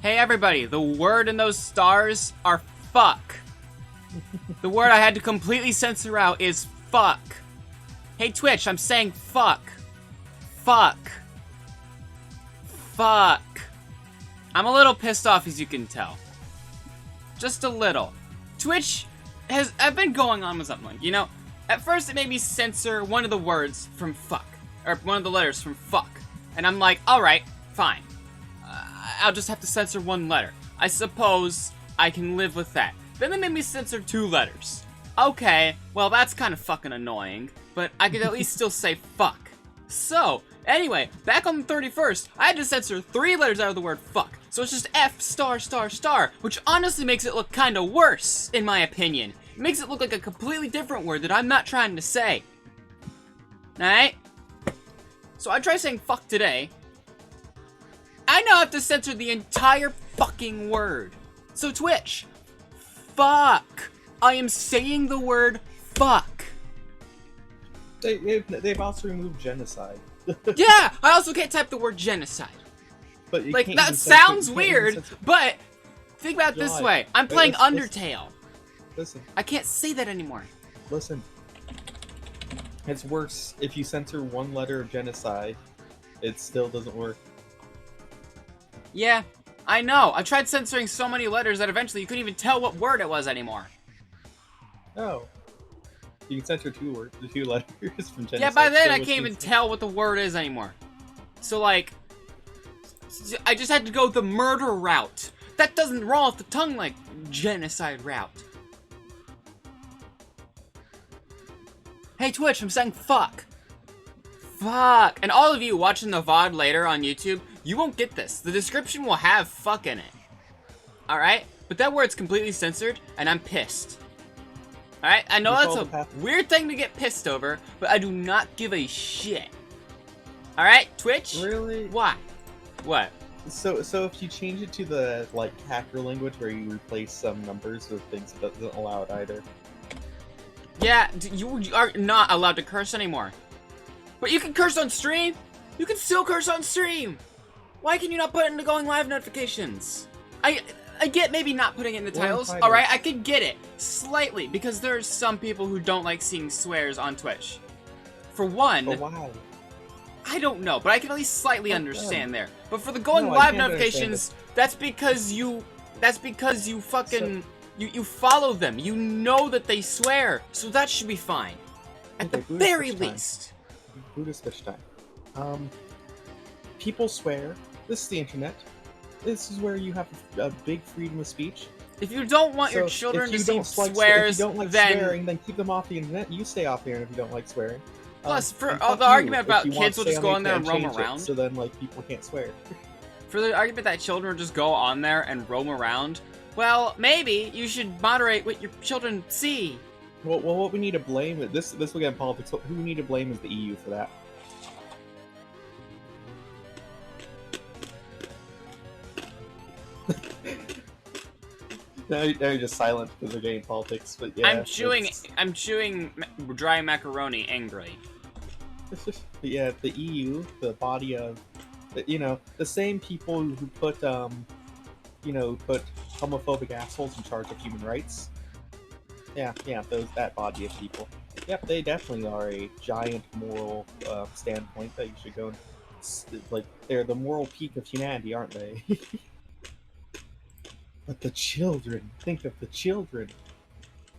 Hey everybody, the word in those stars are fuck. The word I had to completely censor out is fuck. Hey Twitch, I'm saying fuck. Fuck. Fuck. I'm a little pissed off, as you can tell. Just a little. Twitch I've been going on with something, you know? At first it made me censor one of the words from fuck. Or one of the letters from fuck. And I'm like, alright, fine. I'll just have to censor one letter. I suppose I can live with that. Then they made me censor 2 letters. Okay, well that's kind of fucking annoying, but I could at least still say fuck. So, anyway, back on the 31st, I had to censor 3 letters out of the word fuck. So it's just F star star star, which honestly makes it look kinda worse, in my opinion. It makes it look like a completely different word that I'm not trying to say. Alright? So I tried saying fuck today. I now have to censor the entire fucking word. So Twitch, fuck. I am saying the word fuck. They've also removed genocide. Yeah, I also can't type the word genocide. But you Like, can't that even sounds censor- you can't even weird, censor- but think about it this God. way. I'm playing Undertale. Listen, I can't say that anymore. listen. It's worse if you censor one letter of genocide. It still doesn't work. Yeah, I know. I tried censoring so many letters that eventually you couldn't even tell what word it was anymore. Oh. You can censor 2 letters from genocide. Yeah, by then so I which can't even means- tell what the word is anymore. So like, I just had to go the murder route. That doesn't roll off the tongue like genocide route. Hey Twitch, I'm saying fuck. Fuck. And all of you watching the VOD later on YouTube, you won't get this. The description will have fuck in it. Alright? But that word's completely censored, and I'm pissed. Alright? I know You that's follow a the path. weird thing to get pissed over, but I do not give a shit. Alright, Twitch? Really? Why? What? So if you change it to the hacker language where you replace some numbers with things that doesn't allow it either. Yeah, you are not allowed to curse anymore. But you can curse on stream! You can still curse on stream! Why can you not put it in the going live notifications? I get maybe not putting it in the titles, titles. alright? I could get it. Slightly, because there's some people who don't like seeing swears on Twitch. For one, But why? I don't know, but I can at least slightly Oh, understand there. But for the going No, I live can't notifications, that's because you fucking, you follow them. You know that they swear, so that should be fine. At Okay, the Buddhist very switch time. least. Buddhist switch time. People swear. This is the internet. This is where you have a big freedom of speech. If you don't want your So children if to you see don't like swears, if you don't like then... swearing, then keep them off the internet. You stay off the internet if you don't like swearing. Plus, for and all fuck the you argument if about you want kids to will stay just on go the on there and internet roam change it, around. so then people can't swear. For the argument that children will just go on there and roam around, well, maybe you should moderate what your children see. Well, what we need to blame this will get in politics. Who we need to blame is the EU for that. Now you're just silent because they're getting politics. But yeah, I'm chewing dry macaroni angrily. But yeah, the EU, the body of, the same people who put put homophobic assholes in charge of human rights. Yeah, that body of people. Yep, they definitely are a giant moral standpoint that you should go and, they're the moral peak of humanity, aren't they? But the children, think of the children.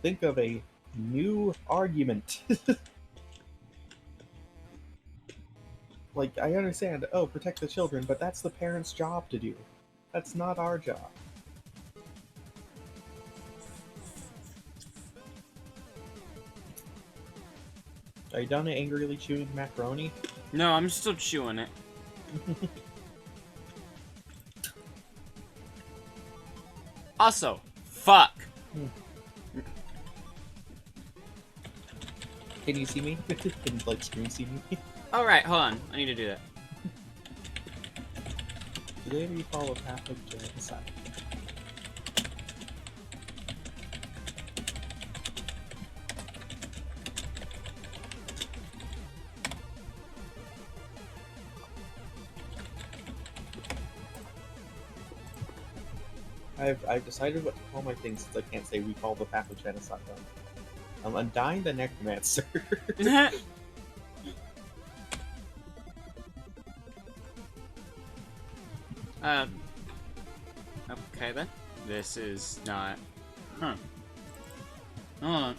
Think of a new argument. I understand, protect the children, but that's the parents' job to do. That's not our job. Are you done angrily chewing macaroni? No, I'm still chewing it. Also, fuck. Can you see me? Can you, screen see me? Alright, hold on. I need to do that. Today we follow Catholic genocide. I've decided what to call my thing since I can't say we call the pathogenocide done. Undying the Necromancer. Okay then. This is not... Huh. Hold on.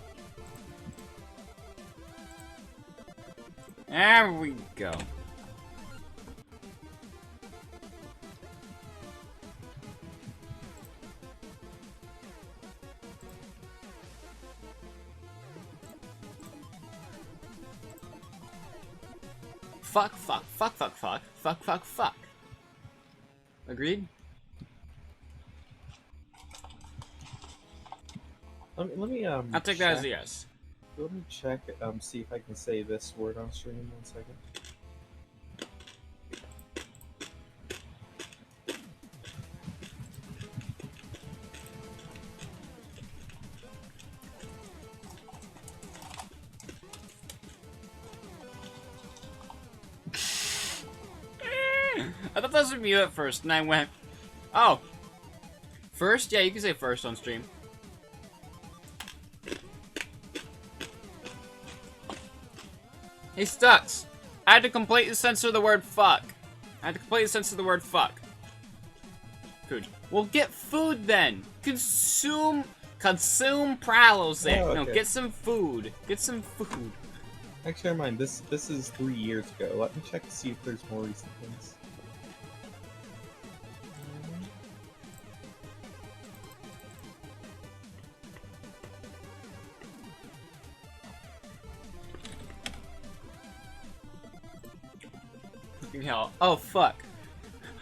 There we go. Fuck, fuck, fuck, fuck, fuck, fuck, fuck, fuck. Agreed? Let me I'll take that as a yes. Let me check, see if I can say this word on stream. 1 second. I thought that was from you at first, and I went, oh. First? Yeah, you can say first on stream. Hey, Stutz. I had to completely censor the word fuck. Food. Well, get food then. Consume Pralos there. Oh, okay. No, get some food. Actually, never mind. This is 3 years ago. Let me check to see if there's more recent things. Fucking hell. Oh, fuck.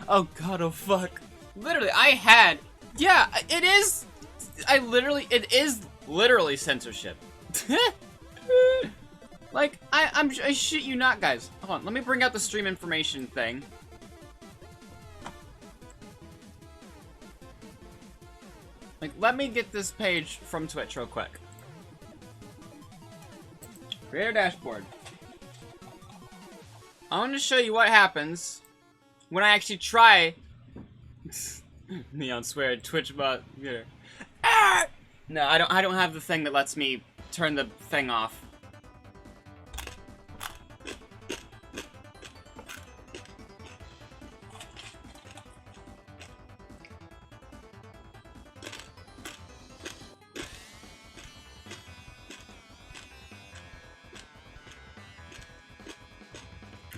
Oh, God, oh, fuck. Literally, I had... Yeah, it is... It is literally censorship. Like, I shit you not, guys. Hold on, let me bring out the stream information thing. Like, let me get this page from Twitch real quick. Creator dashboard. I want to show you what happens when I actually try... Neon swear, Twitch bot. Yeah. Ah! No, I don't have the thing that lets me turn the thing off.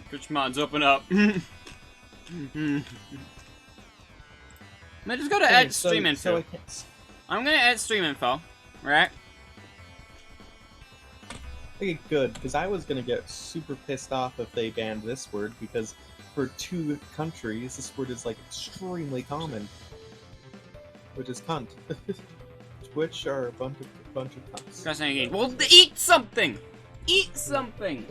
Twitch mods, open up. Let me just go to edit stream info. I'm gonna edit stream info, right? Okay, good, because I was gonna get super pissed off if they banned this word, because for 2 countries, this word is, like, extremely common. Which is cunt. Twitch are a bunch of cunts. Well, eat something! Eat something!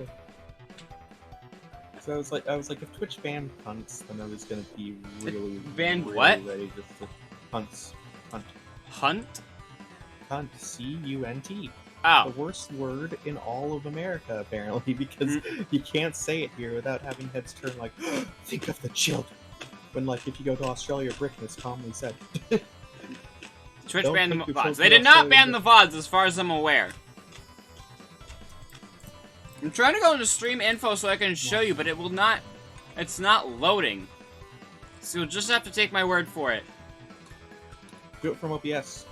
So I was like, if Twitch banned cunts, then I was gonna be really, banned really what? ready just to cunts. Hunt? Cunt. C-U-N-T. Oh. The worst word in all of America, apparently, because you can't say it here without having heads turn like, think of the children. When, like, if you go to Australia or Britain, it's commonly said. Twitch banned the VODs. They did not ban the VODs, as far as I'm aware. I'm trying to go into stream info so I can show you, but it will not... It's not loading. So you'll just have to take my word for it. Do it from OBS.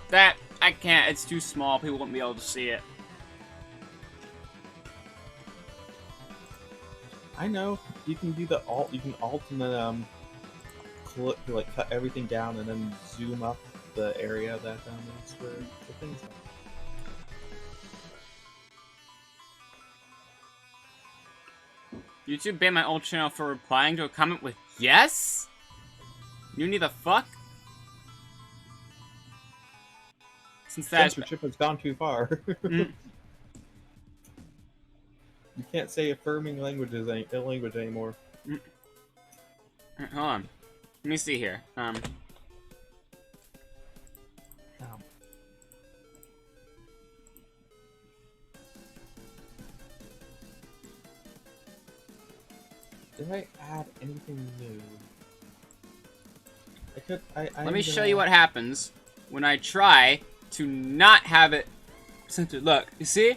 That... I can't. It's too small. People won't be able to see it. I know. You can do the alt. You can alt and then like cut everything down and then zoom up the area that is for the things. YouTube banned my old channel for replying to a comment with yes? You need the fuck? Since that Censorship has gone too far. You can't say affirming languages anymore. Hold on. Let me see here. Did I add anything new? Let me show you what happens when I try to not have it centered. Look, you see?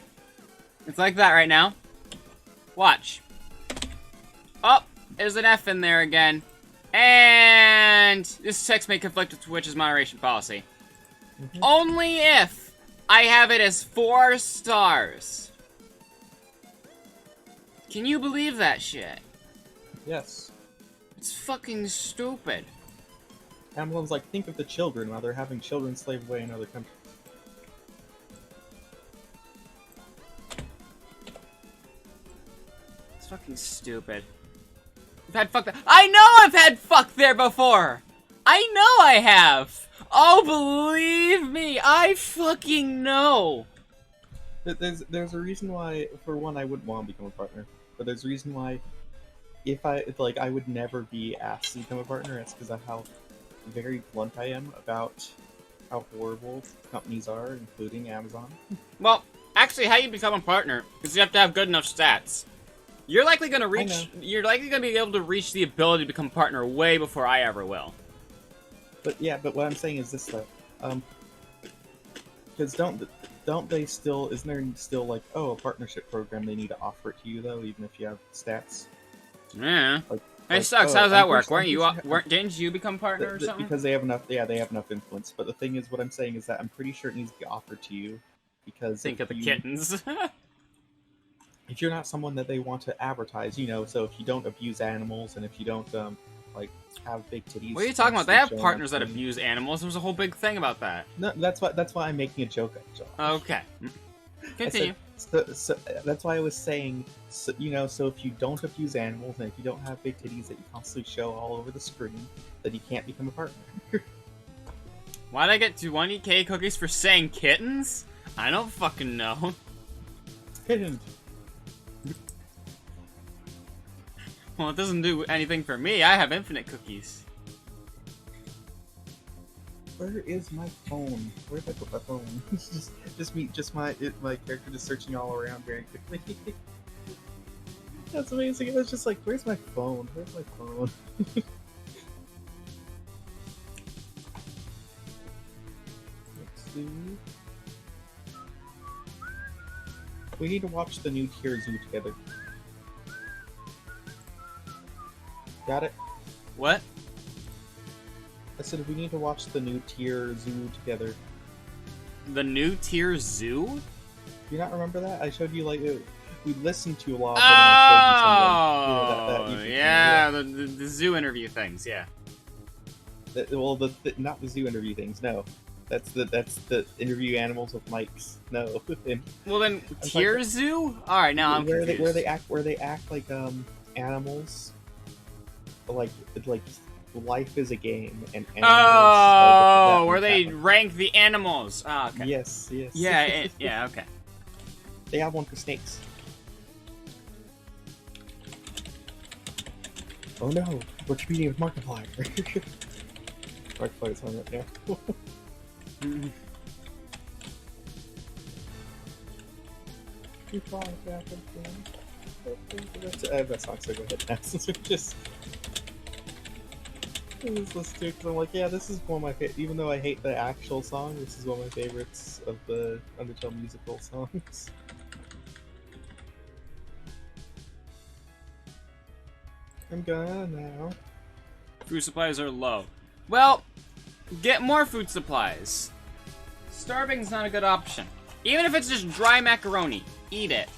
It's like that right now. Watch. Oh, there's an F in there again. And this text may conflict with Twitch's moderation policy. Only if I have it as 4 stars. Can you believe that shit? Yes. It's fucking stupid. Amazon's like, think of the children while they're having children slaved away in other countries. It's fucking stupid. I've had fuck there. I know I've had fuck there before! I know I have! Oh, believe me, I fucking know! There's a reason why, for one, I wouldn't want to become a partner. But there's a reason why, I would never be asked to become a partner. It's because of how very blunt I am about how horrible companies are, including Amazon. Well, actually, how you become a partner is you have to have good enough stats. You're likely gonna reach. You're likely gonna be able to reach the ability to become partner way before I ever will. But yeah, but what I'm saying is this though, because don't they still? Isn't there still like a partnership program they need to offer it to you though, even if you have stats? Yeah. Like, Hey, Sucks, how does that work? Didn't you become partner or something? Because they have enough. Yeah, they have enough influence. But the thing is, what I'm saying is that I'm pretty sure it needs to be offered to you, because Think of the kittens. if you're not someone that they want to advertise, so if you don't abuse animals and if you don't like have big titties. What are you talking about? They have partners that abuse animals. There was a whole big thing about that. No, that's why I'm making a joke. Okay. Continue. So that's why I was saying, so if you don't abuse animals and if you don't have big titties that you constantly show all over the screen, then you can't become a partner. Why'd I get 20k cookies for saying kittens? I don't fucking know. Kittens. Well, it doesn't do anything for me. I have infinite cookies. Where is my phone? Where did I put my phone? My character just searching all around very quickly. That's amazing. I was just like, where's my phone? Where's my phone? Let's see. We need to watch the new Tier Zoo together. Got it? What? I said we need to watch the new Tier Zoo together. The new Tier Zoo? Do you not remember that? I showed you, we listened to a lot of them. Oh, yeah, the zoo interview things, yeah. Not the zoo interview things, no. That's the interview animals with mics. No. Well then, Tier Zoo? Alright, now I'm confused. Where they act like animals. Like life is a game and animals where they rank the animals. Oh, okay. Yes. Yeah, yeah, okay. They have one for snakes. Oh no, we're competing with Markiplier. Markiplier's on right now. That song's so good. Just listen to it because I'm like, yeah, this is one of my favorite. Even though I hate the actual song, this is one of my favorites of the Undertale musical songs. I'm gonna now. Food supplies are low. Well, get more food supplies. Starving's not a good option. Even if it's just dry macaroni, eat it.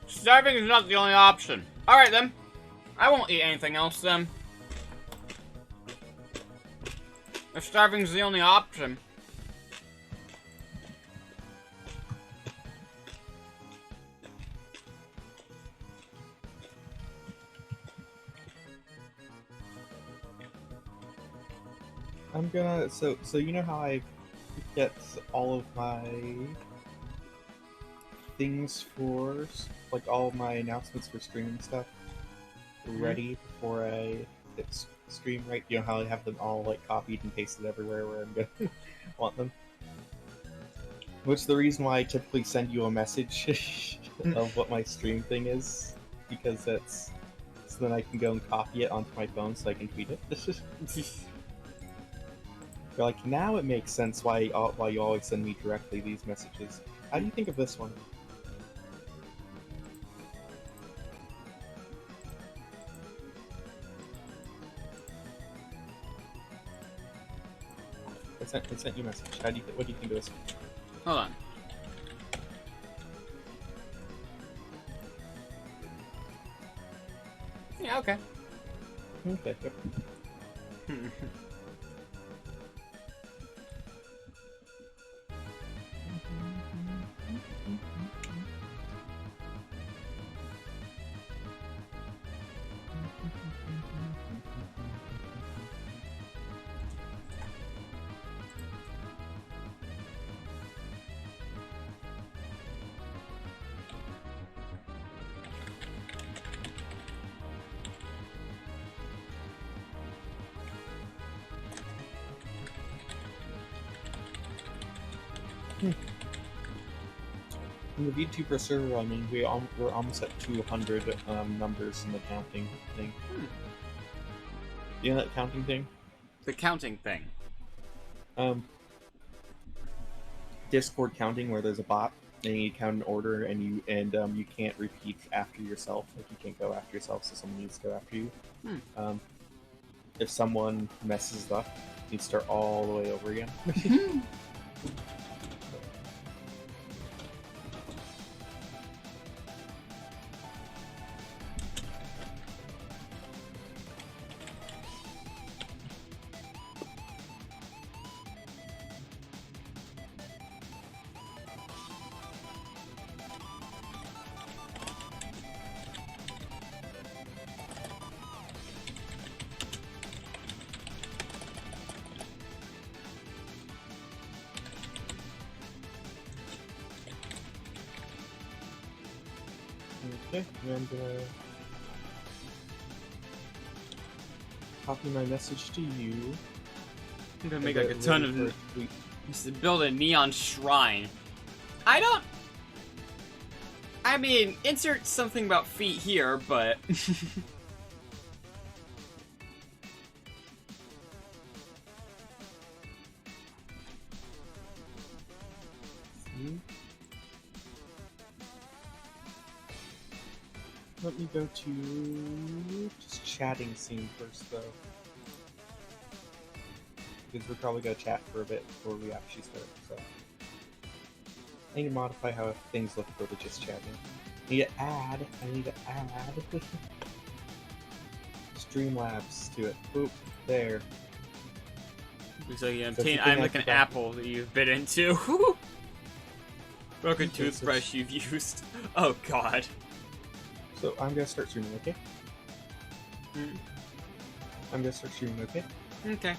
Starving is not the only option. Alright then. I won't eat anything else then. If starving's the only option. I'm gonna so you know how I get all of my things for like all my announcements for streaming stuff ready before I hit stream, right? You know how I have them all like copied and pasted everywhere where I'm gonna want them. Which is the reason why I typically send you a message of what my stream thing is, because that's so then I can go and copy it onto my phone so I can tweet it. You're like, now it makes sense why you always send me directly these messages. How do you think of this one? I sent you a message. What do you think of this one? Hold on. Yeah, okay. Okay, yep. In the VTuber server, I mean, we're almost at 200 numbers in the counting thing. You know that counting thing? The counting thing. Discord counting, where there's a bot and you count in order, and you can't repeat after yourself. Like you can't go after yourself, so someone needs to go after you. If someone messes up, you start all the way over again. Okay, I'm gonna copy my message to you. I'm gonna make like a ton of. Just build a neon shrine. I mean, insert something about feet here, but. Let me go to just chatting scene first, though, because we're probably gonna chat for a bit before we actually start. So I need to modify how things look for the just chatting. I need to add Streamlabs to it. Boop, there. So yeah, I'm like an apple that you've bit into. Broken toothbrush you've used. Oh god. So I'm gonna start streaming, okay? I'm gonna start streaming, okay? Okay.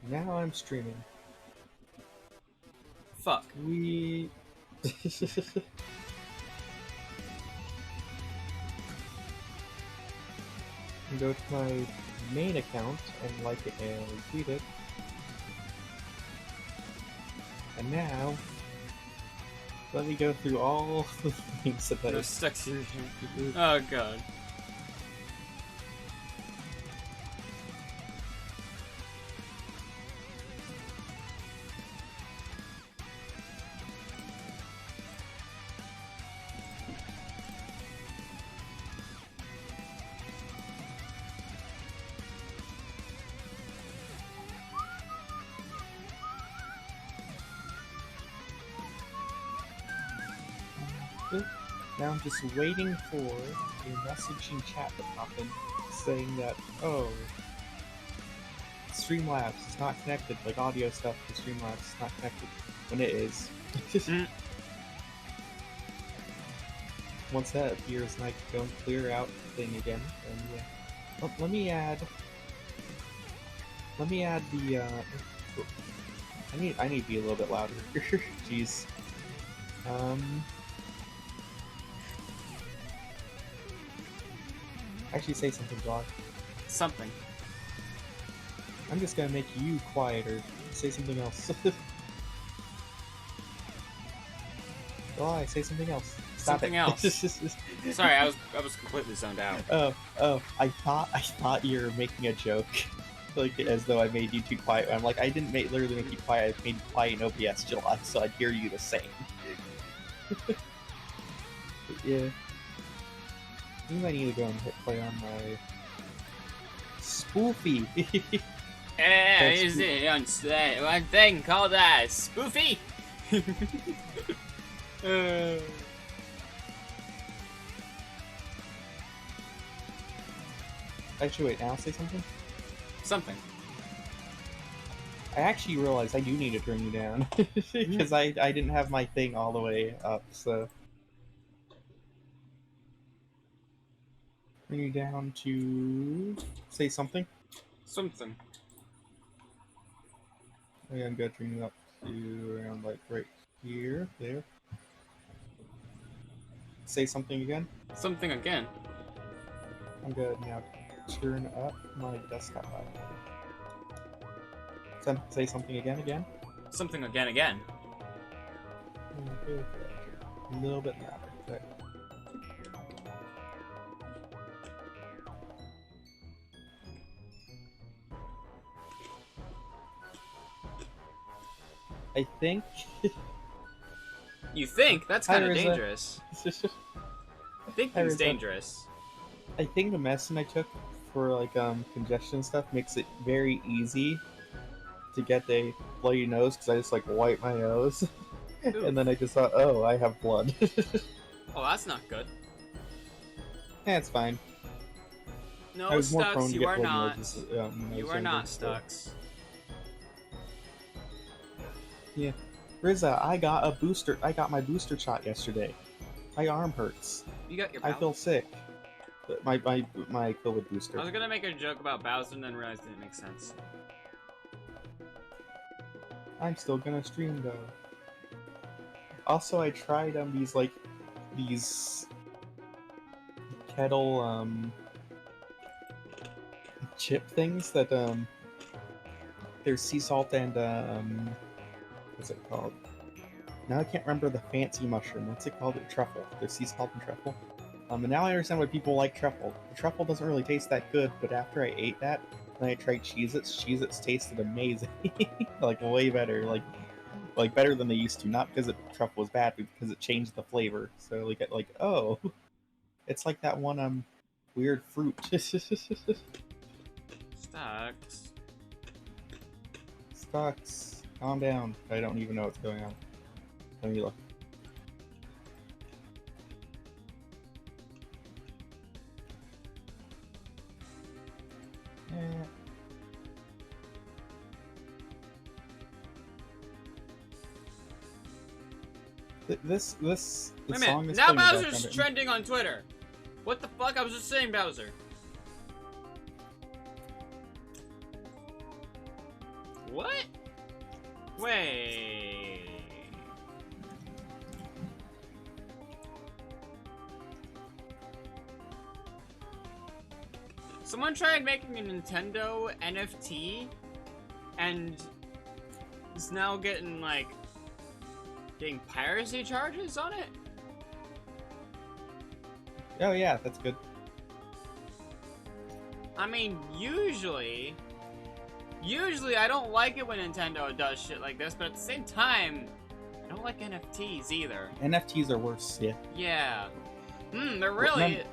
Now I'm streaming. Fuck. We... Go to my main account and like it and retweet it. And now, let me go through all the things that No section. Oh god. Now I'm just waiting for a message in chat to pop in saying that, oh, Streamlabs is not connected, like audio stuff to Streamlabs is not connected, when it is. Once that appears, and I can go and clear out the thing again, and yeah. Oh, let me add the, I need to be a little bit louder. Jeez. Actually, say something, Vlog. Something. I'm just gonna make you quieter. Say something else. Vlog, say something else. Stop Something it. else. Sorry, I was completely zoned out. Oh, I thought you were making a joke. Like, as though I made you too quiet. I'm like, I didn't literally make you quiet, I made you quiet in OBS July, so I'd hear you the same. Yeah. I think I need to go and hit play on my spoofy. Is it one thing called a spoofy? Actually, wait, now I'll say something? Something. I actually realized I do need to turn you down. Because I didn't have my thing all the way up, so... Bring you down to... say something? Something. Okay, I'm gonna bring you up to around, like, right here. There. Say something again? Something again. I'm gonna now turn up my desktop volume. Say something again? Something again. Okay, a little bit louder. Okay. I think... You think? That's kind of Hi, Rizza. dangerous. Thinking's Rizza. dangerous. I think the medicine I took for, like, congestion stuff makes it very easy to get a bloody nose, because I just, like, wipe my nose. And then I just thought, oh, I have blood. Oh, that's not good. Yeah, it's fine. No, I was more Stux, prone to you get are bloody not. noses, when I was You are younger, not, so- Stux. Yeah. Rizza, I got my booster shot yesterday. My arm hurts. You got your I Bowser. feel sick. My COVID booster. I was gonna make a joke about Bowser and then realized it didn't make sense. I'm still gonna stream though. Also, I tried these kettle chip things that there's sea salt and what's it called? Now I can't remember the fancy mushroom. What's it called? Truffle. There's sea salt and truffle. And now I understand why people like truffle. The truffle doesn't really taste that good, but after I ate that, then I tried Cheez-Its. Cheez-Its tasted amazing. Like, way better. Like better than they used to. Not because the truffle was bad, but because it changed the flavor. So, oh, it's like that one, weird fruit. Stux. Stux. Calm down. I don't even know what's going on. Let me look. This Wait a song minute, is now playing in the Bowser's background. trending on Twitter. What the fuck? I was just saying Bowser. What? Wait. Someone tried making a Nintendo NFT and is now getting piracy charges on it? Oh yeah, that's good. I mean, usually I don't like it when Nintendo does shit like this, but at the same time, I don't like NFTs either. NFTs are worse, yeah. Yeah. They're really...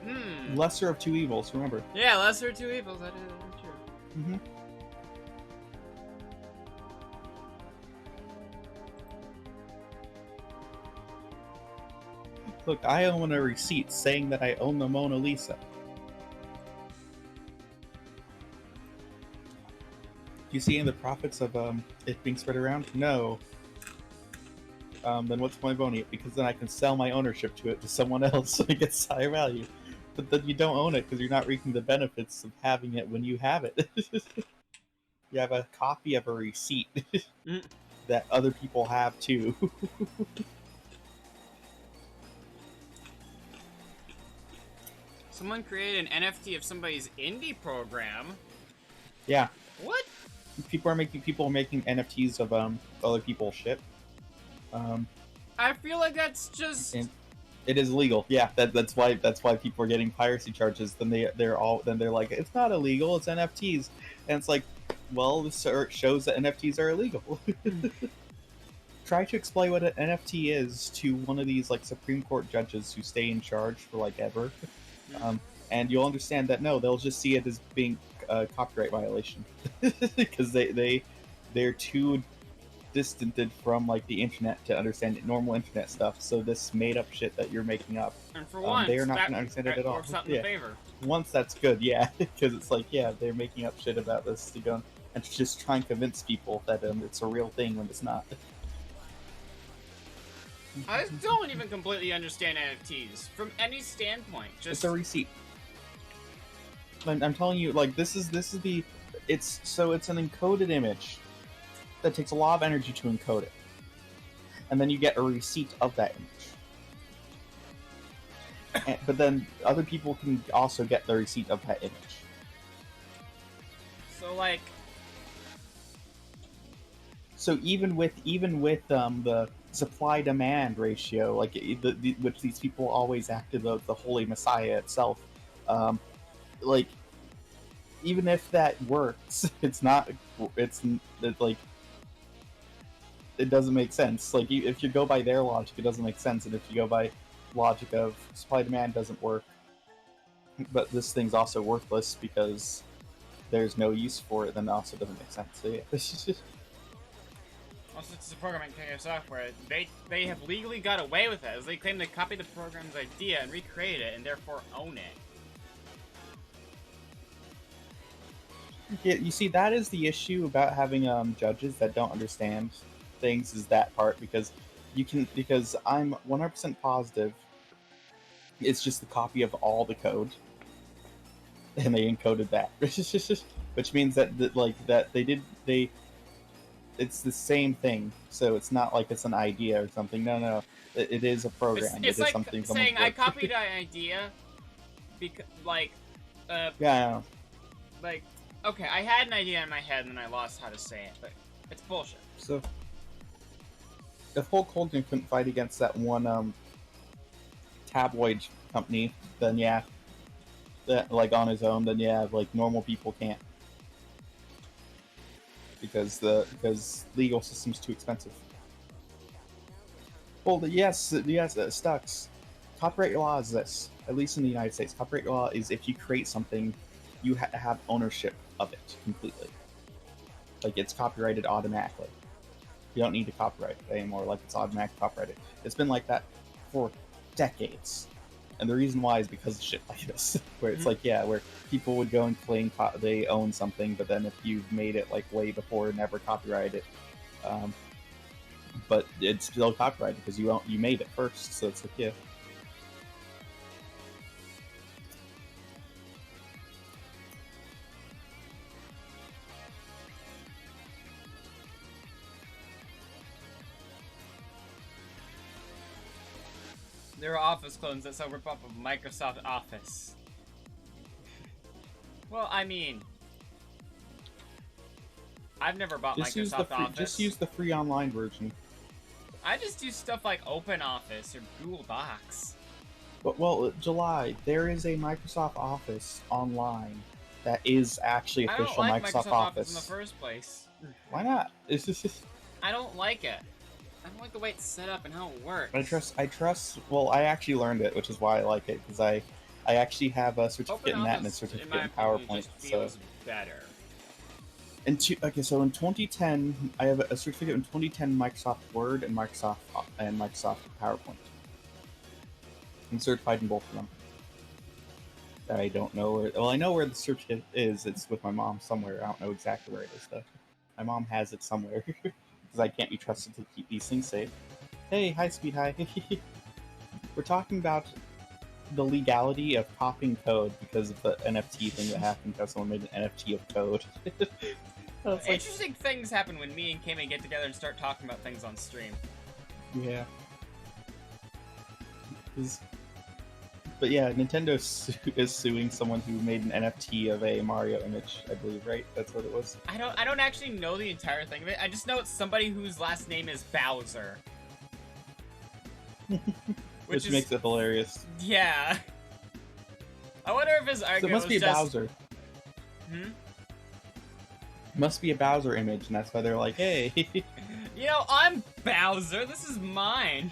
Lesser of two evils, remember. Yeah, lesser of two evils, that is true. Mm-hmm. Look, I own a receipt saying that I own the Mona Lisa. Do you see any of the profits of it being spread around? No. Then what's my owning it? Because then I can sell my ownership to it to someone else so it gets higher value. But then you don't own it because you're not reaping the benefits of having it when you have it. You have a copy of a receipt Mm. that other people have too. Someone created an NFT of somebody's indie program. Yeah. What? People are making NFTs of other people's shit. I feel like that's just. And it is illegal. Yeah, that's why people are getting piracy charges. Then they're like, it's not illegal, it's NFTs, and it's like, well, this shows that NFTs are illegal. Try to explain what an NFT is to one of these like Supreme Court judges who stay in charge for like ever, and you'll understand that no, they'll just see it as being a copyright violation because they're too distanted from like the internet to understand normal internet stuff. So this made up shit that you're making up, And for once, they are not going to understand it at all. Works out in the favor. Once that's good, yeah, because it's like, yeah, they're making up shit about this to go and to just try and convince people that it's a real thing when it's not. I don't even completely understand NFTs from any standpoint. Just It's a receipt. I'm telling you, like this is it's an encoded image that takes a lot of energy to encode it, and then you get a receipt of that image. But then other people can also get the receipt of that image. So like. So even with the supply-demand ratio, like which these people always acted the Holy Messiah itself, like even if that works, it's like it doesn't make sense. Like if you go by their logic, it doesn't make sense, and if you go by logic of supply-demand doesn't work, but this thing's also worthless because there's no use for it, then it also doesn't make sense. So yeah, Also, it's a programming software. They have legally got away with it, as they claim to copy the program's idea and recreate it, and therefore own it. Yeah, you see, that is the issue about having judges that don't understand things, is that part, because I'm 100% positive it's just a copy of all the code, and they encoded that, which means that it's the same thing. So it's not like it's an idea or something. No, it is a program. It's it is like something saying I copied an idea, because yeah. Like, okay, I had an idea in my head and then I lost how to say it, but it's bullshit. So if Hulk Hogan couldn't fight against that one tabloid company, then yeah, that like on his own, then yeah, like normal people can't, because legal system's too expensive. Well, yes, Stux. Copyright law is this, at least in the United States. Copyright law is if you create something, you have ownership of it completely. Like, it's copyrighted automatically. You don't need to copyright it anymore, like it's automatic copyrighted. It's been like that for decades. And the reason why is because of shit like this, where it's like, yeah, where people would go and claim they own something, but then if you've made it like way before, never copyrighted it, but it's still copyrighted because you made it first, so it's like, yeah. There are Office clones that sell rip-off of Microsoft Office. Well, I mean, I've never bought Microsoft Office. Just use the free online version. I just use stuff like OpenOffice or Google Docs. But, well, July, there is a Microsoft Office online that is actually official I don't like Microsoft Office in the first place. Why not? It's just... I don't like it. I don't like the way it's set up and how it works. I trust. Well, I actually learned it, which is why I like it, because I actually have a certificate in that and a certificate in PowerPoint. So better. So in 2010, I have a certificate in 2010 Microsoft Word and Microsoft PowerPoint. I'm certified in both of them. I don't know where. Well, I know where the certificate is. It's with my mom somewhere. I don't know exactly where it is though. My mom has it somewhere. Because I can't be trusted to keep these things safe. Hey, hi, Speed High. We're talking about the legality of copying code because of the NFT thing that happened because someone made an NFT of code. It's like, Interesting things happen when me and Kame get together and start talking about things on stream. yeah. But yeah, Nintendo is suing someone who made an NFT of a Mario image, I believe, right? That's what it was. I don't actually know the entire thing of it. I just know it's somebody whose last name is Bowser. Which makes it hilarious. Yeah. I wonder if his So argument it must be a was just... Bowser. Hmm? Must be a Bowser image, and that's why they're like, hey. You know, I'm Bowser. This is mine.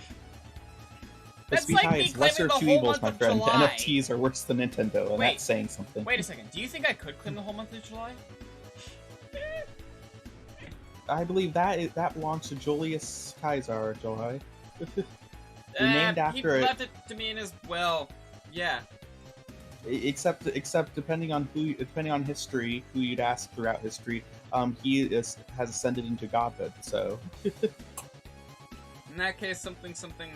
The That's Speed like High me is lesser claiming the of two whole evils, month my of friend. July. NFTs are worse than Nintendo, and Wait. that's saying something. Wait a second. Do you think I could claim the whole month of July? I believe that belongs to Julius Caesar, July. You're named after he left it to me in his will. Yeah. Except depending on history, who you'd ask throughout history, he has ascended into godhood. So. In that case, something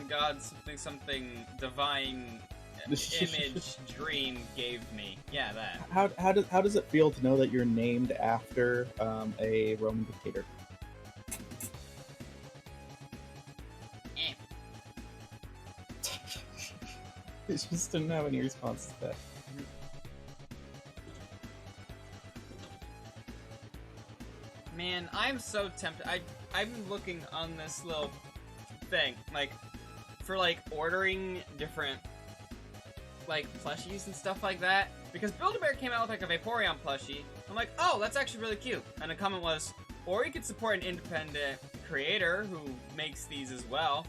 God, something divine image dream gave me. Yeah, that. How does it feel to know that you're named after a Roman dictator? I just didn't have any response to that. Man, I'm so tempted. I've been looking on this little thing, like, for, like, ordering different, like, plushies and stuff like that. Because Build-A-Bear came out with, like, a Vaporeon plushie. I'm like, oh, that's actually really cute. And the comment was, or you could support an independent creator who makes these as well.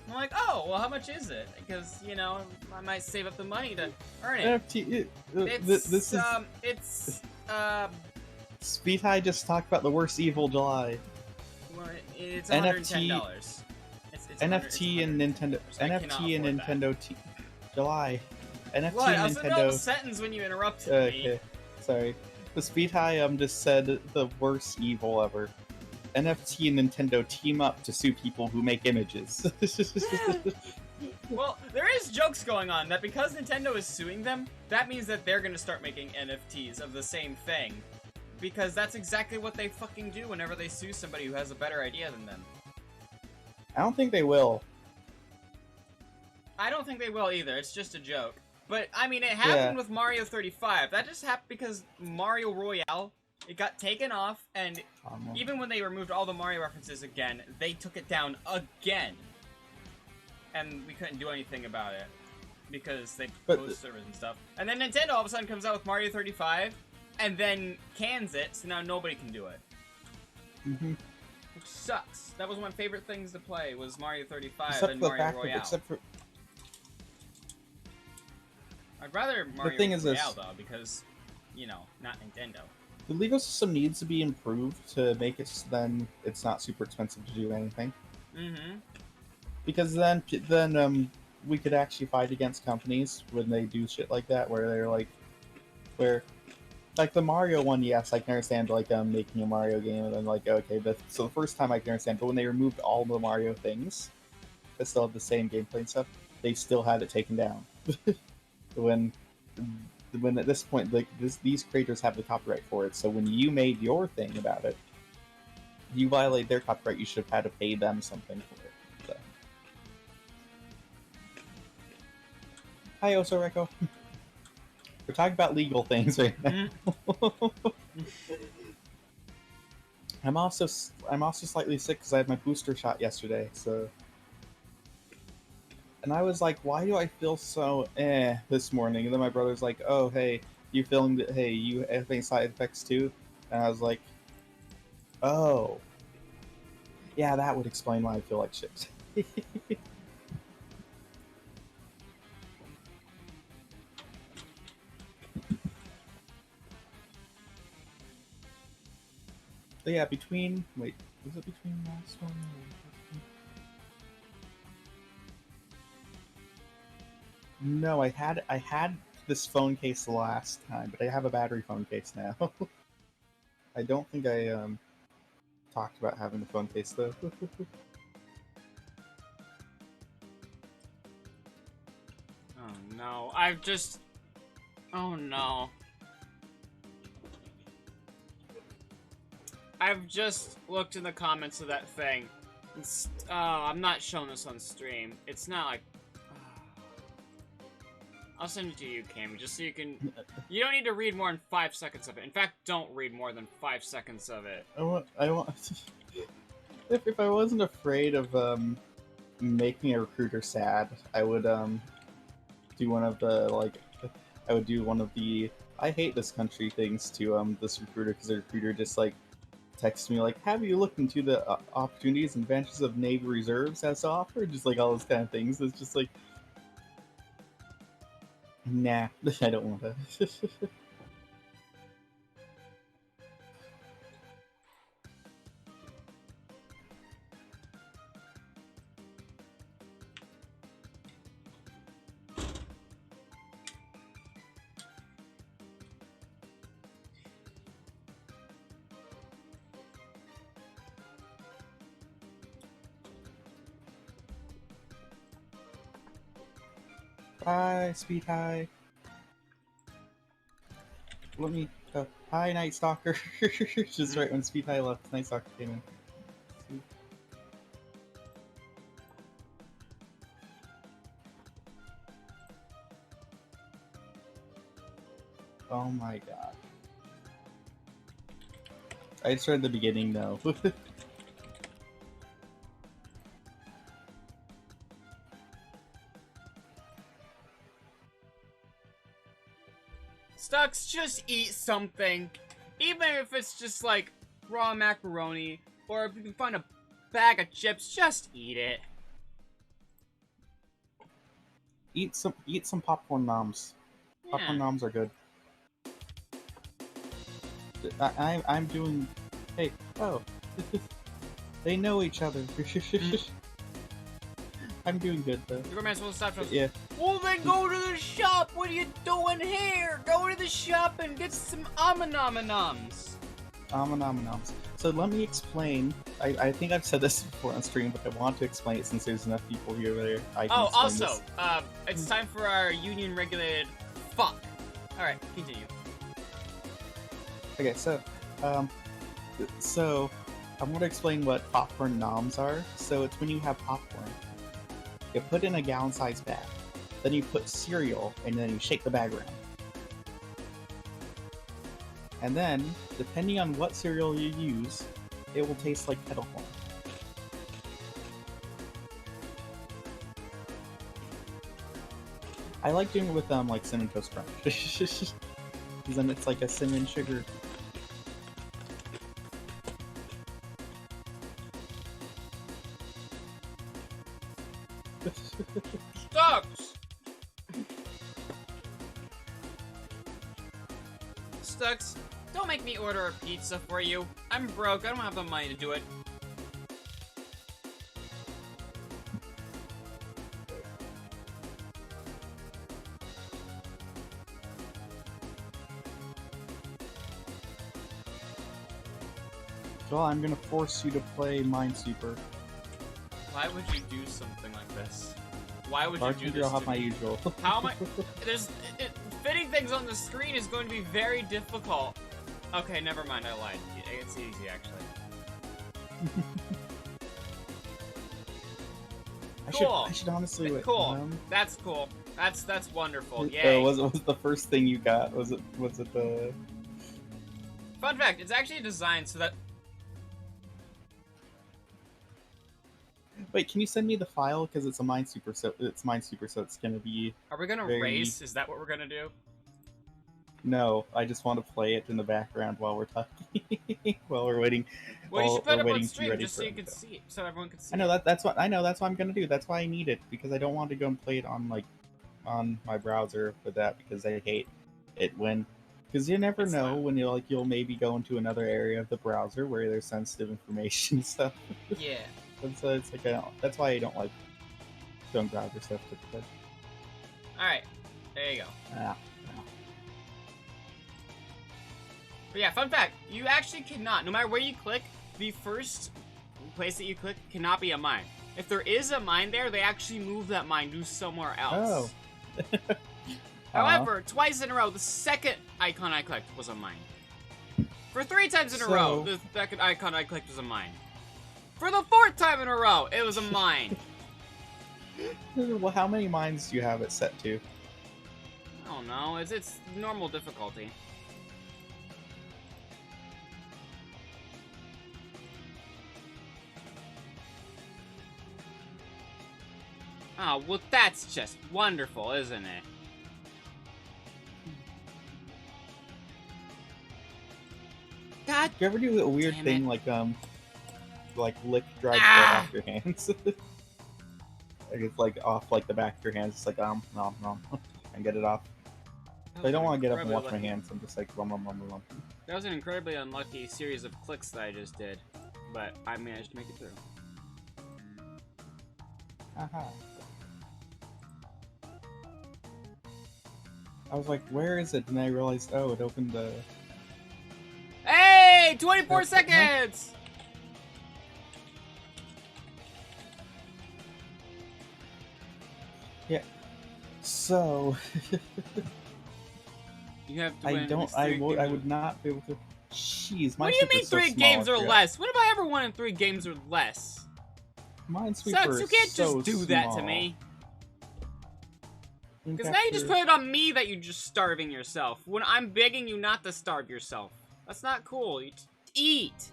I'm like, oh, well, how much is it? Because, you know, I might save up the money to earn it. NFT, It's Speed High just talked about the worst evil July. well, it's $110. It's NFT and Nintendo. NFT and Nintendo. July. NFT what? I and was in the middle of Nintendo. a sentence when you interrupted me. Okay, sorry. The Speed High just said the worst evil ever. NFT and Nintendo team up to sue people who make images. Well, there is jokes going on that because Nintendo is suing them, that means that they're gonna start making NFTs of the same thing. Because that's exactly what they fucking do whenever they sue somebody who has a better idea than them. I don't think they will. I don't think they will either, it's just a joke. But, I mean, it happened with Mario 35. That just happened because Mario Royale, it got taken off, and even when they removed all the Mario references again, they took it down again. And we couldn't do anything about it. Because they closed servers and stuff. And then Nintendo all of a sudden comes out with Mario 35, and then cans it, so now nobody can do it. Mm-hmm. Which sucks. That was one of my favorite things to play, was Mario 35 and Mario Royale. I'd rather Mario Royale, though, because, you know, not Nintendo. The legal system needs to be improved to make it so then it's not super expensive to do anything. Mm-hmm. Because then we could actually fight against companies when they do shit like that, where they're like, like the Mario one, yes, I can understand like making a Mario game and then like okay, so the first time I can understand, but when they removed all the Mario things that still have the same gameplay and stuff, they still had it taken down. when at this point, like these creators have the copyright for it, so when you made your thing about it, you violate their copyright. You should have had to pay them something for it. So. Hi, Osoreko. We're talking about legal things right now. I'm also slightly sick because I had my booster shot yesterday. So, and I was like, why do I feel so this morning? And then my brother's like, oh hey, you feeling that? Hey, you have any side effects too? And I was like, oh, yeah, that would explain why I feel like shit. But yeah, was it between last one? No, I had this phone case the last time, but I have a battery phone case now. I don't think I talked about having the phone case though. Oh no, oh no. I've just looked in the comments of that thing. I'm not showing this on stream. It's not like... I'll send it to you, Cami, just so you can... You don't need to read more than 5 seconds of it. In fact, don't read more than 5 seconds of it. I want... if I wasn't afraid of, making a recruiter sad, I would, do one of the, like... I would do one of the I hate this country things to, this recruiter, because the recruiter just, like, texts me, like, have you looked into the opportunities and advantages of Navy Reserves has to offer? Just, like, all those kind of things. It's just, like... Nah, I don't want to. Bye, Speed High. Let me... hi, Night Stalker. Just right when Speed High left, Night Stalker came in. Oh my god. I started the beginning though. Stux, just eat something. Even if it's just like raw macaroni, or if you can find a bag of chips, just eat it. Eat some popcorn noms. Yeah. Popcorn noms are good. I'm doing... Hey, oh. They know each other. I'm doing good though. Your man's supposed to stop us. Yeah. Well then go to the shop! What are you doing here? Go to the shop and get some Amanominums. Amanominums. So let me explain. I think I've said this before on stream, but I want to explain it since there's enough people here there. Oh, also, it's time for our union-regulated fuck. Alright, continue. Okay, so I'm going to explain what popcorn noms are. So it's when you have popcorn. You put in a gallon-sized bag. Then you put cereal, and then you shake the bag around. And then, depending on what cereal you use, it will taste like kettle corn. I like doing it with like Cinnamon Toast Crunch. Because then it's like a cinnamon sugar. Stux! Stux, don't make me order a pizza for you. I'm broke, I don't have the money to do it. Well, I'm gonna force you to play Minesweeper. Why would you do something like this? Why would you do this I'll have to my me? usual. How am I... fitting things on the screen is going to be very difficult. Okay, never mind, I lied. It's easy, actually. I should honestly wait. Cool. That's cool. That's wonderful. Yay. Was the first thing you got? Was it the... Fun fact, it's actually designed so that... Wait, can you send me the file? Because it's a Minesweeper, so it's gonna be... Are we gonna race? Is that what we're gonna do? No, I just want to play it in the background while we're talking, while we're waiting. Well, you should put it up on stream just so you can see it, so everyone can see it. That's what I'm gonna do. That's why I need it, because I don't want to go and play it on on my browser with that, because I hate it when... Because you never know when you'll maybe go into another area of the browser where there's sensitive information and stuff. Yeah. So it's like that's why I don't like doing browser stuff. Alright, there you go. Yeah. But yeah, fun fact, you actually cannot, no matter where you click, the first place that you click cannot be a mine. If there is a mine there, they actually move that mine to somewhere else. Oh. However, twice in a row, the second icon I clicked was a mine. For 3 times in a row, the second icon I clicked was a mine. For the 4th time in a row, it was a mine. Well, how many mines do you have it set to? I don't know. It's normal difficulty. Oh, well, that's just wonderful, isn't it? God. Do you ever do a weird Damn thing it. like lick dry blood off your hands? Like it's like off like the back of your hands. It's like no, and get it off. So I don't want to get up and wash my hands. I'm just like rum. That was an incredibly unlucky series of clicks that I just did, but I managed to make it through. Aha. I was like, where is it? And I realized, oh, it opened the... Hey! 24 seconds! Yeah. So... You have to I win don't... I would not be able to... Jeez, What do you mean 3 games or less? When have I ever won in 3 games or less? Minesweeper Sucks, you can't so just do small. that to me. Because now you just put it on me that you're just starving yourself. When I'm begging you not to starve yourself. That's not cool. You eat.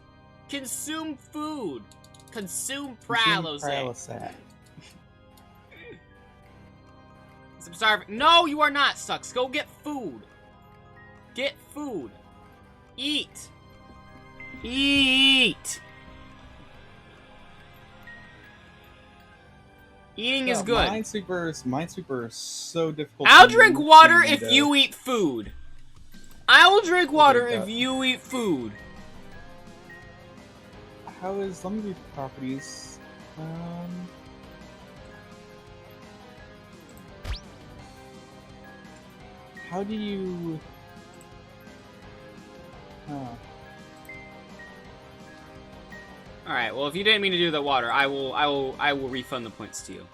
Consume food. Consume Pralosec. I'm starving. No, you are not, Sucks. Go get food. Get food. Eat. Eat. Eating is good. Minesweeper is so difficult. I'll drink water if you eat food. I will drink water if you eat food. How is... Let me read the properties. How do you... Alright, well if you didn't mean to do the water, I will refund the points to you.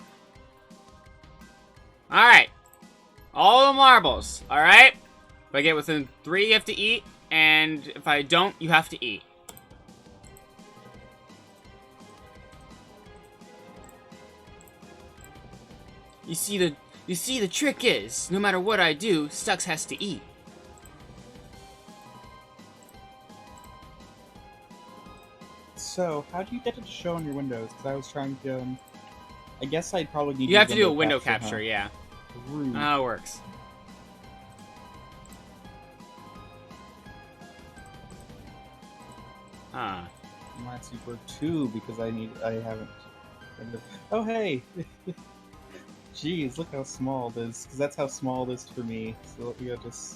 Alright. All the marbles, alright? If I get within 3, you have to eat, and if I don't, you have to eat. You see the trick is, no matter what I do, Stux has to eat. So, how do you get it to show on your windows? Because I was trying to, I guess I'd probably need You have to do a window capture, yeah. Rude. Oh, it works. Huh. Minesweeper 2, because I haven't... Oh, hey! Jeez, look how small it is. Because that's how small it is for me. So let me go just...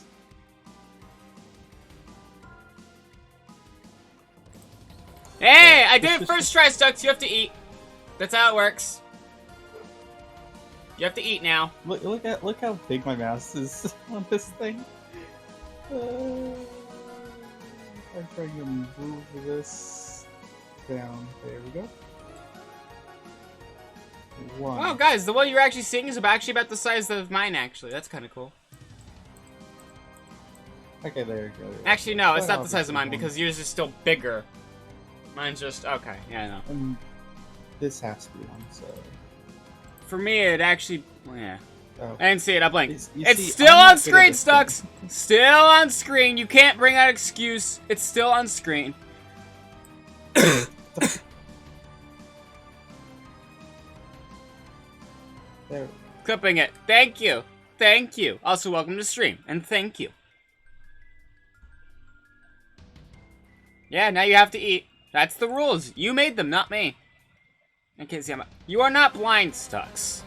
Hey! I did it first try, Stux. You have to eat. That's how it works. You have to eat now. Look how big my mouse is on this thing. I'm trying to move this down. There we go. 1. Oh, guys, the one you're actually seeing is actually about the size of mine, actually. That's kind of cool. Okay, there you go. Actually, no, it's not the size of mine, because yours is still bigger. Mine's just... Okay, yeah, I know. And this has to be one, so... For me, it actually... Yeah. Oh. I didn't see it. I blinked. You It's see, still I'm not on good screen, at this Stux! Still on screen. You can't bring that excuse. It's still on screen. There. Clipping it. Thank you. Thank you. Also, welcome to stream. And thank you. Yeah, now you have to eat. That's the rules. You made them, not me. I can't see how much. You are not blind, Stux.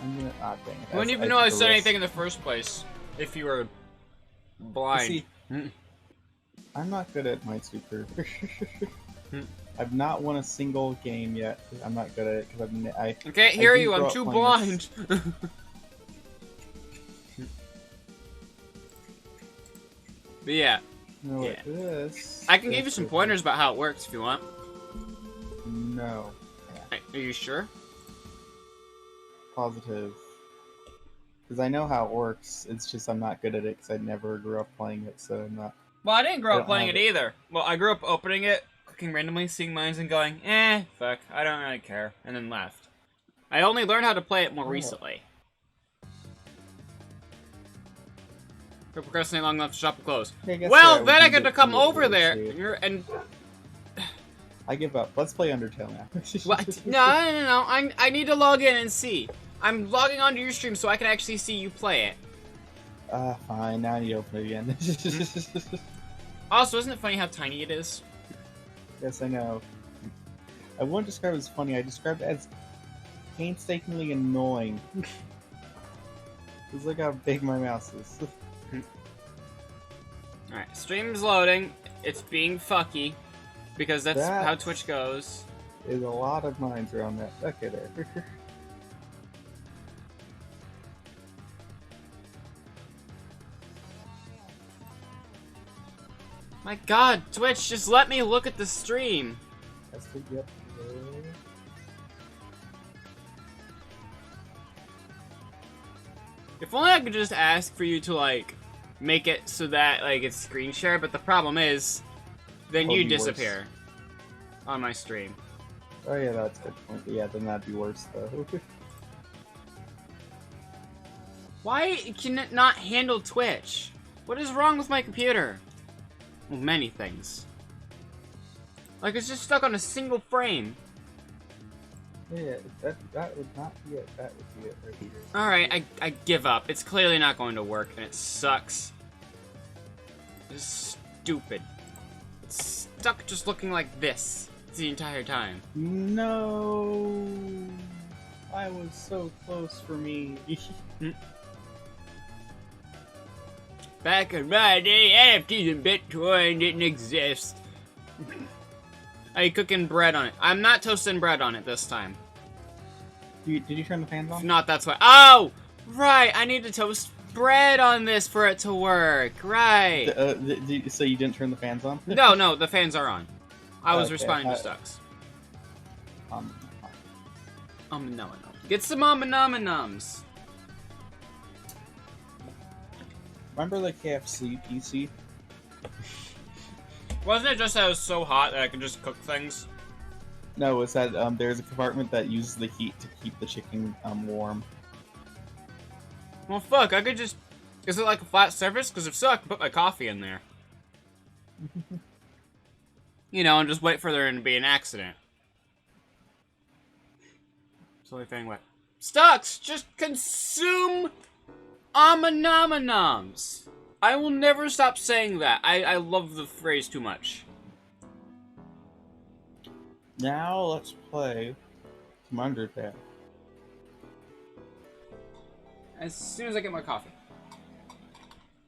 I'm gonna... Ah, dang it. You wouldn't even know I said anything in the first place if you were blind. See, I'm not good at Minesweeper. I've not won a single game yet. I'm not good at it because I can't hear you. I'm too blind. But yeah. No, Yeah. like this. I can give you this some is- pointers about how it works if you want. No. Are you sure? Positive. Because I know how it works. It's just I'm not good at it because I never grew up playing it, so I'm not. Well, I didn't grow I up don't playing have it it. either. Well, I grew up opening it, clicking randomly, seeing mines, and going, fuck, I don't really care, and then left. I only learned how to play it more Oh. recently. We're procrastinating long enough to shop and close. Yeah, I guess, Well, yeah, then we I can get to come do it over later, there, too. and I give up. Let's play Undertale now. what? No. I need to log in and see. I'm logging onto your stream so I can actually see you play it. Fine. Now I need to open it again. Also, isn't it funny how tiny it is? Yes, I know. I wouldn't describe it as funny. I described it as painstakingly annoying. Just look how big my mouse is. Alright, stream's loading. It's being fucky. Because that's how Twitch goes. There's a lot of mines around that. Okay, there. My god, Twitch, just let me look at the stream. That's the yep. If only I could just ask for you to, like, make it so that, like, it's screen share, but the problem is, then Oh, you it'd be disappear on my stream. Oh yeah, that's a good point. But yeah, then that'd be worse though. Why can it not handle Twitch? What is wrong with my computer? Well, many things. Like, it's just stuck on a single frame. Yeah, that would not be it. That would be it right here. Alright, I give up. It's clearly not going to work, and it sucks. It's stupid. It's stuck just looking like this the entire time. No, I was so close for me. Back in my day, NFTs and Bitcoin didn't exist. Are you cooking bread on it? I'm not toasting bread on it this time. Did you turn the fans If on? not, that's why. Oh! Right, I need to toast bread on this for it to work. Right. So you didn't turn the fans on? No, the fans are on. I was Okay, responding to Stux. No. Get some nums. Remember the KFC PC? Wasn't it just that it was so hot that I could just cook things? No, it's that there's a compartment that uses the heat to keep the chicken warm. Well, fuck, I could just... Is it like a flat surface? Because if so, I can put my coffee in there. You know, and just wait for there to be an accident. It's the only thing what... Stux! Just consume noms. I will never stop saying that. I love the phrase too much. Now let's play some Undertale. As soon as I get my coffee.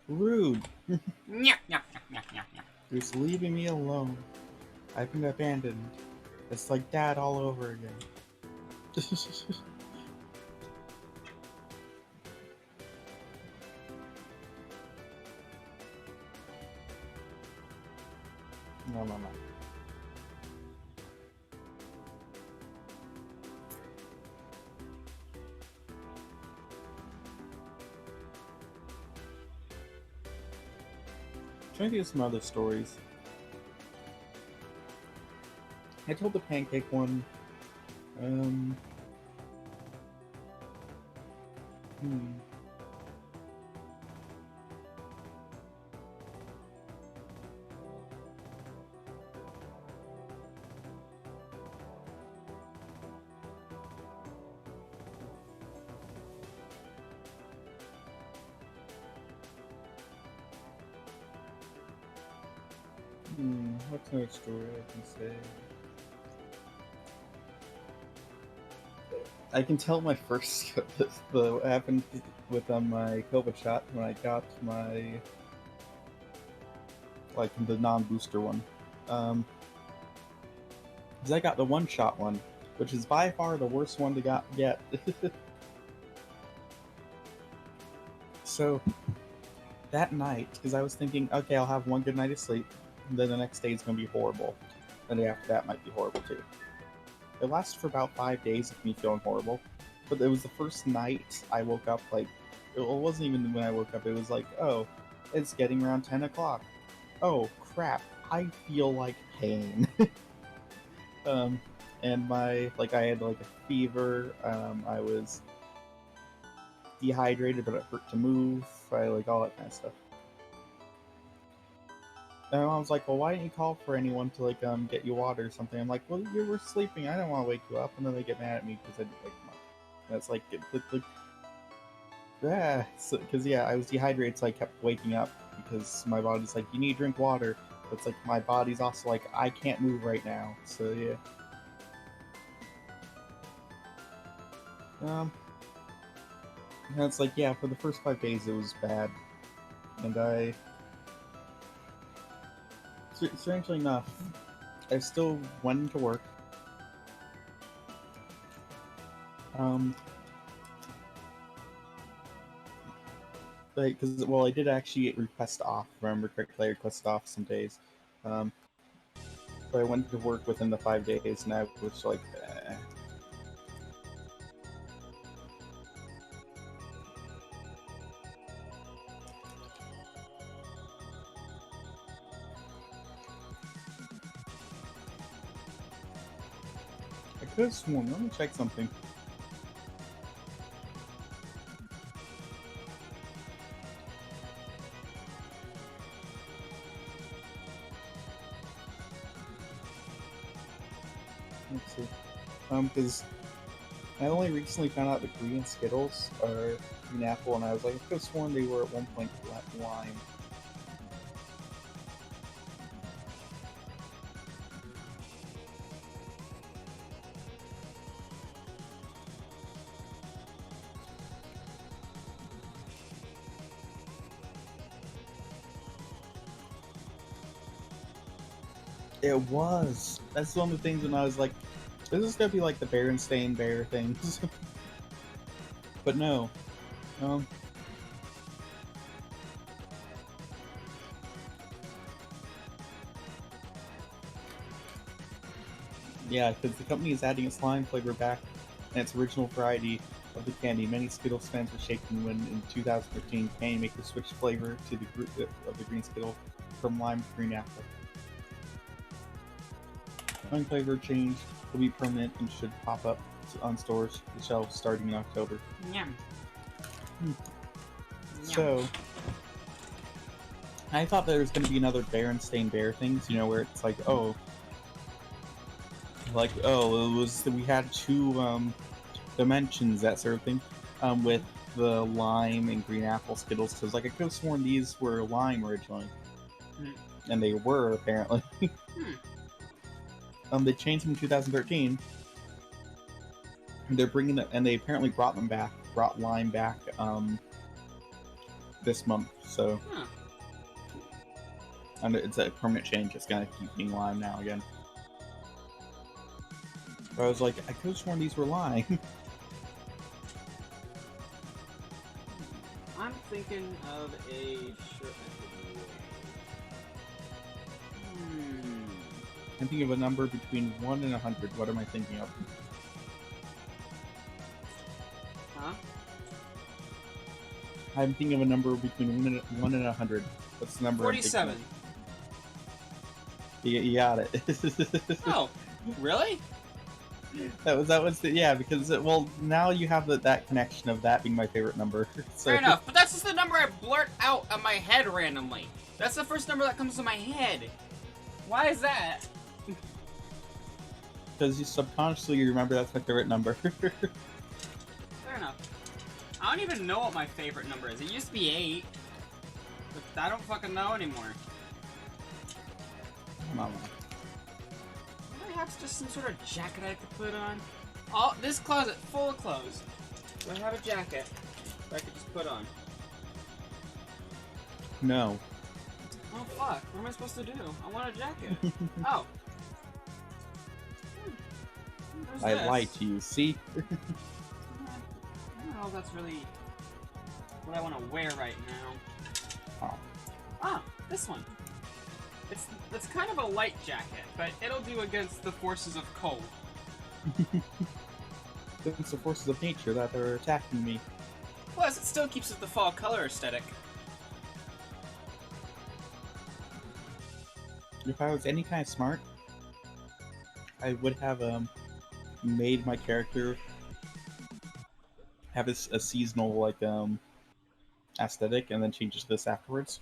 Rude. Nyah, nyah, nyah, nyah, nyah. Just leaving me alone. I've been abandoned. It's like Dad all over again. No. Trying to do some other stories. I told the pancake one. What's another story I can say? I can tell my first what happened with my COVID shot when I got my the non-booster one. Because I got the one-shot one, which is by far the worst one to get. So that night, because I was thinking, okay, I'll have one good night of sleep, and then the next day is going to be horrible. And the day after that might be horrible too. It lasted for about 5 days of me feeling horrible. But it was the first night I woke up, like, it wasn't even when I woke up, it was like, oh, it's getting around 10 o'clock. Oh, crap, I feel like pain. And I had like a fever, I was dehydrated, but it hurt to move, I like all that kind of stuff. And my mom's like, well, why didn't you call for anyone to like get you water or something? I'm like, well, you were sleeping, I didn't want to wake you up, and then they get mad at me because I didn't wake them up. That's like, yeah, because yeah, I was dehydrated, so I kept waking up because my body's like, you need to drink water. But it's like my body's also like, I can't move right now, so yeah. And it's like, yeah, for the first 5 days it was bad, and strangely enough, I still went into work. Because, well, I did actually request off, if I remember correctly, I requested off some days. But I went to work within the 5 days, and I was like, eh. I could have sworn, let me check something. Let's see. Because I only recently found out the green Skittles are green apple, and I was like, I could have sworn they were at one point lime. It was. That's one of the things when I was like, this is gonna be like the Berenstain Bear things. But no. Yeah, because the company is adding its slime flavor back and its original variety of the candy. Many Skittles fans were shaken when, in 2013, Candy Maker switched flavor to the green Skittle from lime to green apple. Slime flavor change will be permanent and should pop up on stores the shelves starting in October. Yum. So, I thought there was going to be another Berenstain Bear things, you know, where it's like, oh, it was we had two dimensions, that sort of thing, with the lime and green apple Skittles. Because like I could have sworn these were lime originally, and they were apparently. They changed them in 2013. They're bringing it, and they apparently brought lime back this month. So, and it's a permanent change. It's gonna keep being lime now again. But I was like, I could have sworn these were lime. I'm thinking of a shirt I could wear. I'm thinking of a number between 1 and 100. What am I thinking of? Huh? I'm thinking of a number between 1 and 100. What's the number? 47. You got it. Oh, really? That was because well, now you have that connection of that being my favorite number. So. Fair enough, but that's just the number I blurt out of my head randomly. That's the first number that comes to my head. Why is that? Because you subconsciously remember that's my favorite number. Fair enough. I don't even know what my favorite number is. It used to be 8, but I don't fucking know anymore. Perhaps just some sort of jacket I could put on. Oh, this closet full of clothes. Do I have a jacket that I could just put on? No. Oh fuck, what am I supposed to do? I want a jacket. Oh. I lied to you, see? I don't know if that's really what I want to wear right now. Oh. Ah, this one. It's kind of a light jacket, but it'll do against the forces of cold. It's the forces of nature that are attacking me. Plus, it still keeps it the fall color aesthetic. If I was any kind of smart, I would have made my character have a seasonal like aesthetic and then change it to this afterwards.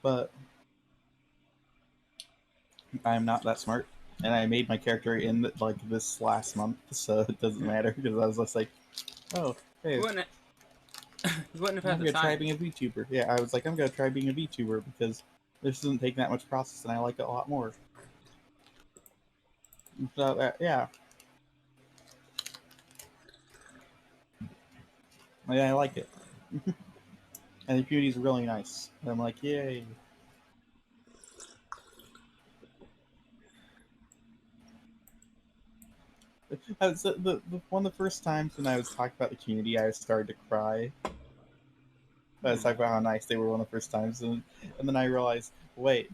But I'm not that smart, and I made my character in like this last month, so it doesn't matter because I was just like, oh, hey, You wouldn't have I'm had the gonna try time. being a VTuber. Yeah, I was like, I'm gonna try being a VTuber because this doesn't take that much process, and I like it a lot more. So yeah, I like it, and the community's really nice. And I'm like, yay. One of the first times when I was talking about the community, I started to cry. I was talking about how nice they were one of the first times, and then I realized, wait,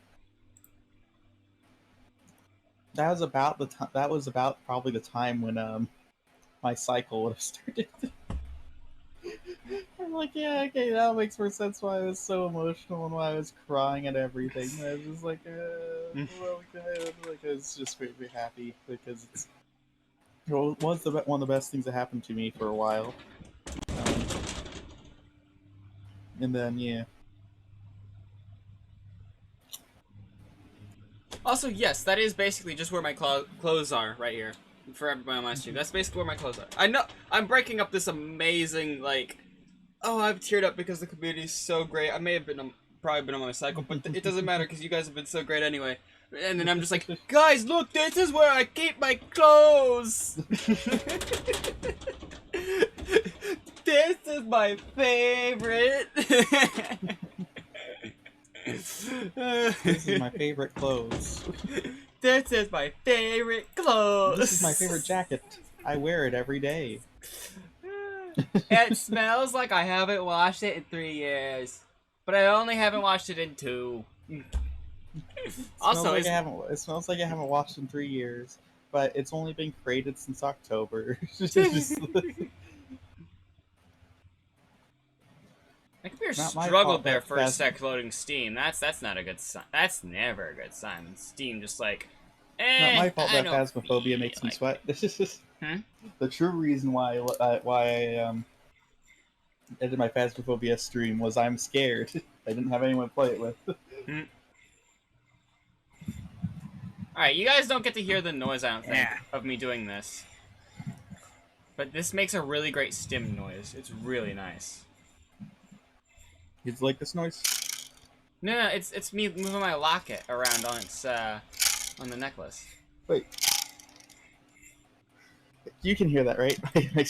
that was about the time. That was about probably the time when my cycle would have started. I'm like, yeah, okay, that makes more sense why I was so emotional and why I was crying at everything. I was just like, well, okay, like I was just very happy because it was one of the best things that happened to me for a while. Um, and then yeah. Also, yes, that is basically just where my clothes are right here. For everybody on my stream, that's basically where my clothes are. I know I'm breaking up this amazing like. Oh, I've teared up because the community is so great. I may have been probably been on my cycle, but it doesn't matter because you guys have been so great anyway. And then I'm just like, guys, look, this is where I keep my clothes. This is my favorite. This is my favorite clothes. This is my favorite clothes. This is my favorite jacket. I wear it every day. It smells like I haven't washed it in 3 years, but I only haven't washed it in 2. Also, it smells like I haven't washed in 3 years, but it's only been created since October. my computer Not my struggled fault there that for a fast- sec loading Steam. That's not a good sign. That's never a good sign. Steam just like, Not my fault I that don't phasmophobia feel makes me like sweat. Hmm? The true reason why I ended my phasmophobia stream was I'm scared. I didn't have anyone to play it with. Hmm. Alright, you guys don't get to hear the noise, I don't think, of me doing this. But this makes a really great stim noise. It's really nice. You like this noise? No, it's me moving my locket around on its on the necklace. Wait. You can hear that, right?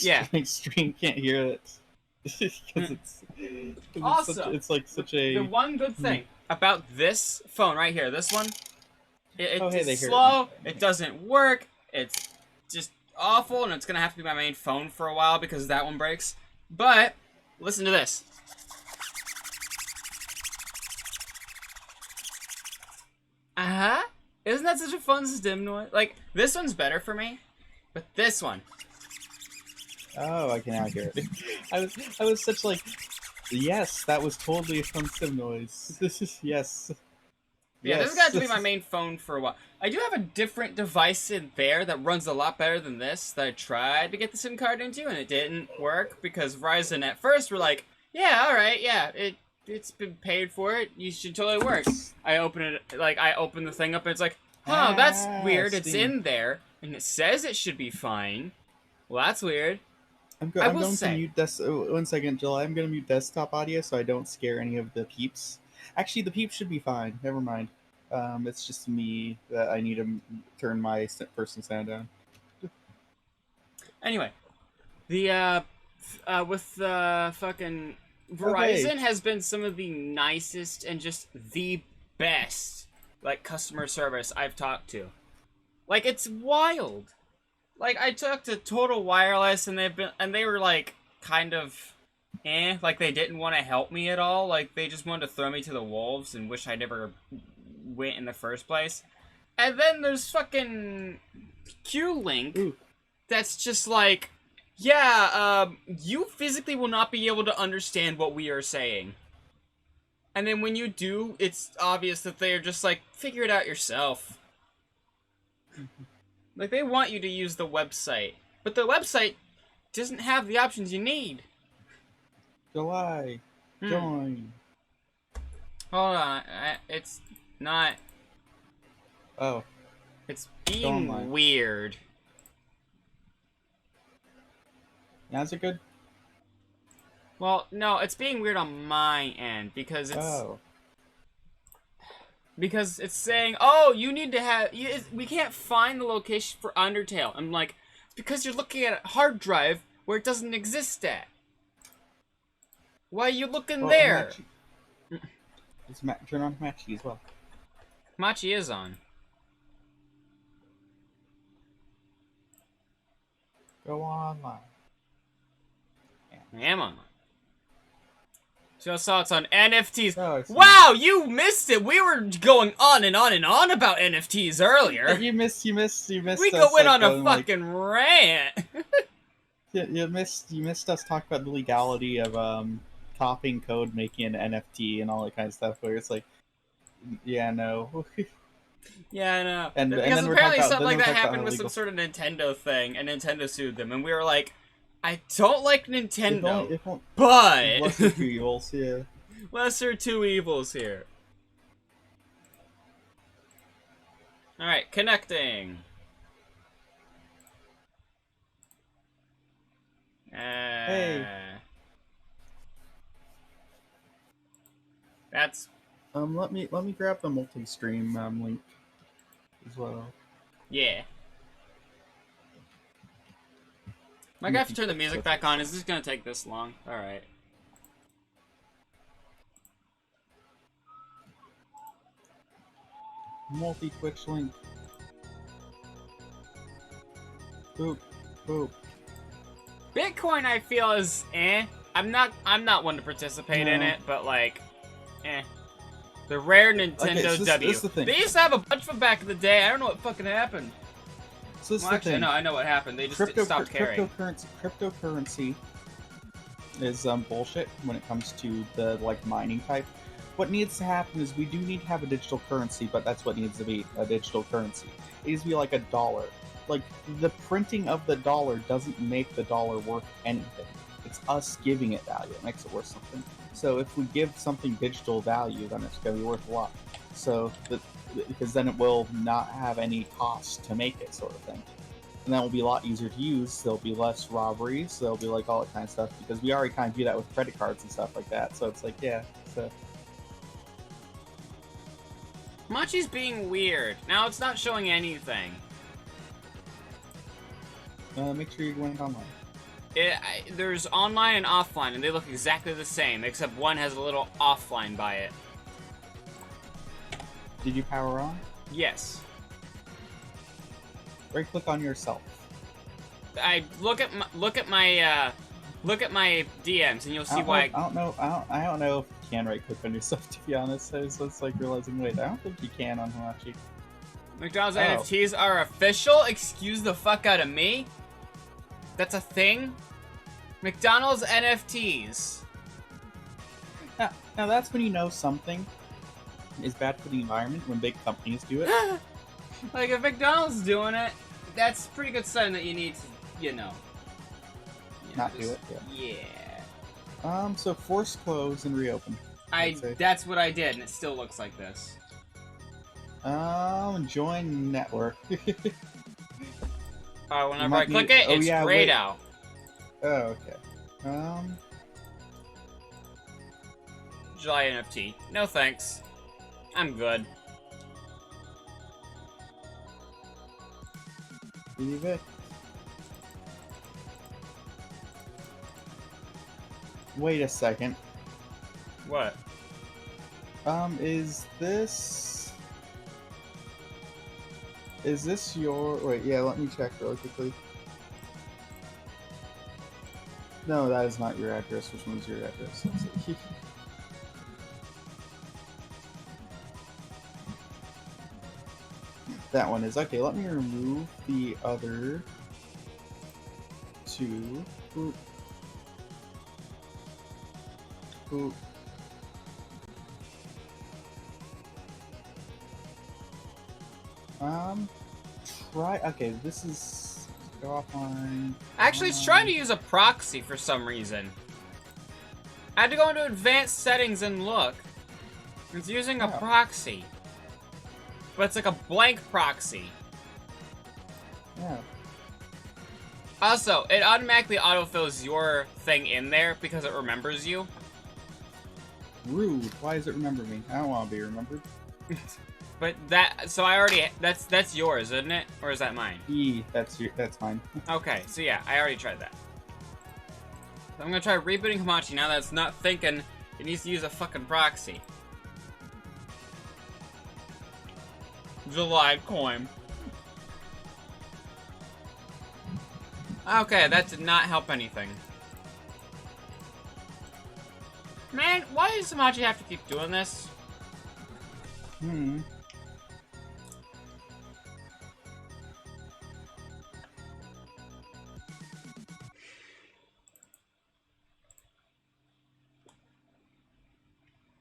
Yeah. My stream can't hear it. Because Also, it's like such a... The one good thing about this phone right here, this one, it's hear slow, it doesn't work, it's just awful, and it's gonna have to be my main phone for a while because that one breaks. But, listen to this. Uh-huh. Isn't that such a fun stim noise? Like, this one's better for me, but this one. Oh, I can now hear it. I was such like, yes, that was totally a fun sim noise. This is yes. Yeah, Yes. this has got to be my main phone for a while. I do have a different device in there that runs a lot better than this that I tried to get the SIM card into, and it didn't work because Verizon at first were like, yeah, alright, yeah, it's been paid for it, you should totally work. I open the thing up and it's like, huh, that's weird, it's in there, and it says it should be fine. Well, that's weird. I'm going to mute one second, Jill. I'm going to mute desktop audio so I don't scare any of the peeps. Actually, the peeps should be fine. Never mind. It's just me that I need to turn my person sound down. Anyway, the with fucking Verizon has been some of the nicest and just the best like customer service I've talked to. Like, it's wild. Like, I talked to Total Wireless and they were like kind of like they didn't want to help me at all. Like they just wanted to throw me to the wolves and wish I never went in the first place. And then there's fucking Q-Link. Ooh. That's just like, yeah, you physically will not be able to understand what we are saying. And then when you do, it's obvious that they're just like, figure it out yourself. Like, they want you to use the website. But the website doesn't have the options you need. July. Join. Hold on, it's not... Oh. It's being weird. Now is it good? Well, no, it's being weird on my end, because it's... Oh. Because it's saying, oh, you need to have... we can't find the location for Undertale. I'm like, it's because you're looking at a hard drive where it doesn't exist at. Why are you looking there? Turn on Machi as well. Machi is on. Go online. I am online. So I saw it's on NFTs. Oh, wow, you missed it. We were going on and on and on about NFTs earlier. You missed. We went on a fucking rant. You missed us talk about the legality of copying code, making an NFT, and all that kind of stuff. Where it's like, yeah, no. Yeah, I know. And because then apparently something like that happened with some sort of Nintendo thing, and Nintendo sued them, and we were like, I don't like Nintendo, but... Lesser two evils, yeah. Lesser two evils here. Alright, connecting. Hey. That's... let me grab the multi-stream link as well. Yeah. Like, I have to turn the music back on. Is this gonna take this long? Alright. Multi-Twitch link. Boop. Boop. Bitcoin, I feel, is eh. I'm not one to participate in it, but like, eh. The rare Nintendo W. They used to have a bunch of them back in the day. I don't know what fucking happened. So this well, actually, no, I know what happened. They just stopped caring. Cryptocurrency is bullshit when it comes to the like mining type. What needs to happen is we do need to have a digital currency, but that's what needs to be a digital currency. It needs to be like a dollar. Like the printing of the dollar doesn't make the dollar worth anything. It's us giving it value. It makes it worth something. So if we give something digital value, then it's going to be worth a lot. So because then it will not have any cost to make it, sort of thing. And that will be a lot easier to use. There'll be less robberies. There'll be like all that kind of stuff because we already kind of do that with credit cards and stuff like that. So it's like, yeah. So Machi's being weird. Now it's not showing anything. Make sure you went online. There's online and offline, and they look exactly the same, except one has a little offline by it. Did you power on? Yes. Right-click on yourself. I look at my DMs, and you'll see why. I don't know if you can right-click on yourself. To be honest, so it's like realizing, wait, I don't think you can on Hamachi. McDonald's NFTs are official. Excuse the fuck out of me. That's a thing. McDonald's NFTs. Now that's when you know something is bad for the environment when big companies do it. Like if McDonald's doing it, that's a pretty good sign that you need to, not do it. Yeah. So force close and reopen. That's what I did, and it still looks like this. Join network. Whenever I click it, it's grayed out. Oh, okay. July NFT. No thanks. I'm good. Leave it. Wait a second. What? Is this your... Wait, yeah, let me check really quickly. No, that is not your address. Which one is your address? Let's see. That one is okay. Let me remove the other two. Oop. Oop. Try. Okay, this is go off on. Actually, it's trying to use a proxy for some reason. I had to go into advanced settings and look. It's using a proxy. But it's like a blank proxy. Yeah. Also, it automatically autofills your thing in there because it remembers you. Rude. Why does it remember me? I don't want to be remembered. But that, so I already, that's yours, isn't it? Or is that mine? That's mine. Okay, so yeah, I already tried that. So I'm gonna try rebooting Hamachi now that it's not thinking it needs to use a fucking proxy. July coin. Okay, that did not help anything. Man, why does Hamachi have to keep doing this?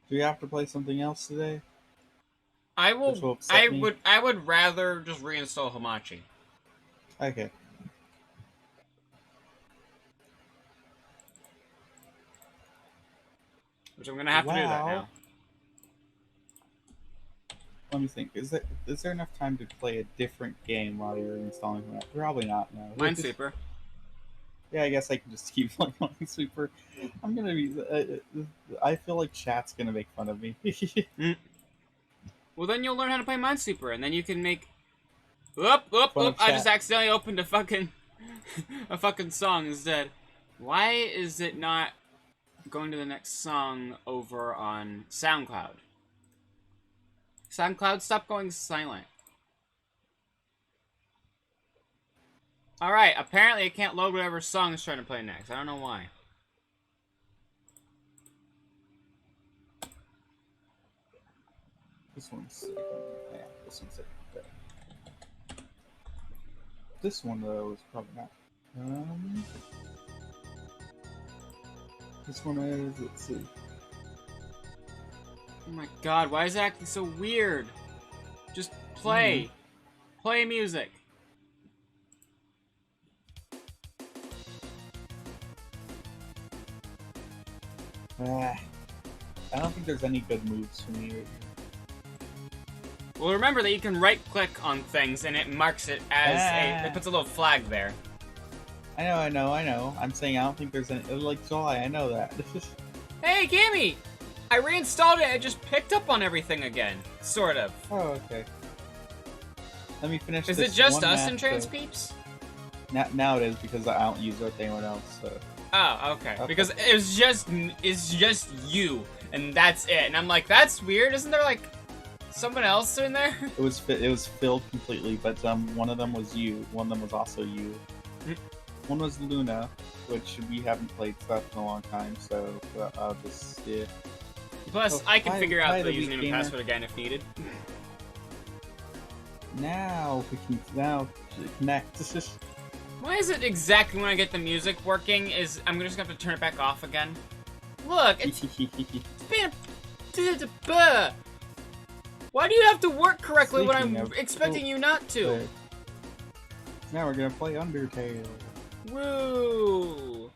Do we have to play something else today? I would rather just reinstall Hamachi. Okay. Which I'm gonna have to do that now. Let me think. Is there enough time to play a different game while you're installing that? Probably not. No. Minesweeper. Yeah, I guess I can just keep playing Minesweeper. I'm gonna be. I feel like chat's gonna make fun of me. Well, then you'll learn how to play Minesweeper, and then you can make. Oop! I just accidentally opened a fucking song instead. Why is it not going to the next song over on SoundCloud? SoundCloud, stop going silent. Alright, apparently it can't load whatever song it's trying to play next. I don't know why. This one's. Yeah, this one's. Okay. This one though is probably not. This one is. Let's see. Oh my god, why is it acting so weird? Just play. Play music. I don't think there's any good moves for me right here. Well, remember that you can right-click on things and it marks it as it puts a little flag there. I know. I'm saying I don't think there's any. Like July, I know that. Hey, Cami! I reinstalled it and it just picked up on everything again. Sort of. Oh, okay. Let me finish Is this it just one us map, in Trans Peeps? Now it is because I don't use it with anyone else, so. Oh, okay. Because it's just you, and that's it. And I'm like, that's weird. Isn't there like someone else in there? It was filled completely, but one of them was you. One of them was also you. One was Luna, which we haven't played stuff in a long time, so I'll just yeah. Plus, I can figure out the username and password again if needed. Now we can connect. Why is it exactly when I get the music working? I'm just gonna have to turn it back off again? Look, it's being Why do you have to work correctly when I'm expecting you not to? Now we're gonna play Undertale. Woo!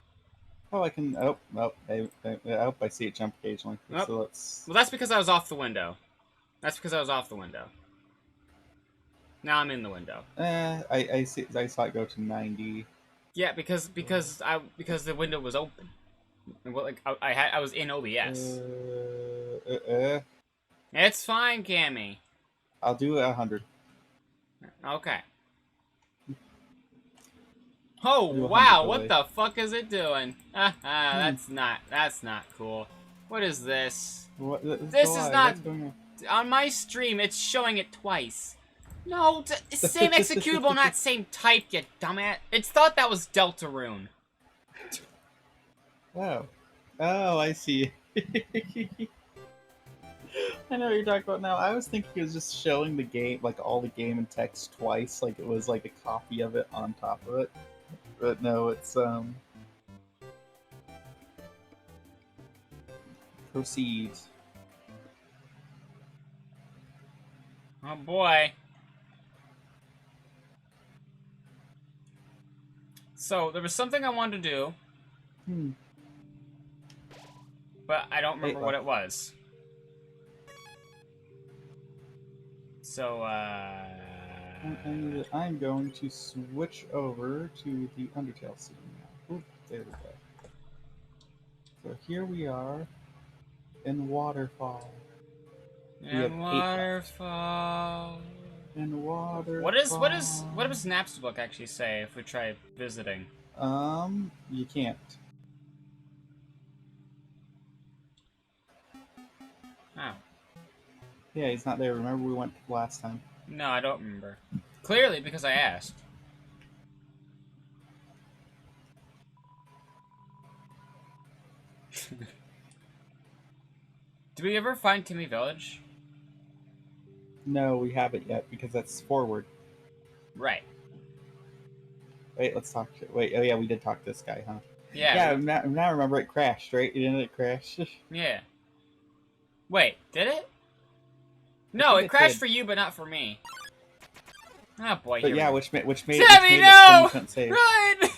Oh, I can. I see it jump occasionally. Oh. So let's. Well, that's because I was off the window. Now I'm in the window. I saw it go to 90. Yeah, because the window was open. I was in OBS. It's fine, Cammy. I'll do 100. Okay. Oh wow! What the fuck is it doing? That's not cool. What is this? This is not on my stream. It's showing it twice. No, same executable, not same type. You dumbass! It's thought that was Deltarune. Oh. Oh, I see. I know what you're talking about now. I was thinking it was just showing the game, like all the game and text twice, like it was like a copy of it on top of it. But no, it's proceed. Oh boy. So, there was something I wanted to do, Hmm. but I don't Eight remember what left. it was. So, I'm going to switch over to the Undertale scene now. Oop, there we go. So here we are in Waterfall. We have And 8 left. waterfall. In Waterfall. What does Nap's book actually say if we try visiting? You can't. Oh. Yeah, he's not there. Remember we went last time. No, I don't remember. Clearly, because I asked. Did we ever find Timmy Village? No, we haven't yet because that's forward. Right. Wait, let's talk. Wait, oh yeah, we did talk to this guy, huh? Yeah. Yeah, now I remember it crashed, right? Didn't it crash? Yeah. Wait, did it? I No, think it it crashed did. for you, but not for me. Oh boy, But here yeah, we which made Timmy, it so you no! couldn't save. Run!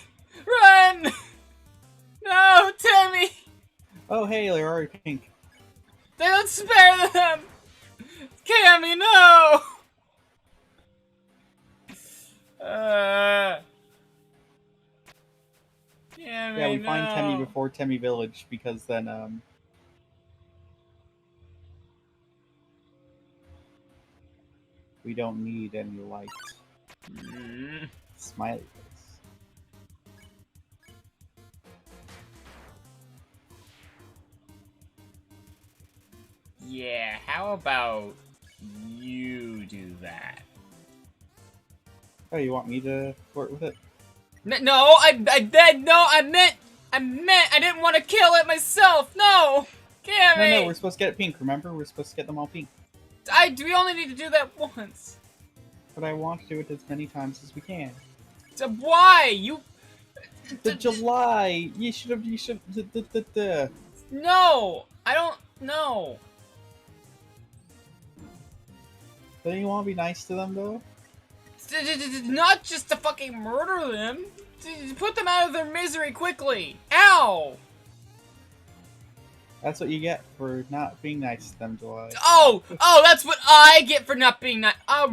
Run! No, Timmy! Oh hey, they're already pink. They don't spare them! Cammy, no! Yeah, we Cammy, find Temmie no. before Temmie Village because then we don't need any light. Mm. Smiley face. Yeah, how about you do that? Oh, you want me to flirt with it? No, I meant, I didn't want to kill it myself. No, No, Cammy. we're supposed to get it pink. Remember, we're supposed to get them all pink. We only need to do that once. But I want to do it as many times as we can. So why you? The July. You should have. You should. No, I don't know. Don't you want to be nice to them though? Not just to fucking murder them. Put them out of their misery quickly. Ow. That's what you get for not being nice to them, July. Oh, that's what I get for not being nice. Oh,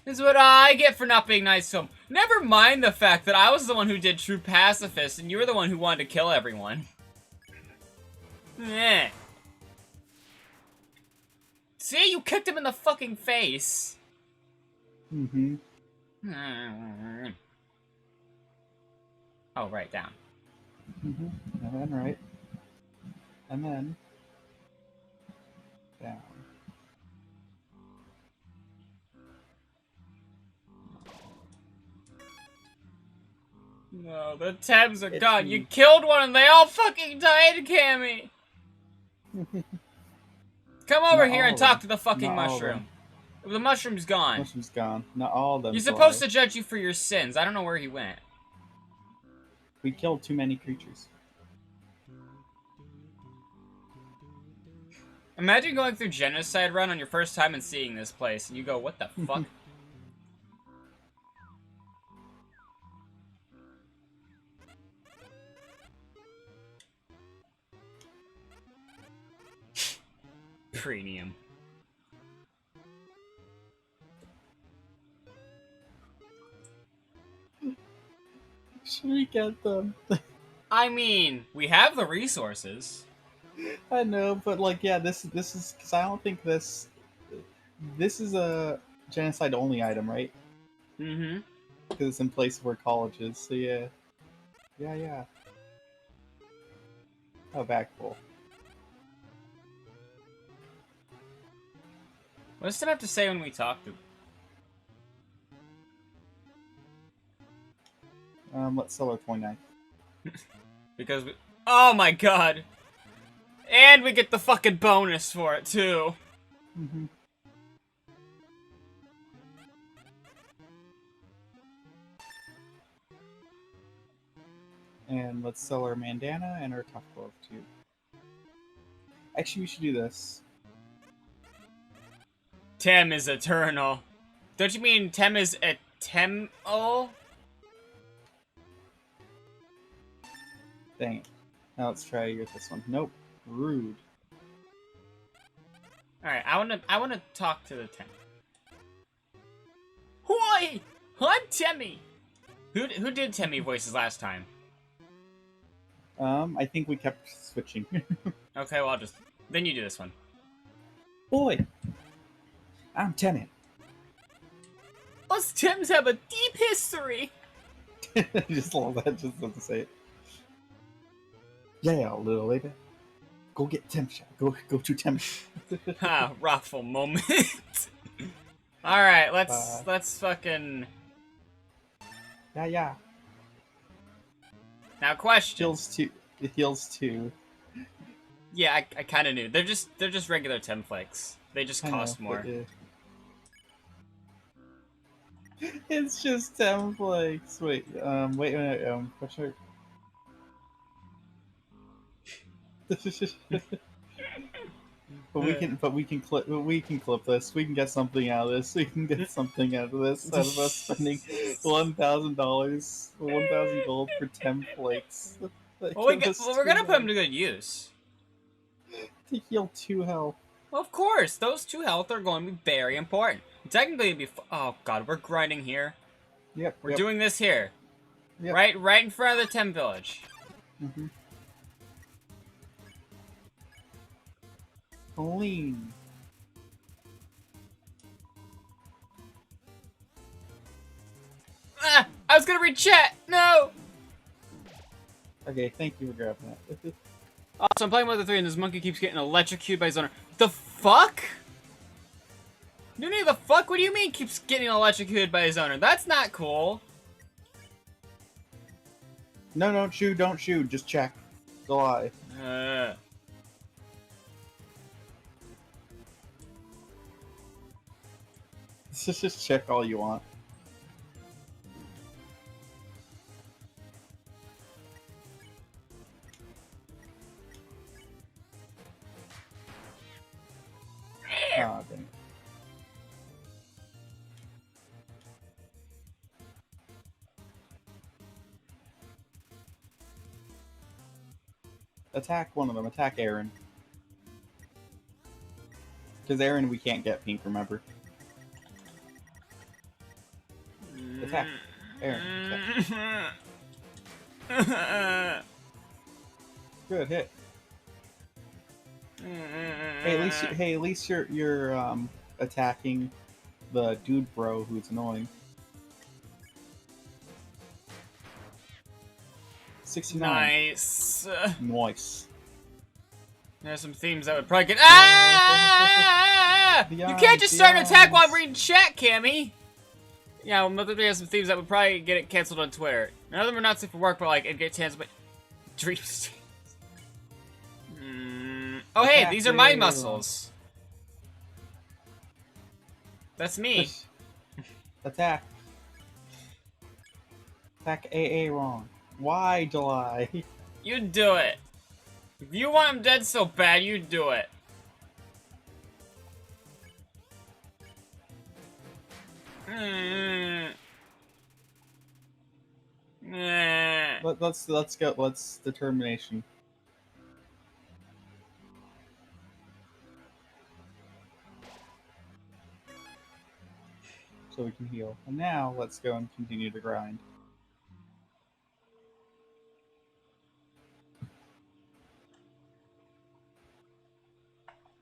that's what I get for not being nice to them. Never mind the fact that I was the one who did true pacifist and you were the one who wanted to kill everyone. Eh. See, you kicked him in the fucking face. Mm-hmm. Oh, right, down. Mm-hmm. And then right. And then down. No, the tabs are It's gone. me. You killed one and they all fucking died, Cammy. Come over Not here all and of talk them. to the fucking Not all of mushroom. The mushroom's gone. Mushroom's gone. Not all of them. You're July. supposed to judge you for your sins. I don't know where he went. We killed too many creatures. Imagine going through Genocide Run on your first time and seeing this place, and you go, what the fuck? Premium. Should we get them? I mean, we have the resources. I know, but like, yeah, this is because I don't think this is a genocide only item, right? Mm-hmm. Because it's in place where college is. So yeah, yeah. Oh, back full. What does Tim have to say when we talk to? Let's sell our 29. Because we... Oh my god! And we get the fucking bonus for it, too. Mm-hmm. And let's sell our Mandana and our Tough Glove, too. Actually, we should do this. Tem is eternal. Don't you mean Tem is eternal? Dang it. Now let's try to get this one. Nope. Rude. Alright, I wanna talk to the Tem. Hoi! I'm Temmie! Who did Temmie voices last time? I think we kept switching. Okay, well then you do this one. Boy! I'm Temmie. Us Tems have a deep history! I just love that, just to say it. Yeah, little lady. Go get Temsha. Go to Temsha. Ha, rockful moment. Alright, let's fucking... Yeah. Now question. It heals 2. Yeah, I kinda knew. They're just regular Temflakes. They just cost more. It's just Temflakes. Wait a minute, what's your... But we can clip this. We can get something out of this. We can get something out of this. Out of us spending $1,000, 1,000 gold for Temflakes. Well, we're gonna put them to good use. To heal 2 health. Well, of course, those 2 health are going to be very important. Technically, it'd be. Oh god, we're grinding here. Yep. We're doing this here. Yep. Right in front of the Tem village. Mm-hmm. Lean. Ah! I was gonna read chat! No! Okay, thank you for grabbing that. Also, I'm playing with the 3 and this monkey keeps getting electrocuted by his owner. The fuck? Noonie, the fuck? What do you mean keeps getting electrocuted by his owner? That's not cool. No, don't shoot. Just check. Go lie. Just check all you want. Ah, dang. Attack one of them. Attack Aaron. Because Aaron, we can't get pink, remember? Attack. Aaron. Attack. Good hit. Hey, at least you're attacking the dude bro who's annoying. 69. Nice. Nice. There's some themes that would probably get. Ah! You can't just start an attack while I'm reading chat, Cammy. Yeah, well, Mother 3 has some themes that would probably get it canceled on Twitter. None of them are not safe for work, but like it gets canceled. But dreams. Oh hey, these are my muscles. That's me. Attack. Attack AA wrong. Why, July? You do it. If you want him dead so bad, you do it. Let's go. Let's determination. So we can heal. And now let's go and continue to grind.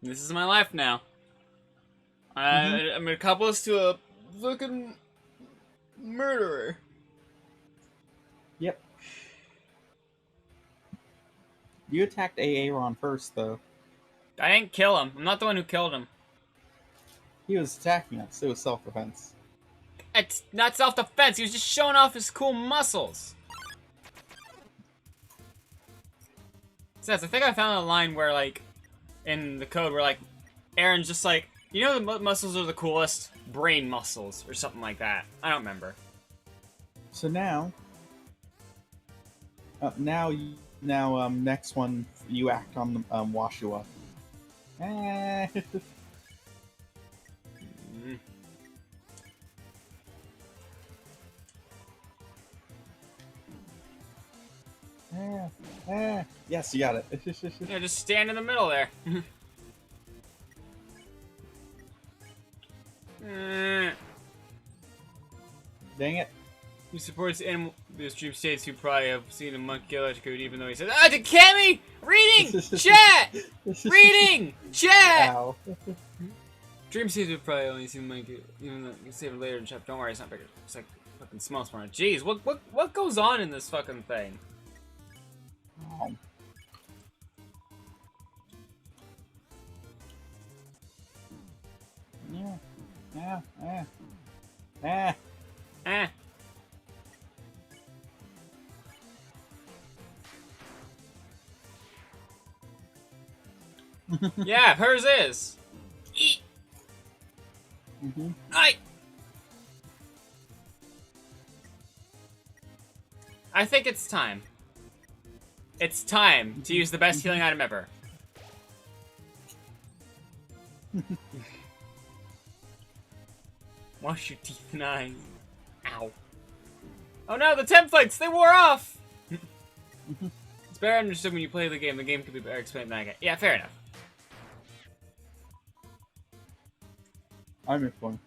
This is my life now. I'm gonna couple us to a fucking murderer. Yep. You attacked Aaron first, though. I didn't kill him. I'm not the one who killed him. He was attacking us. It was self-defense. It's not self-defense. He was just showing off his cool muscles. says. I think I found a line where, like, in the code where, like, Aaron's just like, you know the muscles are the coolest? Brain muscles, or something like that. I don't remember. So now, next one, you act on the Washua. Mm. Yes, you got it. Yeah, just stand in the middle there. Dang it. Who supports animal stream states who probably have seen a monkey electrocute even though he says, ah, cami! Reading! Chat! Reading! Chat! Ow. Dream states would probably only seen the monkey even though you save it later in chat. Don't worry, it's not bigger. It's like fucking small spawn. Jeez, what goes on in this fucking thing? Oh. Yeah. Eh. Yeah, hers is. Eat. Mm-hmm. I think it's time. It's time to use the best healing item ever. Wash your teeth and eyes. Ow. Oh no, the templates! They wore off! It's better understood when you play the game. The game could be better explained than I get. Yeah, fair enough. I missed one.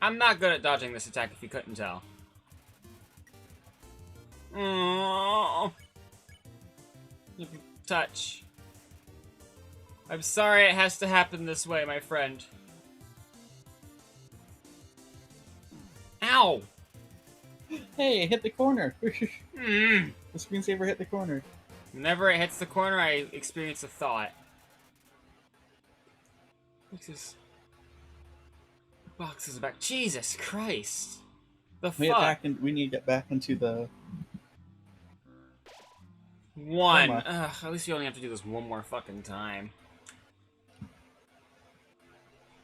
I'm not good at dodging this attack if you couldn't tell. Oh. Touch. I'm sorry it has to happen this way, my friend. Ow! Hey, it hit the corner. Mm. The screensaver hit the corner. Whenever it hits the corner, I experience a thought. What's this? Boxes back. Jesus Christ! The fuck? We need to get back into the One. Ugh, at least you only have to do this one more fucking time.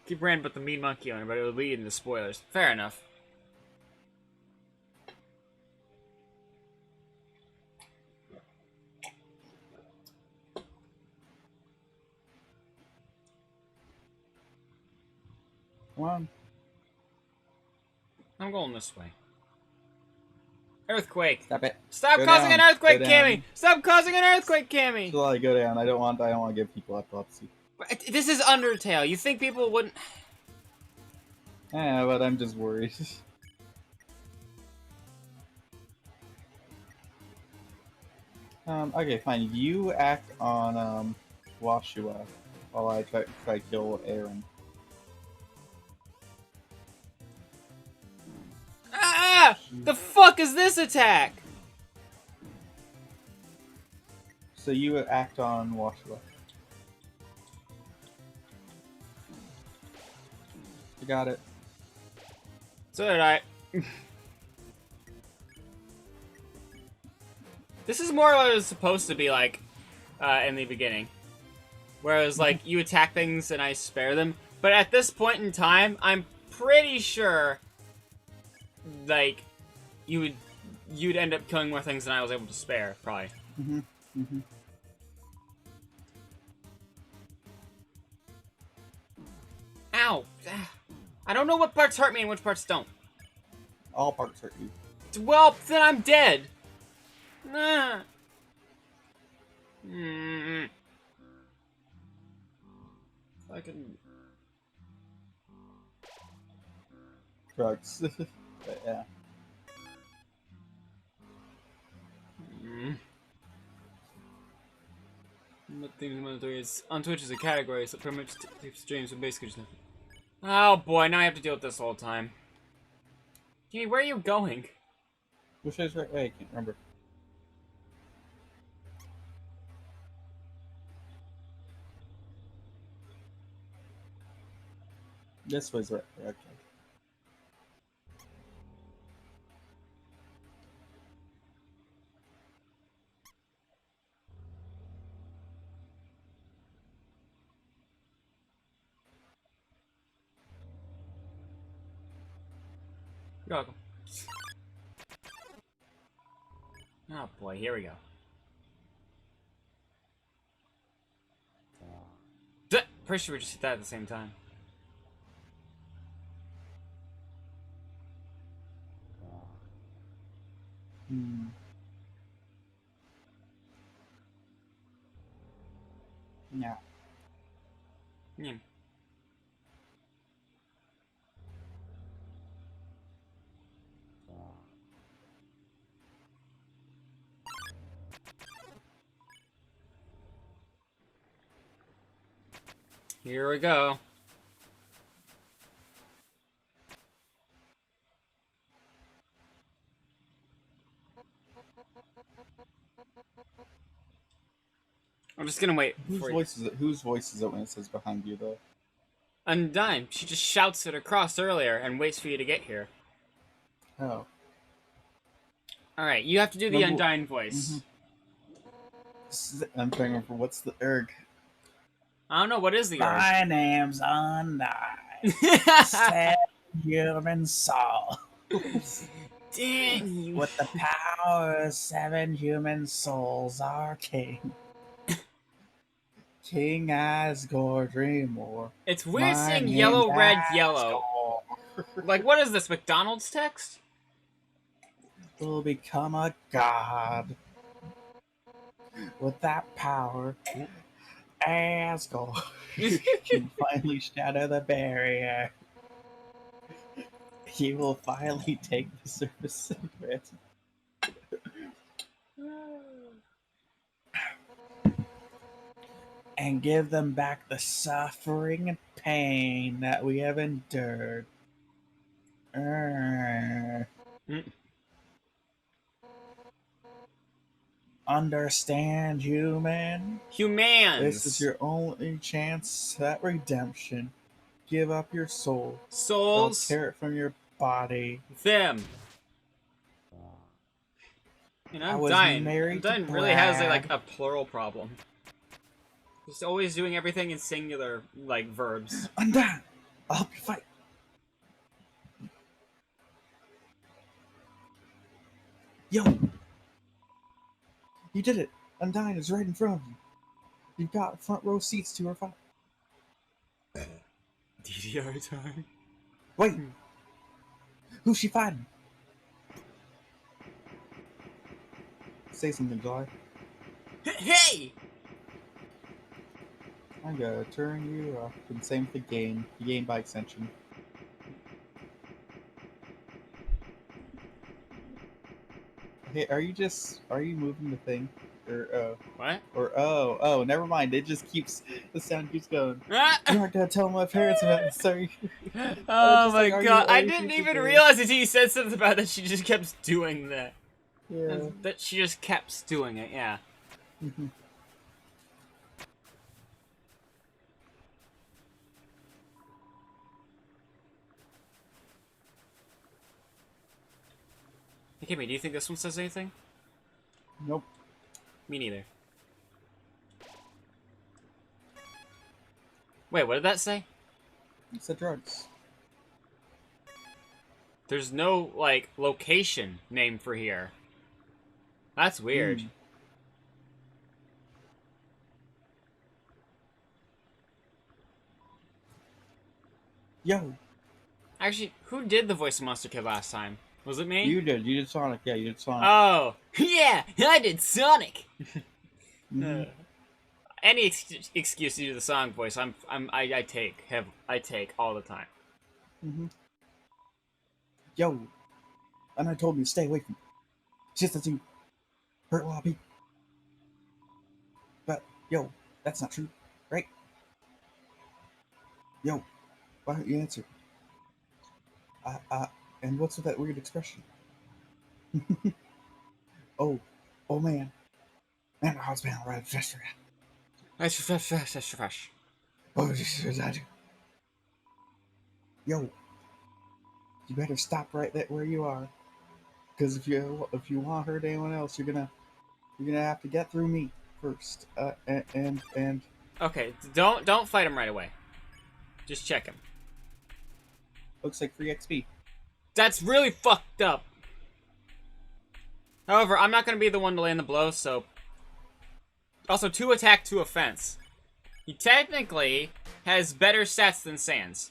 Keep random but the mean monkey on it, but it would lead into spoilers. Fair enough. one. I'm going this way. Earthquake. Stop it. Stop Go causing down. an earthquake, Go down. Cammy! Stop causing an earthquake, Cammy! So I go down. I don't want to give people epilepsy. This is Undertale. You think people wouldn't... Yeah, but I'm just worried. Okay, fine. You act on Washua while I try to kill Aaron. Ah! The fuck is this attack? So you act on Washua. You got it. So did I. This is more what it was supposed to be like in the beginning. Whereas, like, you attack things and I spare them. But at this point in time, I'm pretty sure, like, you'd end up killing more things than I was able to spare, probably. Mm-hmm. Mm-hmm. Ow! I don't know what parts hurt me and which parts don't. All parts hurt you. Well, then I'm dead. Nah. I can... Drugs. But yeah. What things monetary is on Twitch is a category, so pretty much streams are basically just nothing. Oh boy, now I have to deal with this whole time. Jimmy, where are you going? Which is right way? I can't remember. This was right. Okay. You're welcome. Oh boy, here we go. Pretty sure we just hit that at the same time. Hmm. Yeah. Yeah. Here we go. I'm just gonna wait. Whose voice is it when it says behind you though? Undyne. She just shouts it across earlier and waits for you to get here. Oh. Alright, you have to do the Remember- Undyne voice. I'm trying to remember what's the erg. I don't know, what is the org? My name's Undyne. Seven human soul. Dang you. With the power of 7 human souls, our king. King Asgore Dreammore. It's weird My seeing name's yellow, red, yellow. Asgore. Like, what is this, McDonald's text? Will become a god. With that power, Asgore can finally shatter the barrier. He will finally take the surface of it. And give them back the suffering and pain that we have endured. Understand, human? Humans. This is your only chance at redemption. Give up your soul. They'll Souls. tear it from your body. Them. You know, I I'm was dying. married to Undyne really has Brad. like a plural problem. Just always doing everything in singular, like, verbs. Undone! I'll help you fight. Yo! You did it! Undyne is right in front of you. You've got front row seats to her fight. DDR time. Wait! Who's she fighting? Say something, July. Hey! I'm gonna turn you off. And same with the game by extension. Hey, are you moving the thing? What? Oh, never mind. The sound keeps going. Ah! You're not gonna tell my parents about it, sorry. Oh just my like, are god, you I didn't even doing? realize until you said something about that she just kept doing that. Yeah. That she just kept doing it, yeah. Mhm. Hey, Kimmy, do you think this one says anything? Nope. Me neither. Wait, what did that say? It said drugs. There's no, like, location name for here. That's weird. Mm. Yo, Actually, who did the voice of Monster Kid last time? Was it me? you did Sonic. Yeah, you did Sonic. Oh, yeah, I did Sonic. Mhm. Any excuse to do the song voice, I take all the time. Mhm. Yo, and I told you stay away from. Just that you hurt Lobby. But yo, that's not true, right? Yo, why don't you answer? And what's with that weird expression? Oh, oh man, man, the house been right faster. That's fresh. Oh, this is that. Yo, you better stop right there where you are, because if you want to hurt anyone else, you're gonna have to get through me first. And Okay, don't fight him right away. Just check him. looks like free XP. That's really fucked up. However, I'm not gonna be the one to land the blow, so... Also, 2 attack, 2 offense. He technically has better stats than Sans.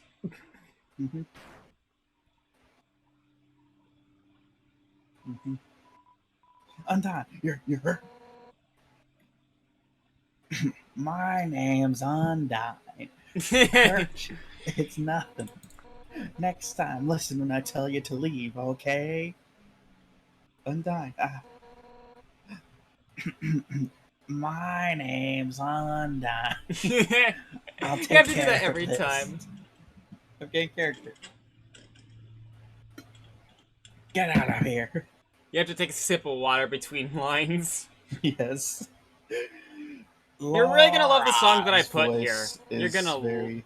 Mm-hmm. Mm-hmm. Undyne, you're hurt. My name's Undyne. Hurt you. It's nothing. Next time, listen when I tell you to leave, okay? Undyne. My name's Undyne. I'll take You have to do care that of every this. time. Okay, character. Get out of here. You have to take a sip of water between lines. Yes. You're really gonna love the song that I Laura's put here. voice You're is gonna... very...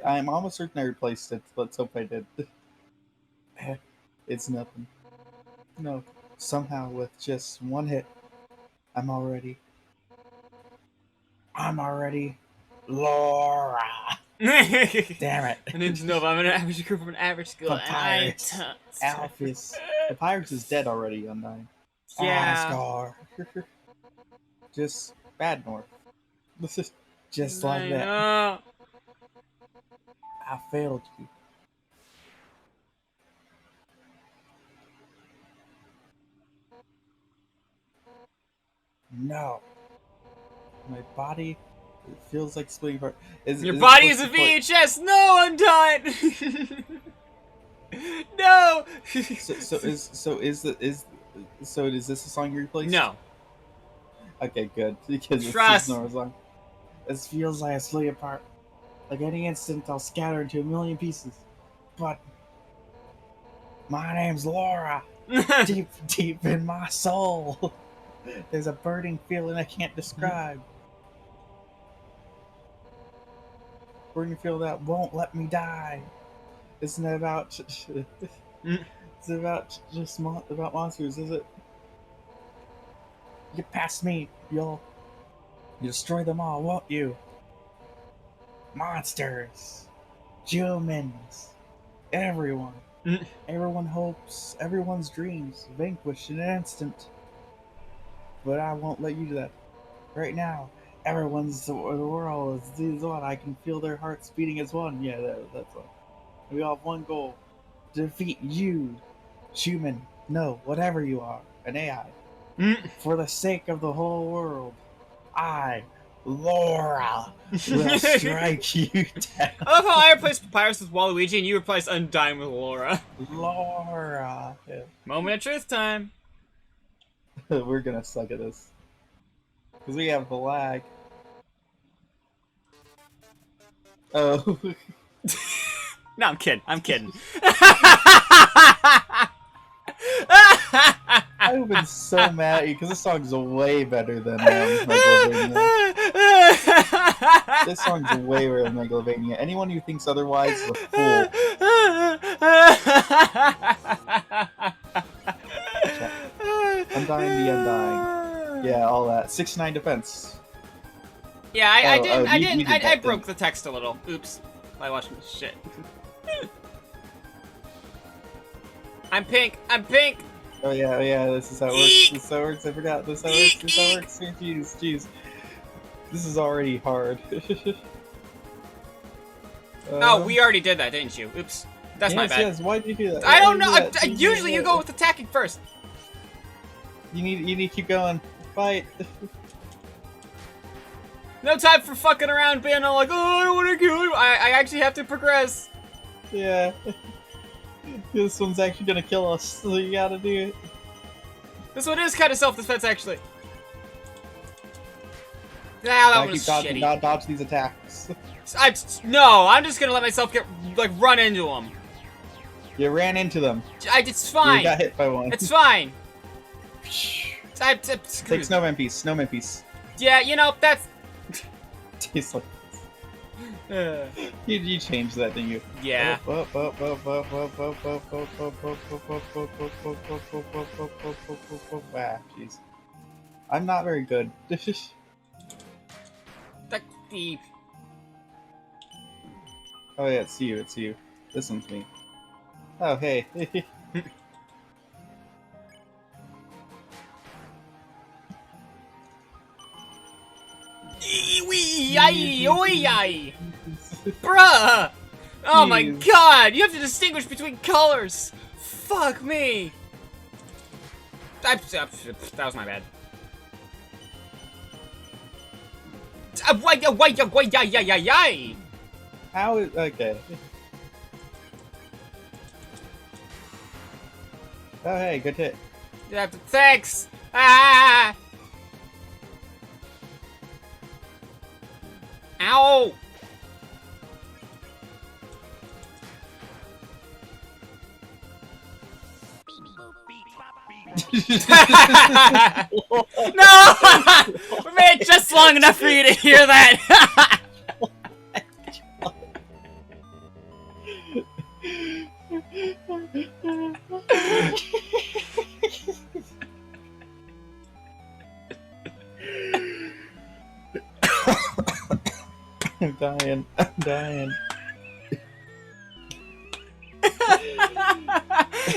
I'm almost certain I replaced it. Let's hope I did. It's nothing. No. Somehow, with just one hit, I'm already Laura. Damn it. An Ninja Nova, I'm an average group from an average school. Papyrus. Alphys. Papyrus is dead already, Undyne. Yeah. Scar. Just bad north. This is just like that. Know. I failed you. No. My body, it feels like splitting apart. Your body is a VHS! No, Undyne! No! So is this a song you replaced? No. Okay, good. Because it's Trust. just normal song. This feels like a split apart. Like any instant, I'll scatter into a million pieces. But my name's Laura. deep in my soul, there's a burning feeling I can't describe. Burning feeling that won't let me die. Isn't it about? It's about just about monsters, is it? Get past me, you'll destroy them all, won't you? Monsters, humans, everyone. Everyone hopes, everyone's dreams vanquished in an instant. But I won't let you do that. Right now, everyone's the world is one. I can feel their hearts beating as one. Yeah, that's one. We all have one goal: to defeat you, human. No, whatever you are, an AI. For the sake of the whole world, I, Laura, will strike you down. I love how I replaced Papyrus with Waluigi and you replaced Undyne with Laura. Laura. Yeah. Moment of truth time. We're gonna suck at this. Because we have the lag. Oh. No, I'm kidding. I'm kidding. I would have been so mad at you because this song's way better than Megalovania. This song's way better than Megalovania. Anyone who thinks otherwise is a fool. Undyne the Undying. Yeah, all that. 69 defense. Yeah, I did broke the text a little. Oops. By watching this shit. I'm pink. I'm pink. Oh yeah, this is how it works. This is how it works. I forgot. This is how it works. This is how it works. Jeez. This is already hard. Oh, we already did that, didn't you? Oops. That's my bad. Yes, why'd you do that? I don't know. Usually you go with attacking first. You need to keep going. Fight. No time for fucking around being all like, oh, I don't want to kill you. I actually have to progress. Yeah. This one's actually gonna kill us, so you gotta do it. This one is kind of self-defense, actually. Nah, that was shitty. Dodge these attacks. No, I'm just gonna let myself get, like, run into them. You ran into them. It's fine. You got hit by one. It's fine. Take Snowman Piece. Yeah, you know, that's... Tastes like you changed that, didn't you? Yeah. Jeez. I'm not very good. Oh yeah, it's you. This one's me. Oh, hey. Wee, yay, oi, yay. Bruh! Oh my god, you have to distinguish between colors! Fuck me! That was my bad. Wait, How is... Okay. Oh, hey, good hit. Thanks! Ah! Ow! No! We made it just long enough for you to hear that! I'm dying. I'm dying.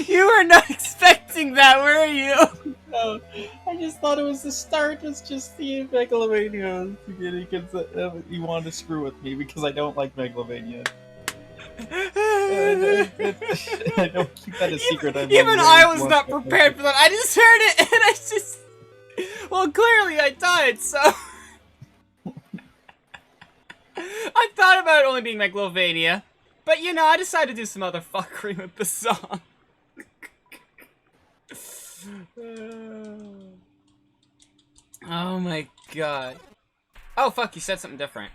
You were not expecting that, were you? No, I just thought it was the start. Was just the Megalovania. You wanted to screw with me because I don't like Megalovania. I don't keep that a secret. Even I was not prepared for that. I just heard it and I just... Well, clearly I died, so... I thought about it only being Megalovania. But, you know, I decided to do some other fuckery with the song. Oh my god. Oh, fuck, you said something different.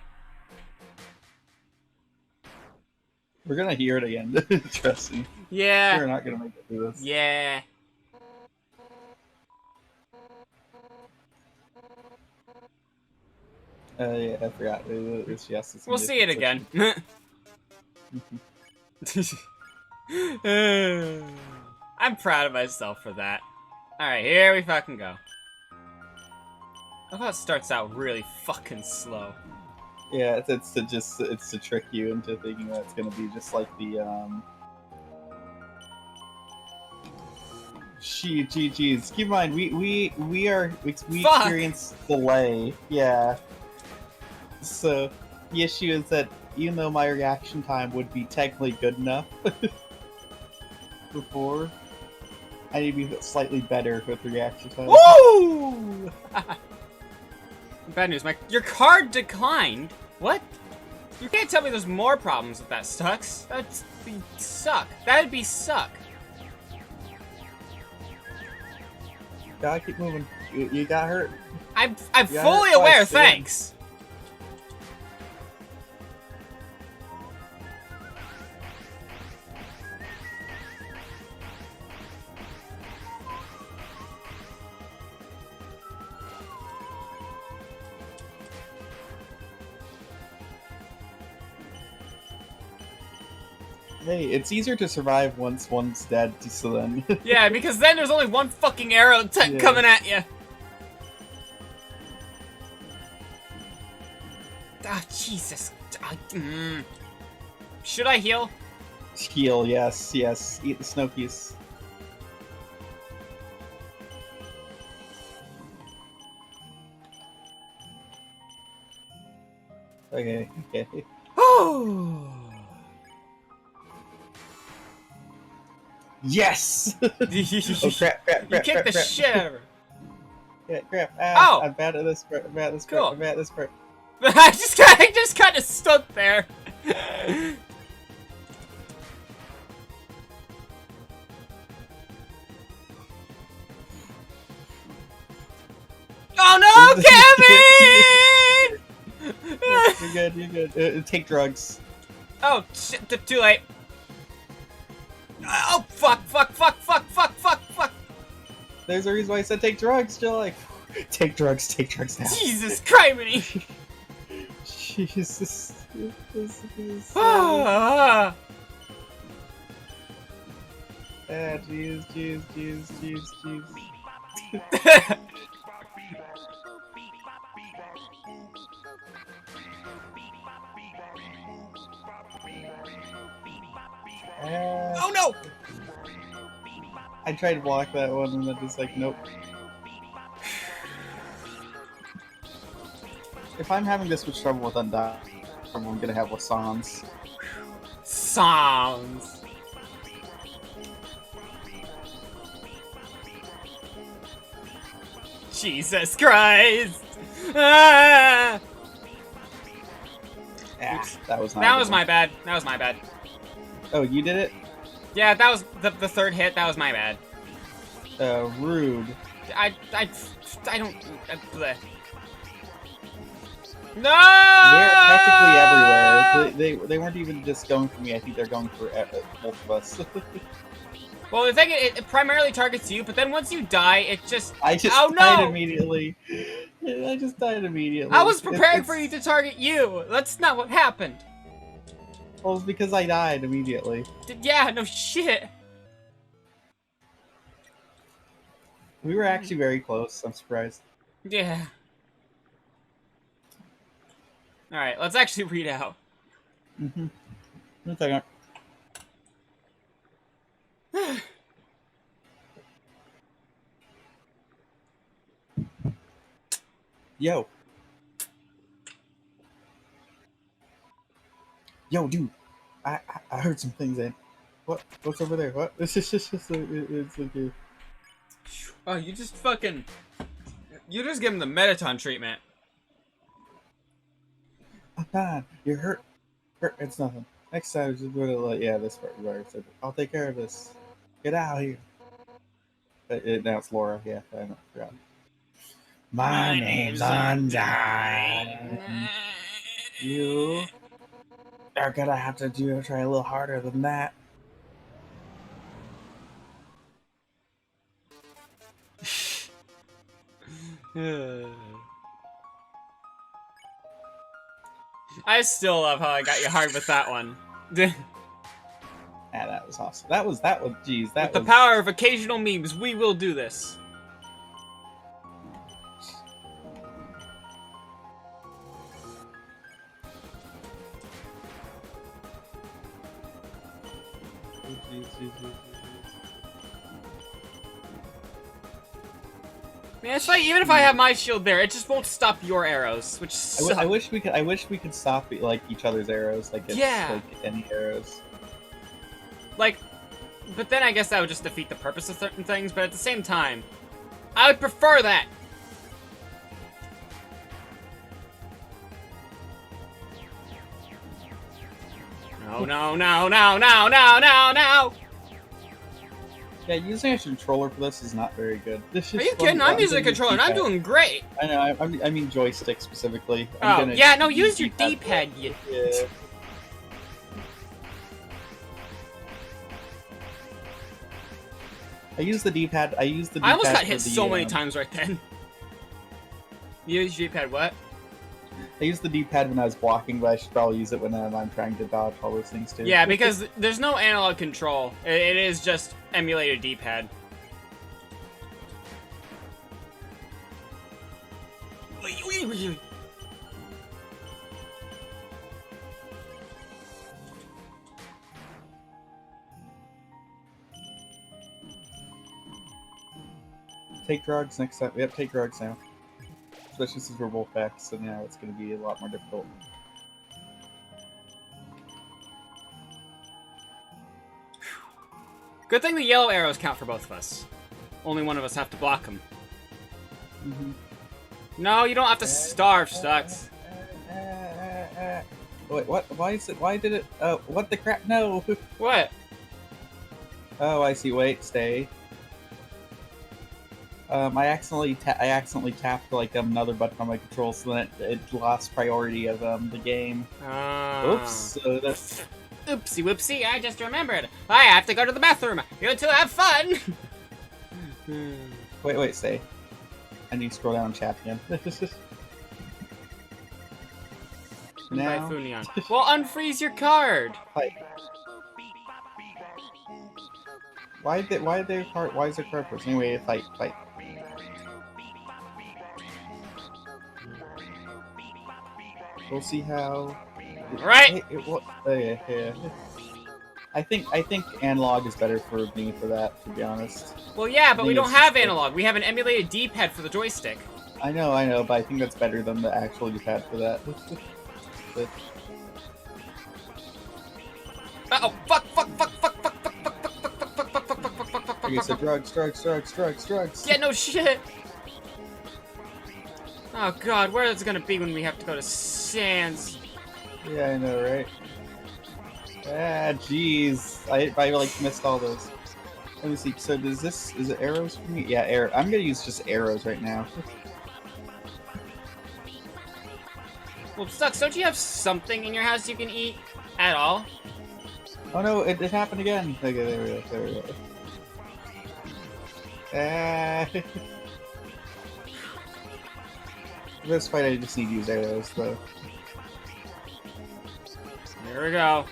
We're gonna hear it again. Trust me. Yeah. We're not gonna make it through this. Yeah. Yeah, I forgot. Yes, We'll see it again. I'm proud of myself for that. Alright, here we fucking go. I thought it starts out really fucking slow. Yeah, it's to trick you into thinking that it's gonna be just like the Jeez. Keep in mind, we experience delay. Yeah. So the issue is that even though my reaction time would be technically good enough before, I need to be slightly better with reaction time. Woo! Bad news, your card declined. What? You can't tell me there's more problems with that sucks. That'd be suck. That'd be suck. Gotta keep moving. You got hurt. I'm fully aware. Thanks. Hey, it's easier to survive once one's dead, so then... Yeah, because then there's only one fucking arrow coming at you. Ah, Jesus. Should I heal? Heal, yes. Eat the Snokies. Okay. Oh. Yes! Oh, crap. You kicked the shit out of her. Yeah, crap. Ah, Oh! I'm bad at this part. Cool. I'm bad at this part. I just kind of stood there. Oh no, Kevin! You're good. Take drugs. Oh, shit, too late. Oh, fuck. There's a reason why I said take drugs, Joe. Take drugs now. Jesus Christ! Jesus. Ah, Jeez. Oh no! No! I tried to block that one and then just like, nope. If I'm having this much trouble with Undine, I'm gonna have with Sans. Songs. Jesus Christ! Ah! Ah, that was not. That was my bad. That was my bad. Oh, you did it? Yeah, that was the third hit. That was my bad. Rude. I don't. Bleh. No! They're technically everywhere. They weren't even just going for me. I think they're going for both of us. Well, the thing it primarily targets you, but then once you die, it just. I just oh, died no! immediately. I just died immediately. I was prepared for you to target you. That's not what happened. Well, it's because I died immediately. Yeah, no shit. We were actually very close. I'm surprised. Yeah. All right, let's actually read out. Mm-hmm. One second. Yo. Yo, dude. I heard some things in. What's over there? What? It's okay. Oh, you just fucking. You just give him the Metaton treatment. I'm fine. You're hurt. It's nothing. Next time, just go to like, yeah, this part. Where it said, I'll take care of this. Get out of here. Now it's Laura. Yeah, I forgot. My name's Undine. You are gonna have to try a little harder than that. I still love how I got you hard with that one. With Yeah, that was awesome. That was, geez, that the was... power of occasional memes, we will do this. Man, it's like even if I have my shield there, it just won't stop your arrows, which sucks. I wish we could stop like each other's arrows, like it's, like any arrows. Like, but then I guess that would just defeat the purpose of certain things. But at the same time, I would prefer that. No, no, no, no, no, no, no, no! Yeah, using a controller for this is not very good. This is Are you kidding? I'm using a controller and I'm doing great. I know. I mean joystick specifically. Oh, yeah, no, use your D-pad, you... Yeah. I use the D-pad. I almost got hit so many times right then. You use your D-pad what? I used the D-pad when I was blocking, but I should probably use it when I'm trying to dodge all those things too. Yeah, because there's no analog control. It is just emulated D-pad. Take drugs next time. Yep, take drugs now. Especially since we're both back, so now it's going to be a lot more difficult. Good thing the yellow arrows count for both of us. Only one of us have to block them. Mm-hmm. No, you don't have to starve, Stux. Wait, what? Why is it? Why did it? Oh, what the crap? No. What? Oh, I see. Wait, stay. I accidentally tapped like another button on my control, so then it lost priority of the game. Oops. So that's... Oopsie whoopsie! I just remembered. I have to go to the bathroom. You two have fun. Wait, stay. I need to scroll down and chat again. Now. Well, unfreeze your card. Fight. Why is there card first? Anyway, fight. We'll see how. Right. Yeah. I think analog is better for me for that, to be honest. Well, yeah, but we don't it's have just analog. We have an emulated D-pad for the joystick. I know, but I think that's better than the actual D-pad for that. But- Uh-oh, fuck. Okay, so drugs. Yeah, no shit. Oh god, where is it gonna be when we have to go to Sans? Yeah, I know, right? Ah, jeez. I like missed all those. Let me see. So is it arrows for me? Yeah, arrow. I'm gonna use just arrows right now. Well, Sucks, don't you have something in your house you can eat at all? Oh no, it happened again. Okay, there we go. Ah. For this fight, I just need to use arrows, though. Here we go.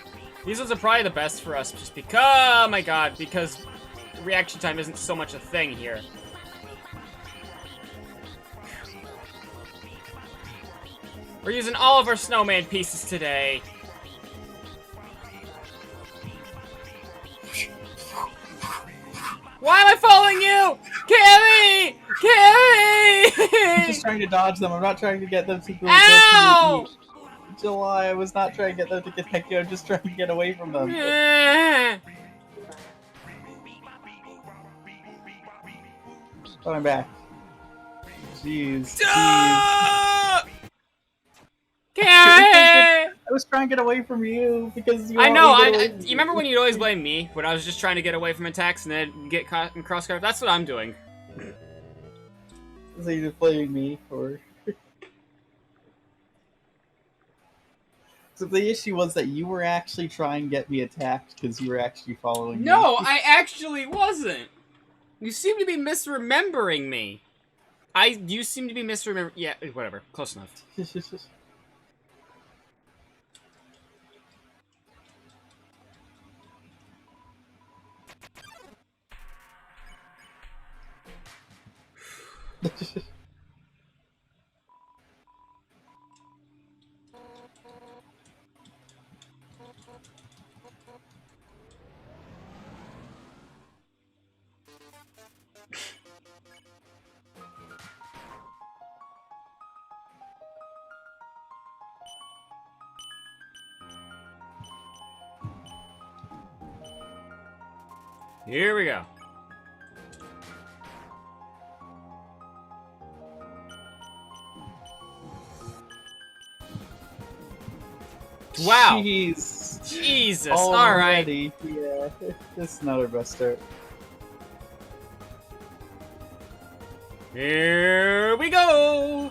These ones are probably the best for us, just because, oh my god, because reaction time isn't so much a thing here. We're using all of our snowman pieces today. Why am I following you? Cammy! I'm just trying to dodge them. I'm not trying to get them to go. Ow! July, I was not trying to get them to connect you. I'm just trying to get away from them. But I'm back. Jeez. Cammy! I was trying to get away from you because you. I know. You remember when you'd always blame me when I was just trying to get away from attacks and then get caught in crossfire? That's what I'm doing. So you're just blaming me for. So the issue was that you were actually trying to get me attacked because you were actually following me. No, I actually wasn't. You seem to be misremembering me. You seem to be misremembering. Yeah, whatever. Close enough. Here we go. Wow. Jeez. Jesus. Alright. Yeah, this is not our best start. Here we go.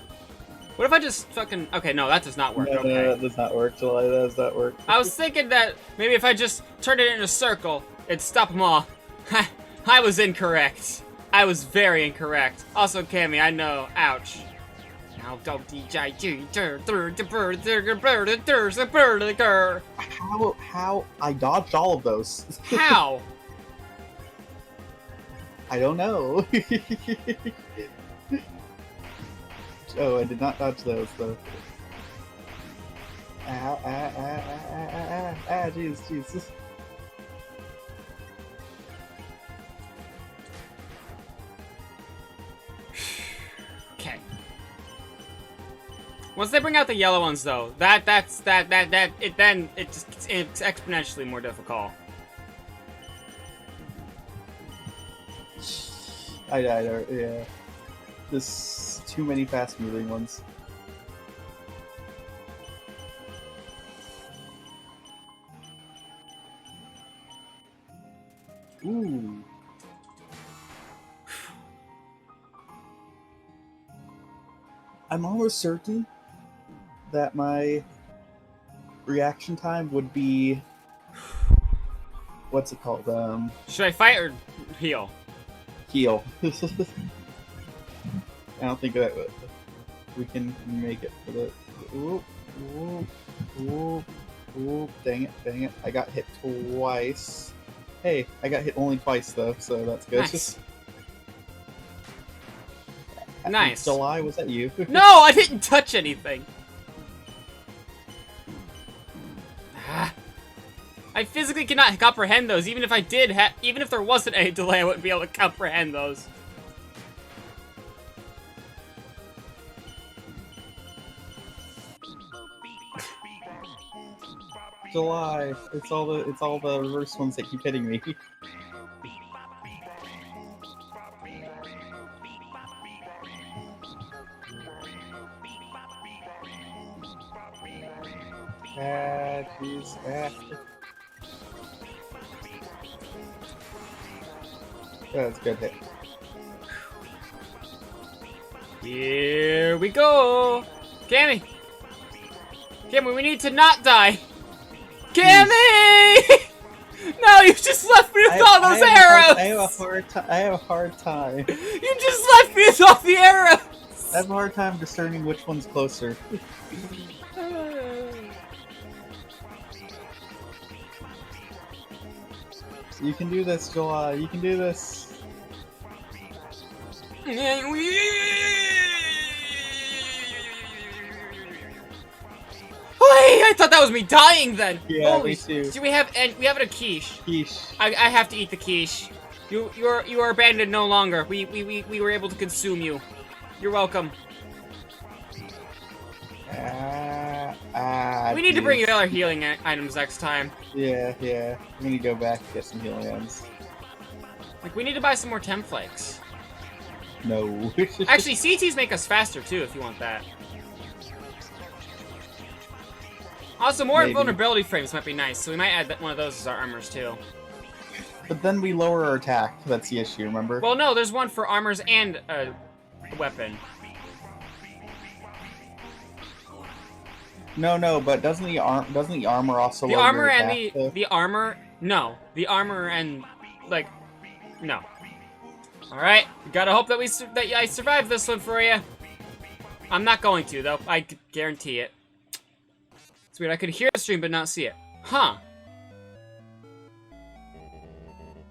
What if I just fucking... Okay, no, that does not work. No, okay. no, that does not work, July. That does not work. I was thinking that maybe if I just turned it in a circle, it'd stop them all. I was incorrect. I was very incorrect. Also, Cammy, I know. Ouch. Now don't DJ. How? I dodged all of those. How? I don't know. Oh, I did not dodge those, though. Jeez. Okay. Once they bring out the yellow ones, though, it's exponentially more difficult. I died, yeah. There's too many fast-moving ones. Ooh. I'm almost certain that my reaction time would be... What's it called? Should I fight or heal? Heal. I don't think that we can make it for the... Ooh, dang it. I got hit twice. Hey, I got hit only twice, though, so that's good. Nice. Nice. July, was that you? No, I didn't touch anything. I physically cannot comprehend those. Even if I did, even if there wasn't any delay, I wouldn't be able to comprehend those. July. It's all the reverse ones that keep hitting me. Jeez. That's a good hit. Here we go! Cami! Cami, we need to not die! Cami! No, you just left me with all those arrows! I have a hard time. You just left me with all the arrows! I have a hard time discerning which one's closer. You can do this, July. You can do this. I thought that was me dying then. Yeah, me too. Do we have a quiche? Quiche. I have to eat the quiche. You are abandoned no longer. We were able to consume you. You're welcome. We need to bring you other healing items next time. Yeah. I'm gonna go back and get some healing items. Like, we need to buy some more Temflakes. No. Actually, CTs make us faster too, if you want that. Also, more Maybe. vulnerability frames might be nice, so we might add one of those as our armors too. But then we lower our attack. That's the issue, remember? Well, no, there's one for armors and a weapon. No, but doesn't the armor also The lower armor your and attack, though? the armor, no. The armor and, like, no. Alright, gotta hope that I survive this one for you. I'm not going to, though. I guarantee it. It's weird, I could hear the stream but not see it. Huh.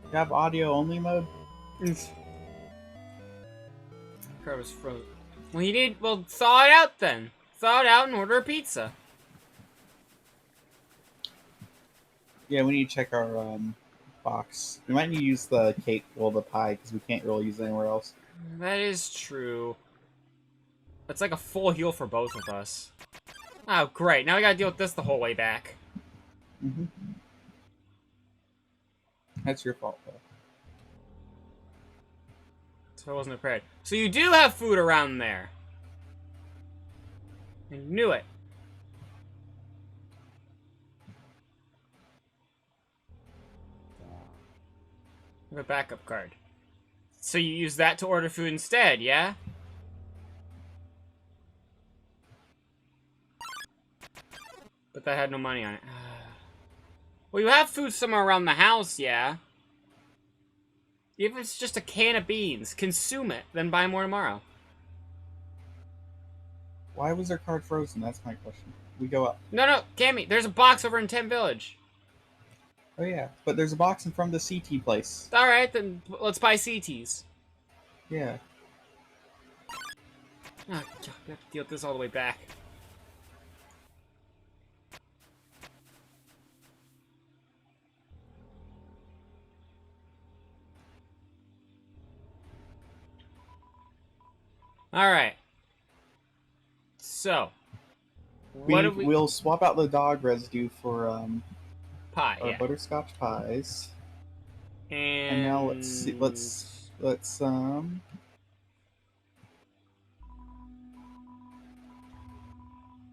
You have audio only mode? Car was frozen. Well, thaw it out then. Thaw it out and order a pizza. Yeah, we need to check our box. We might need to use the cake, well, the pie, because we can't really use it anywhere else. That is true. It's like a full heal for both of us. Oh, great. Now we gotta deal with this the whole way back. Mm-hmm. That's your fault, though. So I wasn't prepared. So you do have food around there. I knew it. I have a backup card. So you use that to order food instead, yeah? But that had no money on it. Well, you have food somewhere around the house, yeah? Even if it's just a can of beans, consume it, then buy more tomorrow. Why was our card frozen? That's my question. We go up. No, Cammy, there's a box over in 10 Village. Oh yeah, but there's a box in front of the CT place. Alright, then let's buy CTs. Yeah. Oh, God, we have to deal with this all the way back. Alright. So. We'll swap out the dog residue for pie, our yeah. butterscotch pies. And now let's see, let's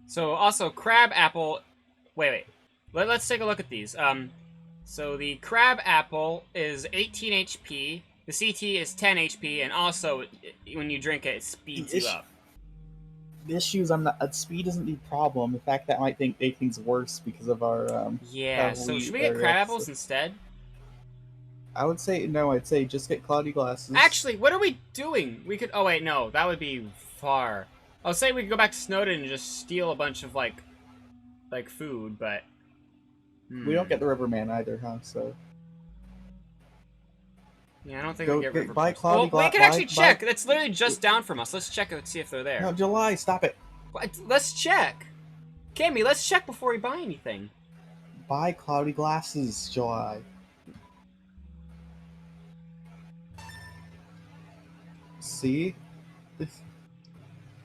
So also crab apple. Wait. Let's take a look at these. So the crab apple is 18 HP. The CT is 10 HP, and also when you drink it, it speeds you up. The issue is speed isn't the problem. In fact, that might make things worse because of our yeah. So should we get crab apples instead? I would say no. I'd say just get cloudy glasses. Actually, what are we doing? We could. Oh wait, no, that would be far. I'll say we could go back to Snowden and just steal a bunch of like food, but we don't get the Riverman either, huh? So yeah, I don't think we get River. Buy cloudy we can actually check. That's literally just down from us. Let's check and see if they're there. No, July, stop it. Let's check. Cammy, let's check before we buy anything. buy cloudy glasses, July. See?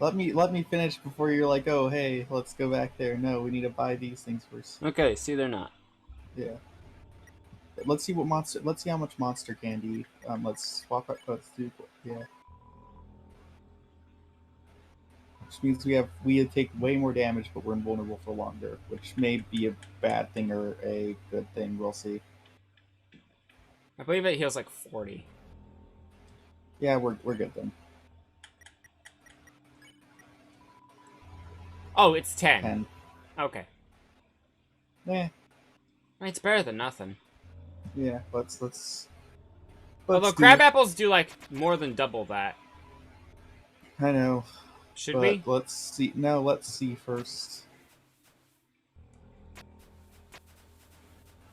Let me finish before you're like, oh hey, let's go back there. No, we need to buy these things first. Okay, see, they're not. Yeah. Let's see what monster. Let's see how much monster candy. Let's swap out. Let's do. Yeah. Which means we take way more damage, but we're invulnerable for longer, which may be a bad thing or a good thing. We'll see. I believe it heals like 40. Yeah, we're good then. Oh, it's 10. 10. Okay. Yeah. It's better than nothing. Yeah. Let's Although do crab it. apples do like more than double that. I know. Should But we? let's see. No, let's see first.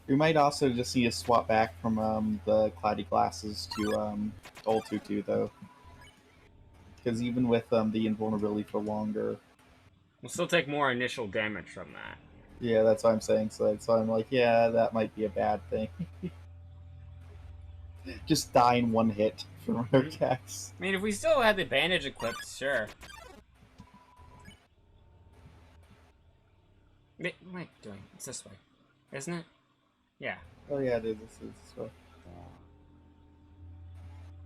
We might also just need to swap back from the cloudy glasses to old tutu though, because even with the invulnerability for longer, We'll still take more initial damage from that. yeah, that's what I'm saying. So that's why I'm like, yeah, that might be a bad thing. Just die in one hit from our attacks. I mean, if we still had the bandage equipped, sure. What am I doing? It's this way. Isn't it? Yeah. Oh yeah, it is. This way.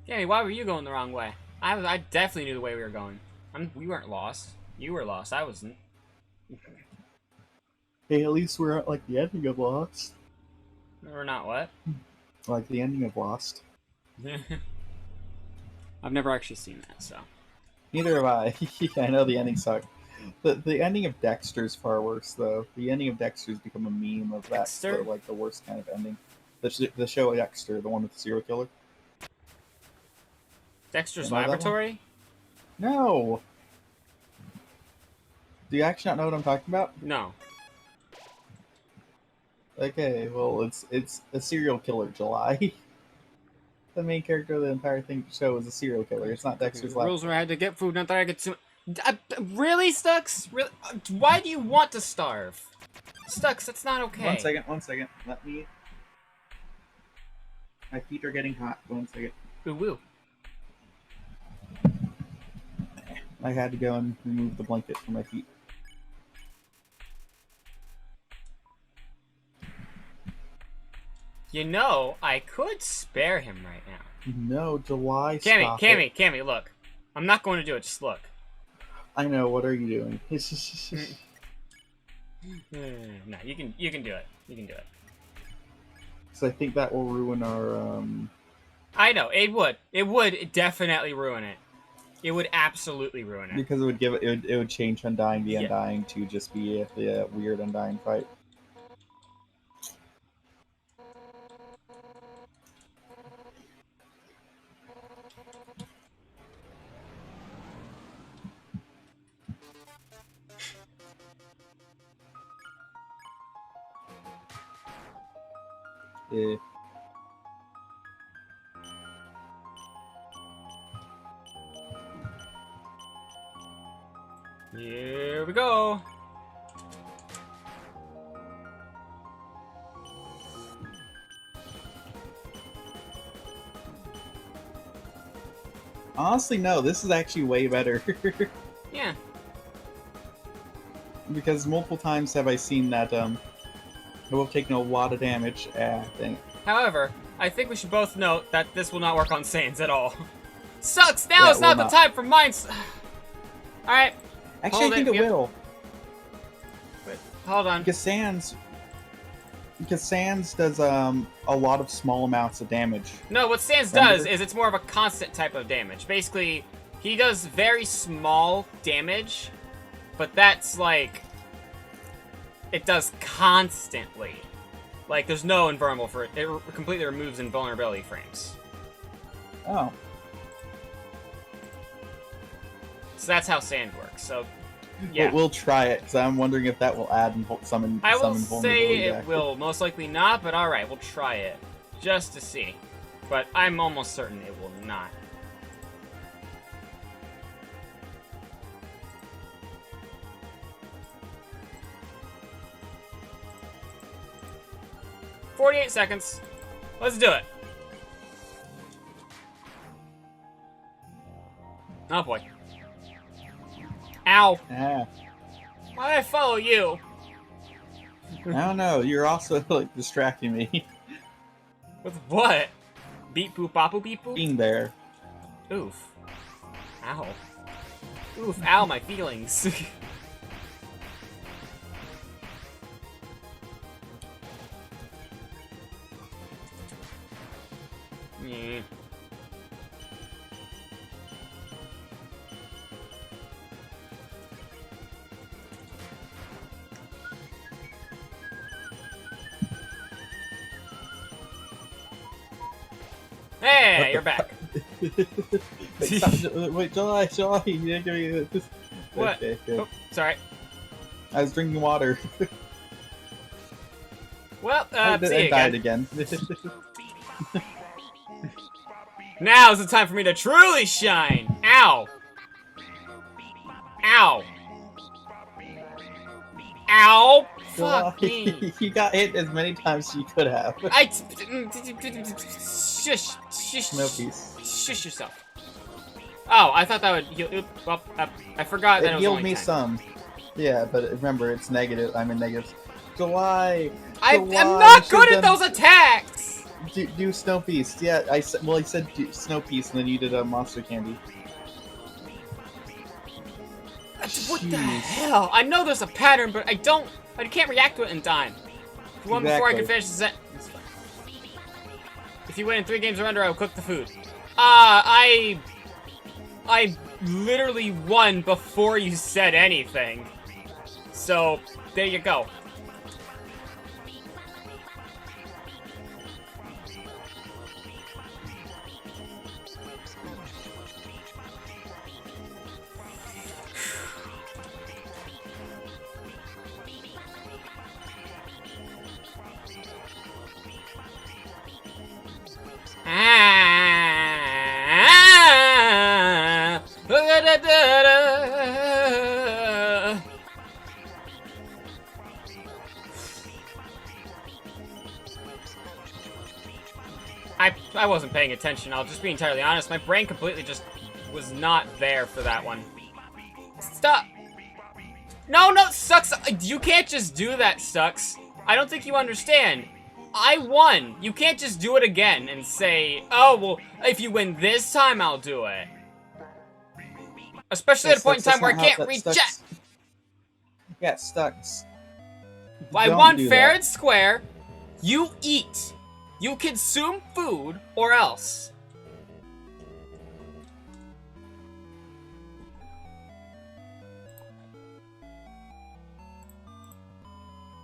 Jamie, why were you going the wrong way? I definitely knew the way we were going. We weren't lost. You were lost. I wasn't. Hey, at least we're at like the ending of Lost. We're not what? Like the ending of Lost. I've never actually seen that, so. Neither have I. I know the ending sucked. The ending of Dexter's far worse though. The ending of Dexter's become a meme of that's Dexter? like the worst kind of ending. The show Dexter, the one with the serial killer. Dexter's You know that one? Laboratory? No. Do you actually not know what I'm talking about? No. Okay, well it's a serial killer, July. The main character of the entire show is a serial killer. It's not Dexter's The rules Lab. were I had to get food, not that I could. Really, Stux? Really? Why do you want to starve? Stux, that's not okay. One second. Let me. My feet are getting hot. 1 second. Ooh, woo. I had to go and remove the blanket from my feet. You know, I could spare him right now. No, July. Stop it. Cammy, look. I'm not going to do it. Just look. I know. What are you doing? No, you can do it. You can do it. Because I think that will ruin our. I know it would. It would definitely ruin it. It would absolutely ruin it. Because it would change Undying the Undying to just be the weird Undying fight. Yeah. Here we go. Honestly, no. This is actually way better. Yeah. Because multiple times have I seen that we've taken a lot of damage. Dang it. However, I think we should both note that this will not work on Saiyans at all. Sucks! Now Yeah, is not will the not. time for mines. Alright. Actually, Hold I think it, it will. Wait, hold on. Because Sans does a lot of small amounts of damage. No, what Sans Remember? does is it's more of a constant type of damage. Basically, he does very small damage, but that's like... It does constantly. Like, there's no invulnerable for it. It completely removes invulnerability frames. Oh. So that's how Sand works. So, yeah. We'll try it, because I'm wondering if that will add some I will invulnerability say it back. will. Most likely not, but alright, we'll try it. Just to see. But I'm almost certain it will not. 48 seconds. Let's do it. Oh boy. Ow. Yeah. Why did I follow you? I don't know. You're also like distracting me. With what? Beep boop bop beep boop? Being there. Oof. Ow. Oof, ow, my feelings. Yeah. Hey, you're back. Wait, stop, wait, July, you didn't give me this. What? Okay, good. Oh, sorry. I was drinking water. Well, I see you died again. again. Now's the time for me to truly shine! Ow! Ow! Ow! Fuck me! You got hit as many times as you could have. Shush! Shush! No peace. Shush yourself. Oh, I thought that would heal. Well, I forgot that it It was healed only me 10. some. Yeah, but remember, it's negative. I'm in negatives. July! I'm July, not you good should've at those attacks! do Snow Piece. Yeah, I said. Well, he said do Snow Piece, and then you did a Monster Candy. What the Jeez. hell? I know there's a pattern, but I can't react to it in time. If you want before I can finish the sentence. If you win in 3 games or under, I will cook the food. I literally won before you said anything. So, there you go. I wasn't paying attention, I'll just be entirely honest. My brain completely just was not there for that one. Stop! No, Sucks! You can't just do that, Sucks. I don't think you understand. I won. You can't just do it again and say, oh, well, if you win this time, I'll do it. Especially at a point in time where I can't reach it. Yeah, Stucks. I won fair and square. You eat. You consume food, or else.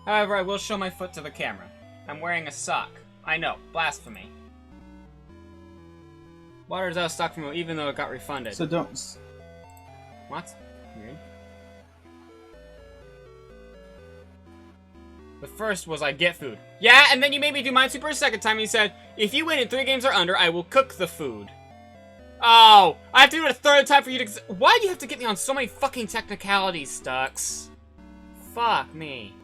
However, I will show my foot to the camera. I'm wearing a sock. I know, blasphemy. Water's out of stock from even though it got refunded. So don't... What? Weird. The first was I get food. Yeah, and then you made me do Minesweeper a second time and you said, if you win in 3 games or under, I will cook the food. Oh, I have to do it a third time for you to... Why do you have to get me on so many fucking technicalities, Stux? Fuck me.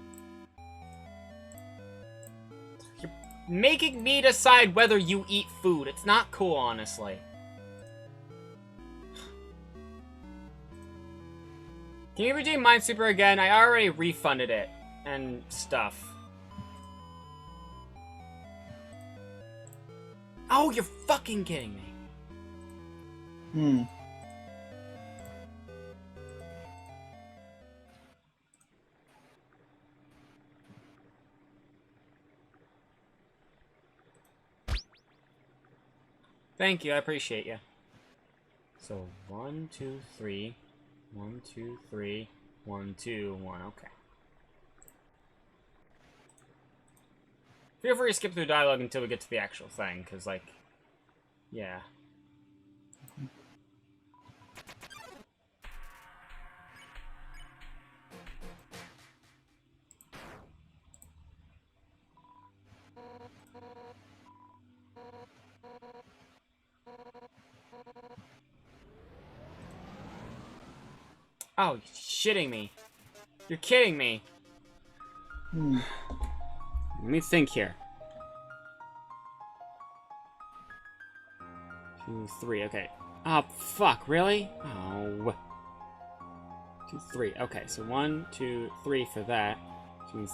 You're making me decide whether you eat food. It's not cool, honestly. Can you redeem Minesweeper again? I already refunded it. And stuff. Oh, you're fucking kidding me. Thank you, I appreciate you. So, 1, 2, 3. 1, 2, 3. 1, 2, 1. Okay. Feel free to skip through dialogue until we get to the actual thing, because, like, yeah. Oh, you're shitting me. You're kidding me. Let me think here. 2, 3. Okay. Oh, fuck. Really? Oh. 2, 3. Okay, so 1, 2, 3 for that. Which means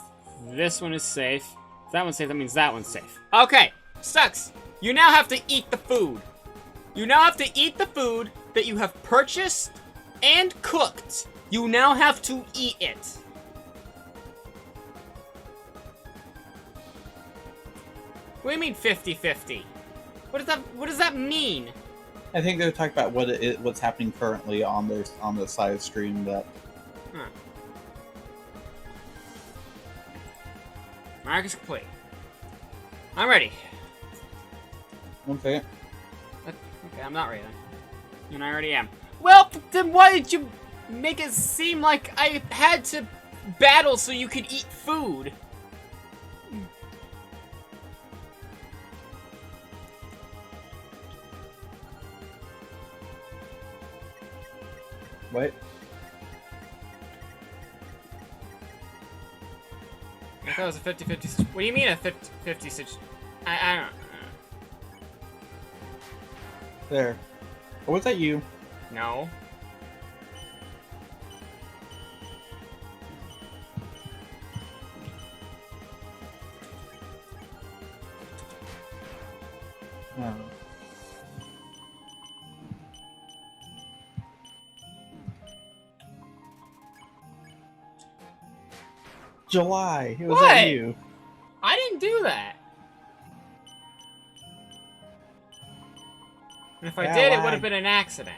this one is safe. If that one's safe, that means that one's safe. Okay. Sucks. You now have to eat the food. You now have to eat the food that you have purchased and cooked. You now have to eat it. What do you mean 50-50? What does that mean? I think they're talking about what's happening currently on the side stream that. Huh. Mark is complete. I'm ready. Okay. Okay, I'm not ready then. And I already am. Well, then why did you make it seem like I had to battle so you could eat food? What? I thought it was a 50-50. What do you mean a 50-50 situation? I don't know. There. Or was that you? No. No. July. Was What? that you? I didn't do that. And if I Yeah, did, it why? would have been an accident.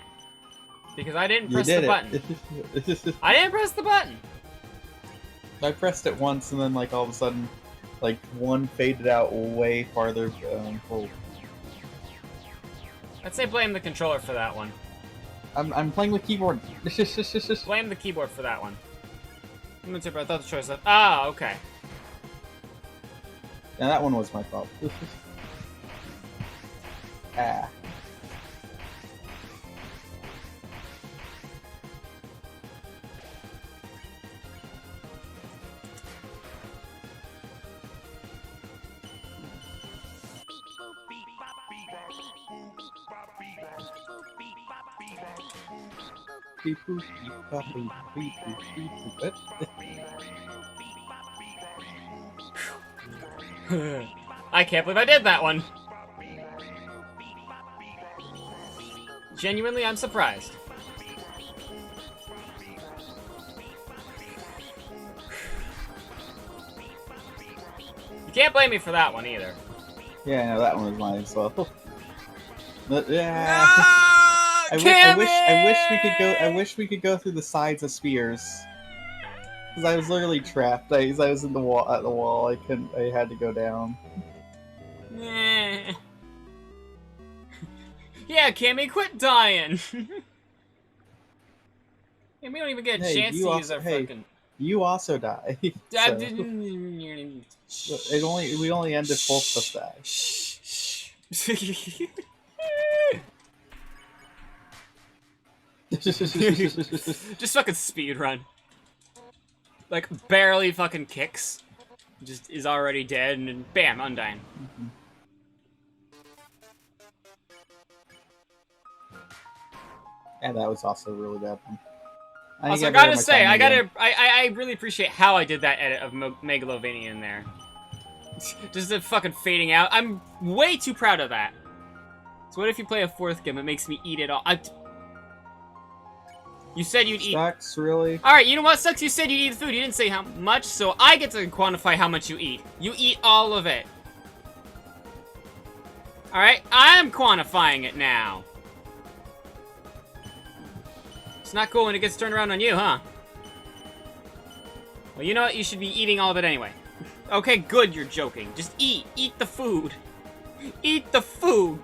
Because I didn't You press did the button. it. I didn't press the button. I pressed it once, and then like all of a sudden, like one faded out way farther. Oh. I'd say blame the controller for that one. I'm playing with keyboard. Blame the keyboard for that one. I thought the choice was... Ah, okay. Yeah, that one was my fault. Ah. What? I can't believe I did that one. Genuinely, I'm surprised. You can't blame me for that one either. Yeah, no, that one was mine as well. But, yeah. No! I wish we could go through the sides of spears. Because I was literally trapped. I was in the wall at the wall. I had to go down. Eh. Yeah, Cammy, quit dying. Yeah, we don't even get a chance to use our fucking. You also die. So, we only ended both of that. Just fucking speed run. Like barely fucking kicks. Just is already dead and then bam, undying. And that was also a really bad one. Also, I gotta say, I really appreciate how I did that edit of Megalovania in there. Just the fucking fading out. I'm way too proud of that. So what if you play a fourth game? It makes me eat it all. You said you'd eat. Sucks, really? Alright, you know what? Sucks you said you'd eat the food. You didn't say how much, so I get to quantify how much you eat. You eat all of it. Alright, I'm quantifying it now. It's not cool when it gets turned around on you, huh? Well, you know what? You should be eating all of it anyway. Okay, good, you're joking. Just eat. Eat the food. Eat the food.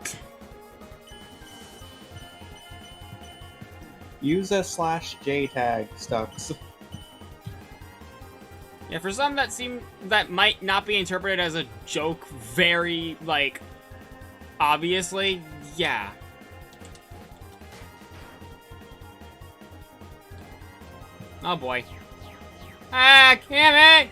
Use a /J tag, Stux. Yeah, for some that might not be interpreted as a joke very, like, obviously, yeah. Oh boy. Ah, Cammy!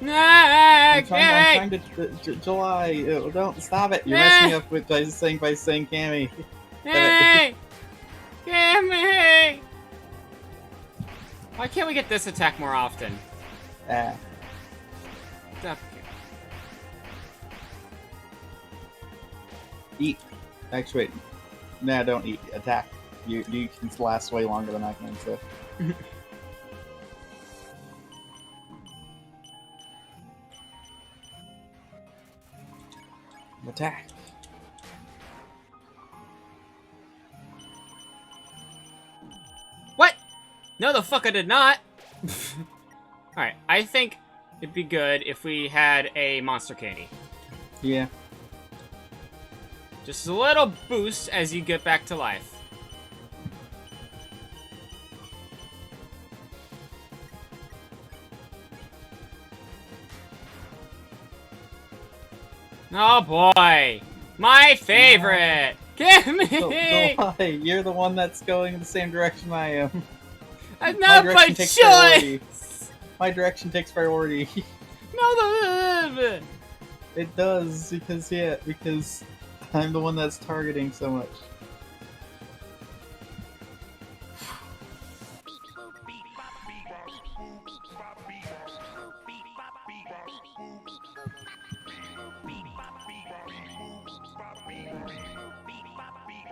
I'm trying to July. Don't stop it. You're messing up with by saying Cammy. Hey! Cammy! Why can't we get this attack more often? Ah. Eat. Actually, wait. Nah, don't eat. Attack. You can last way longer than I can, so. Attack. What? No, the fuck I did not. Alright, I think it'd be good if we had a monster candy. Yeah. Just a little boost as you get back to life. Oh boy! My favorite! Give me! July, you're the one that's going in the same direction I am. I'm not by choice! My direction takes priority. No, It does, because I'm the one that's targeting so much.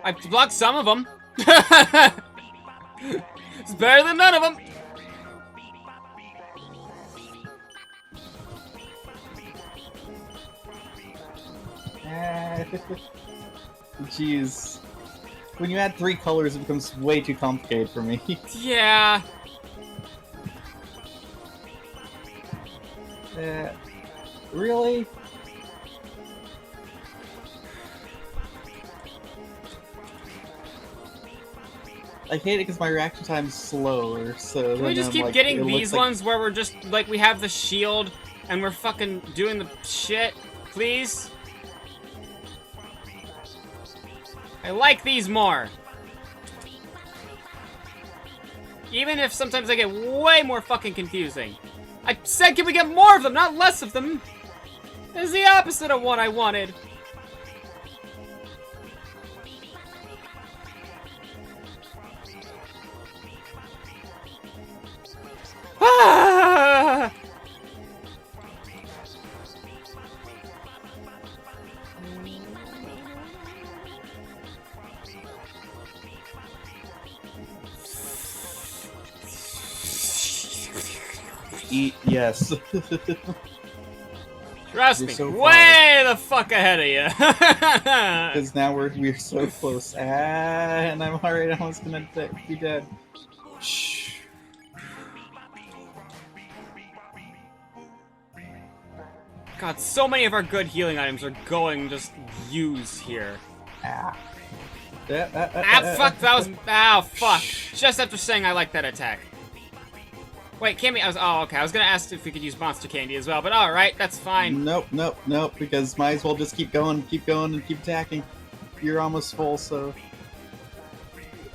I blocked some of them. It's better than none of them. Jeez. When you add 3 colors, it becomes way too complicated for me. Yeah. Really? I hate it because my reaction time's slower, so... Can we just keep getting these ones where we're just, like, we have the shield and we're fucking doing the shit? Please? I like these more. Even if sometimes they get way more fucking confusing. I said, can we get more of them, not less of them? It's the opposite of what I wanted. Ah! Eat, yes. Trust You're me, so way the fuck ahead of you. Because now we're so close. And I'm already almost gonna be dead. Shh. God, so many of our good healing items are going just used here. Ah. Fuck, that was... Ow, fuck. Just after saying I like that attack. Wait, Cammy, oh, okay, I was gonna ask if we could use monster candy as well, but alright, that's fine. Nope, because might as well just keep going, and keep attacking. You're almost full, so...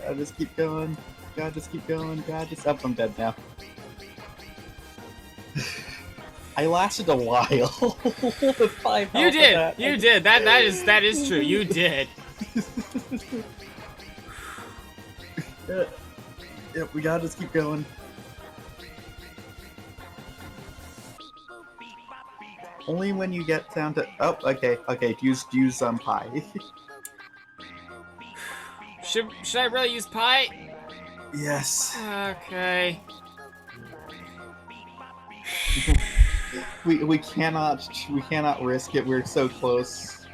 Gotta just keep going. Gotta just keep going. Oh, I'm dead now. I lasted a while. With 5 health. You did. That is true. You did. Yep, we gotta just keep going. Only when you get down to... Oh, okay, use pie. Should I really use pie? Yes. Okay. we cannot risk it. We're so close.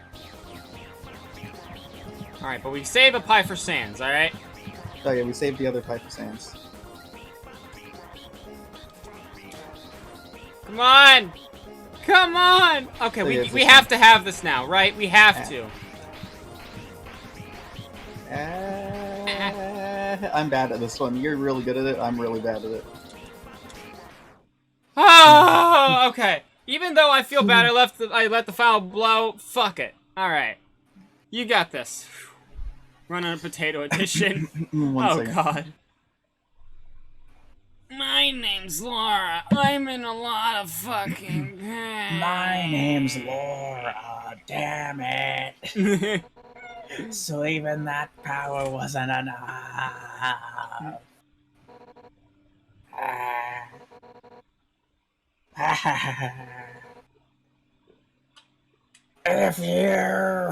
All right, but we save a pie for Sans. All right. Oh yeah, we saved the other pie for Sans. Come on. Come on. Okay, we have to have this now, right? We have to. I'm bad at this one. You're really good at it. I'm really bad at it. Oh, okay. Even though I feel bad, I let the final blow. Fuck it. All right, you got this. Run on a potato edition. One second. God. My name's Laura. I'm in a lot of fucking pain. My name's Laura. Damn it. So even that power wasn't enough. If you...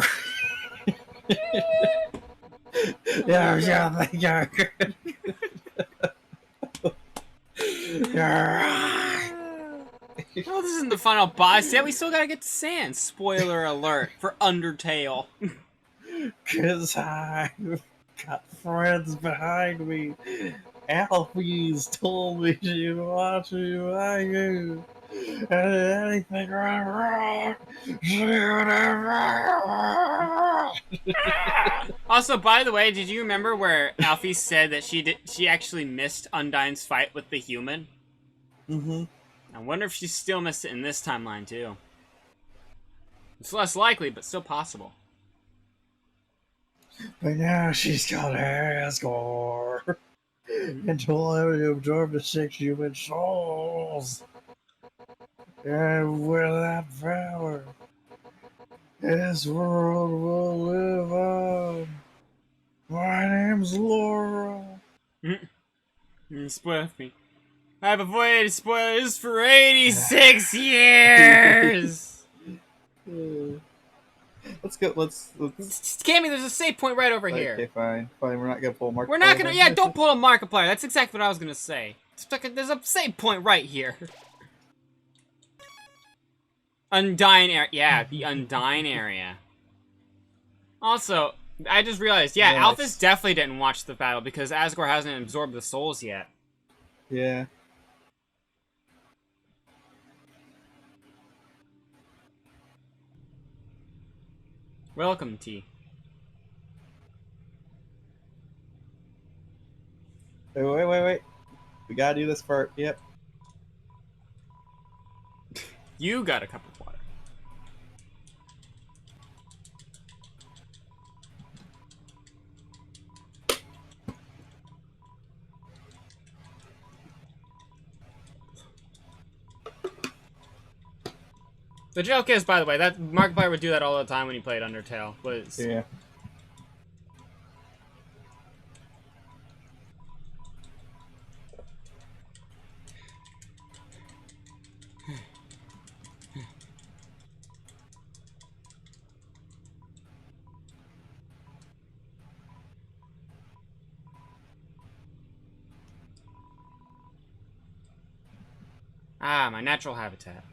You're something you're good. Oh, this isn't the final boss yet. We still gotta get to Sans. Spoiler alert for Undertale. Cause I've got friends behind me. Alfie's told me she'd watch me like you. And anything went wrong, she would have... Also, by the way, did you remember where Alfie said that she actually missed Undyne's fight with the human? Mm-hmm. I wonder if she still missed it in this timeline too. It's less likely, but still possible. But now she's got her score. Until I absorb the 6 human souls. And with that power, this world will live on. My name's Laura. You spoiled me. I've avoided spoilers for 86 years! Let's go. Let's. Cami, there's a save point right over here. Okay, fine. We're not gonna pull a Markiplier. We're not gonna. Yeah, don't pull a Markiplier. That's exactly what I was gonna say. There's a save point right here. Undyne area. Yeah, the Undyne area. Also, I just realized, yeah, Nice. Alphys definitely didn't watch the battle because Asgore hasn't absorbed the souls yet. Yeah. Welcome, T. Wait. We gotta do this part. Yep. You got a cup of water. The joke is, by the way, that Markiplier would do that all the time when he played Undertale. Yeah. Ah, my natural habitat.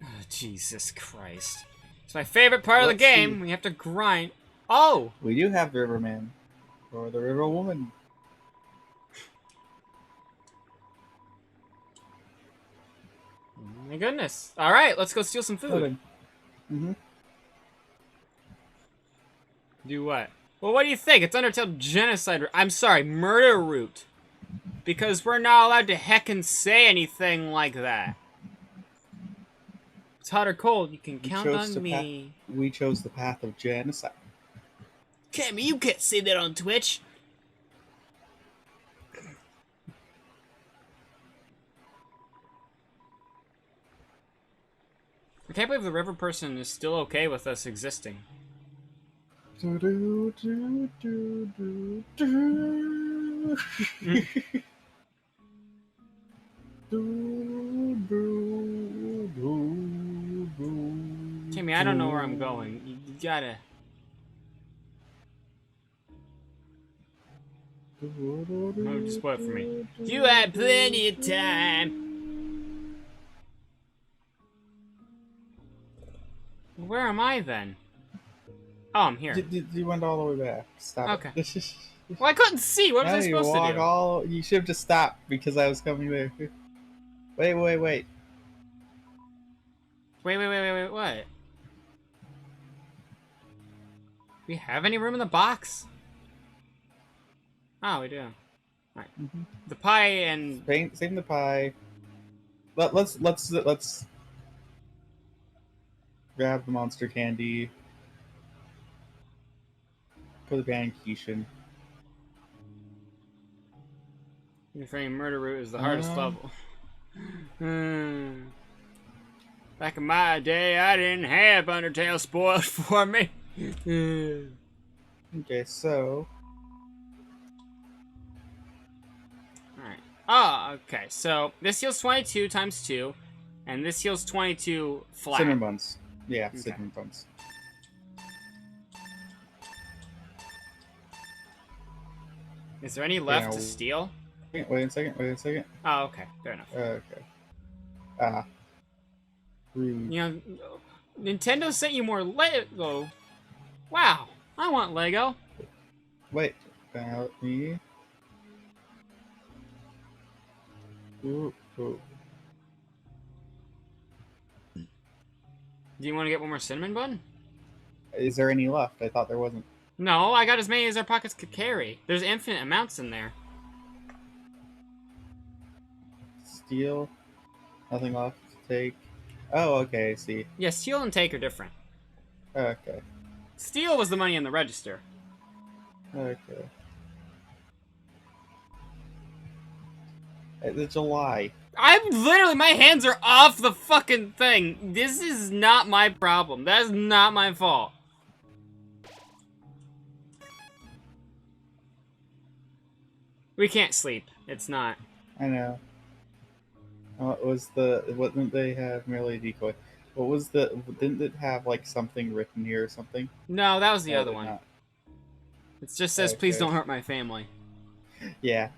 Oh, Jesus Christ. It's my favorite part of the Let's game. see. We have to grind. Oh! We do have the Riverman. Or the River Woman. My goodness. Alright, let's go steal some food. Mm-hmm. Do what? Well, what do you think? It's Undertale genocide. I'm sorry, murder route. Because we're not allowed to heckin' say anything like that. It's hot or cold, you can count on me. We chose the path of genocide. Cami, you can't say that on Twitch. I can't believe the river person is still okay with us existing. Timmy, I don't know where I'm going. You gotta... No, just spoil it for me. You had plenty of time. Where am I then? Oh, I'm here. You went all the way back. Stop. Okay. It. Well, I couldn't see. What was I supposed to do? You should have just stopped because I was coming there. Wait. Wait, what? We have any room in the box? Oh, we do. Alright. Mm-hmm. The pie and... Save the pie. Let's grab the monster candy. For the Bankeishin. The frame murder route is the hardest level. Back in my day, I didn't have Undertale spoiled for me. Okay, so Alright. Ah, okay. So this heals 22 times 2, and this heals 22 flat. cinnamon buns. Yeah, Okay. cinnamon buns. Is there any left to steal? Wait a second. Oh, okay. Fair enough. Okay. Ah. Rude. You know, Nintendo sent you more Lego. Wow. I want Lego. Wait. Let me. Ooh. Do you want to get one more cinnamon bun? Is there any left? I thought there wasn't. No, I got as many as our pockets could carry. There's infinite amounts in there. Steal. Nothing left to take. Oh, okay, I see. Yeah, steal and take are different. Okay. Steal was the money in the register. Okay. It's a lie. I'm literally, my hands are off the fucking thing. This is not my problem. That is not my fault. We can't sleep. It's not. I know. What didn't they have merely a decoy? What was didn't it have like something written here or something? No, that was the Oh, other did one. not. It just says, please Okay. don't hurt my family. Yeah.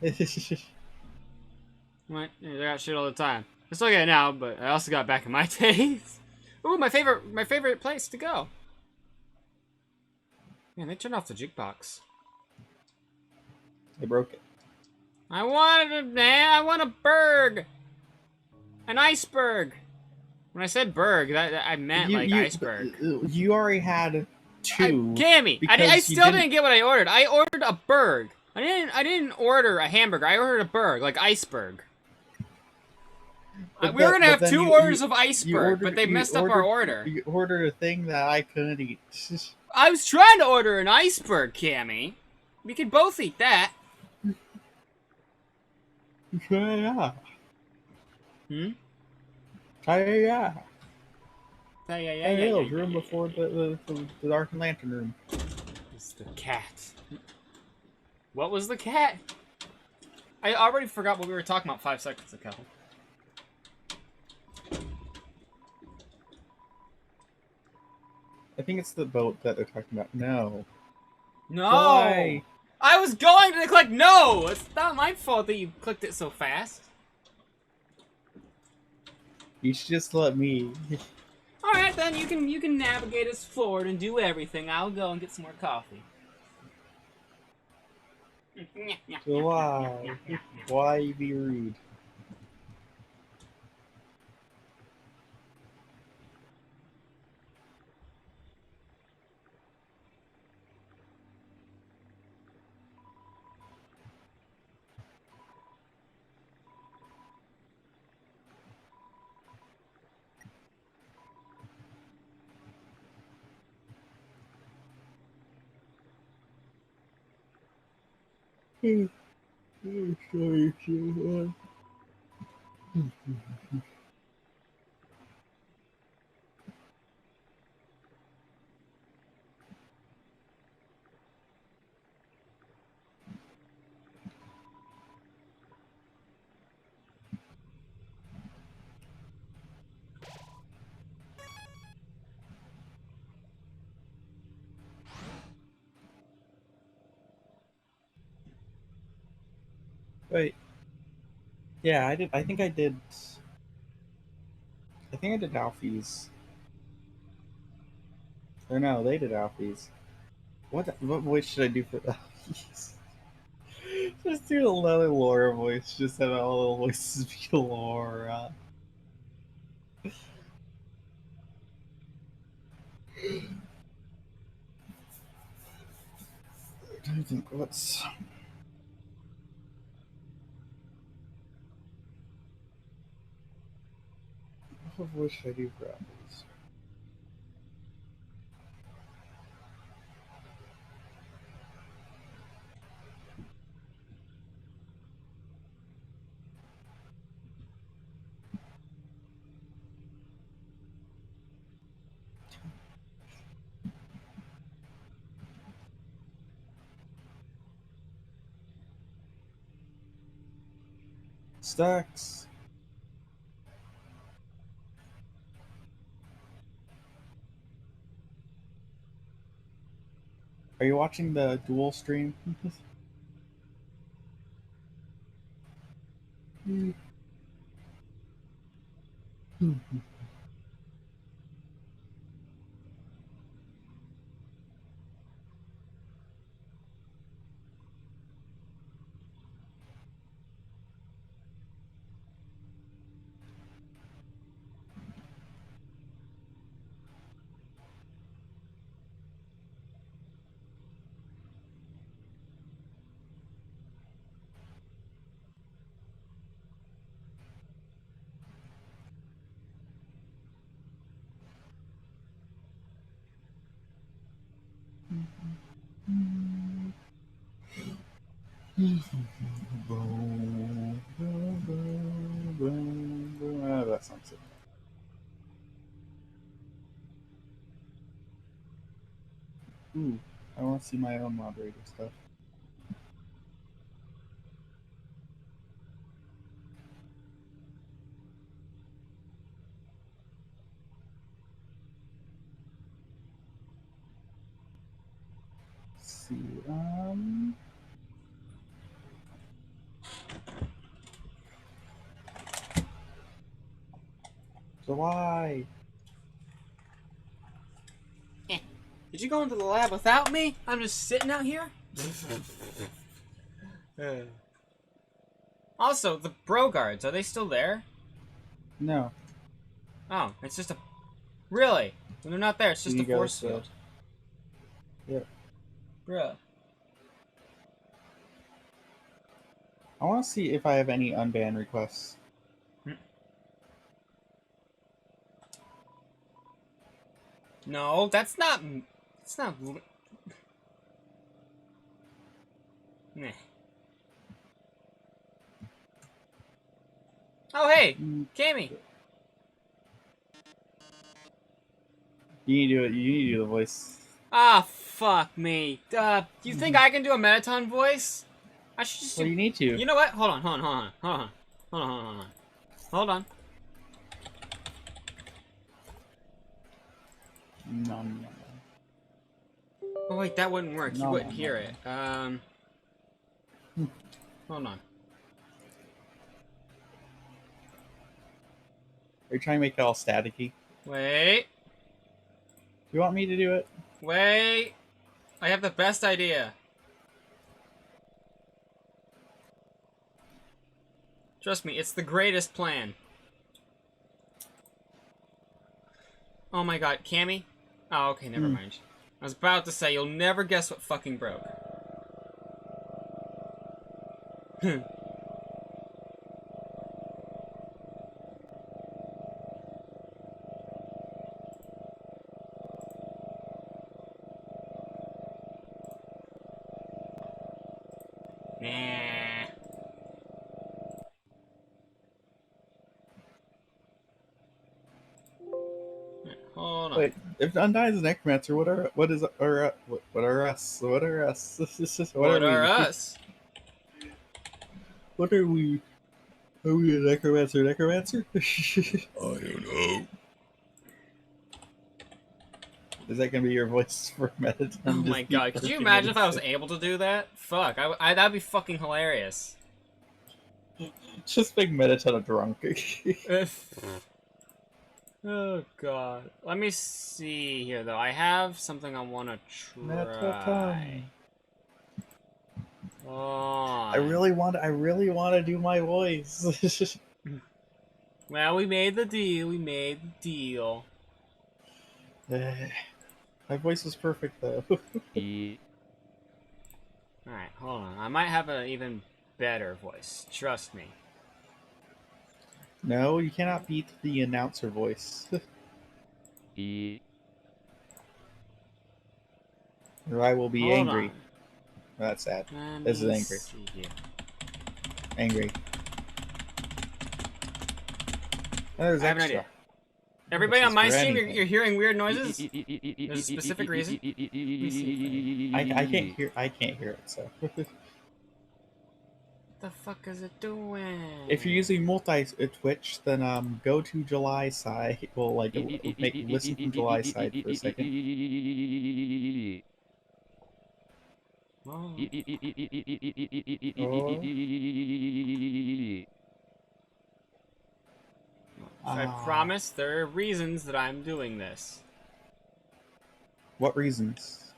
What? Yeah, they got shit all the time. I still get it now, but I also got it back in my days. Ooh, my favorite place to go. Man, they turned off the jukebox. They broke it. I want a berg. An iceberg. When I said berg, I meant like iceberg. You already had two. Cami, I because still didn't get what I ordered. I ordered a berg. I didn't order a hamburger. I ordered a berg, like iceberg. We were gonna have two orders of iceberg, but they messed up our order. You ordered a thing that I couldn't eat. I was trying to order an iceberg, Cami. We could both eat that. Yeah. Hmm? Yeah. Yeah. Room before the Dark Lantern room. It's the cat. What was the cat? I already forgot what we were talking about 5 seconds ago. I think it's the boat that they're talking about. No. No! Why? I was going to click no! It's not my fault that you clicked it so fast. You should just let me. Alright then, you can navigate us forward and do everything. I'll go and get some more coffee. Why? Why be rude? Sorry. Wait. Yeah, I did. I think I did. I think I did Alfie's. Or no, they did Alfie's. What voice should I do for Alfie's? Just do another Laura voice. Just have all the voices be Laura. I think what's. What voice should I do for Alfie's? Stacks. Are you watching the dual stream? That sounds it. Ooh, I want to see my own moderator stuff. Let's see, July. Did you go into the lab without me? I'm just sitting out here? Also, the bro guards, are they still there? No. Oh, it's just a... Really? When they're not there, it's just a force field. Yeah. Bruh. I want to see if I have any unban requests. No, that's not... It's not... Nah. Oh, hey! Cami! You need to do it. You need to do the voice. Ah, fuck me. Do you think I can do a Mettaton voice? I should just do... Well, you need to. You know what? Hold on. Hold on. No. Oh, wait, that wouldn't work. You wouldn't hear it. Hold on. Are you trying to make it all staticky? Wait. You want me to do it? Wait. I have the best idea. Trust me, it's the greatest plan. Oh my god, Cami? Oh, okay, never mind. I was about to say, you'll never guess what fucking broke. Nah. Hold on. Wait, if Undyne is a necromancer, what are us? What are us? What are us? What are we? Are we a necromancer? Necromancer? I don't know. Is that gonna be your voice for Mettaton? Oh my god, could you imagine if I was able to do that? Fuck, that'd be fucking hilarious. Just make Mettaton a drunk. Oh god. Let me see here though. I have something I want to try. Oh. I really want to do my voice. Well, we made the deal. My voice was perfect though. Alright, hold on. I might have an even better voice. Trust me. No, you cannot beat the announcer voice. Or I will be Hold angry. on. That's sad. Let This is me angry. see here. Angry. There's I have an extra. idea. Everybody This on is my for stream, anything. you're hearing weird noises? There's a specific reason? Let me see. I can't hear. I can't hear it. So. The fuck is it doing? If you're using multi-Twitch, then go to July side. Well, like, listen from July side for a second. Oh. Oh. I promise there are reasons that I'm doing this. What reasons?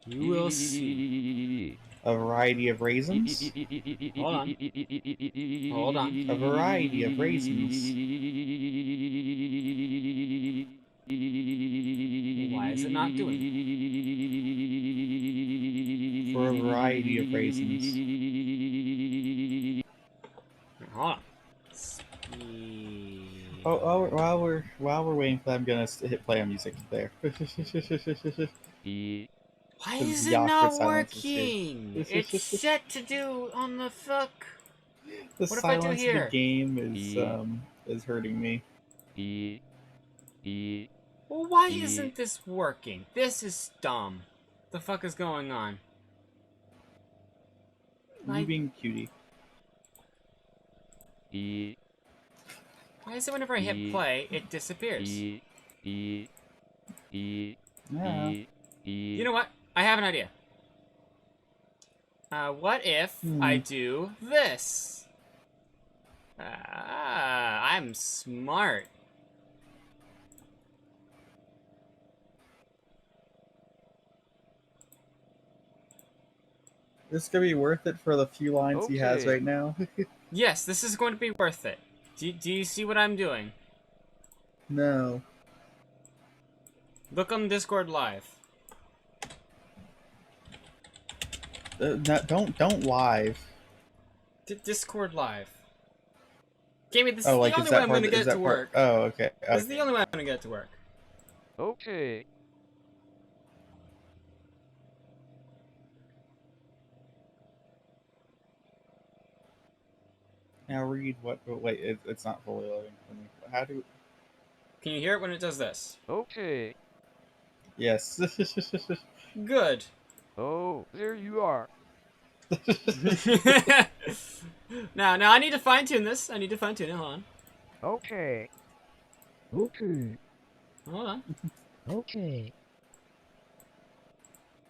You will see. A variety of raisins? Hold on. Hold on. A variety of raisins. Why is it not doing it? For a variety of raisins. Hold on. Speed. Oh, while we're waiting for that, I'm gonna hit play on music there. Why Because is the it not awkward silence is working? good. It's set to do on the fuck. The What if I do silence of here? the game is hurting me. Well, why isn't this working? This is dumb. The fuck is going on? You being cutie. Why is it whenever I hit play, it disappears? Yeah. You know what? I have an idea. What if I do this? I'm smart. This is gonna be worth it for the few lines he has right now. Yes, this is going to be worth it. Do you see what I'm doing? No. Look on Discord live. No, don't live. Discord live. Gamey, this Oh, is like, the is only way that I'm part? going to Is get it that to part? work. Oh, okay. This is the only way I'm going to get it to work. Okay. Now read what? Oh, wait, it's not fully loading for me. How do? Can you hear it when it does this? Okay. Yes. Good. Oh, there you are. now I need to fine tune this. I need to fine tune it. Hold on. Okay. Okay. Hold on. Okay.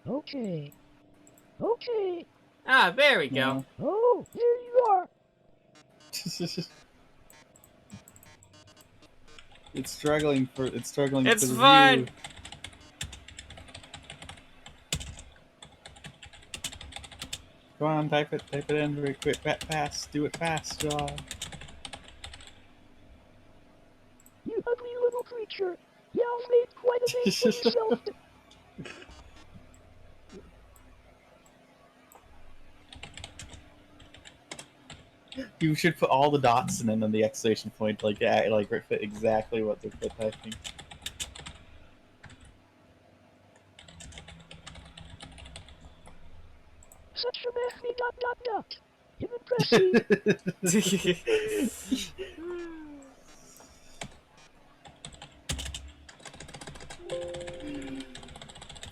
Okay. Okay. Ah, there we go. No. Oh, there you are. It's struggling It's because of fine. you. Go on, type it in very quick, fast. Do it fast, John. You ugly little creature. You've made quite a name for yourself. You should put all the dots in and then the exclamation point, like fit exactly what they're typing. Such a messy ... Impressive.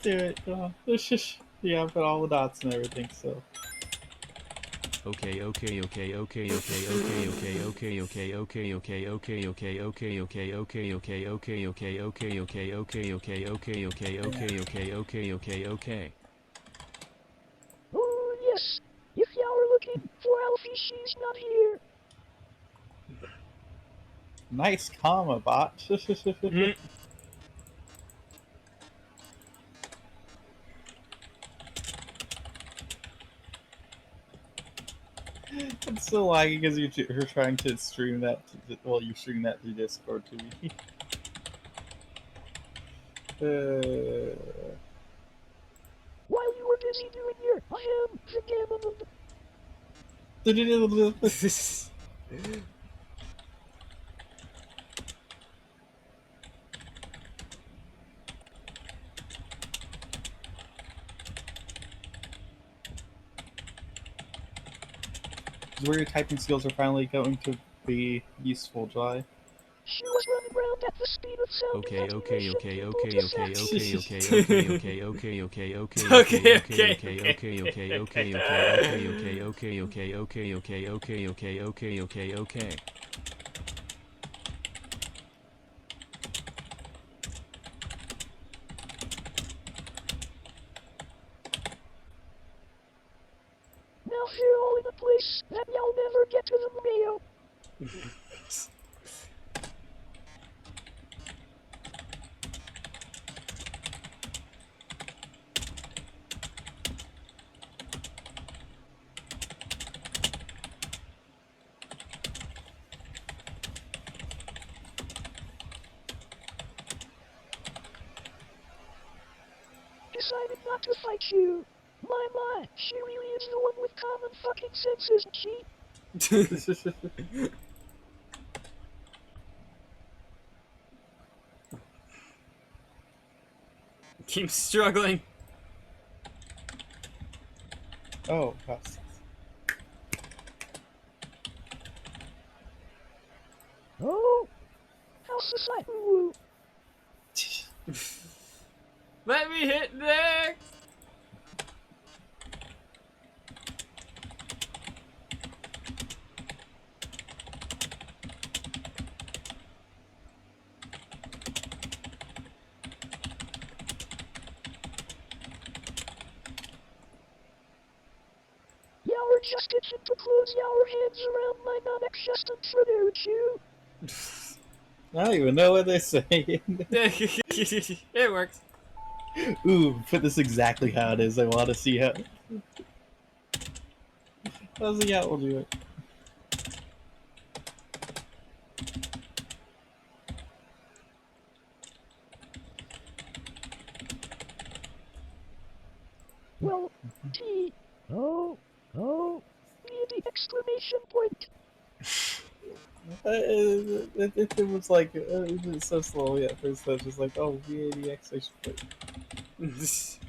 Do it, John. Yeah, put all the dots and everything, so. Okay. Oh, yes. If y'all are looking for Alfie, she's not here. Nice comma, bot. It's so laggy because you're trying to stream that. Well, you stream that through Discord to me. While you were busy doing your I am the Where your typing skills are finally going to be useful, Jai. She was running around at the speed of sound. Okay, okay, okay, okay, okay, okay, okay, okay, okay, okay, okay, okay, Okay, okay, okay, okay, okay, okay, okay, okay, okay, okay, okay, okay, okay, okay, okay, okay, okay. Now you're all in a place that y'all never get to the mayo. Decided not to fight you. My, she really is the one with common fucking sense, isn't she? Keep struggling. Oh, gosh. Oh, how's society woo? Let me hit next. Y'all are just itching to close y'all heads around my non-existent trigger chew. I don't even know what they're saying. It works. Ooh, put this exactly how it is. I want to see how. Let's see how we'll do it. Well, T. Oh, the exclamation point. It was like it was so slowly at first. I was just like, oh, VAD exclamation point. This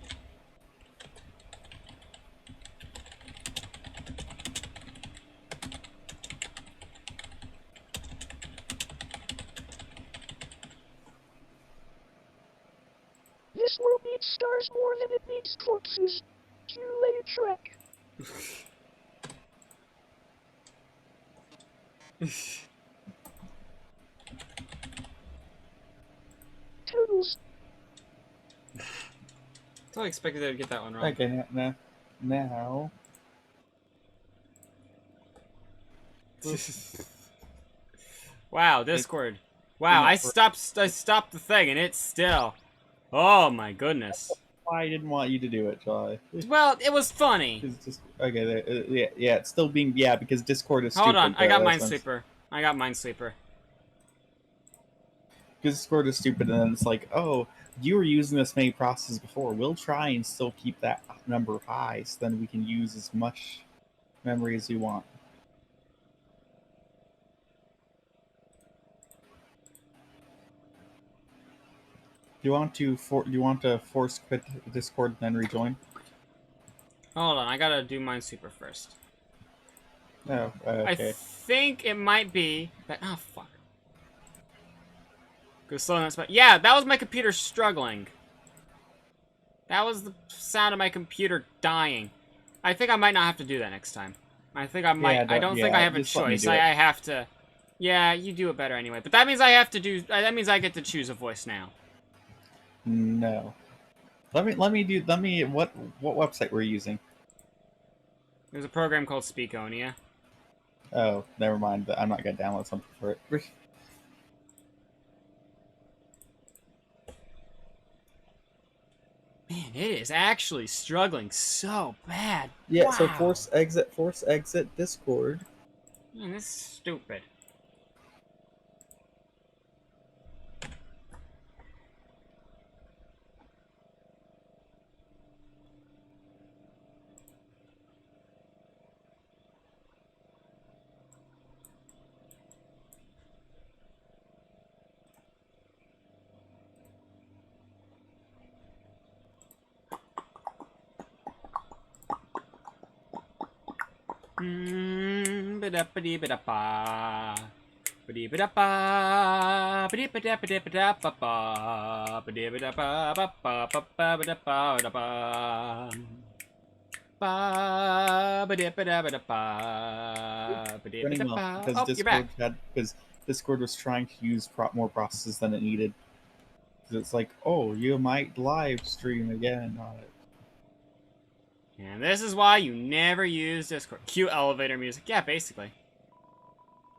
world needs stars more than it needs corpses. You lay a track. Toodles. I expected to get that one wrong. Okay, now. Wow, Discord. Wow, I stopped the thing and it's still. Oh my goodness. I didn't want you to do it, Jolly. Well, it was funny. It's just okay. Yeah, it's still being because Discord is Hold stupid. on, I got that's when Minesweeper. I got Minesweeper. Because Discord is stupid, and then it's like, oh, you were using this many processes before. We'll try and still keep that number high, so then we can use as much memory as we want. Do you want to force quit Discord and then rejoin? Hold on, I gotta do Minesweeper first. Oh, I okay. think it might be that. Oh fuck. Go slow on that spot. Yeah, that was my computer struggling. That was the sound of my computer dying. I think I might not have to do that next time. I think I might. I don't think I have a just let me choice. do it. I have to. Yeah, you do it better anyway. But that means I have to do. That means I get to choose a voice now. No. What website we're using? There's a program called Speakonia. Oh, never mind. I'm not gonna download something for it. Man, it is actually struggling so bad. Yeah, Wow. so force exit Discord. Man, this is stupid. Ba-da-ba-dee-ba-da-ba. Running well because Oh, you're back. Discord was trying to use more processes than it needed. Because it's like, oh, you might live stream again on it. And this is why you never use Discord. Cue elevator music. Yeah, basically.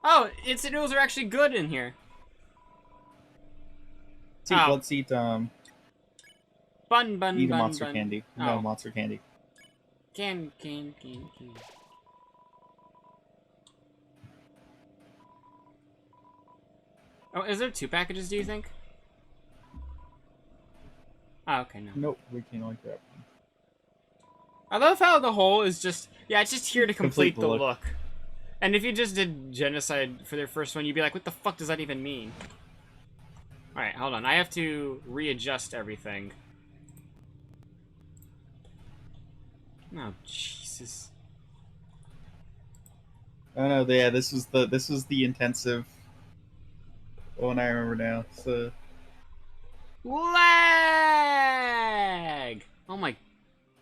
Oh, instant noodles are actually good in here. See, Oh. let's eat Bun. eat a monster candy. No, Oh. monster candy. Can. Oh, is there 2 packages, do you think? Oh, okay, no. Nope, we can only grab one. I love how the whole is just... Yeah, it's just here to complete the look. look. And if you just did genocide for their first one, you'd be like, what the fuck does that even mean? Alright, hold on. I have to readjust everything. Oh, Jesus. Oh no, yeah, this was the intensive one I remember now. So Lag! Oh my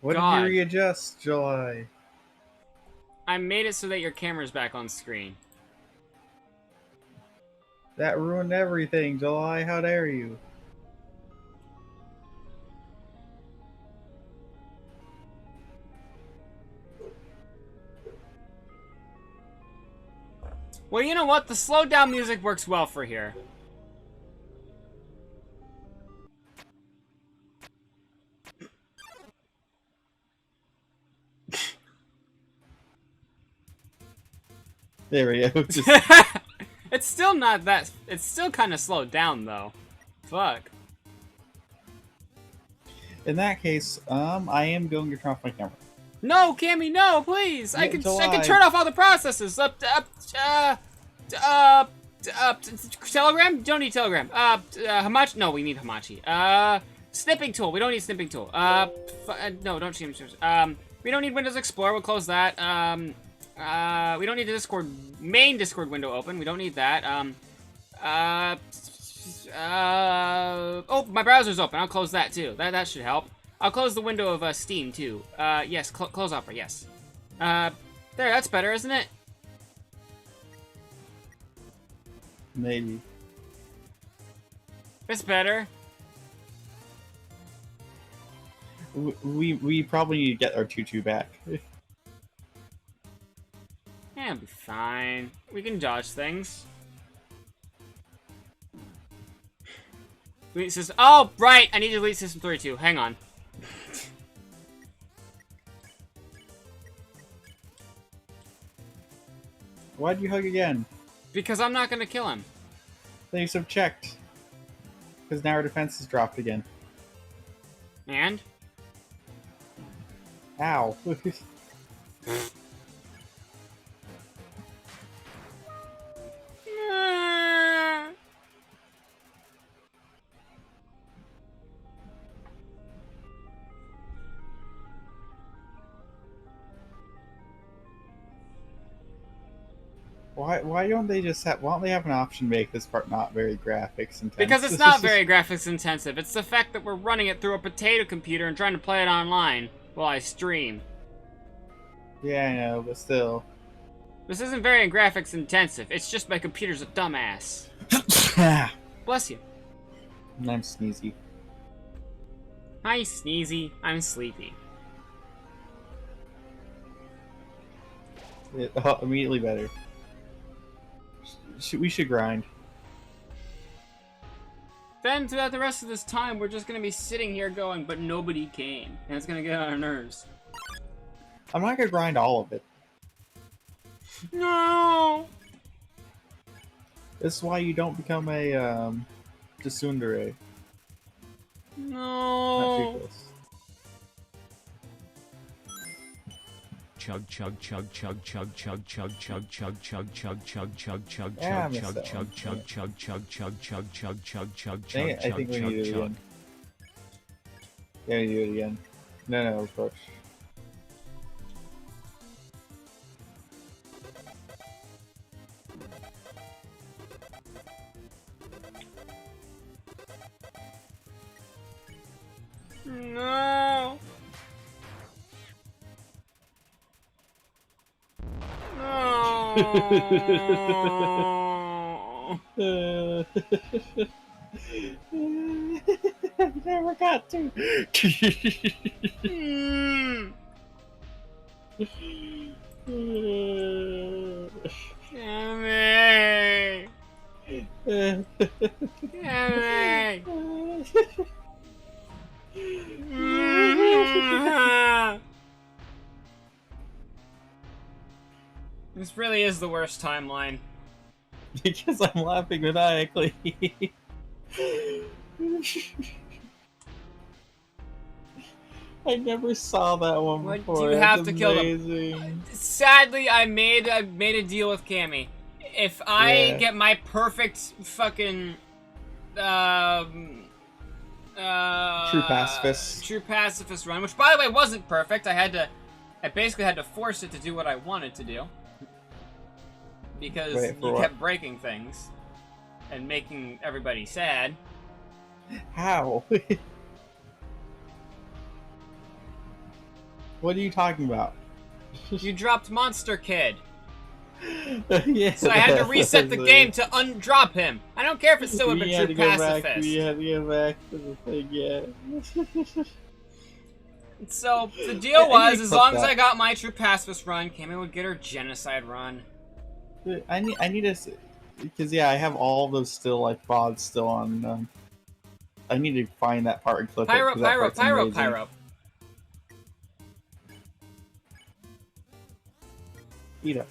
what God. did you readjust, July? I made it so that your camera's back on screen. That ruined everything, July. How dare you? Well, you know what? The slowed down music works well for here. There we go. Just, It's still not that... It's still kind of slowed down, though. Fuck. in that case, I am going to turn off my camera. No, Cammy, no, please! I Yeah, can July. turn off all the processes! Telegram? Don't need Telegram. Hamachi? No, we need Hamachi. Snipping tool. We don't need snipping tool. No, don't change. We don't need Windows Explorer. We'll close that. We don't need the main Discord window open. We don't need that. Oh, my browser's open. I'll close that too. That should help. I'll close the window of Steam too. Yes, close Opera. Yes. There, that's better, isn't it? Maybe. It's better. We probably need to get our tutu back. Yeah, it'll be fine. We can dodge things. Delete system. Oh, right! I need to delete system 32. Hang on. Why'd you hug again? Because I'm not gonna kill him. Then you should have checked. Because now our defense is dropped again. And? Ow. Why don't they just have? Why don't they have an option to make this part not very graphics intensive? Because it's not very graphics intensive. It's the fact that we're running it through a potato computer and trying to play it online while I stream. Yeah, I know, but still. This isn't very graphics intensive. It's just my computer's a dumbass. Bless you. And I'm sneezy. Hi, Sneezy. I'm sleepy. Immediately better. We should grind. Then throughout the rest of this time, we're just gonna be sitting here going, but nobody came. And it's gonna get on our nerves. I'm not gonna grind all of it. No! This is why you don't become a Tsundere. Not No! toothless. chug chug chug chug chug chug chug chug chug chug chug chug chug chug Yeah, I chug missed chug that chug one. chug chug chug chug chug chug chug chug Dang it, I chug think we chug need to do it chug. again. Yeah, we do it again. No, of course. No. No. I never got to. Mm. Cami. Cami. Mm. This really is the worst timeline. Because I'm laughing maniacally. I never saw that one What before. do you That's have to kill them? amazing. Sadly, I made a deal with Cami. If I Yeah. get my perfect fucking True pacifist. true pacifist run, which by the way wasn't perfect. I basically had to force it to do what I wanted to do because Wait, for you what? kept breaking things and making everybody sad. How? What are you talking about? You dropped Monster Kid, Yeah, so I had to reset the game it. to undrop him. I don't care if it still would have We had been to true go back. pacifist. We had to go back to the thing. Yeah. So the I deal need was, to as clip long as that. I got my true pacifist run, Cami would get her genocide run. I need to, because yeah, I have all those still like VODs still on. I need to find that part and clip it. Pyro, 'Cause that pyro, part's pyro, amazing. pyro. Eat it.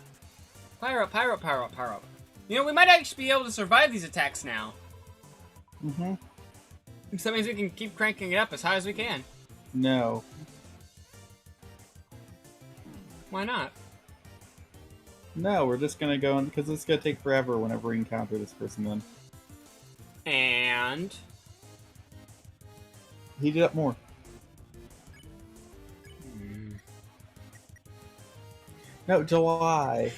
Pyro, pyro, pyro, pyro. You know, we might actually be able to survive these attacks now. Mm-hmm. So that means we can keep cranking it up as high as we can. No. Why not? No, we're just gonna go in because it's gonna take forever whenever we encounter this person. Then And... heat it up more. No, July.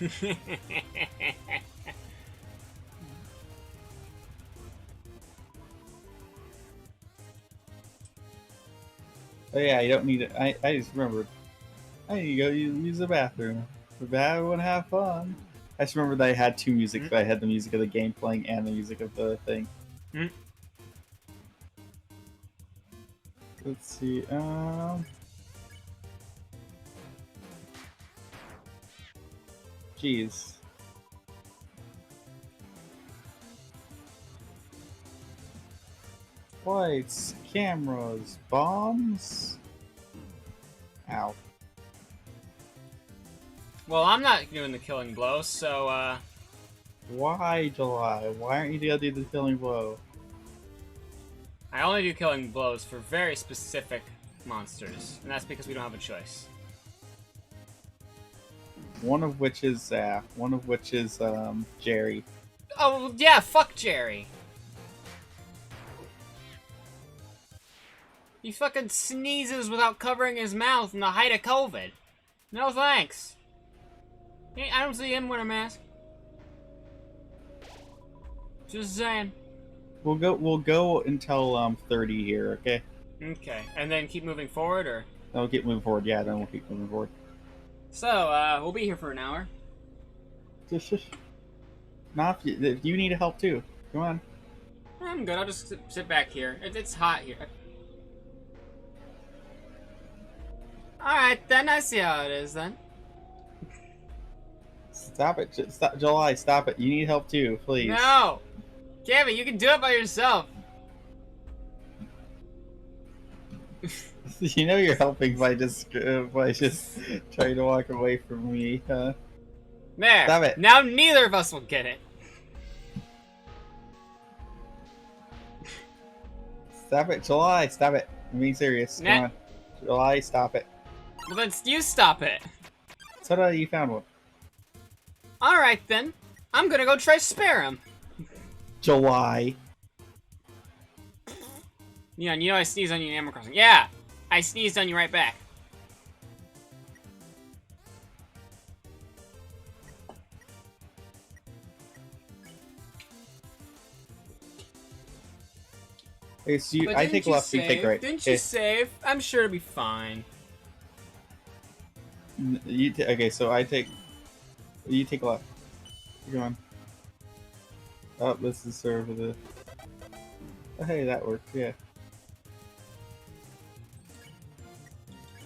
Oh yeah, you don't need it. I just remembered. I need to go use the bathroom. But I want to have fun. I just remembered that I had two music. I had the music of the game playing and the music of the thing. Mm. Let's see. Jeez. Lights, cameras, bombs. Ow. Well, I'm not doing the killing blow, so, Why, July? Why aren't you gonna do the killing blow? I only do killing blows for very specific monsters. And that's because we don't have a choice. One of which is Jerry. Oh, yeah, fuck Jerry. He fucking sneezes without covering his mouth in the height of COVID. No thanks. Hey, I don't see him wearing a mask. Just saying. We'll go until 30 here, okay? Okay, and then keep moving forward, or? Then we'll keep moving forward. Yeah, then we'll keep moving forward. So, we'll be here for an hour. Not if you need help too. Come on. I'm good, I'll just sit back here. It's hot here. Alright, then I see how it is, then. Stop it, stop, July. Stop it. You need help too, please. No! Gabby, you can do it by yourself. You know you're helping by just trying to walk away from me, huh? There. Stop it. Now neither of us will get it. Stop it, July. Stop it. I'm being serious. Nah. Come on, July. Stop it. Well, then you stop it. So you found one. Alright, then. I'm gonna go try spare him. July. You know I sneezed on you in Animal Crossing. Yeah! I sneezed on you right back. Okay, so But I didn't take you left, you take save? right. Didn't you Okay. save? I'm sure it'll be fine. Okay, so I take. You take left. Go on. Oh, this is sort of the. Oh, hey, that worked. Yeah.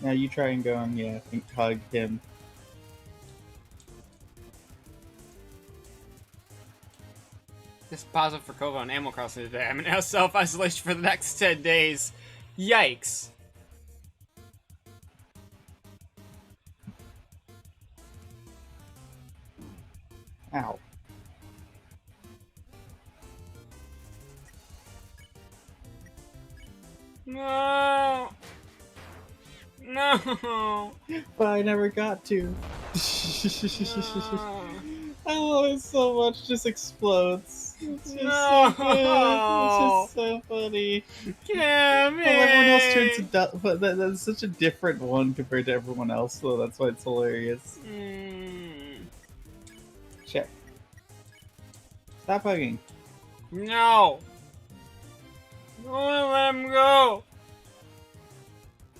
Now you try and go and hug him. Just positive for COVID on Animal Crossing today. I'm in self-isolation for the next 10 days. Yikes. Ow. No. No. But I never got to. No. I love it so much. Just explodes. It's just No. so good. It's just so funny. Cami. Well, everyone else turns to but that's such a different one compared to everyone else, though. That's why it's hilarious. Check. Stop hugging. No. Don't let him go.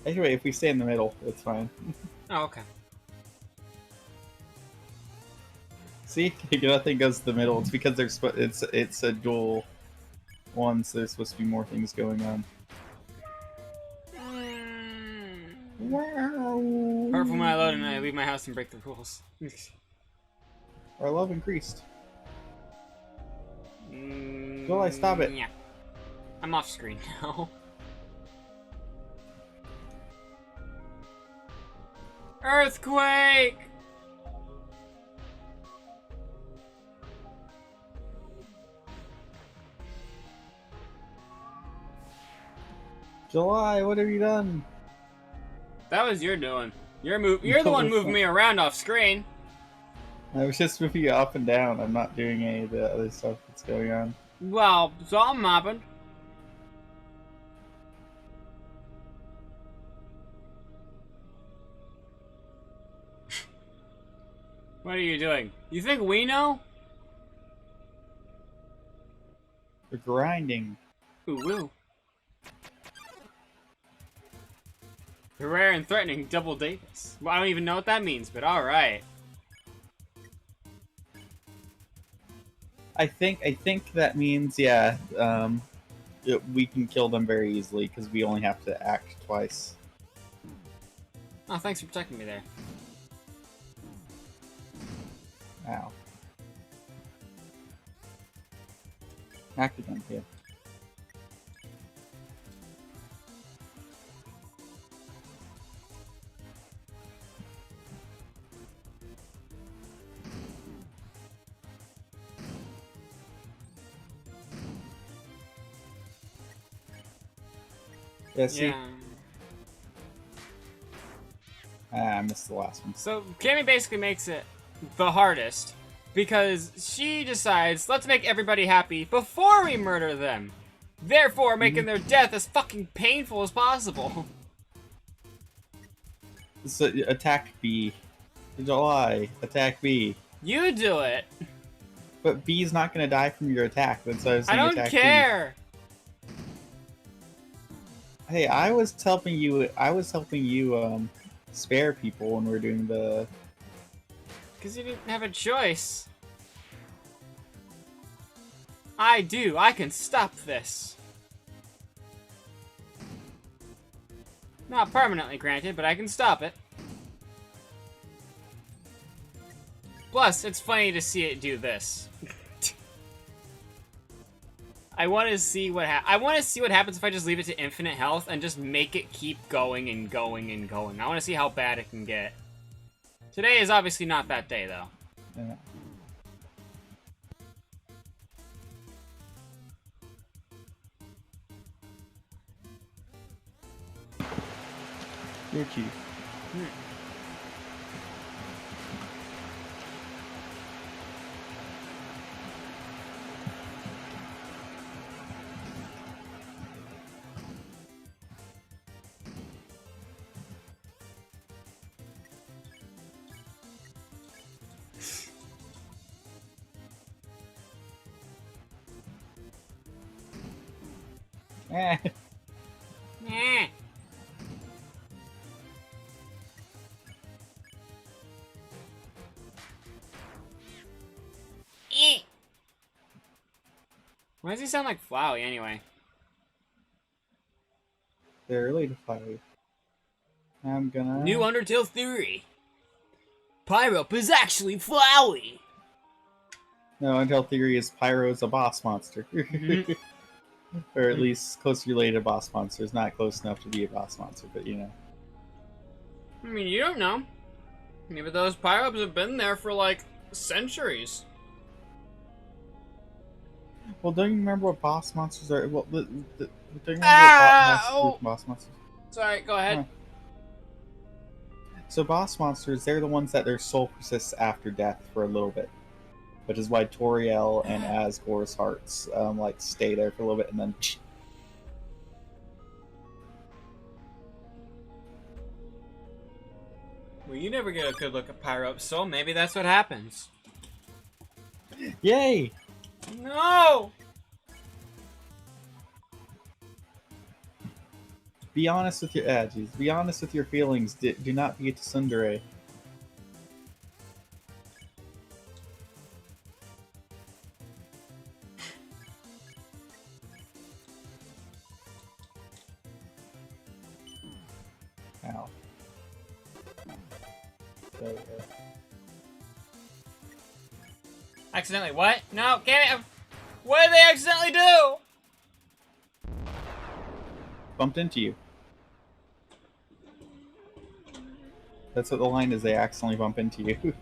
Anyway, if we stay in the middle, it's fine. Oh, okay. See, nothing goes to the middle. It's because it's a dual one, so there's supposed to be more things going on. Wow. Apart from when I load and I leave my house and break the rules. Our love increased. Joel, stop it. Yeah. I'm off screen now. Earthquake! July, what have you done? That was your doing. You're the one moving me around off screen. I was just moving you up and down. I'm not doing any of the other stuff that's going on. Well, something happened. What are you doing? You think we know? We're grinding. Ooh, woo. Rare and threatening double Davis. Well, I don't even know what that means, but alright. I think that means we can kill them very easily because we only have to act twice. Oh, thanks for protecting me there. Ow. Act again, yeah. Yeah, see? Yeah. I missed the last one. So, Cammy basically makes it the hardest because she decides, let's make everybody happy before we murder them. Therefore, making their death as fucking painful as possible. So, attack B. July, attack B. You do it. But B's not gonna die from your attack. That's why I was saying I don't attack care. B. Hey, I was helping you. Spare people when we're doing the. Because you didn't have a choice. I do. I can stop this. Not permanently, granted, but I can stop it. Plus, it's funny to see it do this. I want to see what happens if I just leave it to infinite health and just make it keep going and going and going. I want to see how bad it can get. Today is obviously not that day, though. Yeah. You're cute. Eh. Eh. Eh. Why does he sound like Flowey anyway? They're related to Flowey. I'm gonna... New Undertale theory. Pyrup is actually Flowey. No, Undertale theory is Pyro's a boss monster. Mhm. Or at least closely related to boss monsters. Not close enough to be a boss monster, but you know. I mean, you don't know. Maybe those Pyrups have been there for like centuries. Well, don't you remember what boss monsters are? Well, don't you remember Oh. what boss monsters? Sorry, go ahead. Huh. So boss monsters, they're the ones that their soul persists after death for a little bit, which is why Toriel and Asgore's hearts like stay there for a little bit and then. Well, you never get a good look at Pyrup, so maybe that's what happens. Yay! No! Be honest with your geez. Be honest with your feelings. Do not be a tsundere. Ow. There we go. Accidentally what? No, can't. What did they accidentally do? Bumped into you. That's what the line is. They accidentally bump into you.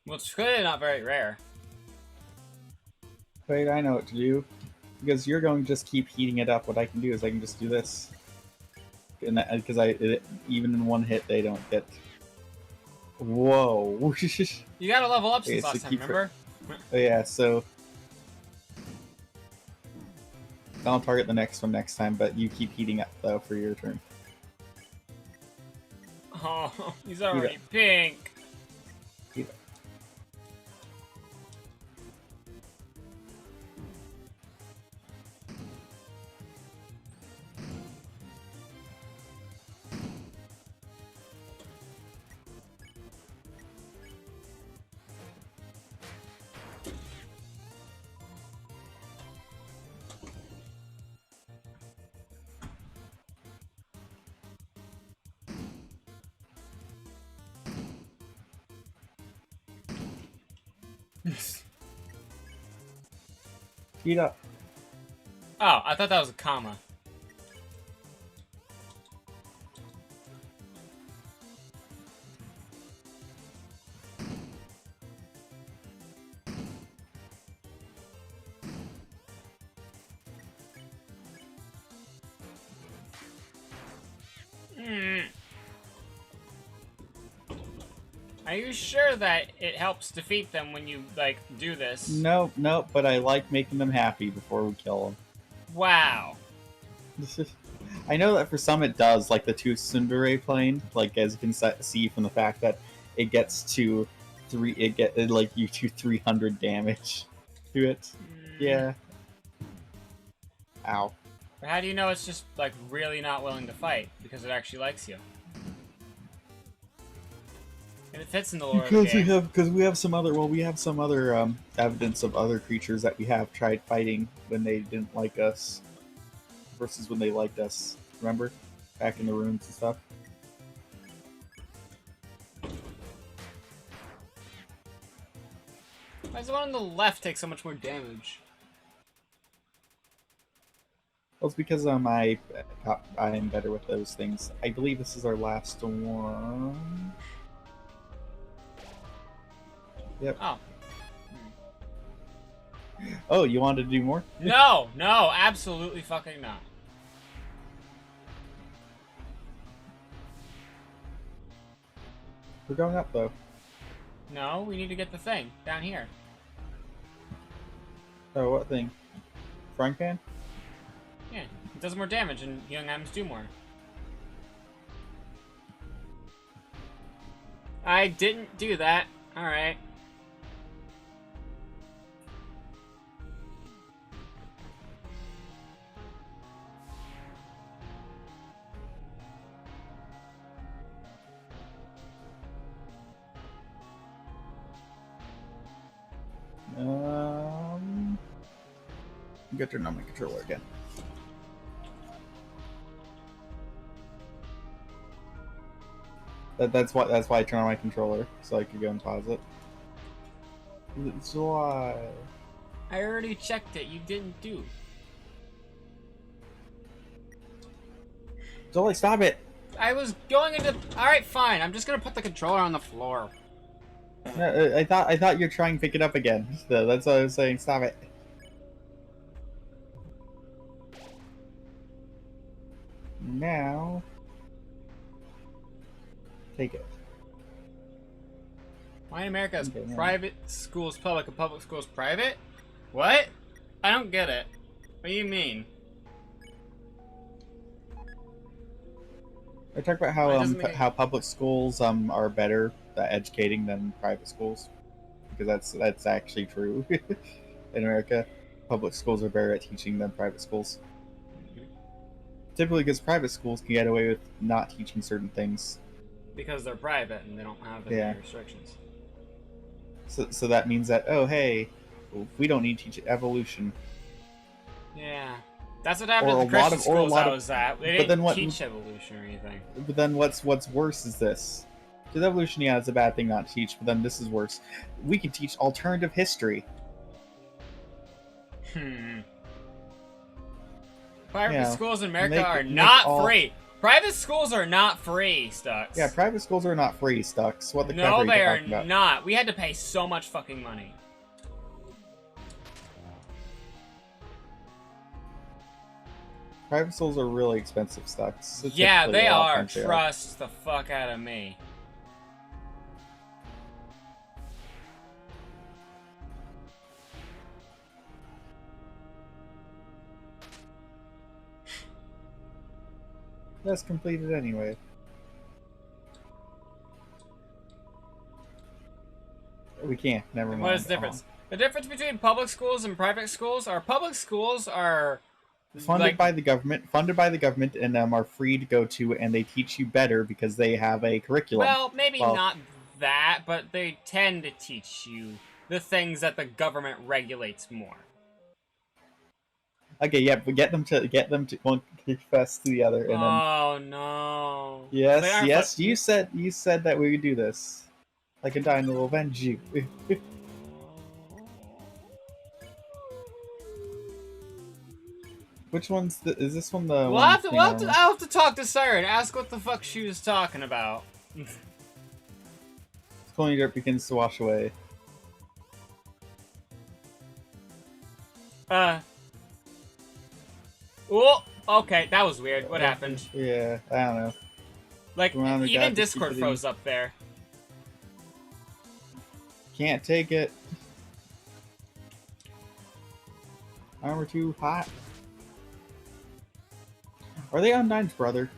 Well, it's clearly not very rare. Wait, I know what to do. Because you're going to just keep heating it up. What I can do is I can just do this. And because even in one hit, they don't get. Whoa! You gotta level up since Okay, so last time, keep remember? Oh, yeah, so I'll target the next one next time, but you keep heating up though for your turn. Oh, he's already pink. Heat up. Heat up. Oh, I thought that was a comma. Hmm. Are you sure that it helps defeat them when you, like, do this? Nope, nope, but I like making them happy before we kill Wow. them. I know that for some it does, like the two tsundere plane, like as you can see from the fact that it gets to like you do 300 damage to it. Yeah. Ow. But how do you know it's just, like, really not willing to fight? Because it actually likes you. And it fits in the lore of the game. Because we have some other evidence of other creatures that we have tried fighting when they didn't like us versus when they liked us. Remember? Back in the rooms and stuff. Why does the one on the left take so much more damage? Well, it's because I'm better with those things. I believe this is our last one. Yep. Oh. Oh, you wanted to do more? No, no, absolutely fucking not. We're going up though. No, we need to get the thing down here. Oh, what thing? Frying pan? Yeah, it does more damage and young items do more. I didn't do that. Alright. Get turn on my controller again. That's why I turn on my controller so I could go and pause it. It's why. I already checked it. You didn't do. Zoe, stop it! I was going into. Alright, fine. I'm just gonna put the controller on the floor. No, I thought you're trying to pick it up again. So that's what I was saying. Stop it. Now, take it. Why in America is Okay, yeah. private schools public and public schools private? What? I don't get it. What do you mean? I talk about how public schools are better at educating than private schools, because that's actually true. In America, public schools are better at teaching than private schools. Typically, because private schools can get away with not teaching certain things. Because they're private and they don't have any Yeah. restrictions. So that means that, oh hey, we don't need to teach evolution. Yeah. That's what happened Or at a the Christian lot of- or a schools lot I of- was at. They but didn't then what- teach evolution or anything. But then what's worse is this. Because evolution, yeah, it's a bad thing not to teach, but then this is worse. We can teach alternative history. Private Yeah, schools in America make- are make not all- free. Private schools are not free, Stux. Yeah, private schools are not free, Stux. What the crap No, are you they are talking about? not. We had to pay so much fucking money. Private schools are really expensive, Stux. So Yeah, typically, they a lot of are. times they Trust the fuck out of me. That's completed anyway. We can't. Never mind. What is the difference? The difference between public schools and private schools are public schools are Funded by the government, and are free to go to, and they teach you better because they have a curriculum. well, maybe Well- not that, but they tend to teach you the things that the government regulates more. Okay, yeah, but get them to one confess to the other, and then Oh no. They yes, aren't yes, fu- you said that we would do this. Like a dino will avenge you. Which one's is this one the? We'll one have to, thing we'll have to, on- I'll have to talk to Siren, ask what the fuck she was talking about. Colony dirt begins to wash away. Oh, okay, that was weird. What happened? Yeah, I don't know. Like, Come on, we even got this Discord stupid froze up there. Can't take it. Armor too hot. Are they Undyne's brother?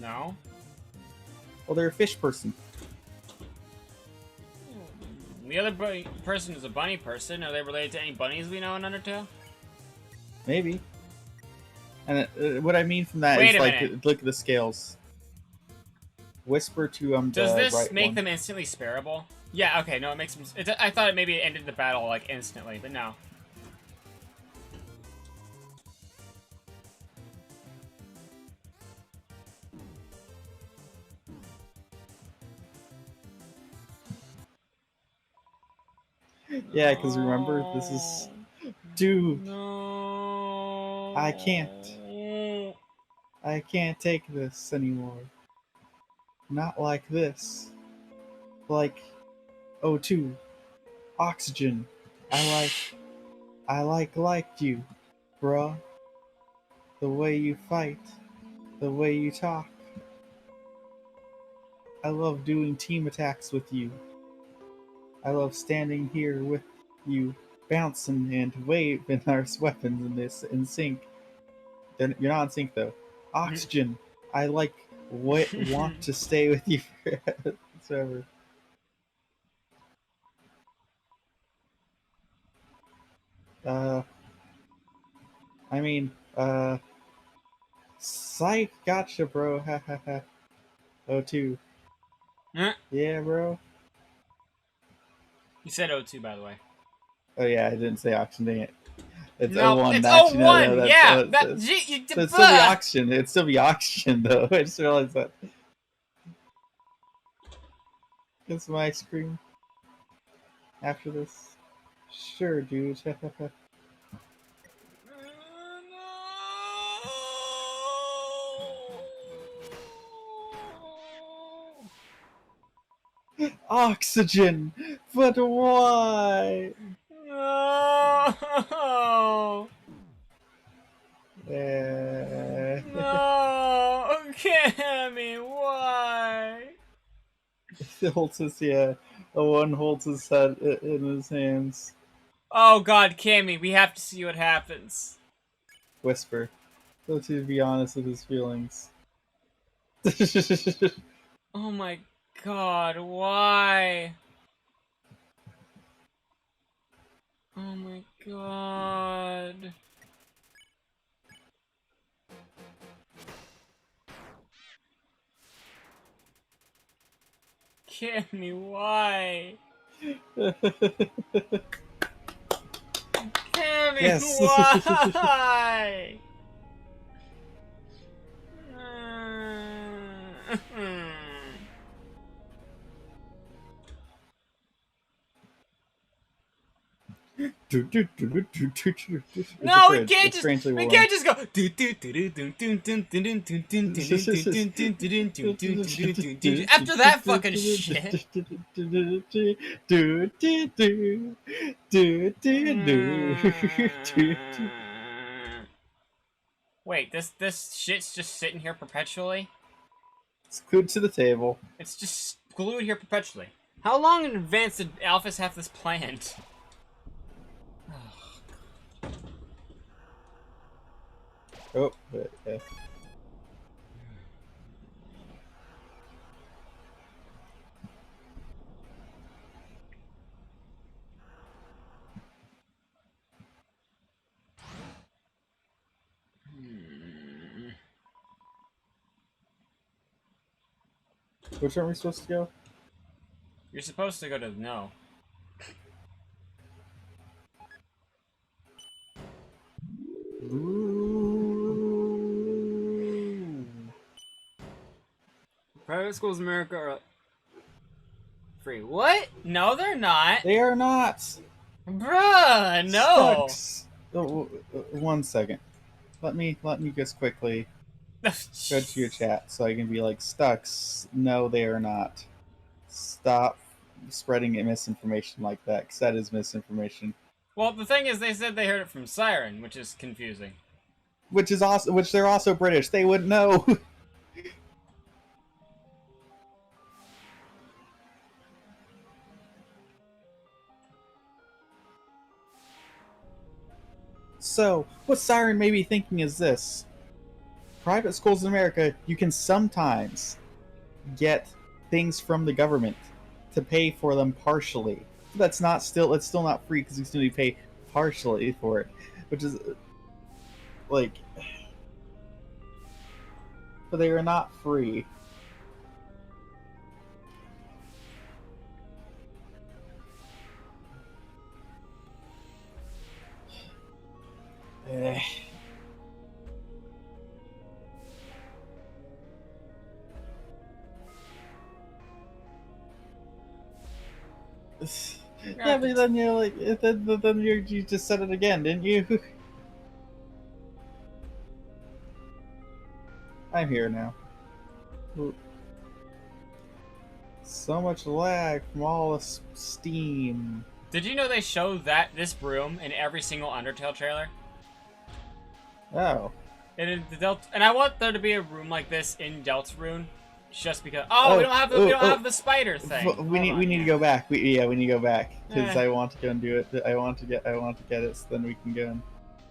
No? Well, they're a fish person. The other person is a bunny person. Are they related to any bunnies we know in Undertale? Maybe. And what I mean from that Wait is a like, minute. look at the scales. Whisper to Does the this right make one. them instantly sparable? Yeah, okay, no, it makes them... I thought it maybe ended the battle, like, instantly, but no. Yeah, because remember, this is... Dude, No. I can't. I can't take this anymore. Not like this. Like... O2. Oxygen. I liked you, bruh. The way you fight, the way you talk. I love doing team attacks with you. I love standing here with you, bouncing and waving our weapons in sync. You're not in sync though. Oxygen. I want to stay with you forever. Uh, I mean, psych, gotcha, bro. Ha ha ha. O2. Eh, Yeah, bro. You said O2, by the way. Oh yeah, I didn't say oxygen. Dang it. It's No, O1. it's Actually, no, O1. that's Yeah, so it'd still be oxygen. It'd still be oxygen though. I just realized that. Get some ice cream after this. Sure, dude. Oxygen, but why? No. No, Cammy, why? He holds his one holds his head in his hands. Oh God, Cammy, we have to see what happens. Whisper. So to be honest with his feelings. Oh my God, why? Oh my God. Cammy, why? Cammy, Yes. why? It's a No, we fridge. can't It's just strangely we warm. can't just go. After that fucking shit. Wait, this shit's just sitting here perpetually? It's glued to the table. It's just glued here perpetually. How long in advance did Alphys have this planned? Oh, yeah. Which are we supposed to go? You're supposed to go to no. Ooh. Private schools in America are free. What? No, they're not. They are not. Bruh, no. Sucks. Oh, 1 second. Let me just quickly go to your chat so I can be like, Stux, no, they are not. Stop spreading misinformation like that, because that is misinformation. Well, the thing is, they said they heard it from Siren, which is confusing. Which they're also British. They would know. So, what Siren may be thinking is this. Private schools in America, you can sometimes get things from the government to pay for them partially. It's still not free because you still need to pay partially for it, which is like, but they are not free. Eh. Yeah, but then you're like, then you just said it again, didn't you? I'm here now. So much lag from all this steam. Did you know they show this room in every single Undertale trailer? Oh. And I want there to be a room like this in Deltarune, just because. Oh, we don't have the spider thing. We need to go back. We need to go back because Eh. I want to go and do it. I want to get it so then we can go and.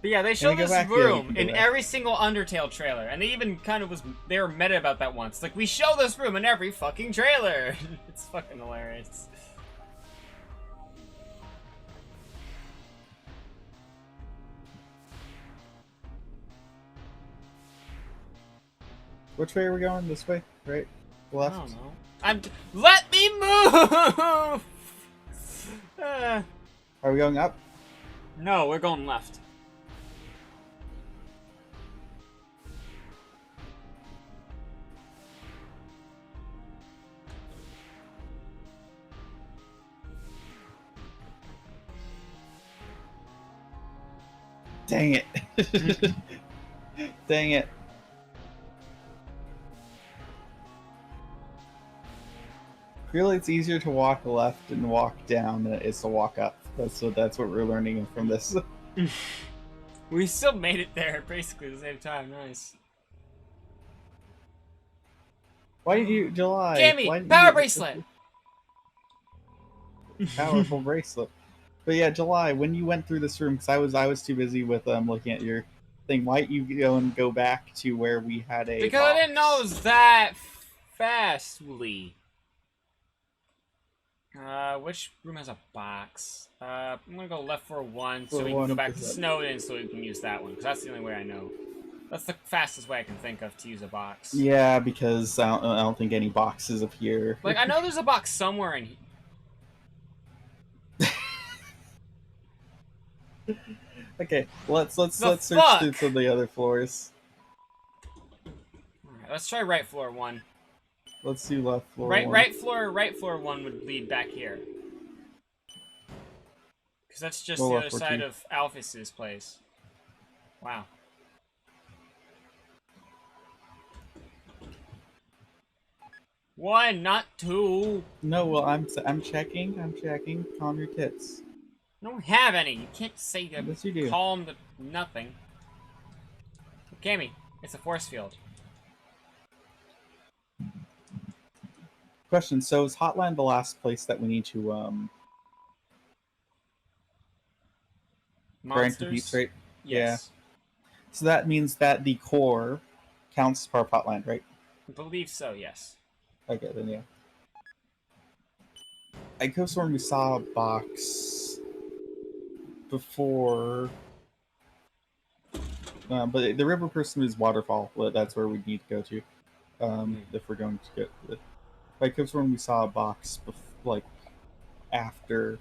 But yeah, they show we go this back? Yeah, we room can go in back. every single Undertale trailer, and they even kind of they were meta about that once. Like, we show this room in every fucking trailer. It's fucking hilarious. Which way are we going? This way? Right? Left? I don't know. Let me move. Are we going up? No, we're going left. Dang it. Dang it. Really, it's easier to walk left and walk down than it is to walk up. That's what we're learning from this. We still made it there basically at the same time. Nice. Why did you, July? Gimme! Why didn't Power you- bracelet! Powerful bracelet. But yeah, July, when you went through this room, because I was too busy with looking at your thing. Why don't you go back to where we had a Because box? I didn't know it was that fastly. Which room has a box? I'm gonna go left for one, so For we can go one, back to is that- Snowden, so we can use that one, because that's the only way I know. That's the fastest way I can think of to use a box. Yeah, because I don't think any boxes appear. Like, I know there's a box somewhere in here. Okay, let's search fuck? through some of the other floors. Alright, let's try right floor one. Let's do left floor. Right one. right floor one would lead back here. Because that's just Well, the left other floor side two. of Alphys's place. Wow. One, not two. No, well, I'm checking. I'm checking. Calm your tits. I don't have any. You can't say that. Yes, you do. Calm the nothing. Cami, it's a force field. Question: so is Hotline the last place that we need to grind for Monsters? beats, right? Yes. So that means that the core counts as part of Hotline, right? I believe so, yes. Okay, then yeah. I could have sworn we saw a box before, but the river person is waterfall. That's where we need to go to, if we're going to get. I could have sworn we saw a box like after.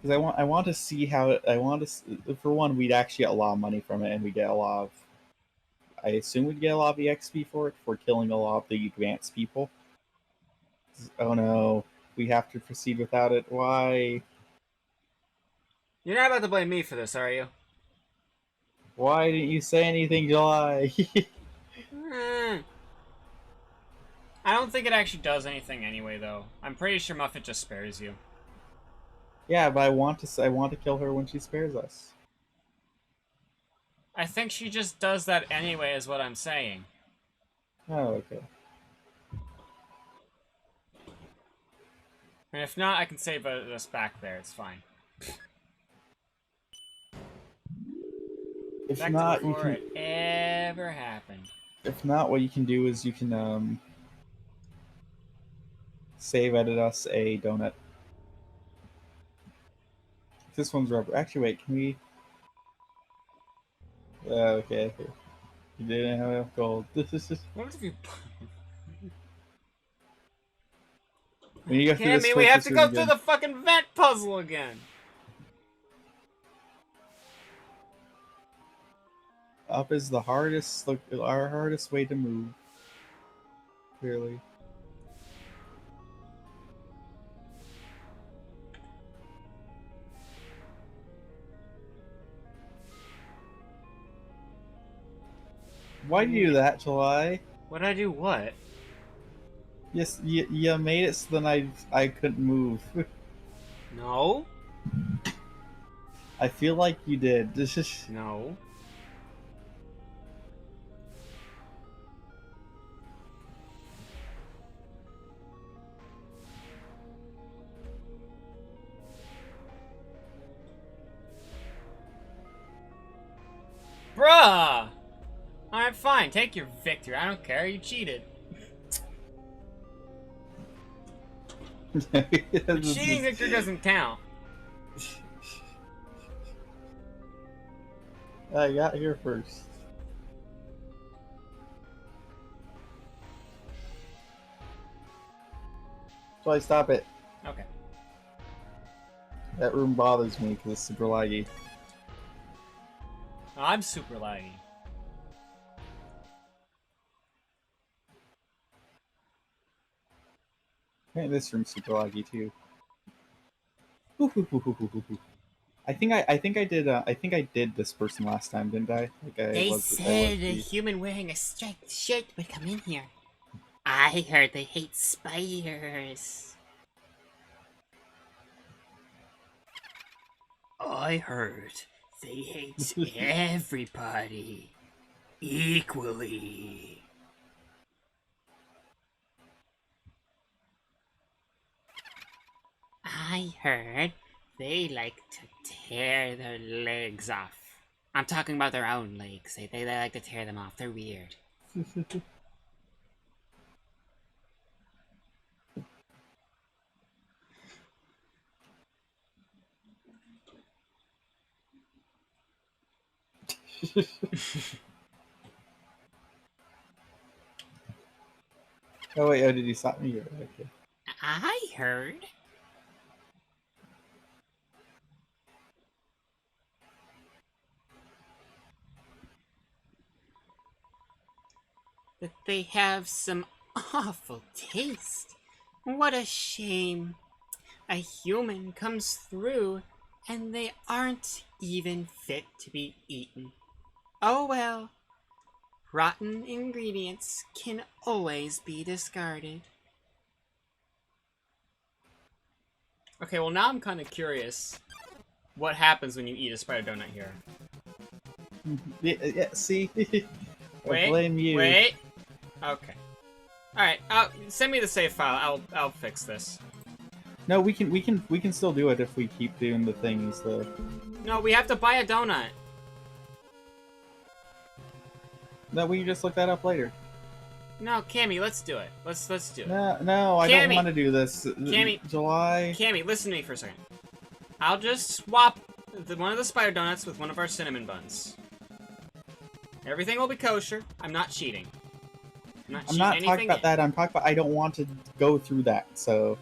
Because I want to see how for one, we'd actually get a lot of money from it, and we get a lot of. I assume we'd get a lot of EXP for it for killing a lot of the advanced people. Oh no, we have to proceed without it. Why? You're not about to blame me for this, are you? Why didn't you say anything, July? I don't think it actually does anything anyway, though. I'm pretty sure Muffet just spares you. Yeah, but I want to kill her when she spares us. I think she just does that anyway, is what I'm saying. Oh, okay. And if not, I can save us back there. It's fine. If Back not, to you before can. it ever happened. If not, what you can do is you can save edit us a donut. This one's rubber. Actually, wait. Can we? Okay. You didn't have enough gold. This is just. What if you... When you go through this, we have to go again. through the fucking vent puzzle again. Up is the hardest. Look, our hardest way to move. Clearly. Why do you do that, July? What did I do? What? Yes, you made it so then I couldn't move. No. I feel like you did. No. Bruh! Alright, fine. Take your victory. I don't care. You cheated. The cheating victory doesn't count. I got here first. So I stop it. Okay. That room bothers me because it's super laggy. Oh, I'm super laggy. Man, this room's super laggy too. I think I did this person last time, didn't I? Like They I said was a the... human wearing a striped shirt would come in here. I heard they hate spiders. I heard they hate everybody equally. I heard they like to tear their legs off. I'm talking about their own legs. They like to tear them off. They're weird. Oh wait, oh, did you stop me? Okay. I heard that they have some awful taste. What a shame. A human comes through and they aren't even fit to be eaten. Oh well. Rotten ingredients can always be discarded. Okay, well now I'm kind of curious. What happens when you eat a spider donut here? Yeah, see? I Wait, blame you. wait. Okay. All right. Send me the save file. I'll fix this. No, we can still do it if we keep doing the things though. No, we have to buy a donut. No, we can just look that up later. No, Cammy, let's do it. Let's do it. No, I don't Cammy! want to do this. Cammy! July. Cammy, listen to me for a second. I'll just swap one of the spider donuts with one of our cinnamon buns. Everything will be kosher. I'm not cheating. I'm not talking about that. I'm talking about I don't want to go through that. So.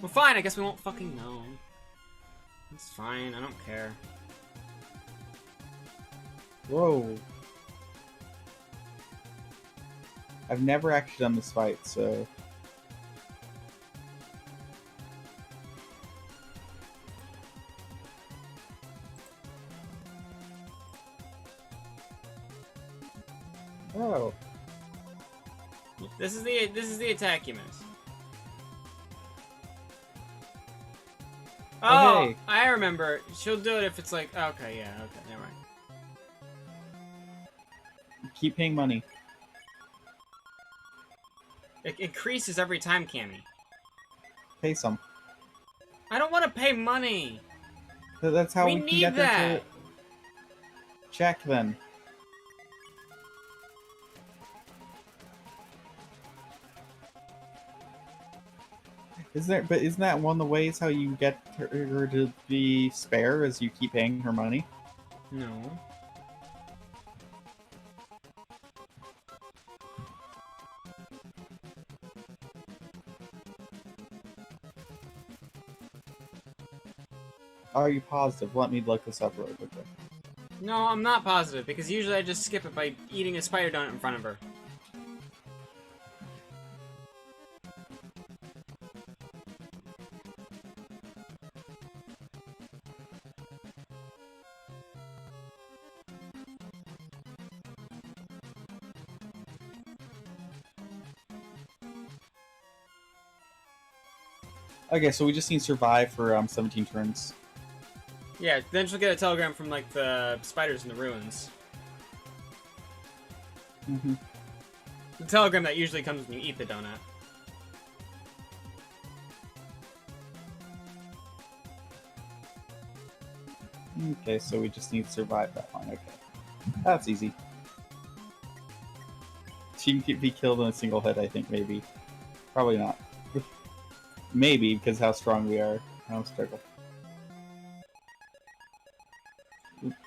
Well, fine. I guess we won't fucking know. It's fine. I don't care. Whoa. I've never actually done this fight, so. Oh. This is the attack you missed. Oh, hey. I remember. She'll do it if it's like, okay, yeah, okay, never mind. Keep paying money. It increases every time, Cammy. Pay some. I don't want to pay money. That's how We we can need get them that. to check then. Isn't that one of the ways how you get her to be spare is you keep paying her money? No. Are you positive? Let me look this up really quickly. No, I'm not positive, because usually I just skip it by eating a spider donut in front of her. Okay, so we just need to survive for 17 turns. Yeah, then she'll get a telegram from, like, the spiders in the ruins. Mm-hmm. The telegram that usually comes when you eat the donut. Okay, so we just need to survive that one. Okay, that's easy. She can be killed in a single hit, I think, maybe. Probably not. Maybe, because how strong we are. I don't struggle.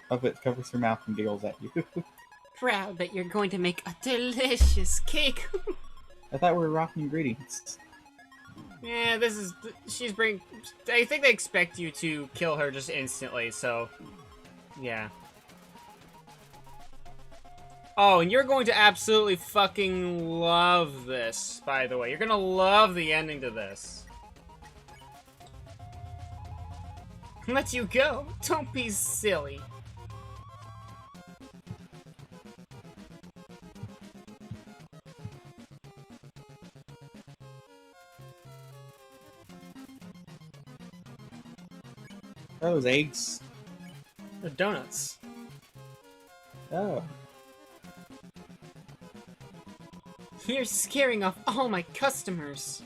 Of it covers her mouth and giggles at you. Proud that you're going to make a delicious cake. I thought we were rocking ingredients. Yeah, this is... She's bring... I think they expect you to kill her just instantly, so... Yeah. Oh, and you're going to absolutely fucking love this, by the way. You're gonna love the ending to this. Let you go. Don't be silly. Oh, those eggs. The donuts. Oh. You're scaring off all my customers.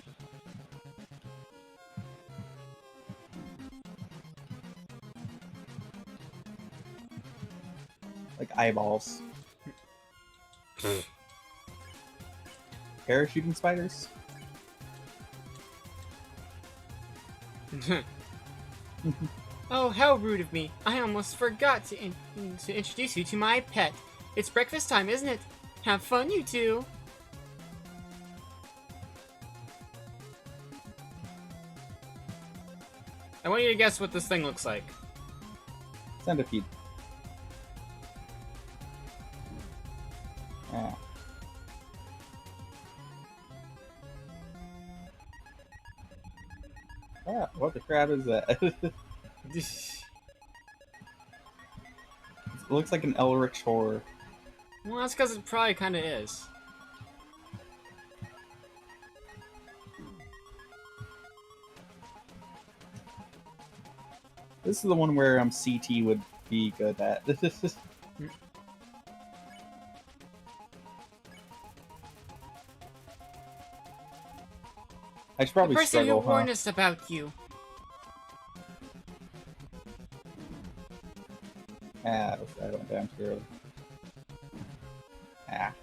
Like eyeballs. Parachuting spiders? Oh, how rude of me. I almost forgot to introduce you to my pet. It's breakfast time, isn't it? Have fun, you two. I want you to guess what this thing looks like. Centipede. Ah. Ah, what the crap is that? It looks like an Elrich horror. Well, that's because it probably kind of is. This is the one where CT would be good at. I should probably The person who struggle, huh? warned us about you. Ah, I went down too early. Ah.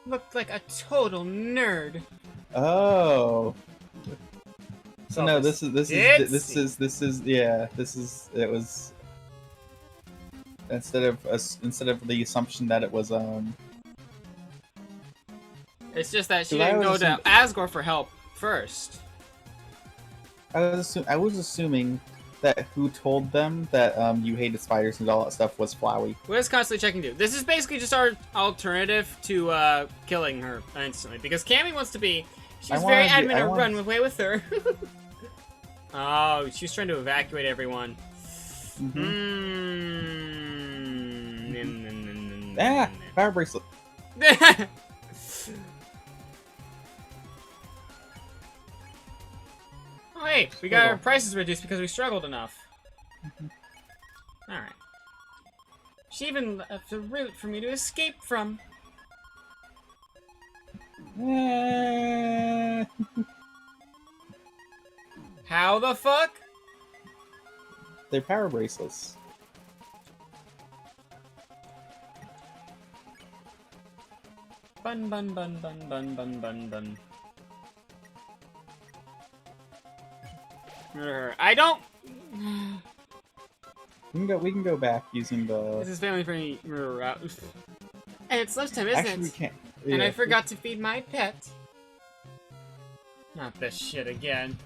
Looked like a total nerd. Oh. So no, this is it was instead of the assumption that it was It's just that she Dude, I didn't go was to Asgore for help first. I was assuming that who told them that you hated spiders and all that stuff was Flowey. What is constantly checking do? This is basically just our alternative to killing her instantly. Because Cammy wants to be... She's very adamant to run away with her. Oh, she's trying to evacuate everyone. Ah! Power bracelet. Oh, hey, we got our prices reduced because we struggled enough. Alright. She even left a route for me to escape from. How the fuck? They're power bracelets. Bun bun bun bun bun bun bun bun. I don't. We can go back using the. This is family friendly route. And it's lunchtime, isn't Actually, we it? can't. And Yeah. I forgot to feed my pet. Not this shit again.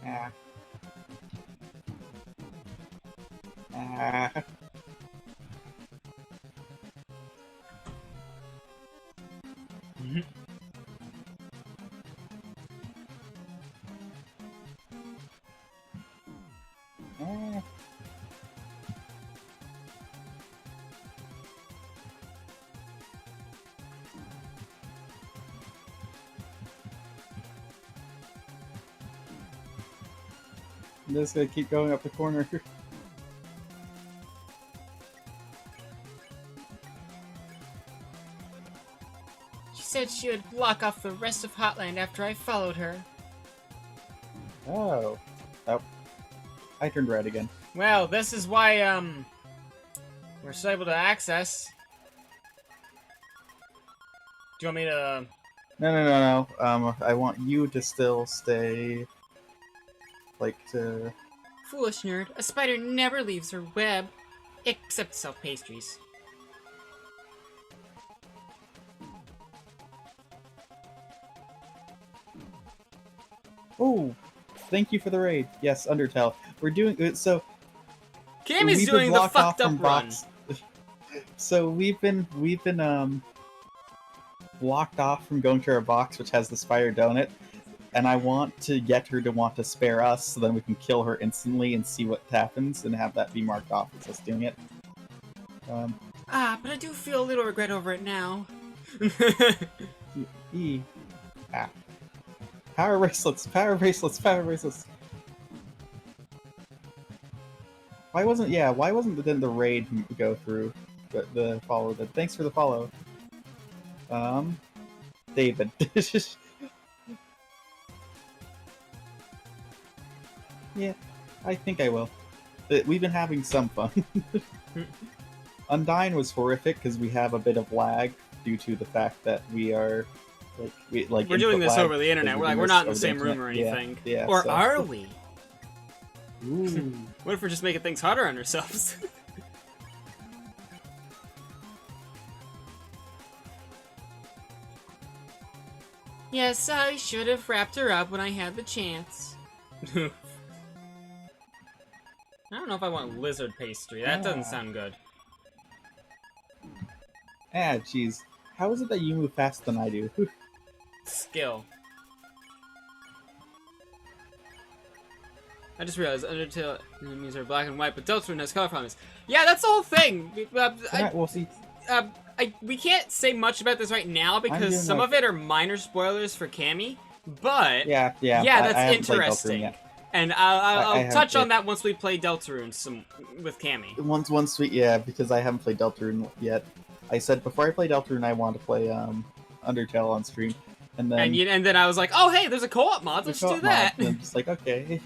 Ah. Ah. I'm just gonna keep going up the corner. She said she would block off the rest of Hotland after I followed her. Oh. Oh. I turned red again. Well, this is why, we're still able to access. Do you want me to... No. I want you to still stay... Like, to... Foolish nerd, a spider never leaves her web. Except self-pastries. Oh! Thank you for the raid. Yes, Undertale. We're doing... So... Cami's we've been doing the blocked off fucked up from run. box. So we've been blocked off from going to our box, which has the spider donut, and I want to get her to want to spare us, so then we can kill her instantly and see what happens, and have that be marked off as us doing it. But I do feel a little regret over it now. Ah. Power bracelets, power bracelets, power bracelets. Why wasn't the raid go through? The follow did. Thanks for the follow. David. Yeah, I think I will. We've been having some fun. Undyne was horrific because we have a bit of lag due to the fact that we are we're doing this over the internet. We're not in the same room or internet. anything. Yeah, or so. are we? Ooh. What if we're just making things harder on ourselves? Yes, I should have wrapped her up when I had the chance. I don't know if I want lizard pastry. That doesn't sound good. Ah, jeez. How is it that you move faster than I do? Skill. I just realized Undertale enemies are black and white, but Deltarune has color promise. Yeah, that's the whole thing. We'll see. We can't say much about this right now because some of it are minor spoilers for Cami, but yeah, that's interesting. And I'll touch on that once we play Deltarune with Cami. Once we because I haven't played Deltarune yet. I said before I play Deltarune, I want to play Undertale on stream, and then I was like, oh hey, there's a co-op mod. Let's do that. And I'm just like, okay.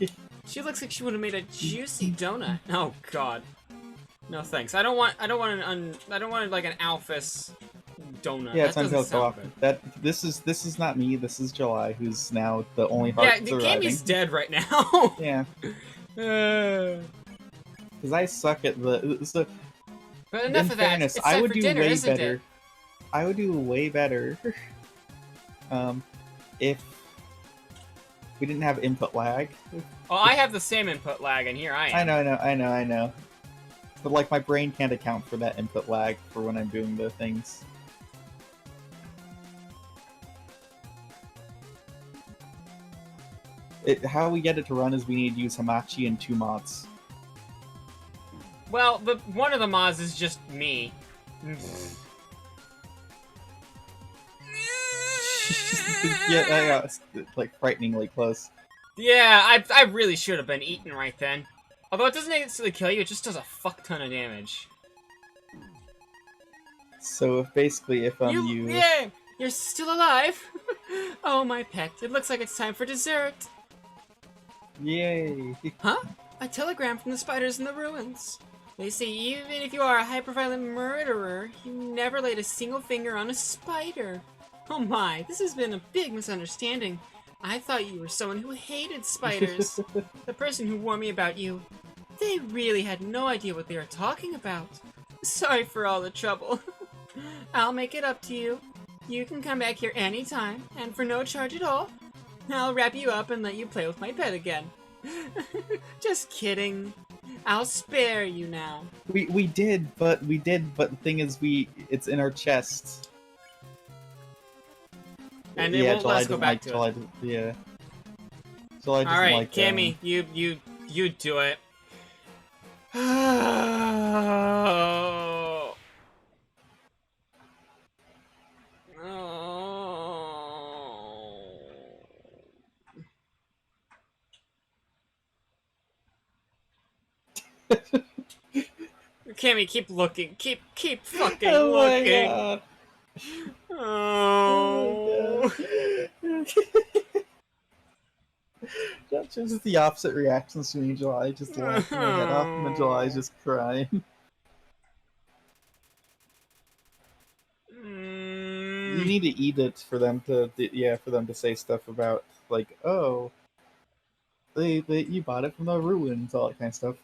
She looks like she would have made a juicy donut. Oh god. No thanks. I don't want like an Alphys donut. Yeah, that doesn't sound good. This is not me. This is July, who's now the only heart surviving. Cami's dead right now. Yeah. Because I suck at the. But enough of fairness, that. It's time for dinner, isn't it? I would do way better. If we didn't have input lag. Oh, I have the same input lag, and here I am. I know. But like my brain can't account for that input lag for when I'm doing the things. How we get it to run is we need to use Hamachi and 2 mods. Well, one of the mods is just me. Yeah, it's like frighteningly close. Yeah, I really should have been eaten right then. Although it doesn't instantly kill you, it just does a fuck ton of damage. So if Yeah, you're still alive. Oh my pet, it looks like it's time for dessert. Yay. Huh? A telegram from the spiders in the ruins. They say even if you are a hyper-violent murderer, you never laid a single finger on a spider. Oh my, this has been a big misunderstanding. I thought you were someone who hated spiders. The person who warned me about you, they really had no idea what they were talking about. Sorry for all the trouble. I'll make it up to you. You can come back here anytime, and for no charge at all. I'll wrap you up and let you play with my pet again. Just kidding. I'll spare you now. We did, but the thing is it's in our chest. And it won't let us go back to July, it. Yeah. July doesn't Alright, like Cami, you do it. Cammy, keep looking. Keep fucking Oh my looking. god. Oh. Oh my god. That's just the opposite reactions to me. July just laughing my head off, and then July's just crying. You need to eat it for them to, for them to say stuff about, like, oh, you bought it from the ruins, all that kind of stuff.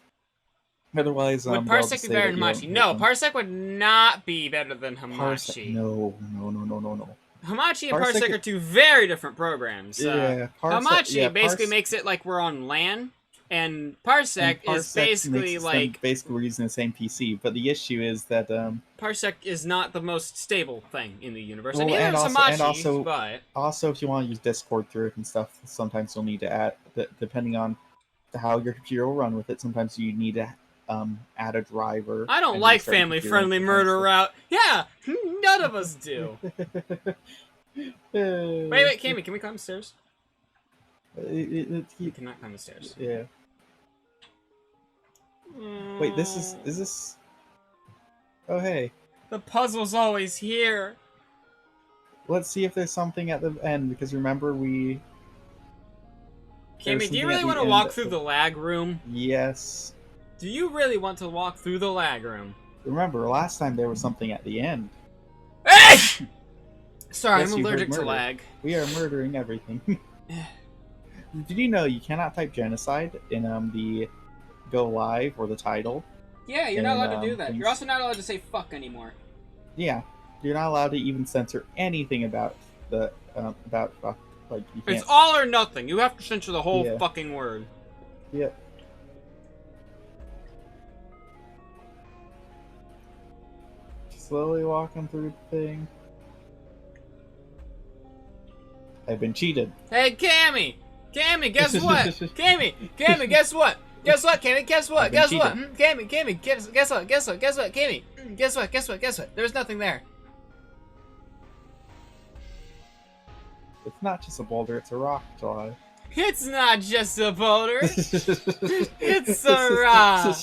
Otherwise, Would they'll Parsec just be say better that than you Hamachi? don't hurt No, them. Parsec would not be better than Parsec, Hamachi. no. Hamachi and Parsec are two very different programs. Yeah, Hamachi basically Parsec makes it like we're on LAN, and Parsec is basically like basically using the same PC. But the issue is that Parsec is not the most stable thing in the universe. well, and neither is Hamachi, but also if you want to use Discord through it and stuff, sometimes you'll need to add, depending on how your computer will run with it. Sometimes you need to add a driver. I don't and like restart your computer family-friendly and murder stuff. route. Yeah, none of us do. Wait, Cammy, can we climb the stairs? We cannot climb the stairs. Yeah. Wait, is this? Oh hey, The puzzle's always here. let's see if there's something at the end, because remember Cammy, do you something really at the want to end walk that- through the lag room? Yes. Do you really want to walk through the lag room? Remember, last time there was something at the end. Hey! Sorry, Yes, I'm you heard allergic to murder. lag. We are murdering everything. Did you know you cannot type genocide in the go live or the title? Yeah, you're not And, allowed to do that. things- You're also not allowed to say fuck anymore. Yeah, you're not allowed to even censor anything about the like you can't. It's all or nothing. You have to censor the whole Yeah. fucking word. Yep. Slowly walking through the thing. I've been cheated. Hey, Cammy! Cammy, guess what? Cammy, guess what? Guess what, Cammy? Guess what? I've been Guess what? cheated. Cammy, guess what? Guess what? Cammy, guess what? There's nothing there. It's not just a boulder, it's a rock, July. It's not just a boulder. It's a rock.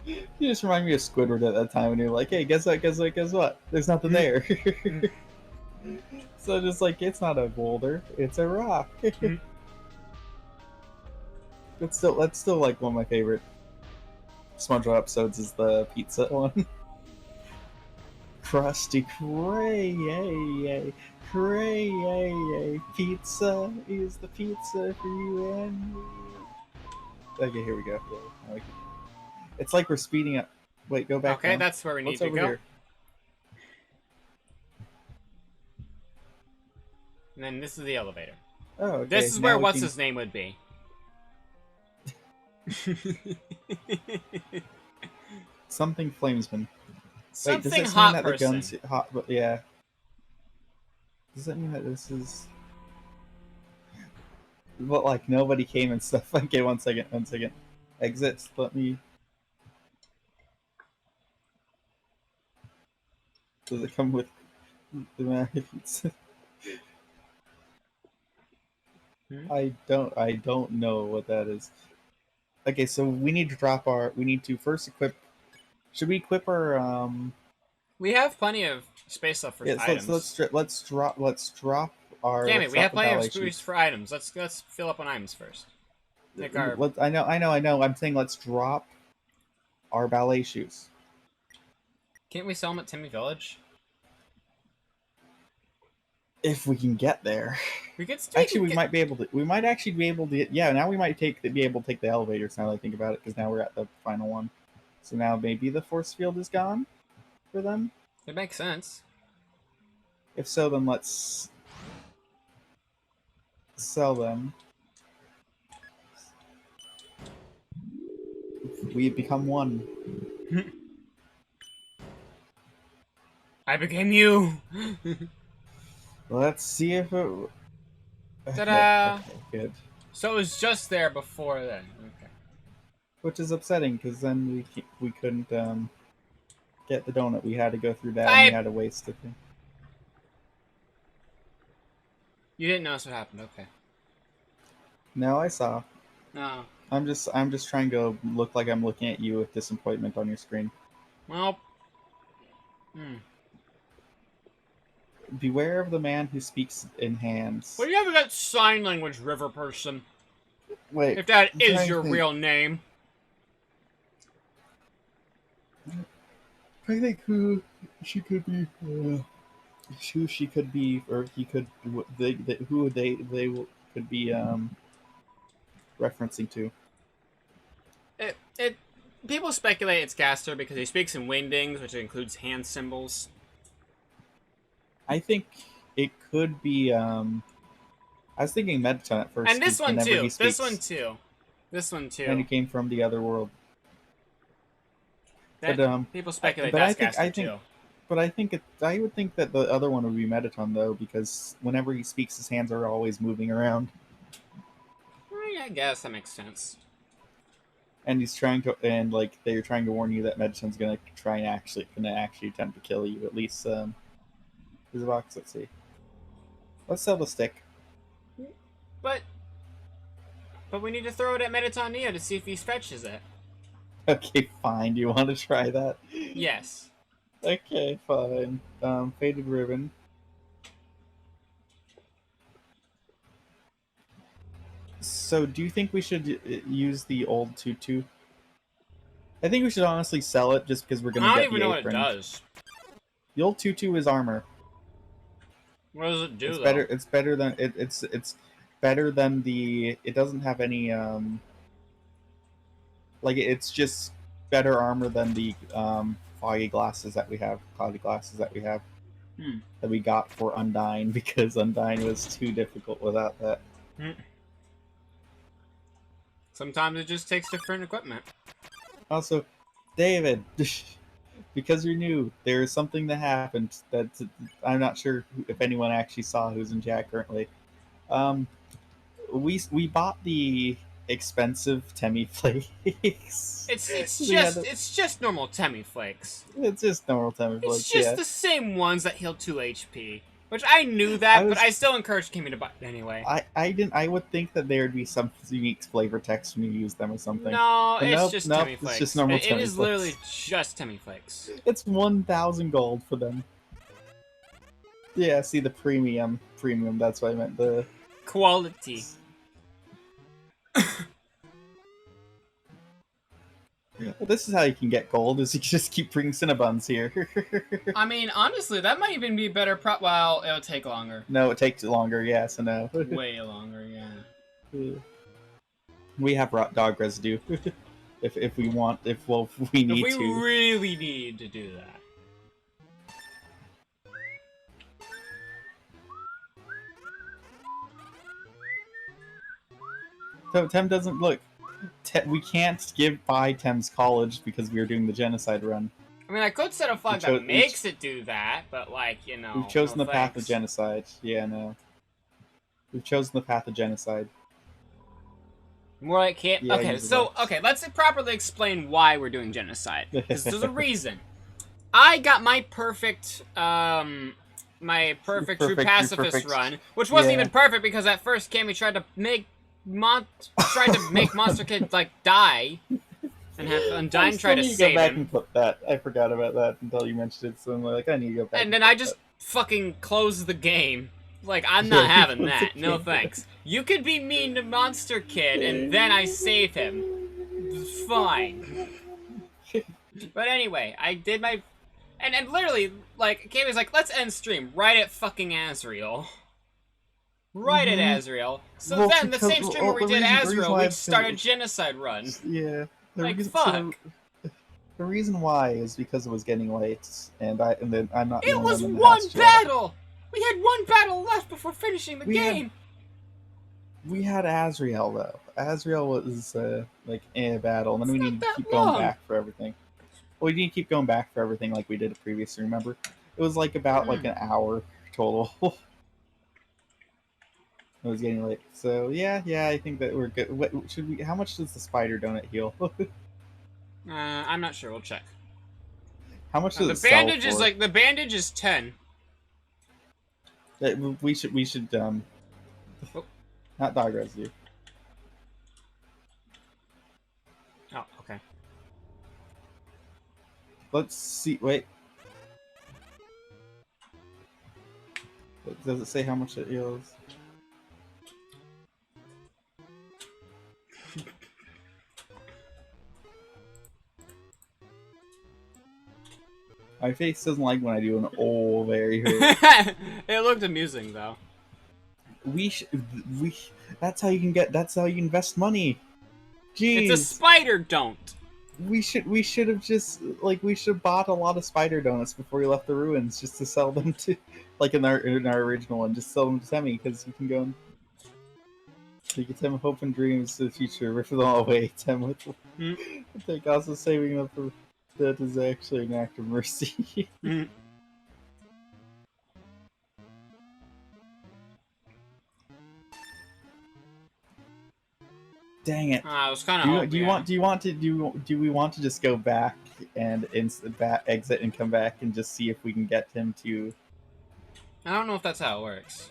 You just remind me of Squidward at that time when you're like, hey, guess what? There's nothing there. So just like, it's not a boulder, it's a rock. That's still like one of my favorite SpongeBob episodes is the pizza one. Krusty Cray, pizza is the pizza for you and me. Okay, here we go. Yeah, I like it. It's like we're speeding up. Wait, go back. Okay, down. that's where we need What's to over go. here? And then this is the elevator. Oh, okay. This is now where we what's can- his name would be. Something Flamesman. Wait, does Something this hot mean that person. the guns hot? But yeah. Does that mean that this is? But like nobody came and stuff. Okay, one second. Exits. Let me. Does it come with the magnets? I don't know what that is. Okay, so we need to drop our. We need to first equip. Should we equip our We have plenty of space left for Yes, items. let's drop our. Damn it, let's we have drop plenty the of ballet space sheets. for items. Let's fill up on items first. Take our. I know. I'm saying let's drop our ballet shoes. Can't we sell them at Timmy Village? If we can get there. We could still Actually, we might be able to. We might actually be able to. Yeah, now we might be able to take the elevators. Now that I think about it, because now we're at the final one. So now maybe the force field is gone for them. It makes sense. If so, then let's sell them. We become one. I became you. Let's see if it. Ta-da! Okay, good. So it was just there before then. Okay. Which is upsetting because then we couldn't get the donut. We had to go through that. And we had to waste it. You didn't notice what happened. Okay. No, I saw. No. I'm just trying to look like I'm looking at you with disappointment on your screen. Well, Beware of the man who speaks in hands. what do you have that sign language river person? Wait, If that I'm is trying to your think. real name. I think who she could be, who she could be, or he could, who they could be referencing to. It people speculate it's Gaster because he speaks in wingdings, which includes hand symbols. I think it could be. I was thinking Mettaton at first. And this one whenever too. he This speaks, one too. This one and he too. came from the other world. That, But people speculate but that's I Gaster think, too. but I think I would think that the other one would be Mettaton though, because whenever he speaks, his hands are always moving around, I guess that makes sense. and he's trying to, and like they're trying to warn you that Mettaton's gonna actually attempt to kill you. At least, there's a box. Let's see. Let's sell the stick. But we need to throw it at Mettaton Neo to see if he fetches it. Okay, fine. Do you want to try that? Yes. Okay, fine. Faded ribbon. So, do you think we should use the old tutu? I think we should honestly sell it just because we're gonna I don't get even the know what it apron. does. The old tutu is armor. What does it do It's though? better. It's better than it's better than the. It doesn't have any like it's just better armor than the foggy glasses that we have. Cloudy glasses that we have. That we got for Undyne because Undyne was too difficult without that. Sometimes it just takes different equipment. Also, David, because you're new, there is something that happened that I'm not sure if anyone actually saw who's in chat currently. We bought the expensive Temmie flakes. It's just normal Temmie flakes. It's just normal Temmie flakes. It's just the same ones that heal 2 HP. Which I knew that, but I still encouraged Kimmy to buy it anyway. I would think that there would be some unique flavor text when you use them or something. No, But it's just Temmie flakes. It's just normal it Temmie is flakes. literally just Temmie flakes. It's 1,000 gold for them. Yeah, see the premium. That's what I meant. The quality. This is how you can get gold: is you just keep bringing Cinnabons here. I mean, honestly, that might even be better. Well, it'll take longer. No, it takes longer. Yes, I know. Way longer, yeah. We have dog residue. if we want, if we need if we to. really need to do that. So Tem doesn't look. We can't buy Tem's college because we are doing the genocide run. I mean, I could set a flag that makes it do that, but like, you know. We've chosen no the path of thanks. genocide. Yeah, no. We've chosen the path of genocide. More like can't. Yeah, okay, use the so box. okay, let's properly explain why we're doing genocide. Because there's a reason. I got my perfect true pacifist run, which wasn't even perfect because at first Cammy tried to make Monster Kid like die, and have Undyne try to save go back him. and clip that. I forgot about that until you mentioned it, so I'm like, I need to go back. And then I just fucking closed the game. Like, I'm not having that. No thanks. You could be mean to Monster Kid, and then I save him. Fine. But anyway, I did my... And literally, like, Kay was like, let's end stream right at fucking Azrael. Right at Azrael. So Well, then, the same stream where we did the reason Azrael, why we'd I've start a been- genocide run. Yeah. Like, fuck. The reason why is because it was getting late, and then I'm not. the It only was one that one has to- battle! We had one battle left before finishing the game! We had Azrael though. Azrael was like in a battle, and then we It's not need to that keep long. going back for everything. Well, we need to keep going back for everything like we did previously. Remember, it was like about like an hour total. It was getting late, so yeah, I think that we're good. What should we? How much does the spider donut heal? I'm not sure, we'll check. How much does The it sell bandage is for? like, the bandage is 10. We should Oh. not dog residue. Oh, okay. Let's see. Wait. Does it say how much it heals? My face doesn't like when I do an old very hurt. It looked amusing though. we that's how you can get, that's how you invest money. Jeez. It's a spider don't. We should have just, like, we should have bought a lot of spider donuts before we left the ruins just to sell them to, like in our original one, just sell them to Temmie, because you can go and you can Tem hope and dreams to the future, rip them all away. Tem with take also saving them for that is actually an act of mercy. Dang it. I was kind of. Do we want to just go back and exit and come back and just see if we can get him to? I don't know if that's how it works.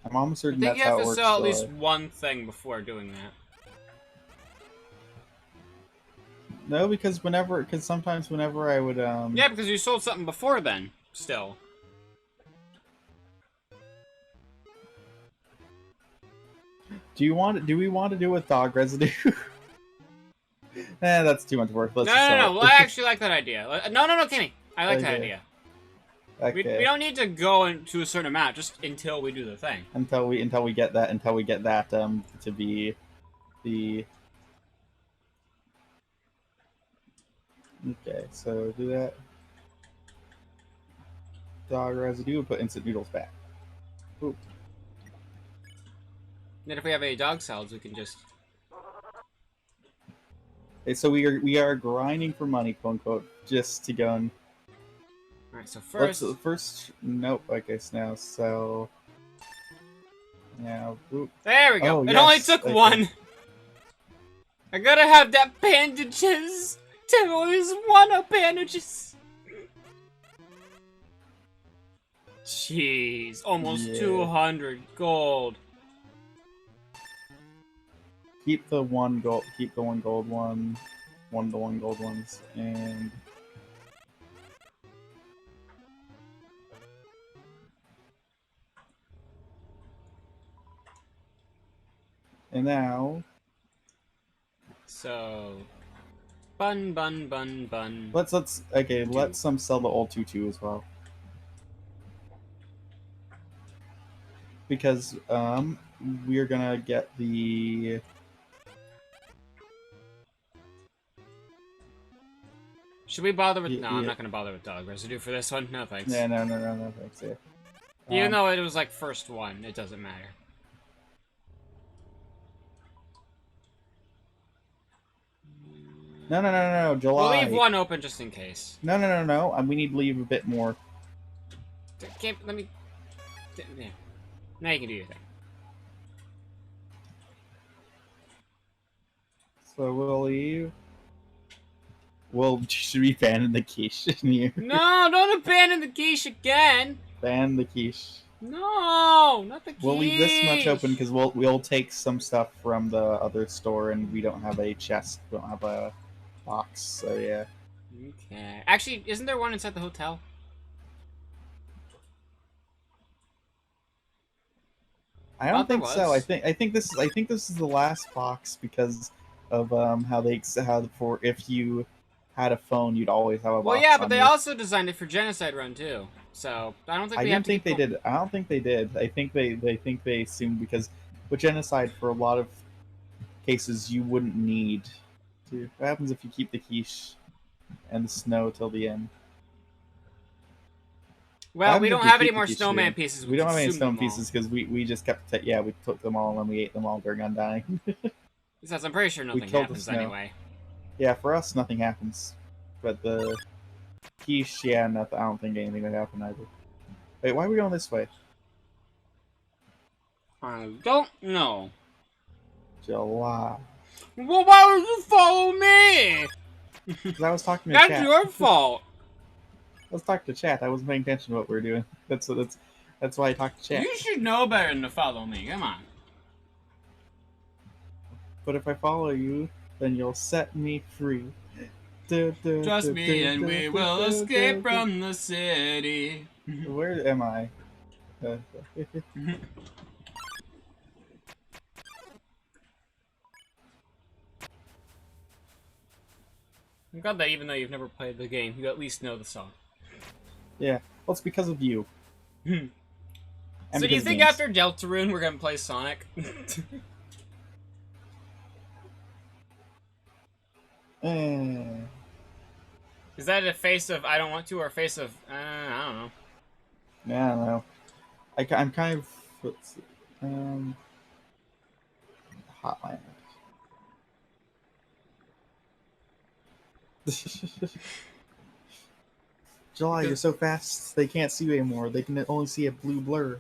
I'm almost certain I that's think you how have it to works. sell at least one thing before doing that. No, because sometimes whenever I would Yeah, because you sold something before then. Still. Do we want to do with dog residue? That's too much work. Let's just No. sell it. Well, I actually like that idea. No, Kimmy. I like that Okay. idea. Okay. We don't need to go into a certain amount just until we do the thing. Until we get that to be the. Okay, so do that. Dog residue. Put instant noodles back. Ooh. Then if we have any dog salads, we can just. Okay, so we are grinding for money, quote unquote, just to go and. All right. So first. Nope. I guess now sell. Now. Oop. There we go. Oh, It yes, only took okay. one. I gotta have that bandages. Tim always want bandages. Jeez, almost Yeah. 200 gold. Keep the one gold. Keep the one gold one. The one gold ones, and. And now, So, bun. let's let's sell the old tutu as well, because we're gonna get the. Should we bother with? No, I'm Yeah. not gonna bother with dog residue for this one. No thanks. Yeah, no, thanks. Yeah. Even though it was like first one, it doesn't matter. No, July. We'll leave one open just in case. No. We need to leave a bit more. Let me. Yeah. Now you can do your thing. So we'll leave. Well, should we ban the quiche in here? No, don't abandon the quiche again. Ban the quiche. No, not the quiche. We'll leave this much open because we'll take some stuff from the other store, and we don't have a chest. We don't have a box, so yeah. Okay. Actually, isn't there one inside the hotel? I don't Thought there think so. was. I think this is the last box because of how for if you had a phone, you'd always have a box. Well, yeah, but on they your- also designed it for Genocide Run too. So I don't think I we have didn't to think they keep did. I don't think they did. I think they assumed because with genocide, for a lot of cases, you wouldn't need to. What happens if you keep the quiche and the snow till the end? Well, we happens don't if you have any keep the more quiche snowman to the pieces. end? We don't have any consumed stone them all. pieces because we just kept we took them all and we ate them all during Undying. Besides, I'm pretty sure nothing killed the happens snow. anyway. Yeah, for us nothing happens, but the quiche, yeah, nothing. I don't think anything would happen either. Wait, why are we going this way? I don't know. July. Well, why would you follow me? Because I was talking to That's chat. your fault. Let's talk to chat. I wasn't paying attention to what we were doing. That's That's why I talk to chat. You should know better than to follow me. Come on. But if I follow you, then you'll set me free. Trust me, and we will escape from the city. Where am I? I'm glad that even though you've never played the game, you at least know the song. Yeah, well, it's because of you. So And do you because think games. after Deltarune we're gonna play Sonic? Is that a face of I don't want to or a face of I don't know? Yeah, I don't know. I'm kind of Hotline. July, you're so fast they can't see you anymore. They can only see a blue blur.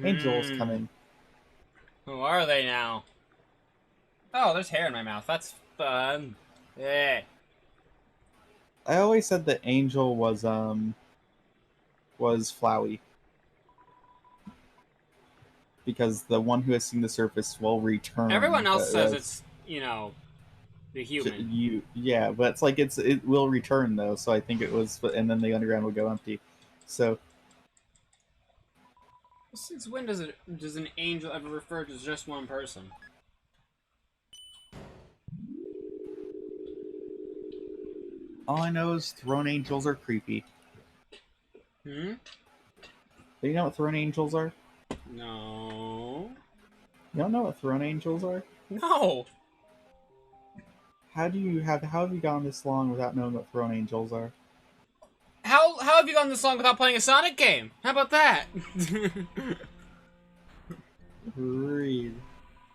Angel's coming. Who are they now? Oh, there's hair in my mouth. That's fun. Yeah. I always said that Angel was Flowey. Because the one who has seen the surface will return. Everyone else says it's, you know, the human. Yeah, but it's like it will return though, so I think it was, and then the underground will go empty. So Since when does an angel ever refer to just one person? all I know is throne angels are creepy. Hmm? Do you know what throne angels are? No. You don't know what throne angels are? No. How have you gone this long without knowing what throne angels are? How have you gone this long without playing a Sonic game? How about that? Read.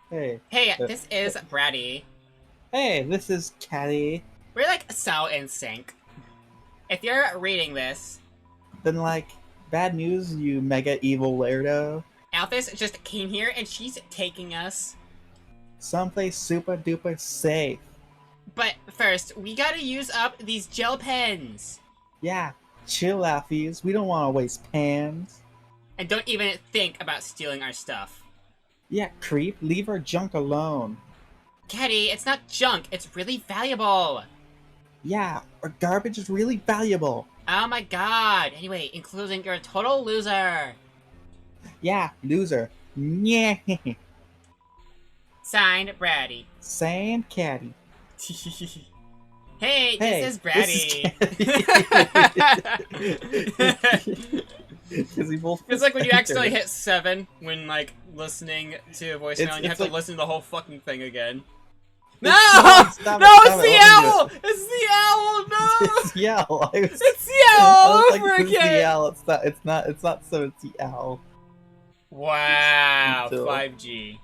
Hey. Hey, this is Bratty. Hey, this is Caddy. We're like so in sync. If you're reading this, Then like, bad news, you mega evil weirdo. Alphys just came here and she's taking us. Someplace super duper safe. But first, we gotta use up these gel pens. Yeah, chill, Alfies. We don't want to waste pans. And don't even think about stealing our stuff. Yeah, creep. Leave our junk alone. Caddy, it's not junk, it's really valuable. Yeah, our garbage is really valuable. Oh my god. Anyway, in closing, you're a total loser. Yeah, loser. Yeah. Signed, Bratty. Same caddy. Hey, this is Bratty. It's like when you accidentally hit 7 when, like, listening to a voicemail and you have to listen to the whole fucking thing again. No! It's the owl! It's the owl! No! It's the owl. It's the owl over It's again! the owl. It's not so, it's the owl. Wow, Until- 5G.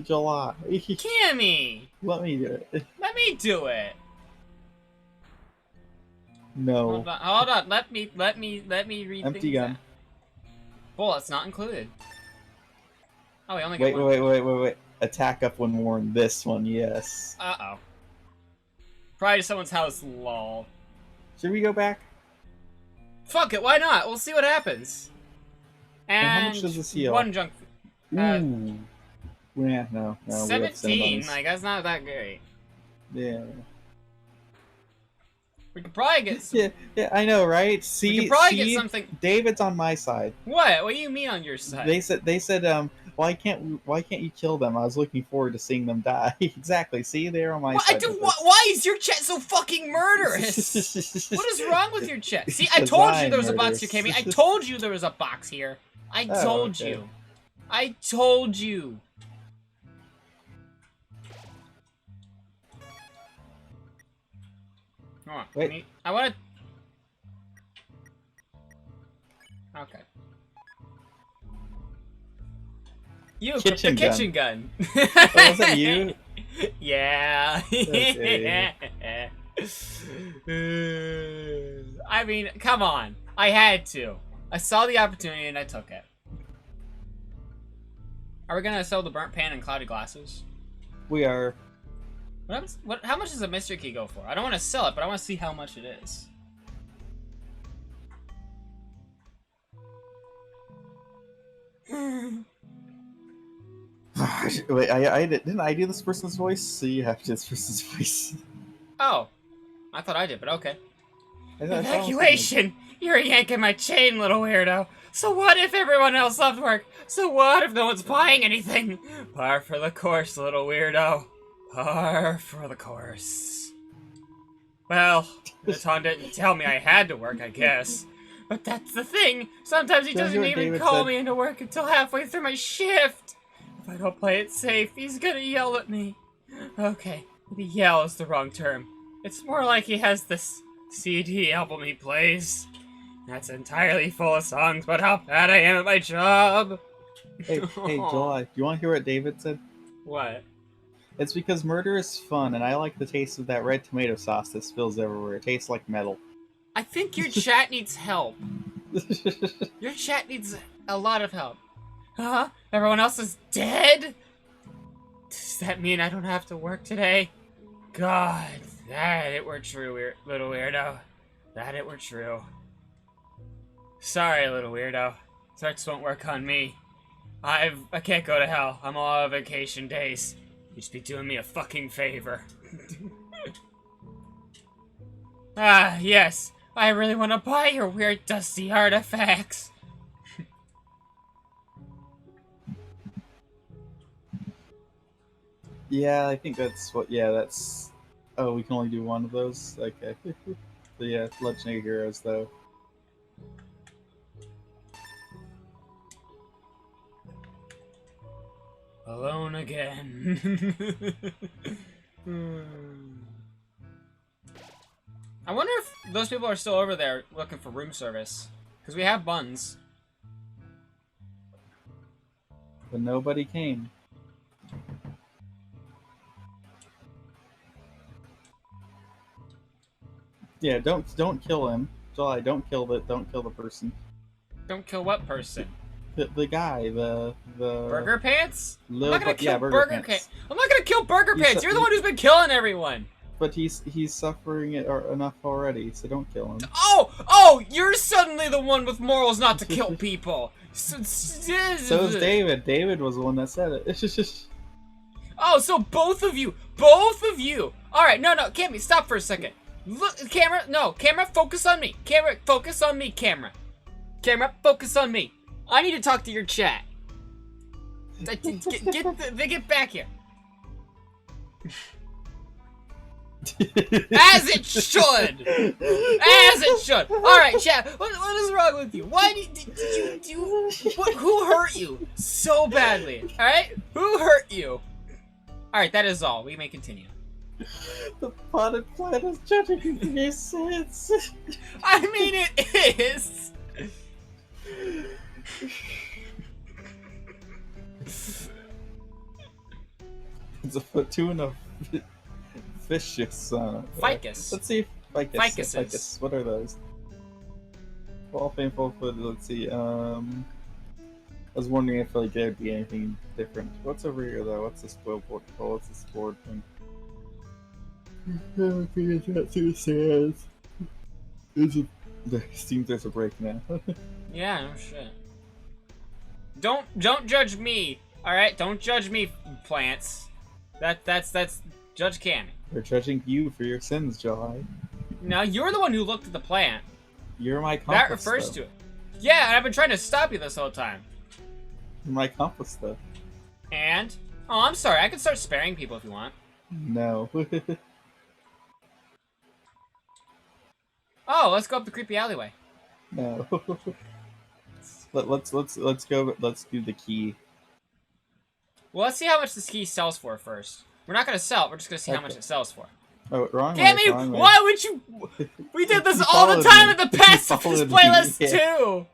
July. Cammy! Let me do it. Let me do it. No. Hold on. Let me read Empty things gun. out. Bullets not included. Oh, we only got Wait, one. wait. Attack up when worn. This one, yes. Uh-oh. Probably to someone's house, lol. Should we go back? Fuck it, why not? We'll see what happens. And how much does this heal? one junk. Ooh. Yeah, no. We have 17, $7. like, that's not that great. Yeah. We could probably get some... Yeah, I know, right? See, We could probably get something... David's on my side. What? What do you mean on your side? They said, why can't you kill them? I was looking forward to seeing them die. Exactly. See, they're on my side. Why is your chat so fucking murderous? What is wrong with your chat? See, I Because told you I'm there was a box here, Cammy. I told you there was a box here. I told you. I told you. Come on. Wait. I want to... Okay. You equipped the kitchen gun. Oh, was that you? Yeah. Okay. I mean, come on. I had to. I saw the opportunity and I took it. Are we gonna sell the burnt pan and cloudy glasses? We are. How much does a mystery key go for? I don't want to sell it, but I want to see how much it is. Wait, I didn't I do this person's voice? So you have to do this person's voice. Oh, I thought I did, but okay. I thought- Evacuation! You're yanking my chain, little weirdo. So what if everyone else left work? So what if no one's buying anything? Par for the course, little weirdo. Par for the course. Well, Natan didn't tell me I had to work, I guess. But that's the thing. Sometimes he Shows you doesn't what even David call said. me into work until halfway through my shift. If I don't play it safe, he's gonna yell at me. Okay, maybe yell is the wrong term. It's more like he has this CD album he plays. That's entirely full of songs about how bad I am at my job. Hey, July, do you want to hear what David said? What? It's because murder is fun, and I like the taste of that red tomato sauce that spills everywhere. It tastes like metal. I think your chat needs help. Your chat needs a lot of help. Huh? Everyone else is dead? Does that mean I don't have to work today? God, that it were true, little weirdo. That it were true. Sorry, little weirdo. Sex won't work on me. I can't go to hell. I'm all on vacation days. You just be doing me a fucking favor. Ah, yes. I really want to buy your weird dusty artifacts. Yeah, I think that's what. Yeah, that's. Oh, we can only do one of those. Okay. So yeah, legendary heroes though. Alone again. I wonder if those people are still over there looking for room service. Because we have buns. But nobody came. Yeah, don't kill him. July, don't kill the person. Don't kill what person? The guy, the Burger Pants? I'm Little not gonna bu- yeah, kill Burger Burger Pants. Pants. I'm not gonna kill Burger You Pants. su- You're the one who's been killing everyone. But he's suffering it enough already, so don't kill him. Oh, you're suddenly the one with morals not to kill people. So is David. David was the one that said it. Oh, so both of you. All right, no, Cammy, stop for a second. Look, camera, focus on me. Camera, focus on me, camera. Camera, focus on me. I need to talk to your chat. Get back here. As it should. As it should. All right, chat. What is wrong with you? Why did you who hurt you so badly? All right, who hurt you? All right, that is all. We may continue. The potted plant is judging your sins. I mean, it is. It's a tuna fishes. Ficus. Let's see. Ficus. Ficuses. Ficus. What are those? All painful food. Let's see. I was wondering if like there'd be anything different. What's over here though? What's this board? Oh, what's this board thing? That too sad. There seems there's a break now. Yeah, no shit. Don't judge me. All right, don't judge me, plants. That's Judge Cammy. We're judging you for your sins, July. Now you're the one who looked at the plant. You're my accomplice. That refers to it. Yeah, and I've been trying to stop you this whole time. You're my accomplice, though. And oh, I'm sorry. I can start sparing people if you want. No. Oh, let's go up the creepy alleyway. No. Let's go. Let's do the key. Well, let's see how much this key sells for first. We're not gonna sell it. We're just gonna see how much it sells for. Oh, wrong way. Cammy, Wrong way. why would you? We did this You all the followed time me. in the You past of this followed me, playlist yeah. too.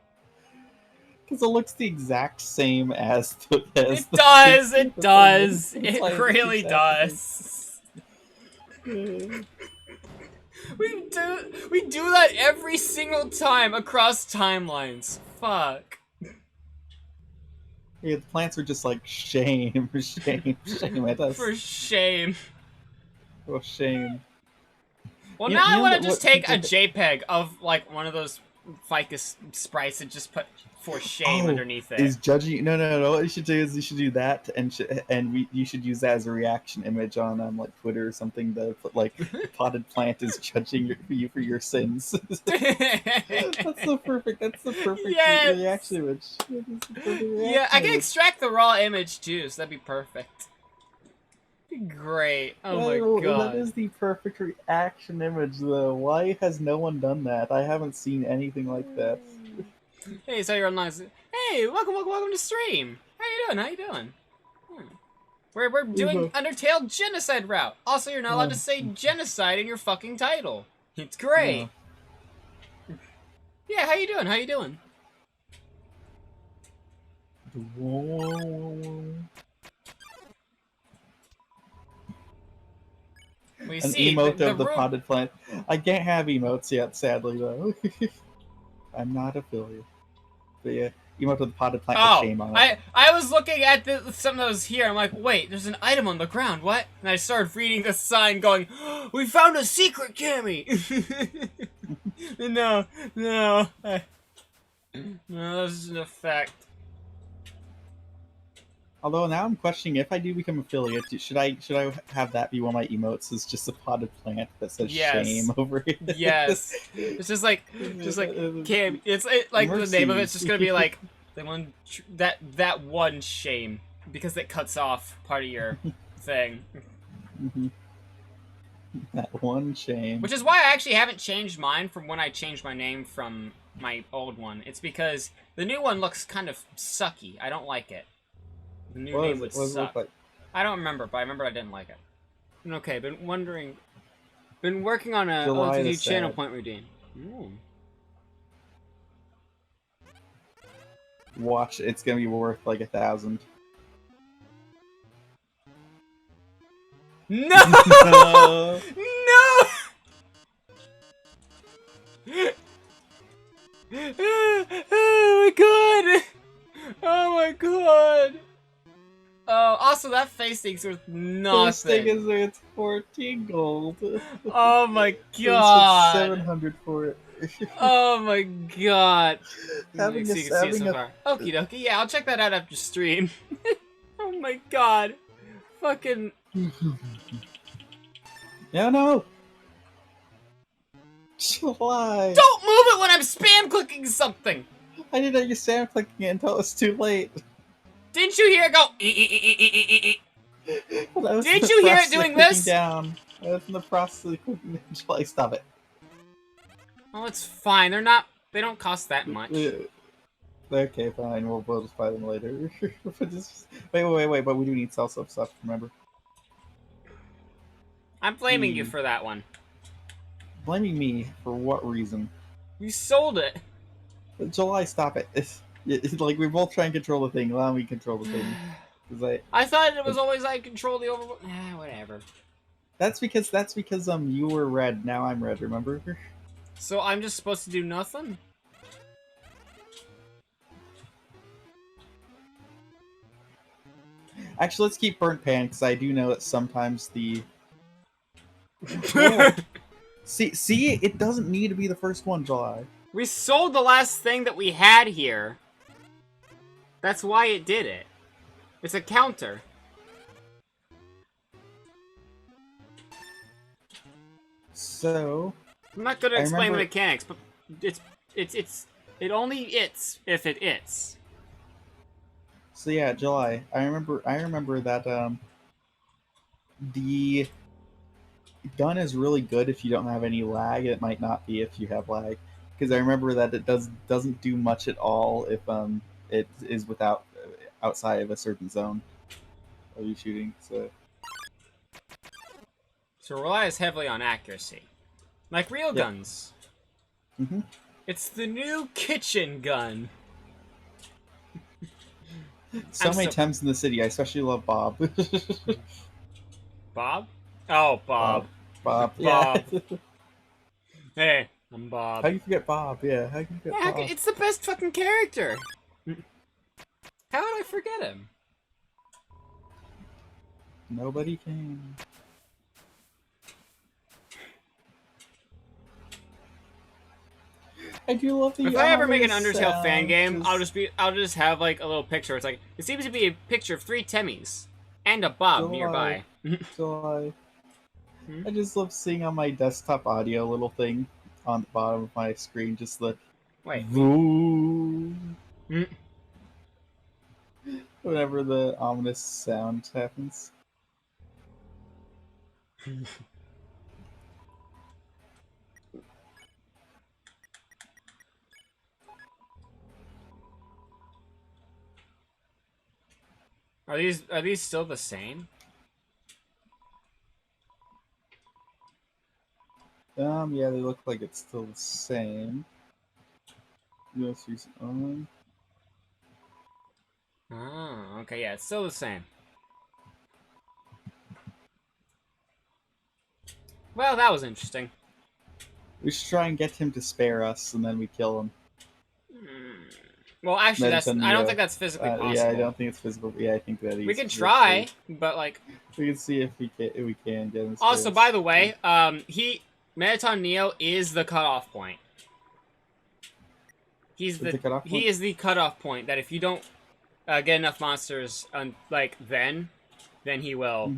Because it looks the exact same as the. It does. It does. It's It like really exactly- does. We do that every single time across timelines. Fuck. Yeah, the plants are just like shame at us. For shame. Oh, shame. Well, You- now you I know want to that just what take a people- JPEG of like one of those ficus sprites and just put for shame underneath it. Is judging? No, no, no. What you should do is you should do that, and you should use that as a reaction image on like Twitter or something. To put like the potted plant is judging you for your sins. That's the perfect. That's the perfect Yes! reaction image. That's the perfect Yeah, I reaction can image. extract the raw image too, so that'd be perfect. Be great. Oh my god. That is the perfect reaction image, though. Why has no one done that? I haven't seen anything like that. Hey, so you're online. Hey, welcome to stream. How you doing? We're doing Undertale genocide route. Also, you're not allowed to say genocide in your fucking title. It's great. Yeah, how you doing? We An see emote the of the room. potted plant. I can't have emotes yet, sadly, though. I'm not affiliate. But yeah, emote of the potted plant with shame on it. I was looking at some that was here. I'm like, wait, there's an item on the ground. What? And I started reading the sign, going, "We found a secret, Cammy." No, this is an effect. Although now I'm questioning if I do become affiliate, should I have that be one of my emotes? Is just a potted plant that says shame over it. Yes. It's just like Cam. Like the name of it's just gonna be like the one that one shame because it cuts off part of your thing. That one shame. Which is why I actually haven't changed mine from when I changed my name from my old one. It's because the new one looks kind of sucky. I don't like it. The new name would suck. Like? I don't remember, but I remember I didn't like it. Okay, been working on a OTT channel point redeem. Ooh. Watch, it's gonna be worth like 1,000. No! No! Oh my god! Oh my god! Oh, also that face thing's worth nothing. This thing is worth 14 gold. Oh my It's god! 700 for it. Oh my god! Having So you can see it so far. Okie dokie, yeah, I'll check that out after stream. Oh my god! Fucking. No! July! Don't move it when I'm spam clicking something! I didn't know you Sam clicking it until it was too late. Didn't you hear it go? Did you hear it doing this? Down. I was in the process of clicking down. July, stop it. Oh, it's fine. They don't cost that much. Okay, fine. We'll just buy them later. Wait. But we do need sell some stuff, remember? I'm blaming you for that one. Blaming me for what reason? You sold it. July, stop it. It's like we both try and control the thing. Allow me to control the thing. I thought it was always I control the overload. Whatever. That's because you were red. Now I'm red. Remember? So I'm just supposed to do nothing? Actually, let's keep burnt pan because I do know that sometimes the. See, it doesn't need to be the first one, July. We sold the last thing that we had here. That's why it did it. It's a counter. So. I'm not good at explaining the mechanics, but it only its if it its. So yeah, July. I remember that the gun is really good if you don't have any lag. It might not be if you have lag, because I remember that it doesn't do much at all if it is outside of a certain zone of you shooting. So it relies heavily on accuracy, like real guns. Mm-hmm. It's the new kitchen gun. So many times in the city. I especially love Bob. Bob? Oh, Bob. Bob. Bob. Yeah. Hey, I'm Bob. How do you forget Bob? Yeah, how can you forget Bob? It's the best fucking character. How would I forget him? Nobody can. I do love the. If I ever make an ominous Undertale fan sound, game, I'll just have like a little picture. It's like it seems to be a picture of 3 Temmies and a Bob nearby. So Hmm? I just love seeing on my desktop audio little thing on the bottom of my screen, just the Wait. boom Hmm? whenever the ominous sound happens. Are these still the same? Yeah, they look like it's still the same. Most recent on. Oh, okay, yeah, it's still the same. Well, that was interesting. We should try and get him to spare us, and then we kill him. Well, actually, I don't Neo. think that's physically possible. Yeah, I don't think it's physical. Yeah, I think that We can try, but like. We can see if we can get him. Also, by the way, Mettaton Neo is the cutoff point. He is the cutoff point that if you don't get enough monsters, then he will.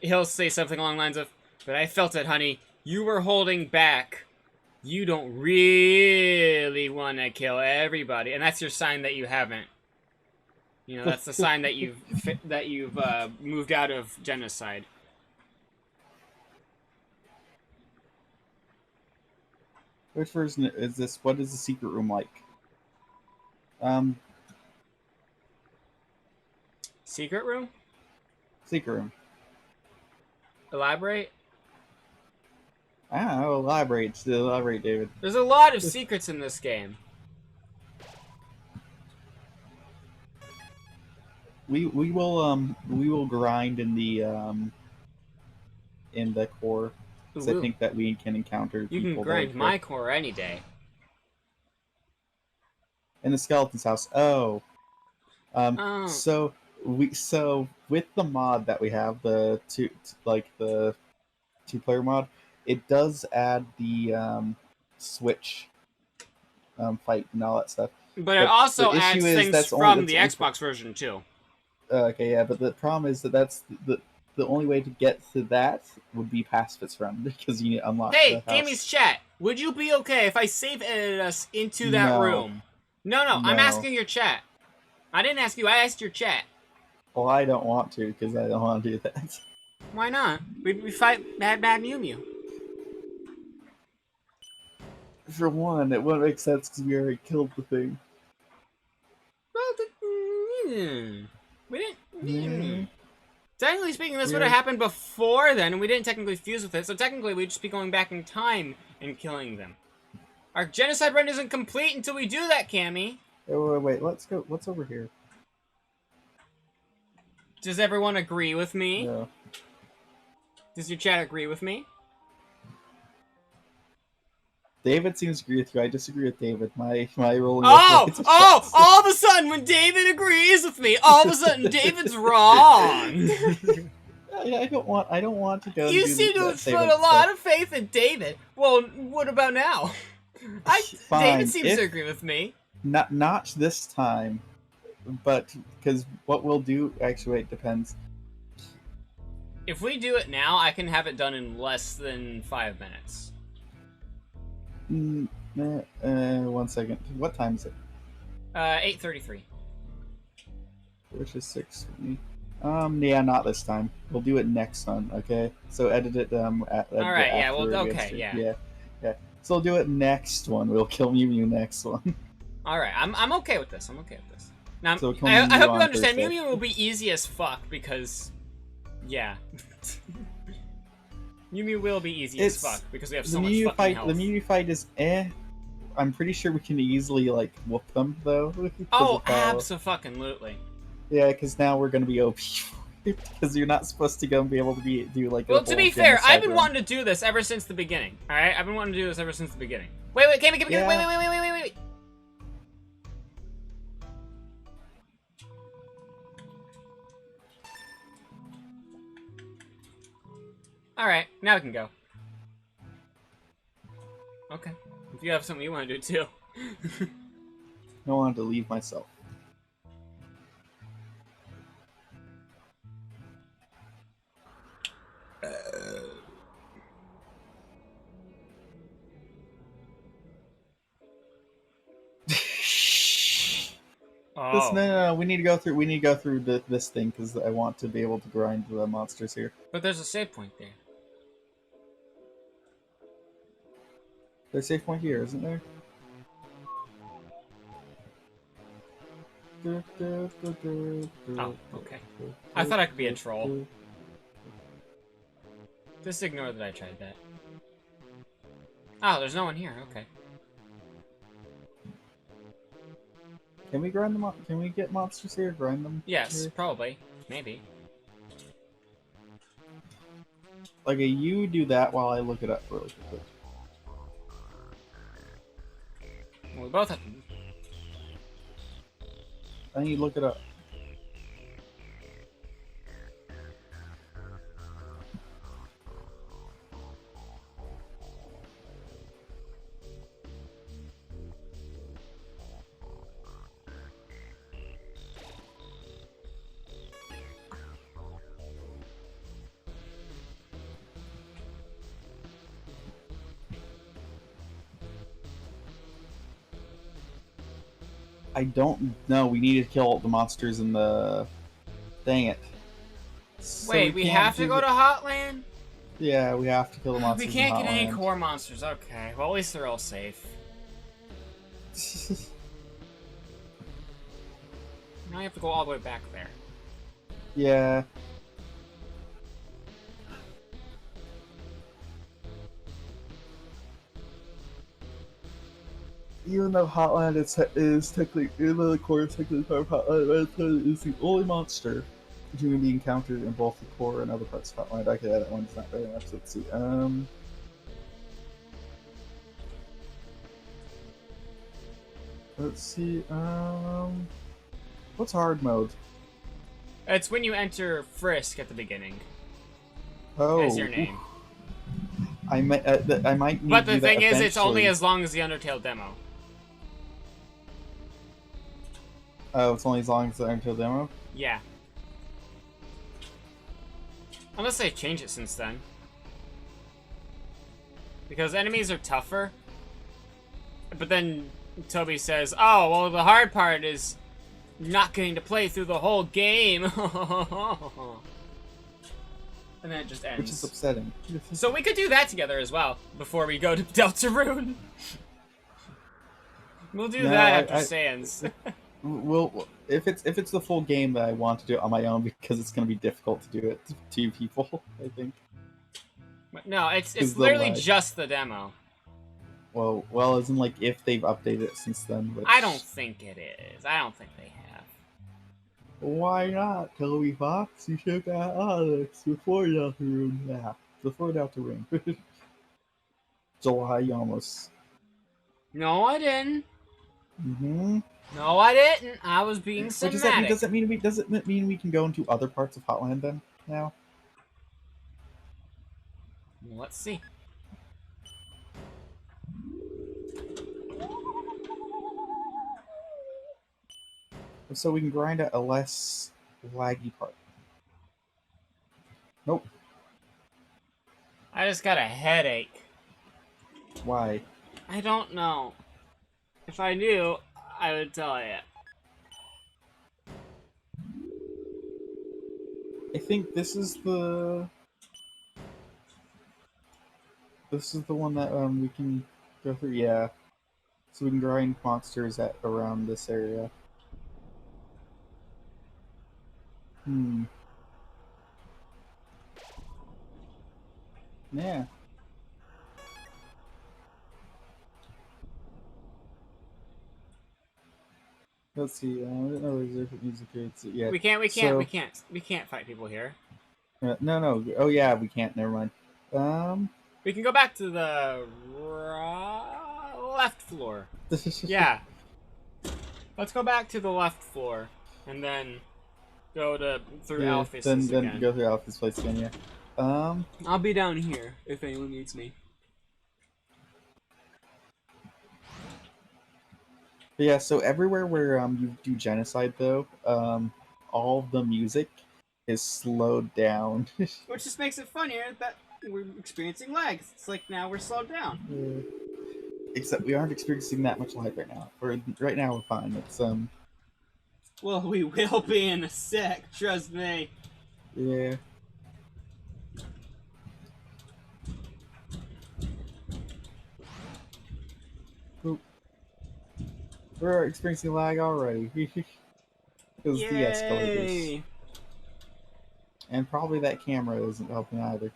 He'll say something along the lines of, "But I felt it, honey. You were holding back. You don't really want to kill everybody," and that's your sign that you haven't. You know, that's the sign that you've moved out of genocide. Which version is this? What is the secret room like? Secret room? Secret room. Elaborate? I don't know. Elaborate, David. There's a lot of secrets in this game. We will grind in the core. Because I think that we can encounter You people can grind my core any day. In the skeleton's house. So with the mod that we have, the two-player mod, it does add the switch fight and all that stuff. But it also adds things from the Xbox version too. Okay, yeah, but the problem is that that's the only way to get to that would be past its run because you need to unlock. Hey, Gamey's chat, would you be okay if I save edited us into that room? No, I'm asking your chat. I didn't ask you. I asked your chat. Well, I don't want to because I don't want to do that. Why not? We fight Bad Mew Mew. For one, it wouldn't make sense because we already killed the thing. Well, we didn't. Technically speaking, this would have happened before then, and we didn't technically fuse with it, so technically we'd just be going back in time and killing them. Our genocide run isn't complete until we do that, Cammy. Wait, let's go. What's over here? Does everyone agree with me? Yeah. Does your chat agree with me? David seems to agree with you. I disagree with David. My rolling. All of a sudden, when David agrees with me, all of a sudden David's wrong. I don't want to go. You seem to have put a lot of faith in David. Well, what about now? David seems to agree with me. Not this time, but because what we'll do actually it depends. If we do it now, I can have it done in less than 5 minutes. 1 second. What time is it? 8:33. Which is 6 for me. Yeah, not this time. We'll do it next one, okay? So edit it alright, yeah, well, okay, yeah. So we'll do it next one. We'll kill Mew Mew next one. Alright, I'm okay with this. Now, so I hope you understand, Mew Mew will be easy as fuck because yeah. Mew Mew will be easy as fuck because we have so much fucking health. The Mew Mew fight is I'm pretty sure we can easily like whoop them though. Oh, abso-fucking-lutely. Yeah, because now we're gonna be OP because you're not supposed to go and be able to do like. Well, to be fair, I've been wanting to do this ever since the beginning. All right, I've been wanting to do this ever since the beginning. Wait, wait. All right, now we can go. Okay, you have something you want to do too. I wanted to leave myself. Oh. No. We need to go through. We need to go through this thing because I want to be able to grind the monsters here. But there's a save point there. There's a safe point here, isn't there? Oh, okay. I thought I could be a troll. Just ignore that I tried that. Oh, there's no one here. Okay. Can we grind them up? Can we get monsters here? Grind them? Yes, here? probably. Maybe. Like you do that while I look it up really quick. Well, we both have. I need to look it up. I don't know. We need to kill the monsters in the. Dang it. So Wait, we can't have to do go to Hotland? Yeah, we have to kill the monsters. We can't get any Hotland. core monsters. Okay, well at least they're all safe. Now you have to go all the way back there. Yeah. Even though Hotland is technically, even though the core is technically part of Hotland, Red is the only monster that can be encountered in both the core and other parts of Hotland. Okay, that one's not very much. Let's see. Let's see. What's hard mode? It's when you enter Frisk at the beginning. Oh, As your name. I might need But to the do that thing is, it's only eventually. as long as the Undertale demo. Oh, it's only as long as the Undertale demo? Yeah. Unless they've changed it since then. Because enemies are tougher. But then Toby says, oh, well, the hard part is not getting to play through the whole game. And then it just ends. Which is upsetting. So we could do that together as well, before we go to Deltarune. We'll do No, that after Sans. Well, if it's the full game that I want to do it on my own because it's going to be difficult to do it to two people, I think. No, it's the literally lag. just the demo. Well, isn't like if they've updated it since then. Which... I don't think it is. I don't think they have. Why not, Toby Fox? You should have got Alex before Deltarune. Yeah, before Deltarune. July almost. No, I didn't. Mm-hmm. No, I didn't. I was being What does that mean? cinematic. Does it mean we can go into other parts of Hotland then? Now? Well, let's see. So we can grind at a less laggy part. Nope. I just got a headache. Why? I don't know. If I knew, I would tell you. I think this is the one that we can go through. Yeah. So we can grind monsters at around this area. Yeah. Let's see. I don't know there's different music here. Yeah. We can't fight people here. No. Oh yeah, we can't. Never mind. We can go back to the left floor. Yeah. Let's go back to the left floor, and then go through Alphys again. Then go through Alphys place again. Yeah. I'll be down here if anyone needs me. But yeah, so everywhere where you do genocide though, all of the music is slowed down. Which just makes it funnier that we're experiencing lag. It's like now we're slowed down. Except we aren't experiencing that much lag right now. Right now we're fine. It's Well, we will be in a sec, trust me. yeah. Oop. We're experiencing lag already. Because the escalators. Yay! And probably that camera isn't helping either.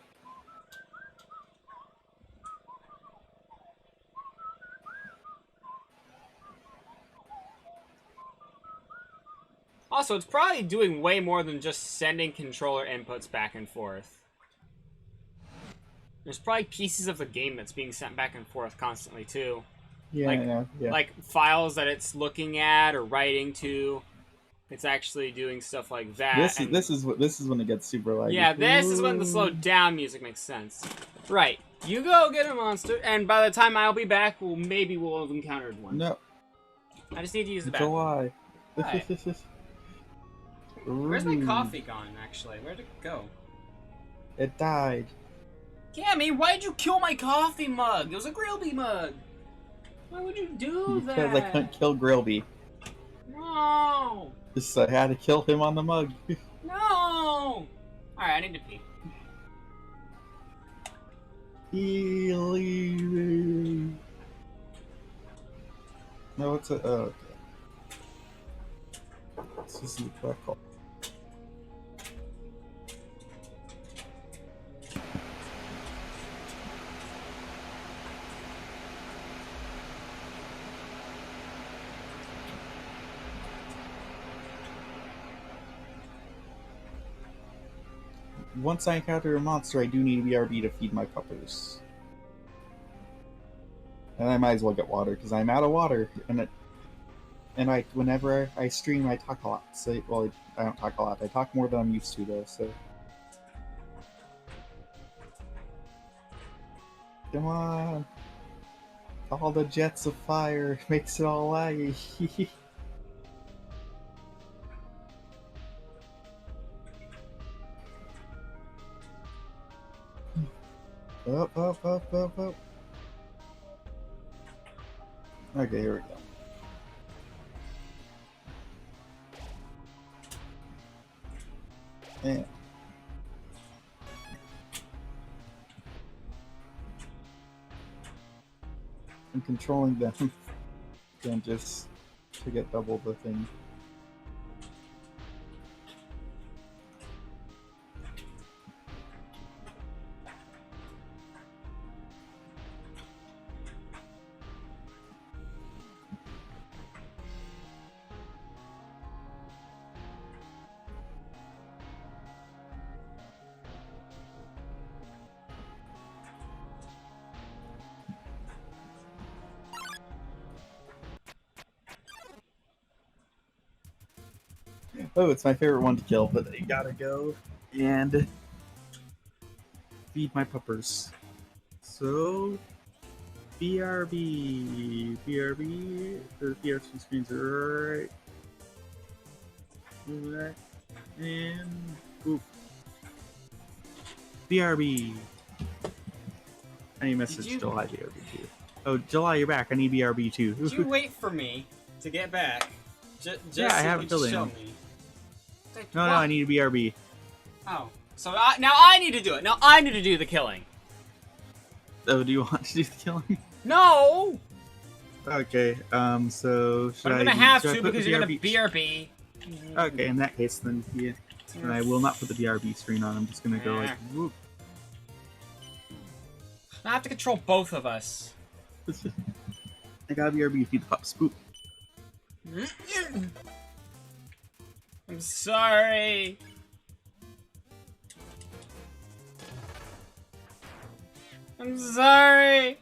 Also, it's probably doing way more than just sending controller inputs back and forth. There's probably pieces of the game that's being sent back and forth constantly, too. Yeah, Like, yeah. like files that it's looking at or writing to. It's actually doing stuff like that. This is when it gets super laggy. Yeah, this is when the slowed down music makes sense. Right. You go get a monster, and by the time I'll be back, maybe we'll have encountered one. No. I just need to use the bathroom. July. Right. Where's my coffee gone, actually? Where'd it go? It died. Cammy, why'd you kill my coffee mug? It was a Grillby mug. Why would you do that? Because I couldn't kill Grillby. No! Just I had to kill him on the mug. No! Alright, I need to pee. Healing. No, it's a. Oh, okay. This is the correct call. Once I encounter a monster, I do need a BRB to feed my puppers. And I might as well get water, because I'm out of water. And whenever I stream, I talk a lot. So, well, I don't talk a lot. I talk more than I'm used to, though, so... Come on! All the jets of fire makes it all laggy. Up. Okay, here we go. And I'm controlling them. Then just to get double the thing. Oh, it's my favorite one to kill, but I gotta go and feed my puppers. So, BRB, the BRB screens are right, and oof. BRB. I need a message July BRB too. Oh, July, you're back. I need BRB too. Did you wait for me to get back? Just Yeah, I so have you it could till show then. me. No, I need a BRB. Oh, so now I need to do it. Now I need to do the killing. Oh, do you want to do the killing? No! Okay, so should But I'm I? gonna have should I to put because the you're gonna BRB? BRB. Okay, in that case, then yeah. And I will not put the BRB screen on. I'm just gonna go like, whoop. I have to control both of us. I got BRB feed the pups. Boop. I'm sorry. I'm sorry.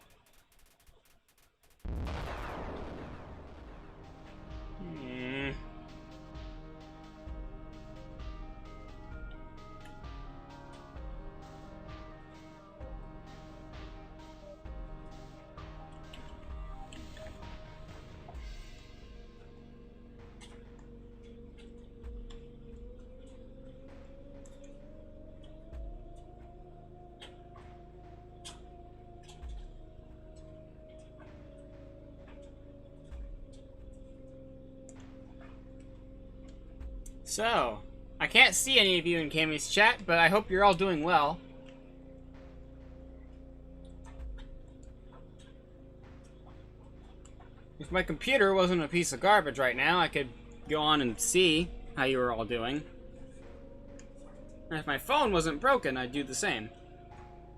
So, I can't see any of you in Cami's chat, but I hope you're all doing well. If my computer wasn't a piece of garbage right now, I could go on and see how you were all doing. And if my phone wasn't broken, I'd do the same.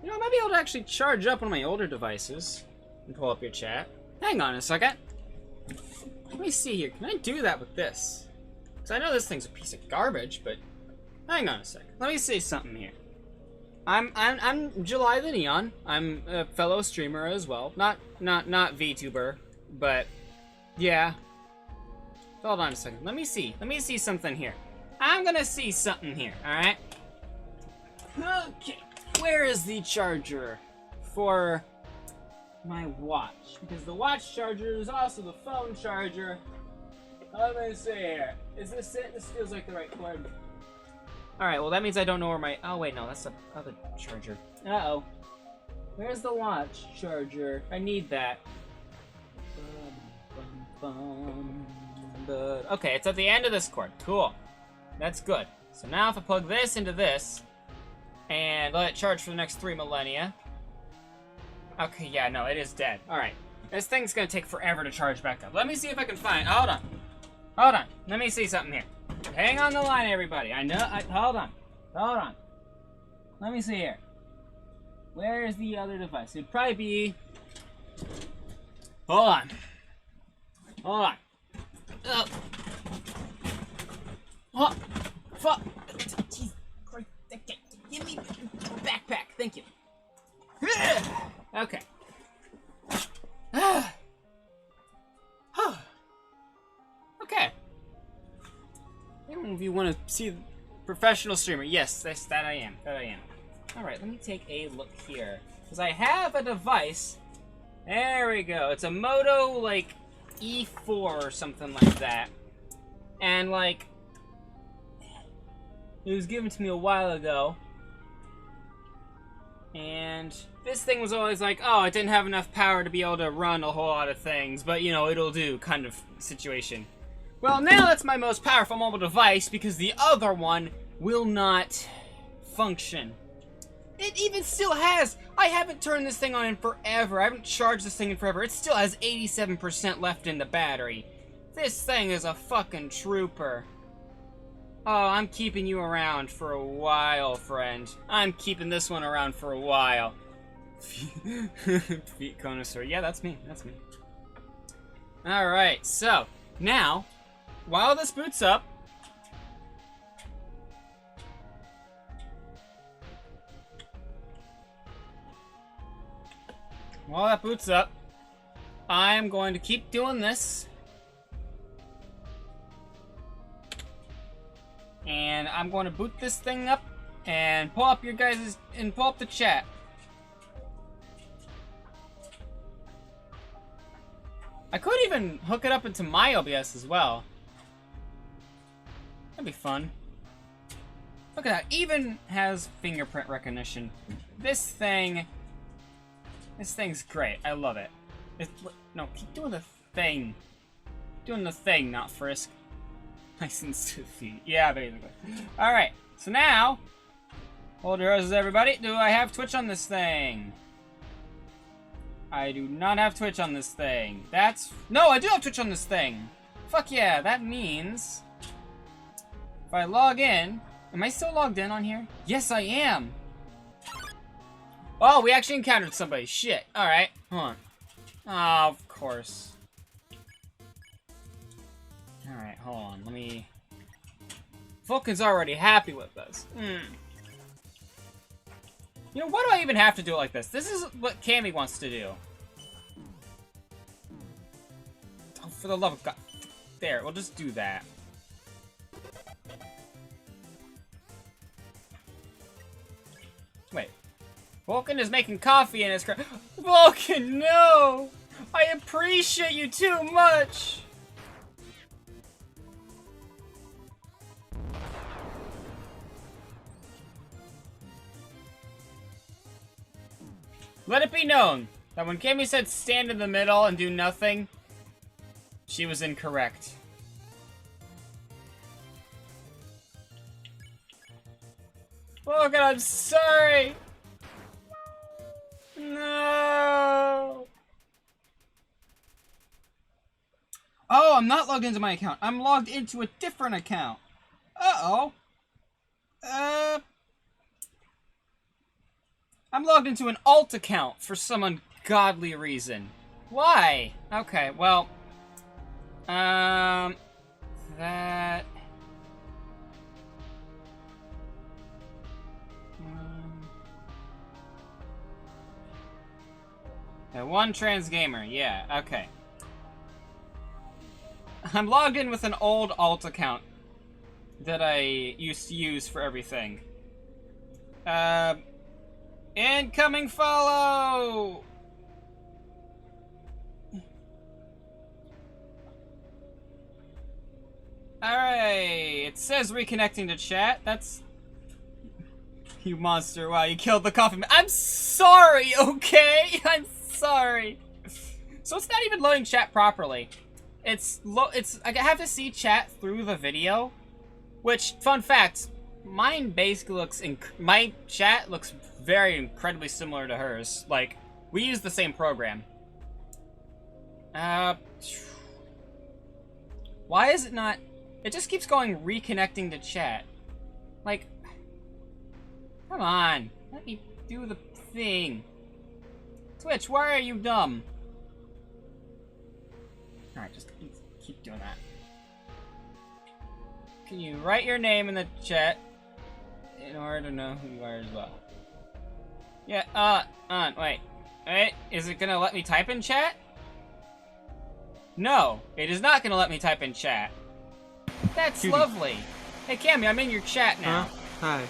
You know, I might be able to actually charge up one of my older devices and pull up your chat. Hang on a second. Let me see here. Can I do that with this? Because I know this thing's a piece of garbage, but hang on a second. Let me say something here. I'm July the Neon. I'm a fellow streamer as well. Not VTuber, but yeah. Hold on a second. Let me see. Let me see something here. I'm gonna see something here, alright? Okay. Where is the charger for my watch? Because the watch charger is also the phone charger. Let me see here. Is this it? This feels like the right cord. Alright, well that means I don't know where my... Oh wait, no, that's the other charger. Uh-oh. Where's the watch charger? I need that. Okay, it's at the end of this cord. Cool. That's good. So now if I plug this into this, and let it charge for the next 3 millennia. Okay, yeah, no, it is dead. Alright. This thing's gonna take forever to charge back up. Let me see if I can find... Hold on. Hold on. Let me see something here. Hang on the line, everybody. I know... hold on. Hold on. Let me see here. Where is the other device? It'd probably be... Hold on. Hold on. Oh, fuck. Jeez Christ. Okay. Give me backpack. Thank you. Okay. Okay. Anyone of you want to see professional streamer? Yes, that I am. That I am. Alright, let me take a look here. Because I have a device. There we go. It's a Moto, like, E4 or something like that. And, like, it was given to me a while ago. And this thing was always like, oh, it didn't have enough power to be able to run a whole lot of things, but, you know, it'll do kind of situation. Well, now that's my most powerful mobile device because the other one will not function. It even still has. I haven't turned this thing on in forever. I haven't charged this thing in forever. It still has 87% left in the battery. This thing is a fucking trooper. Oh, I'm keeping you around for a while, friend. I'm keeping this one around for a while. Feet connoisseur. Yeah, that's me. That's me. Alright, so, now, while this boots up, I'm going to keep doing this. And I'm going to boot this thing up and pull up your guys' and pull up the chat. I could even hook it up into my OBS as well. That'd be fun. Look at that. Even has fingerprint recognition. This thing's great. I love it. No, keep doing the thing. Doing the thing, not frisk. License to feet. Yeah, basically. Alright, so now, hold your horses, everybody. Do I have Twitch on this thing? I do not have Twitch on this thing. No, I do have Twitch on this thing. Fuck yeah, that means if I log in, am I still logged in on here? Yes, I am. Oh, we actually encountered somebody. Shit. Alright, hold on. Oh, of course. Alright, hold on. Let me... Vulcan's already happy with us. You know, why do I even have to do it like this? This is what Cami wants to do. Oh, for the love of God. There, we'll just do that. Wait. Vulcan is making coffee in his car. Vulcan, no! I appreciate you too much! Let it be known that when Cami said stand in the middle and do nothing, she was incorrect. Logan, I'm sorry. No. Oh, I'm not logged into my account. I'm logged into a different account. Uh-oh. I'm logged into an alt account for some ungodly reason. Why? Okay, well... That... One trans gamer, yeah, okay. I'm logged in with an old alt account that I used to use for everything. Incoming follow! Alright, it says reconnecting to chat. That's... You monster, wow, you killed the coffee man. I'm sorry, okay? I'm sorry. So it's not even loading chat properly. I have to see chat through the video, which, fun fact, mine basically looks, my chat looks very incredibly similar to hers. Like, we use the same program. Why is it not, it just keeps going reconnecting to chat. Like, come on, let me do the thing. Twitch, why are you dumb? Alright, just keep doing that. Can you write your name in the chat in order to know who you are as well? Yeah, wait. Wait, is it gonna let me type in chat? No, it is not gonna let me type in chat. That's lovely. Hey, Cami, I'm in your chat now. Hi.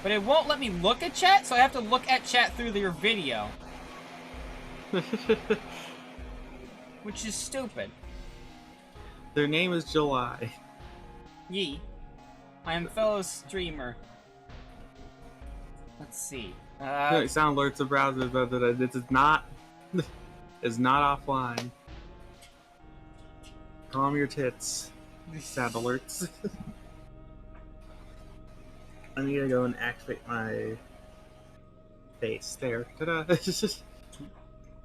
But it won't let me look at chat, so I have to look at chat through your video. Which is stupid. Their name is July. Yee. I am fellow streamer. Let's see. Sound alerts a browser, but this is not offline. Calm your tits. Sound alerts. I need to go and activate my face. There. Ta-da.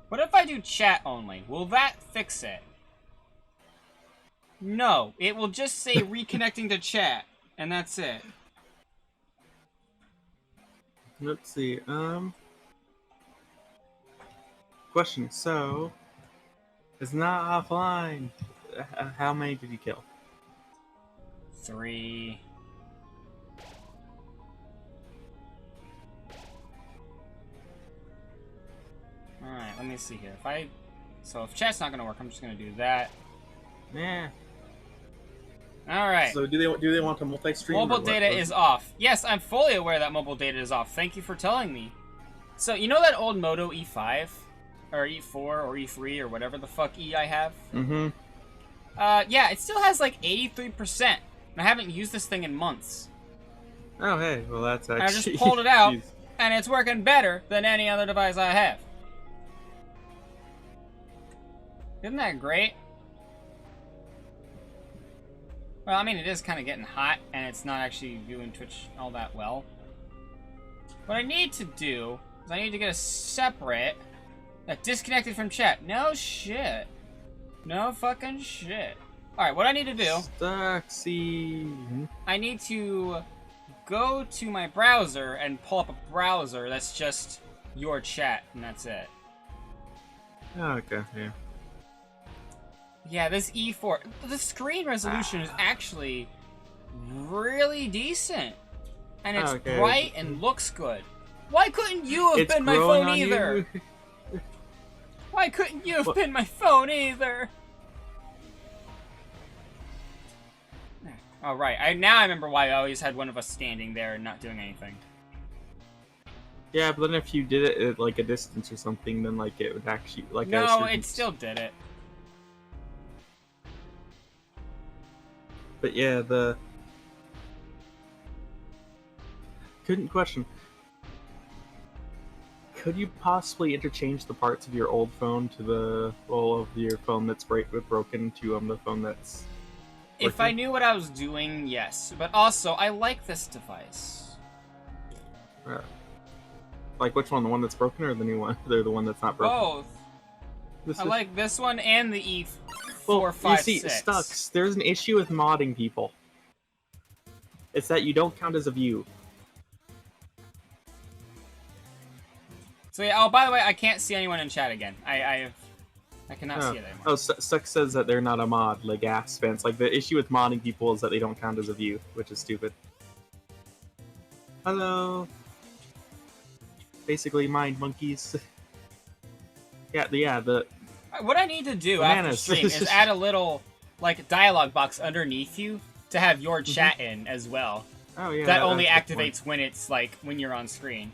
What if I do chat only? Will that fix it? No, it will just say reconnecting to chat, and that's it. Let's see. Question. So, it's not offline. How many did you kill? 3. Alright, let me see here. If chat's not gonna work, I'm just gonna do that. Yeah. Alright. So do they want to multi-stream? Mobile data is off. Yes, I'm fully aware that mobile data is off. Thank you for telling me. So, you know that old Moto E5? Or E4 or E3 or whatever the fuck E I have? Mm-hmm. Yeah, it still has like 83%. And I haven't used this thing in months. Oh, hey. Well, that's actually... I just pulled it out, and it's working better than any other device I have. Isn't that great? Well, I mean, it is kind of getting hot, and it's not actually doing Twitch all that well. What I need to do is I need to get a separate... disconnected from chat. No shit. No fucking shit. Alright, what I need to do... Stuxy. I need to go to my browser and pull up a browser that's just your chat, and that's it. Okay, yeah. Yeah, this E4... The screen resolution is actually really decent. And it's bright and looks good. Why couldn't you have been my phone either? Why couldn't you have been my phone either? Oh, right. Now I remember why I always had one of us standing there and not doing anything. Yeah, but then if you did it at like a distance or something, then like it would actually like... No, it still did it. But yeah, the... Question. Could you possibly interchange the parts of your old phone to the of your phone that's broken to the phone that's... If I knew what I was doing, yes. But also, I like this device. Like which one? The one that's broken or the new one? They're the one that's not broken. Both. This I is- like this one and the E4, well, 5, you see, 6. Stux, there's an issue with modding people. It's that you don't count as a view. So yeah. Oh, by the way, I can't see anyone in chat again. I cannot see it anymore. Oh, Stux says that they're not a mod, like gas fans. Like the issue with modding people is that they don't count as a view, which is stupid. Hello. Basically, mind monkeys. The What I need to do Bananas. after stream is add a little like dialogue box underneath you to have your chat in as well. oh yeah, that only that's a good activates when it's like when you're on screen.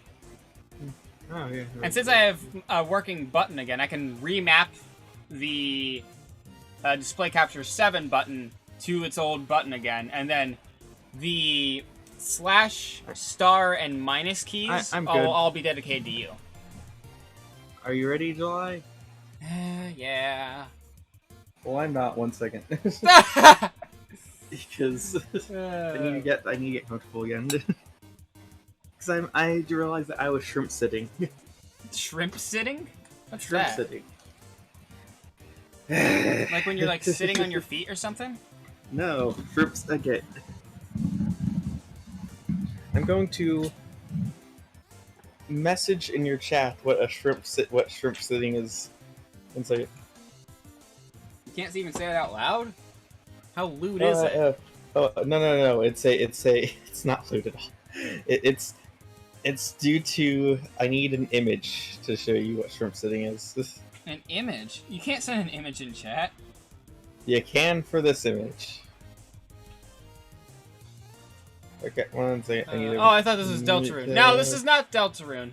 point. Oh yeah. And since I have a working button again, I can remap the display capture 7 button to its old button again, and then the slash, star, and minus keys I'm will good. all be dedicated to you. Are you ready, July? Yeah. Well, I'm not. 1 second. Because I need to get comfortable again. Because I realized that I was shrimp sitting. Shrimp sitting? What's Shrimp that? sitting. Like when you're like sitting on your feet or something? No, shrimps. Okay. I'm going to message in your chat what shrimp sitting is. 1 second. You can't even say it out loud? How lewd is it? No. It's not lewd at all. It's due to I need an image to show you what shrimp sitting is. An image? You can't send an image in chat. You can for this image. Okay, 1 second. I need I thought this was Deltarune. No, this is not Deltarune.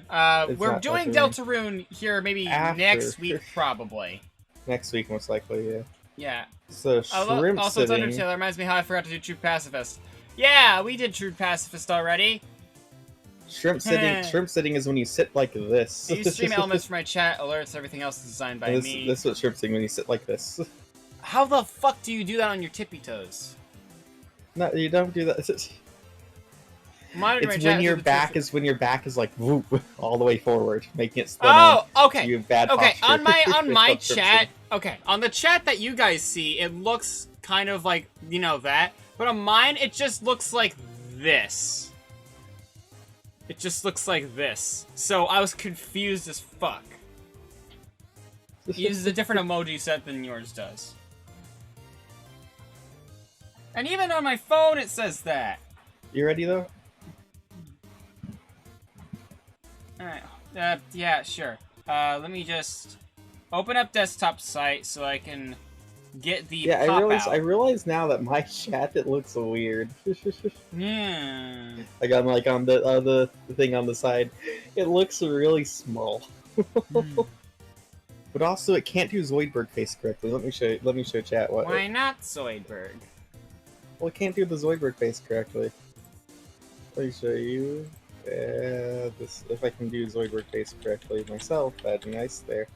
We're not doing Deltarune here maybe After. next week, probably. next week, most likely. Yeah. Yeah. So shrimp Also, it's sitting. Undertale. That reminds me how I forgot to do True Pacifist. Yeah, we did True Pacifist already. Shrimp sitting is when you sit like this. I use stream elements for my chat, alerts, everything else is designed by me. This is what shrimp sitting when you sit like this. How the fuck do you do that on your tippy toes? No, you don't do that. Monitor It's my chat when your through the back True- is when your back is like whoop, all the way forward, making it spin. Oh, on. okay. You have bad Okay, posture. on my It's called shrimp chat, sitting. okay, on the chat that you guys see, it looks kind of like, you know, that. But on mine, it just looks like this. It just looks like this. So I was confused as fuck. It uses a different emoji set than yours does. And even on my phone, it says that. You ready though? Alright, yeah, sure. Let me just open up desktop site so I can get the Yeah, pop I out. realize now that my chat it looks weird. Yeah. Like on the thing on the side, it looks really small. But also, it can't do Zoidberg face correctly. Let me show chat what. Why not Zoidberg? Well, it can't do the Zoidberg face correctly. Let me show you. This if I can do Zoidberg face correctly myself, that'd be nice there.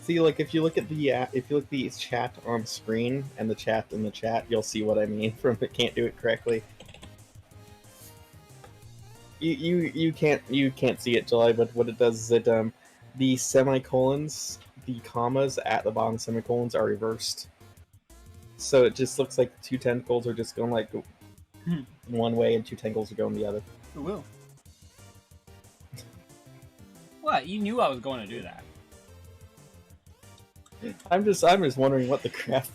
See, like if you look at the chat on screen and the chat in the chat, you'll see what I mean from it can't do it correctly. You can't see it, July, but what it does is it the semicolons, the commas at the bottom semicolons are reversed. So it just looks like two tentacles are just going like one way and two tentacles are going the other. Who will? What? You knew I was going to do that. I'm just wondering what the crap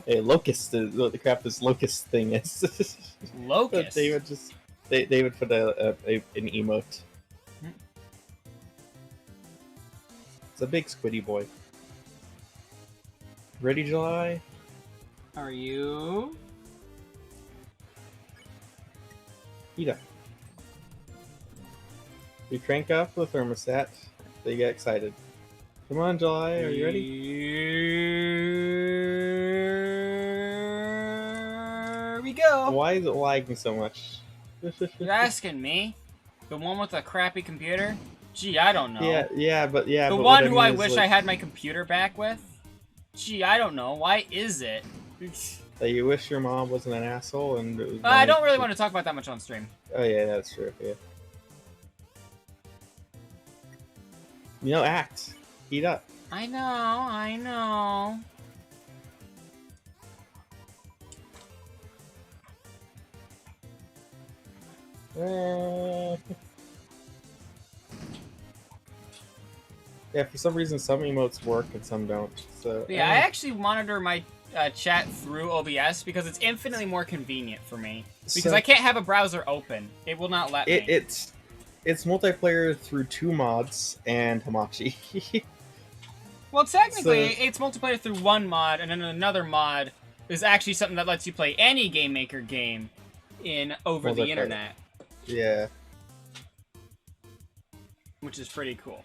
a locust is, what the crap this locust thing is. Locust? They would put an emote. It's a big squiddy boy. Ready, July? Are you? You crank up the thermostat, they get excited. Come on, July, are you ready? Here we go. Why is it lagging so much? You're asking me? The one with the crappy computer? Gee, I don't know. Yeah, but The but one what I mean is, wish like, I had my computer back with? Gee, I don't know. Why is it? That you wish your mom wasn't an asshole and it was I don't really want to talk about that much on stream. Oh yeah, that's true. Yeah. You know, act. Heat up. I know. Yeah, for some reason some emotes work and some don't. So Yeah, I actually monitor my chat through OBS because it's infinitely more convenient for me. Because So- I can't have a browser open. It will not let me. it's multiplayer through 2 mods and Hamachi. Well, technically, So- it's multiplayer through one mod, and then another mod is actually something that lets you play any Game Maker game over the Multiplayer. internet, Yeah. which is pretty cool.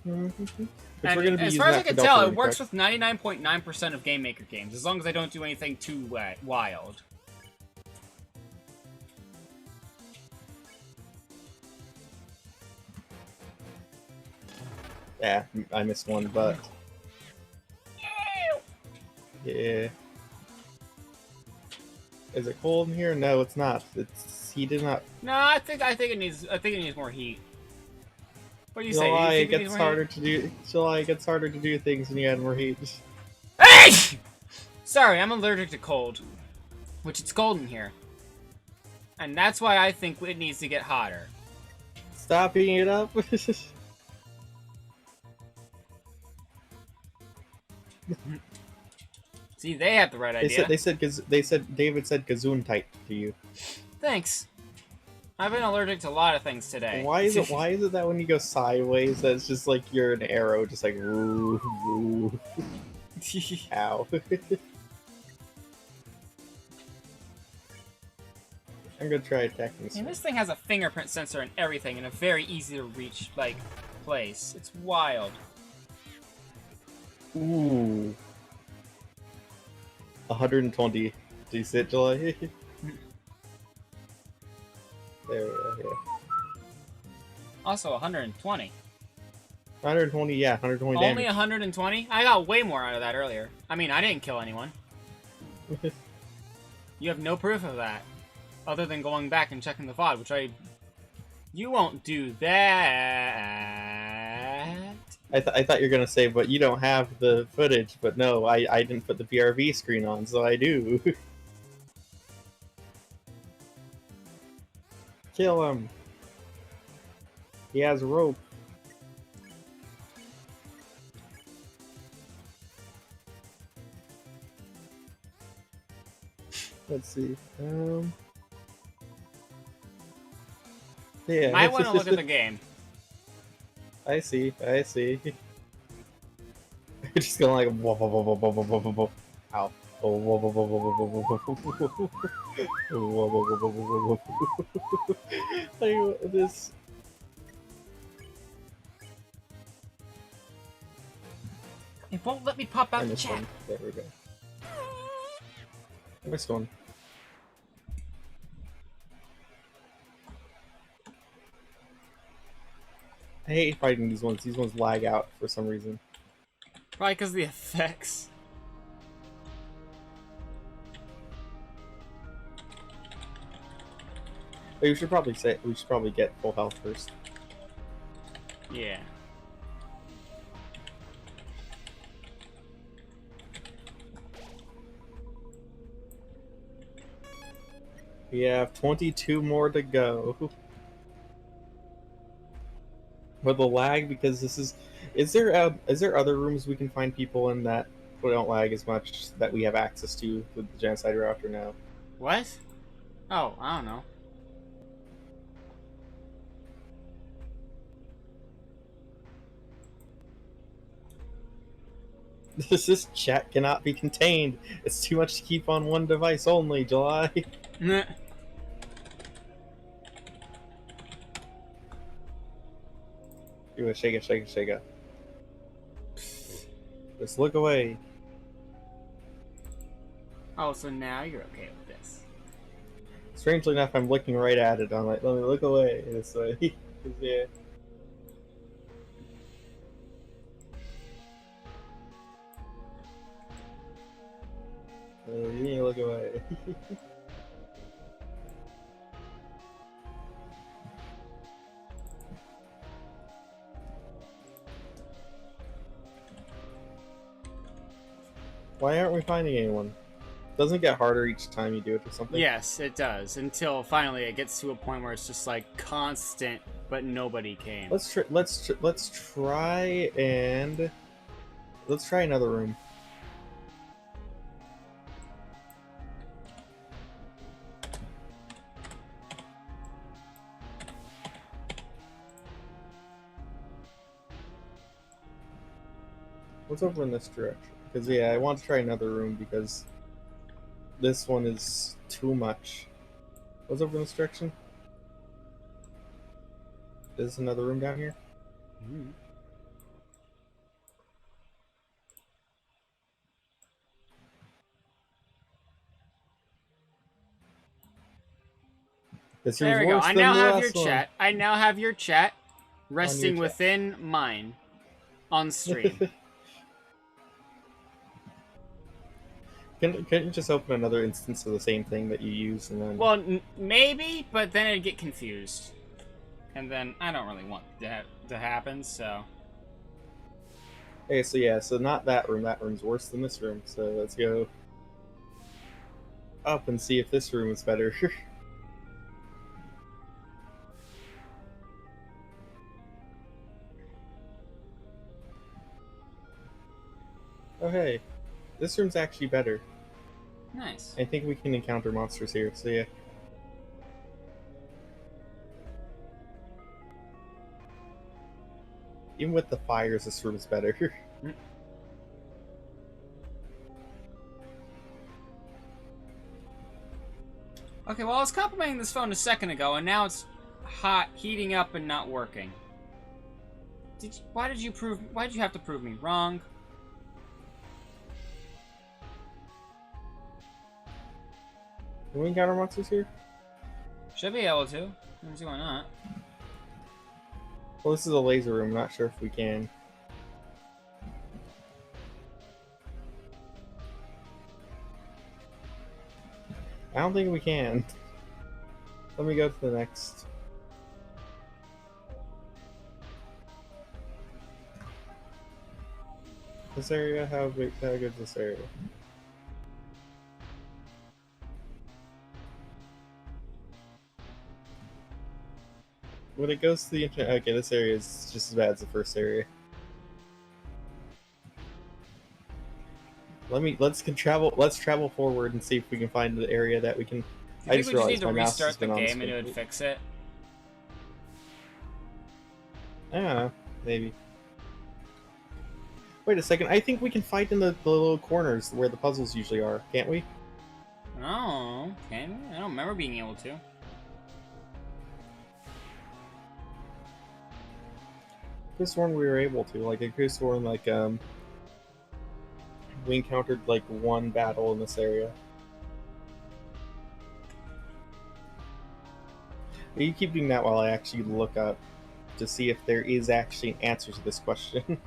Which And we're gonna be as using far as that I for can Delta tell, it really works quick. with 99.9% of Game Maker games, as long as I don't do anything too wild. Yeah, I missed one, but yeah. Is it cold in here? No, it's not. It's heated up. No, I think it needs more heat. What do you say? July You it think it needs gets more harder heat? to do. July it gets harder to do things when you add more heat. Hey! Sorry, I'm allergic to cold, which it's cold in here, and that's why I think it needs to get hotter. Stop heating it up. See, they have the right idea. They said David said Gazoon tight to you. Thanks. I've been allergic to a lot of things today. Why is it that when you go sideways that it's just like you're an arrow just like woo, woo. Ow. I'm gonna try attacking this And one. this thing has a fingerprint sensor and everything in a very easy to reach, like, place. It's wild. Ooh. 120. Do you see it, July? There we go, yeah. Also, 120. 120, yeah, 120 Only damage. 120? I got way more out of that earlier. I mean, I didn't kill anyone. You have no proof of that. Other than going back and checking the VOD, which You won't do that. I thought you were gonna say, but you don't have the footage. But no, I didn't put the PRV screen on, so I do. Kill him. He has rope. Let's see. Yeah. Might want to look at the game. I see. Just going like whoa, whoa, whoa, whoa, whoa, whoa, whoa, whoa, whoa. Ow. Oh, whoa, whoa, whoa, whoa, whoa, whoa, whoa, whoa, whoa, whoa. Whoa, whoa, whoa, whoa, whoa, whoa, whoa. Tell you what, this. It won't let me pop I out the missed chat. one. There we go. I missed one. I hate fighting these ones. These ones lag out for some reason. Probably because of the effects. But we should probably get full health first. Yeah. We have 22 more to go. With the lag, because this is there other rooms we can find people in that don't lag as much that we have access to with the genocide route or no? What? Oh, I don't know. This chat cannot be contained. It's too much to keep on one device only, July. Meh. You shake it. Just look away. Oh, so now you're okay with this. Strangely enough, I'm looking right at it. I'm like, let me look away this way. Yeah. look away. Why aren't we finding anyone? Doesn't it get harder each time you do it or something? Yes, it does. Until finally it gets to a point where it's just like constant, but nobody came. Let's try another room. What's over in this direction? Because yeah, I want to try another room because this one is too much. What's over in this direction? Is another room down here? Mm. This There room's we go. worse I than now the have last your one. chat. I now have your chat resting chat. within mine on stream. Can't you just open another instance of the same thing that you use and then... Well, maybe, but then it'd get confused. And then I don't really want that to happen, so... Okay, so yeah, so not that room. That room's worse than this room. So let's go up and see if this room is better. Oh hey, this room's actually better. Nice. I think we can encounter monsters here, so yeah. Even with the fires, this room is better. Okay, well, I was complimenting this phone a second ago, and now it's hot, heating up, and not working. Why did you have to prove me wrong? Can we encounter monsters here? Should be able to. I don't see why not. Well, this is a laser room. I'm not sure if we can. I don't think we can. Let me go to the next. This area, how good is this area? When it goes to the internet, okay, this area is just as bad as the first area. Let's travel forward and see if we can find the area that we can. Do you think we just need to restart the game and it would fix it? I don't know, maybe. Wait a second, I think we can fight in the little corners where the puzzles usually are, can't we? Oh, can we? I don't remember being able to. This one we were able to, like, I could have sworn, like, we encountered, like, one battle in this area. You keep doing that while I actually look up to see if there is actually an answer to this question.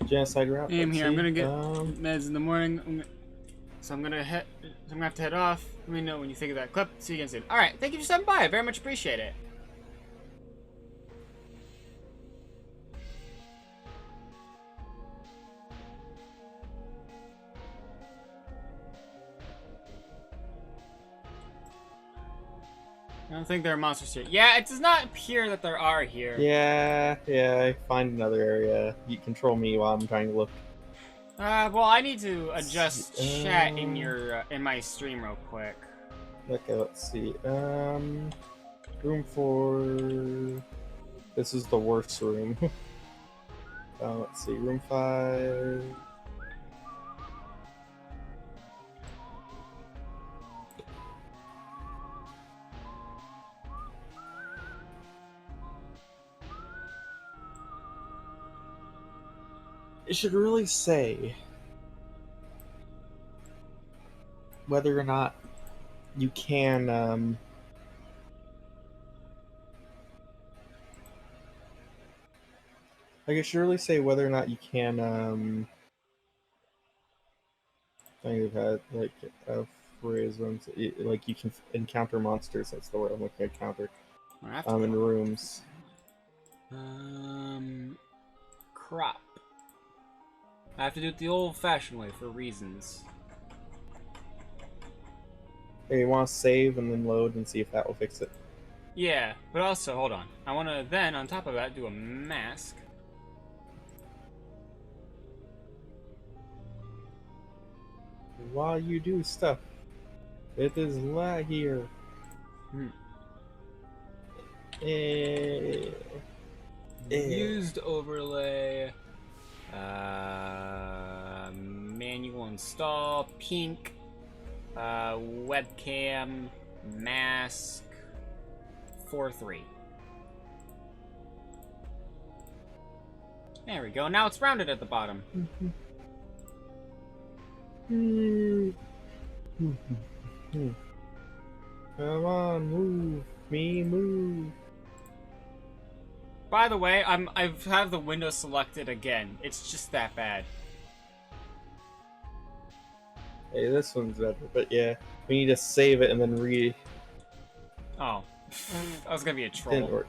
Genocide route. I'm let's here. I'm see. gonna get meds in the morning. So I'm gonna have to head off. Let me know when you think of that clip. See you again soon. All right. Thank you for stopping by. I very much appreciate it. I don't think there are monsters here. Yeah, it does not appear that there are here. Yeah, I find another area. You control me while I'm trying to look. Well, I need to adjust chat in your in my stream real quick. Okay, let's see. Room 4. This is the worst room. Let's see. Room 5. It should really say whether or not you can like, it should really say whether or not you can I think I've had like a phrase once, like you can encounter monsters. That's the word I'm looking at. Encounter in rooms. Crop. I have to do it the old-fashioned way for reasons. Hey, you want to save and then load and see if that will fix it. Yeah, but also, hold on. I want to then, on top of that, do a mask. While you do stuff, it is lag here. Used overlay. Manual install. Pink. Webcam. Mask. 4.3. There we go. Now it's rounded at the bottom. Come on, move. Me, move. By the way, I have the window selected again. It's just that bad. Hey, this one's better, but yeah, we need to save it and then Oh. That was gonna be a Didn't troll. work.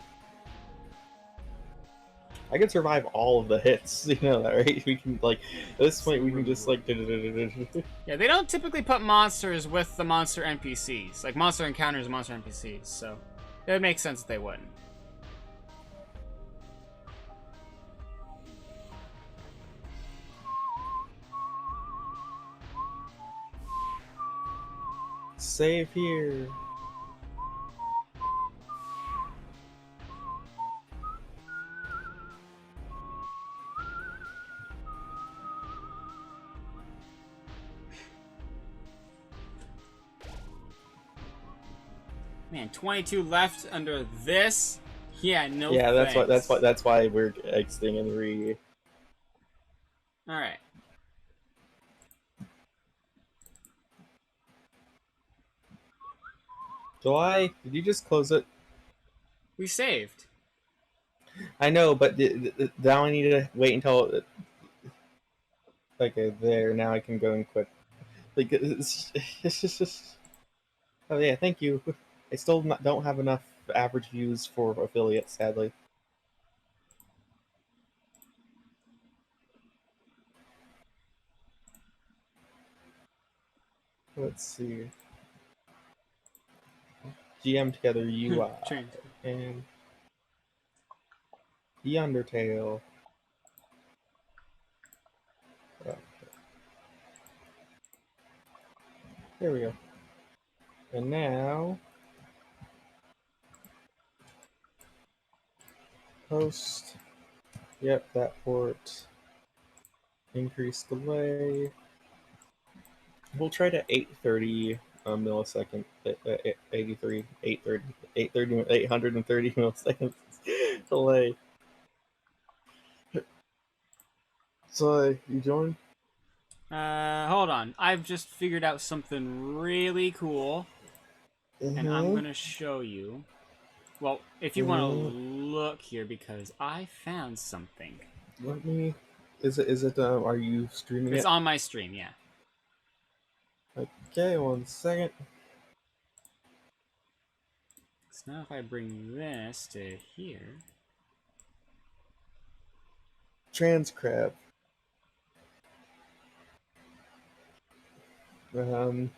I can survive all of the hits, you know that, right? We can, like, at this point, we can just, like... Yeah, they don't typically put monsters with the monster NPCs. Like, monster encounters and monster NPCs, so... it would make sense that they wouldn't. Save here. Man, 22 left under this? Yeah, no Yeah, thanks. that's why we're exiting and Alright. July, did you just close it? We saved. I know, but now I need to wait until... Okay, there, now I can go and quit. Like, it's just... Oh yeah, thank you. I still don't have enough average views for affiliates, sadly. Let's see. GM together UI Change. and the undertale. Oh, there we go. And now post. Yep, that port. Increase delay. We'll try to 830 millisecond, 83, 830, 830 milliseconds delay. So, you join? Hold on. I've just figured out something really cool. And I'm gonna show you. Well, if you want to look here, because I found something. Let me... Is it, are you streaming it? It's on my stream, yeah. Okay, 1 second. So now if I bring this to here... Transcribe. I don't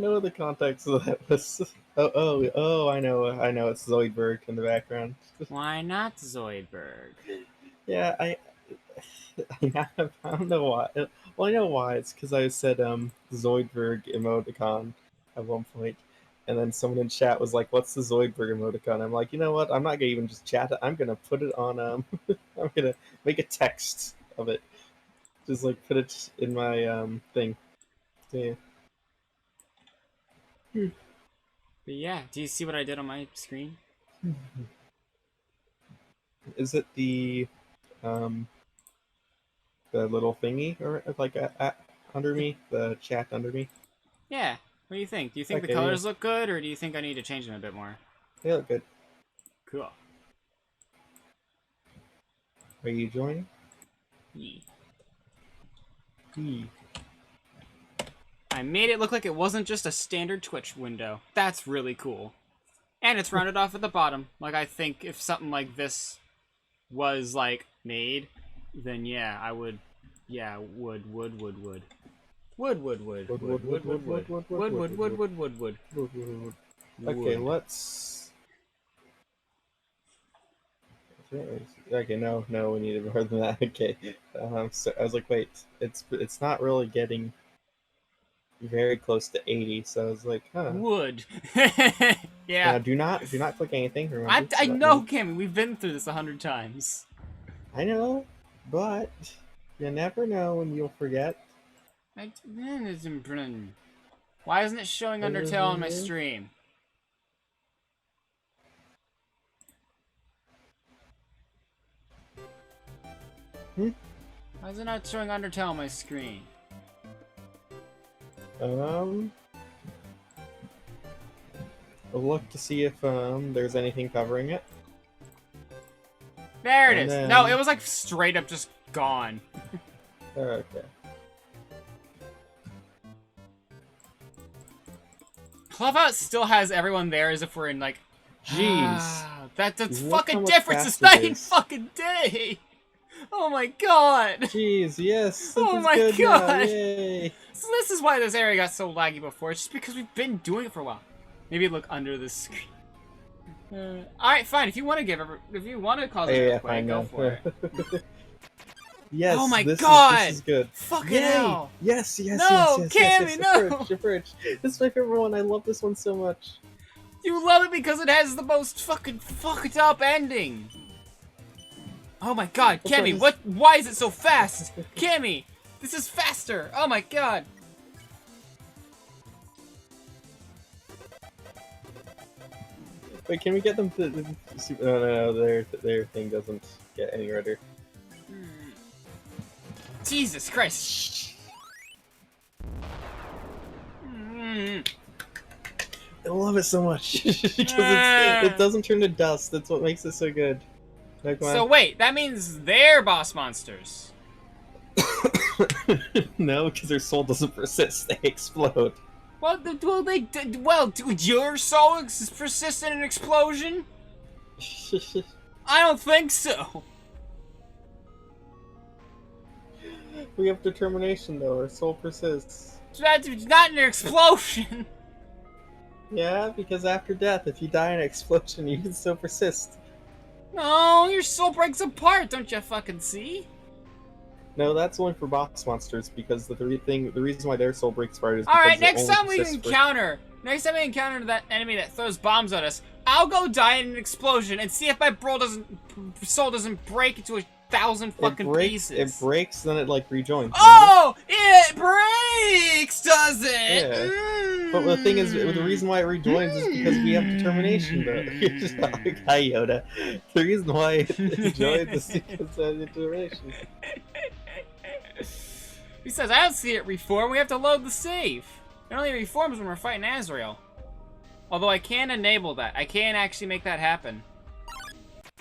know what the context of that was. Oh, I know. It's Zoidberg in the background. Why not Zoidberg? Yeah, I don't know why. Well, I know why. It's because I said Zoidberg emoticon at one point, and then someone in chat was like, "What's the Zoidberg emoticon?" I'm like, you know what? I'm not gonna even just chat it. I'm gonna put it on. I'm gonna make a text of it. Just like put it in my thing. Yeah. But yeah, do you see what I did on my screen? Is it um the little thingy or like under me, the chat under me? Yeah. What do you think? Do you think the Okay, colors look good, or do you think I need to change them a bit more? They look good. Cool. Are you joining? Yeah. Hmm. I made it look like it wasn't just a standard Twitch window. That's really cool. And it's rounded off at the bottom. Like, I think if something like this was, like, made, then yeah, I would... Yeah, would. Okay, let's... Okay, no, we needed more than that. Okay, so I was like, wait, it's not really getting very close to 80, so I was like, huh. Would. Now, Yeah. do not click anything. Remember, I let know, me- Cammy, we've been through this 100 times. I know, but you never know when you'll forget. Why isn't it showing Undertale on my stream? Why is it not showing Undertale on my screen? I'll look to see if there's anything covering it. There it And is. then- No, it was like straight up just gone. Okay. I love how it still has everyone there as if we're in like... Jeez. That's Look fucking how much difference. It's faster it night and is. fucking day. Oh my god. Jeez, yes. Oh This my is good now. God. Yay. So this is why this area got so laggy before. It's just because we've been doing it for a while. Maybe look under the screen. All right, fine. If you want to cause an earthquake, fine go now. for it. Yes. Oh my this God. Is, this is good. Fucking Yay! hell. Yes. No, Cammy, no. Approach. This is my favorite one. I love this one so much. You love it because it has the most fucking fucked up ending. Oh my god, What's Cammy, that? why is it so fast? Cammy, this is faster. Oh my god. Wait, can we get them to? No, their thing doesn't get any redder. Jesus Christ. Mm. I love it so much because it doesn't turn to dust. That's what makes it so good. Like, So wait, that means they're boss monsters. no, because their soul doesn't persist; they explode. Well, do your soul persist in an explosion? I don't think so. We have determination, though. Our soul persists. That's not an explosion. Yeah, because after death, if you die in an explosion, you can still persist. No, your soul breaks apart. Don't you fucking see? No, that's only for boss monsters because the reason why their soul breaks apart is All because right, it next only time we persists next time we encounter that enemy that throws bombs at us, I'll go die in an explosion and see if my soul doesn't break into 1,000 fucking pieces. It breaks, then it like rejoins. Oh, it breaks, does it? Yeah. But the thing is, the reason why it rejoins is because we have determination, though. You're just like, hi, Yoda. The reason why it rejoins is because of determination. Besides, I don't see it reform. We have to load the save. It only reforms when we're fighting Azrael. Although I can enable that. I can actually make that happen.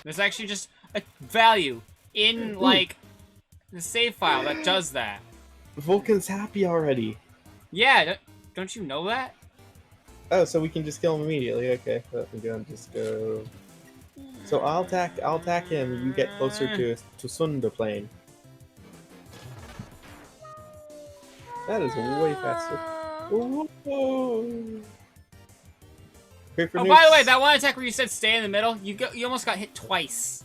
There's actually just a value in, like, the save file that does that. Vulcan's happy already. Yeah, don't you know that? Oh, so we can just kill him immediately. Okay, let me go and just go. So I'll attack him. You get closer to Sunda plane. That is way faster. Whoa. Great for Oh, nukes. by the way, that one attack where you said stay in the middle, you almost got hit twice.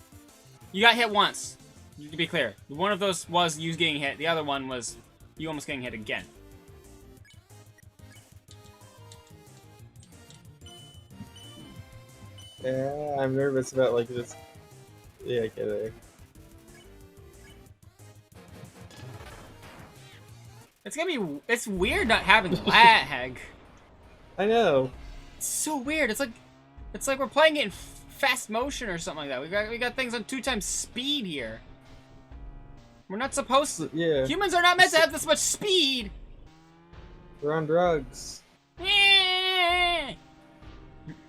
You got hit once. To be clear, one of those was you getting hit. The other one was you almost getting hit again. Yeah, I'm nervous about like this. Yeah, okay, there. It's weird not having lag. I know. It's so weird. It's like we're playing it in fast motion or something like that. We got things on 2x speed here. We're not supposed to. Yeah. Humans are not meant to have this much speed. We're on drugs. Eh.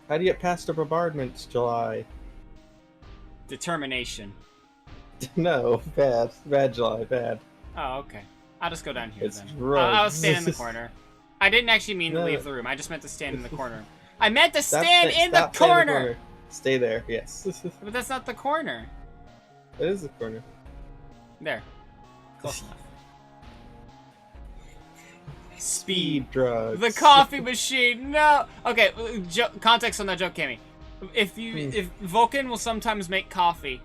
How do you get past a bombardment, July? Determination. No, bad. Bad, July, bad. Oh, okay. I'll just go down here It's then. drugs. I'll stand in the corner. I didn't actually mean to No. leave the room. I just meant to stand in the corner. I meant to Stop stand sta- in the stop standing corner! Stay there, yes. But that's not the corner. It is the corner. There. Close enough. Speed drugs. The coffee machine. No. Okay. Context on that joke, Cammy. If Vulcan will sometimes make coffee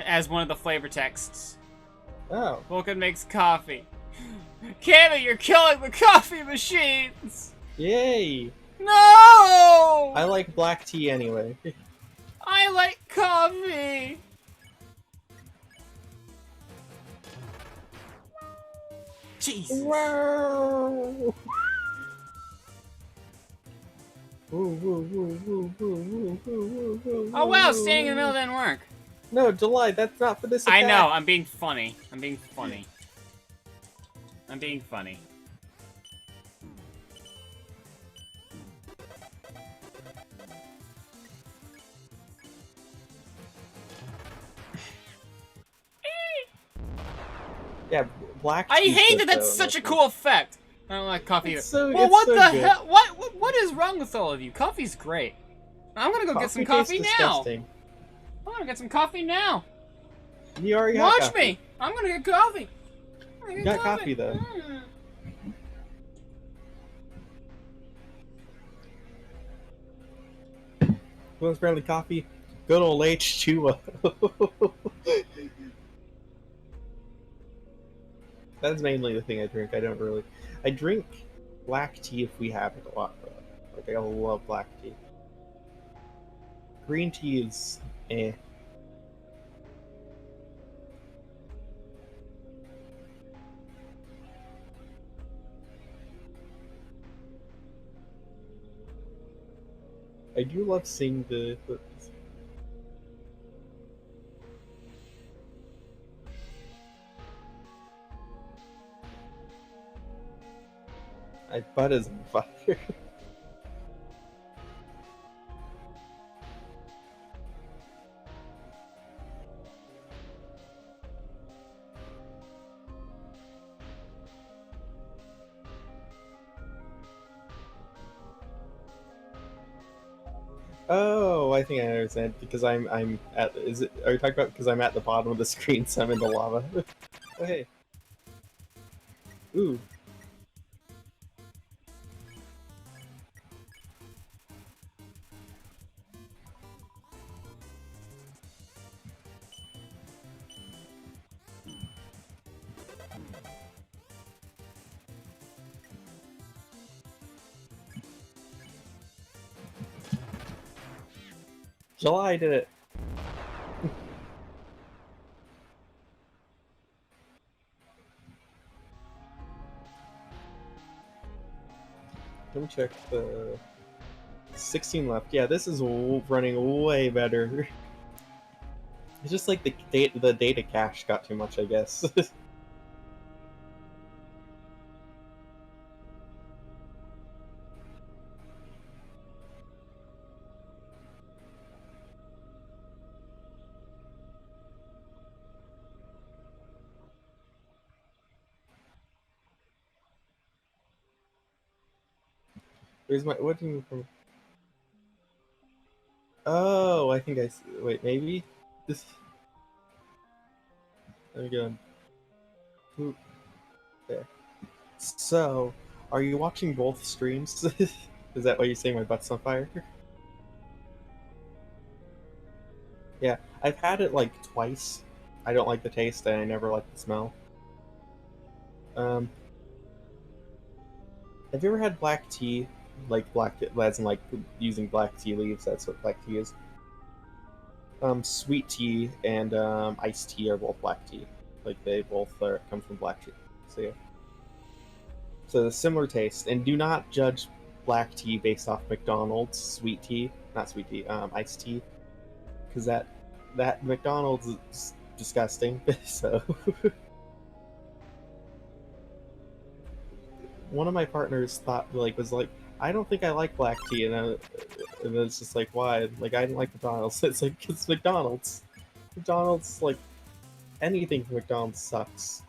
as one of the flavor texts. Oh. Vulcan makes coffee. Cammy, you're killing the coffee machines. Yay! No. I like black tea anyway. I like coffee. Jesus. Wow! Woo. Oh wow, staying in the middle didn't work. No, July, that's not for this I attack. know, I'm being funny. I'm being funny. I'm being funny. Yeah, black I tea's hate good, that that's though, such a cool effect. I don't like coffee either. It's so- well, it's what so the good. hell? What is wrong with all of you? Coffee's great. I'm gonna go get some tastes coffee now. disgusting. I'm gonna get some coffee now. You already have Watch coffee. me. I'm gonna get coffee. I'm gonna You get got coffee, though. Mm. Who wants friendly coffee? Good old H2O. That's mainly the thing I drink. I drink black tea if we have it a lot. Though. Like I love black tea. Green tea is eh. I do love seeing the my butt is on fire. Oh, I think I understand. Because I'm at. Is it? Are you talking about because I'm at the bottom of the screen, so I'm in the lava? Oh hey. Ooh. July did it. Let me check the 16 left. Yeah, this is running way better. It's just like the data cache got too much, I guess. Where's my what do you mean? Oh, I think wait, maybe this. Let me go. Oop. There. So, are you watching both streams? Is that why you're saying my butt's on fire? Yeah, I've had it like twice. I don't like the taste, and I never like the smell. Have you ever had black tea? Like black, as in like using black tea leaves. That's what black tea is. Sweet tea and iced tea are both black tea. Like they both come from black tea. So yeah. So the similar taste, and do not judge black tea based off McDonald's sweet tea, not sweet tea, iced tea, because that McDonald's is disgusting. So one of my partners was like, I don't think I like black tea, and it's just like, why? Like I didn't like McDonald's. It's like it's McDonald's. McDonald's, like anything from McDonald's sucks.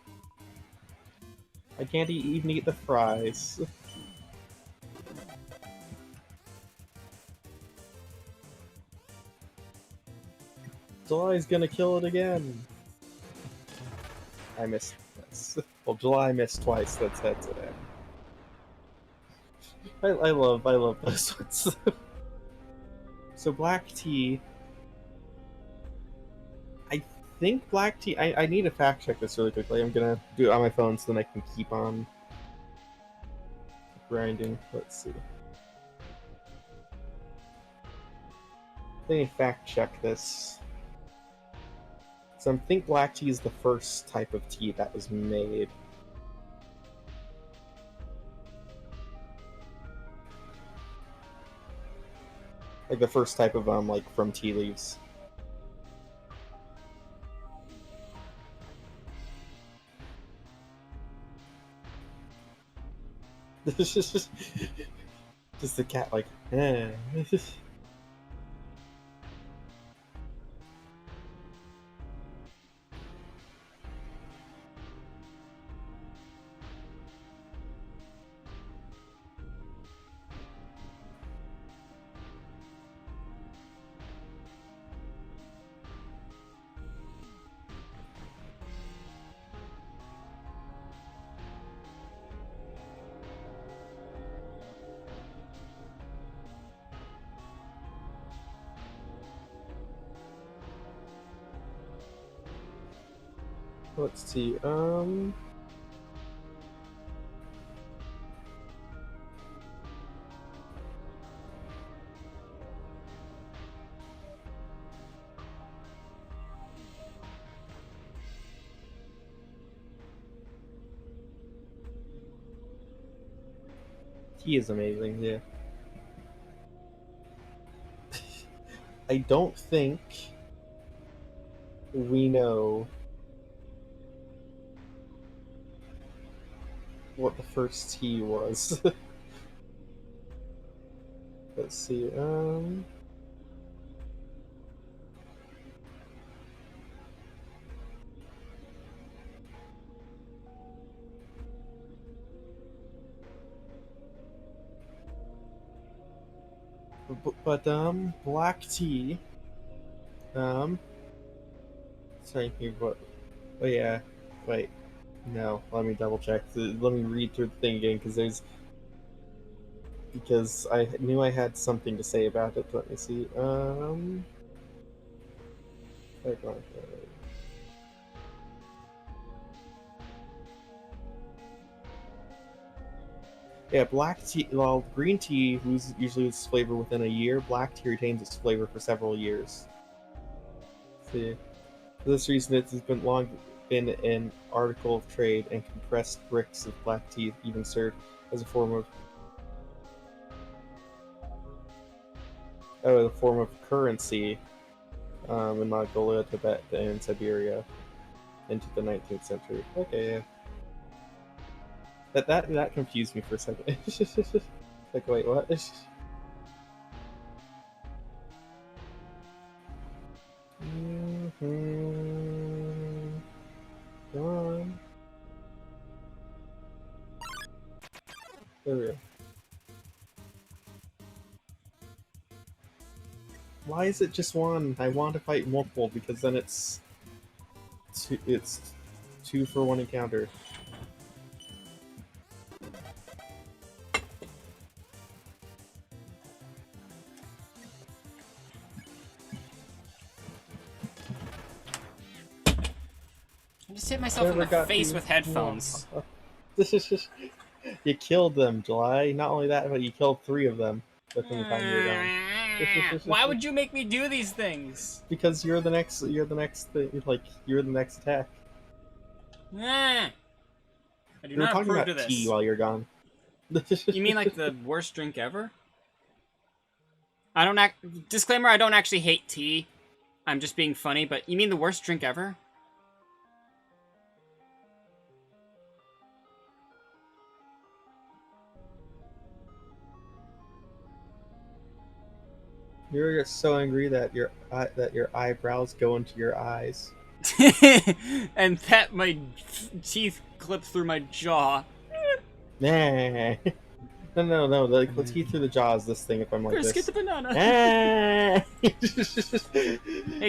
I can't even eat the fries. July's gonna kill it again. I missed this. Well, July missed twice. That's it. I love those ones. So black tea. I think black tea. I need to fact check this really quickly. I'm gonna do it on my phone so then I can keep on grinding. Let's see. Let me fact check this. So I think black tea is the first type of tea that was made. Like the first type of like from tea leaves. Just the cat like, eh. Let's see, tea is amazing, yeah. I don't think we know what the first tea was. Let's see, black tea, sorry, here, what, oh yeah, wait, no, let me double check, let me read through the thing again, because I knew I had something to say about it, let me see, yeah, black tea. Well, green tea usually loses flavor within a year. Black tea retains its flavor for several years. See, for this reason, it has been long been an article of trade, and compressed bricks of black tea even served as a form of currency in Mongolia, Tibet, and Siberia into the 19th century. Okay, yeah. That confused me for a second. Like, wait, what? Come on. There we go. Why is it just one? I want to fight multiple because then it's two for one encounter. just hit myself in the Whoever got face to- with headphones. You killed them, July. Not only that, but you killed 3 of them within the time you were gone. Why would you make me do these things? Because you're the next. You're the next. You're the next attack. I do We were not talking approve about of tea this. while you're gone. You mean like the worst drink ever? I don't disclaimer, I don't actually hate tea. I'm just being funny, but you mean the worst drink ever? You're just so angry that your eyebrows go into your eyes. And that my teeth clip through my jaw. Nah. No. The teeth through the jaws. This thing. If I'm like Chris, this. get the banana. Ah! Hey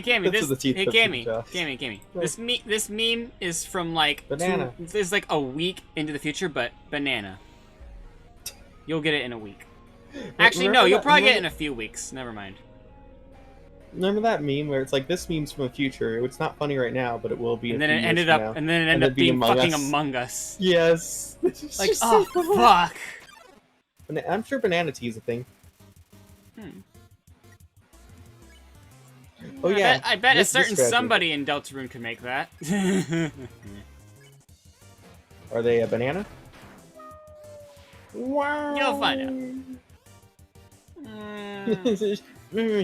Cammy, That's what the teeth hey clip through Cammy, the jaws. Cammy. Yeah. This meme is from like Banana. This like a week into the future, but banana. You'll get it in a week. Actually, no, you'll probably get it in a few weeks. Never mind. Remember that meme where it's like this meme's from the future. It's not funny right now, but it will be. And in then a it few ended years up, from now. and then it And ended it'd up be being Among fucking Us. Among Us. Yes. Like, oh fuck. I'm sure banana tea is a thing. Oh yeah. I bet a this certain graduate. somebody in Deltarune could make that. Are they a banana? Wow. You'll find out.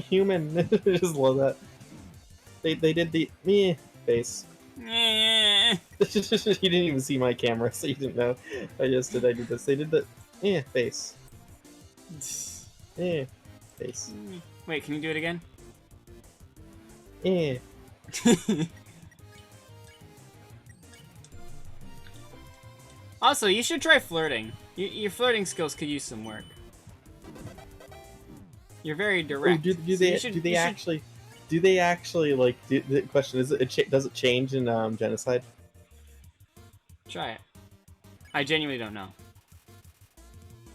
Human. I just love that. They did the meh face. You didn't even see my camera, so you didn't know. I did this. They did the face. Face. Wait, can you do it again? Also, you should try flirting. Your flirting skills could use some work. You're very direct. Oh, do they actually like? The question is, does it change in genocide? Try it. I genuinely don't know.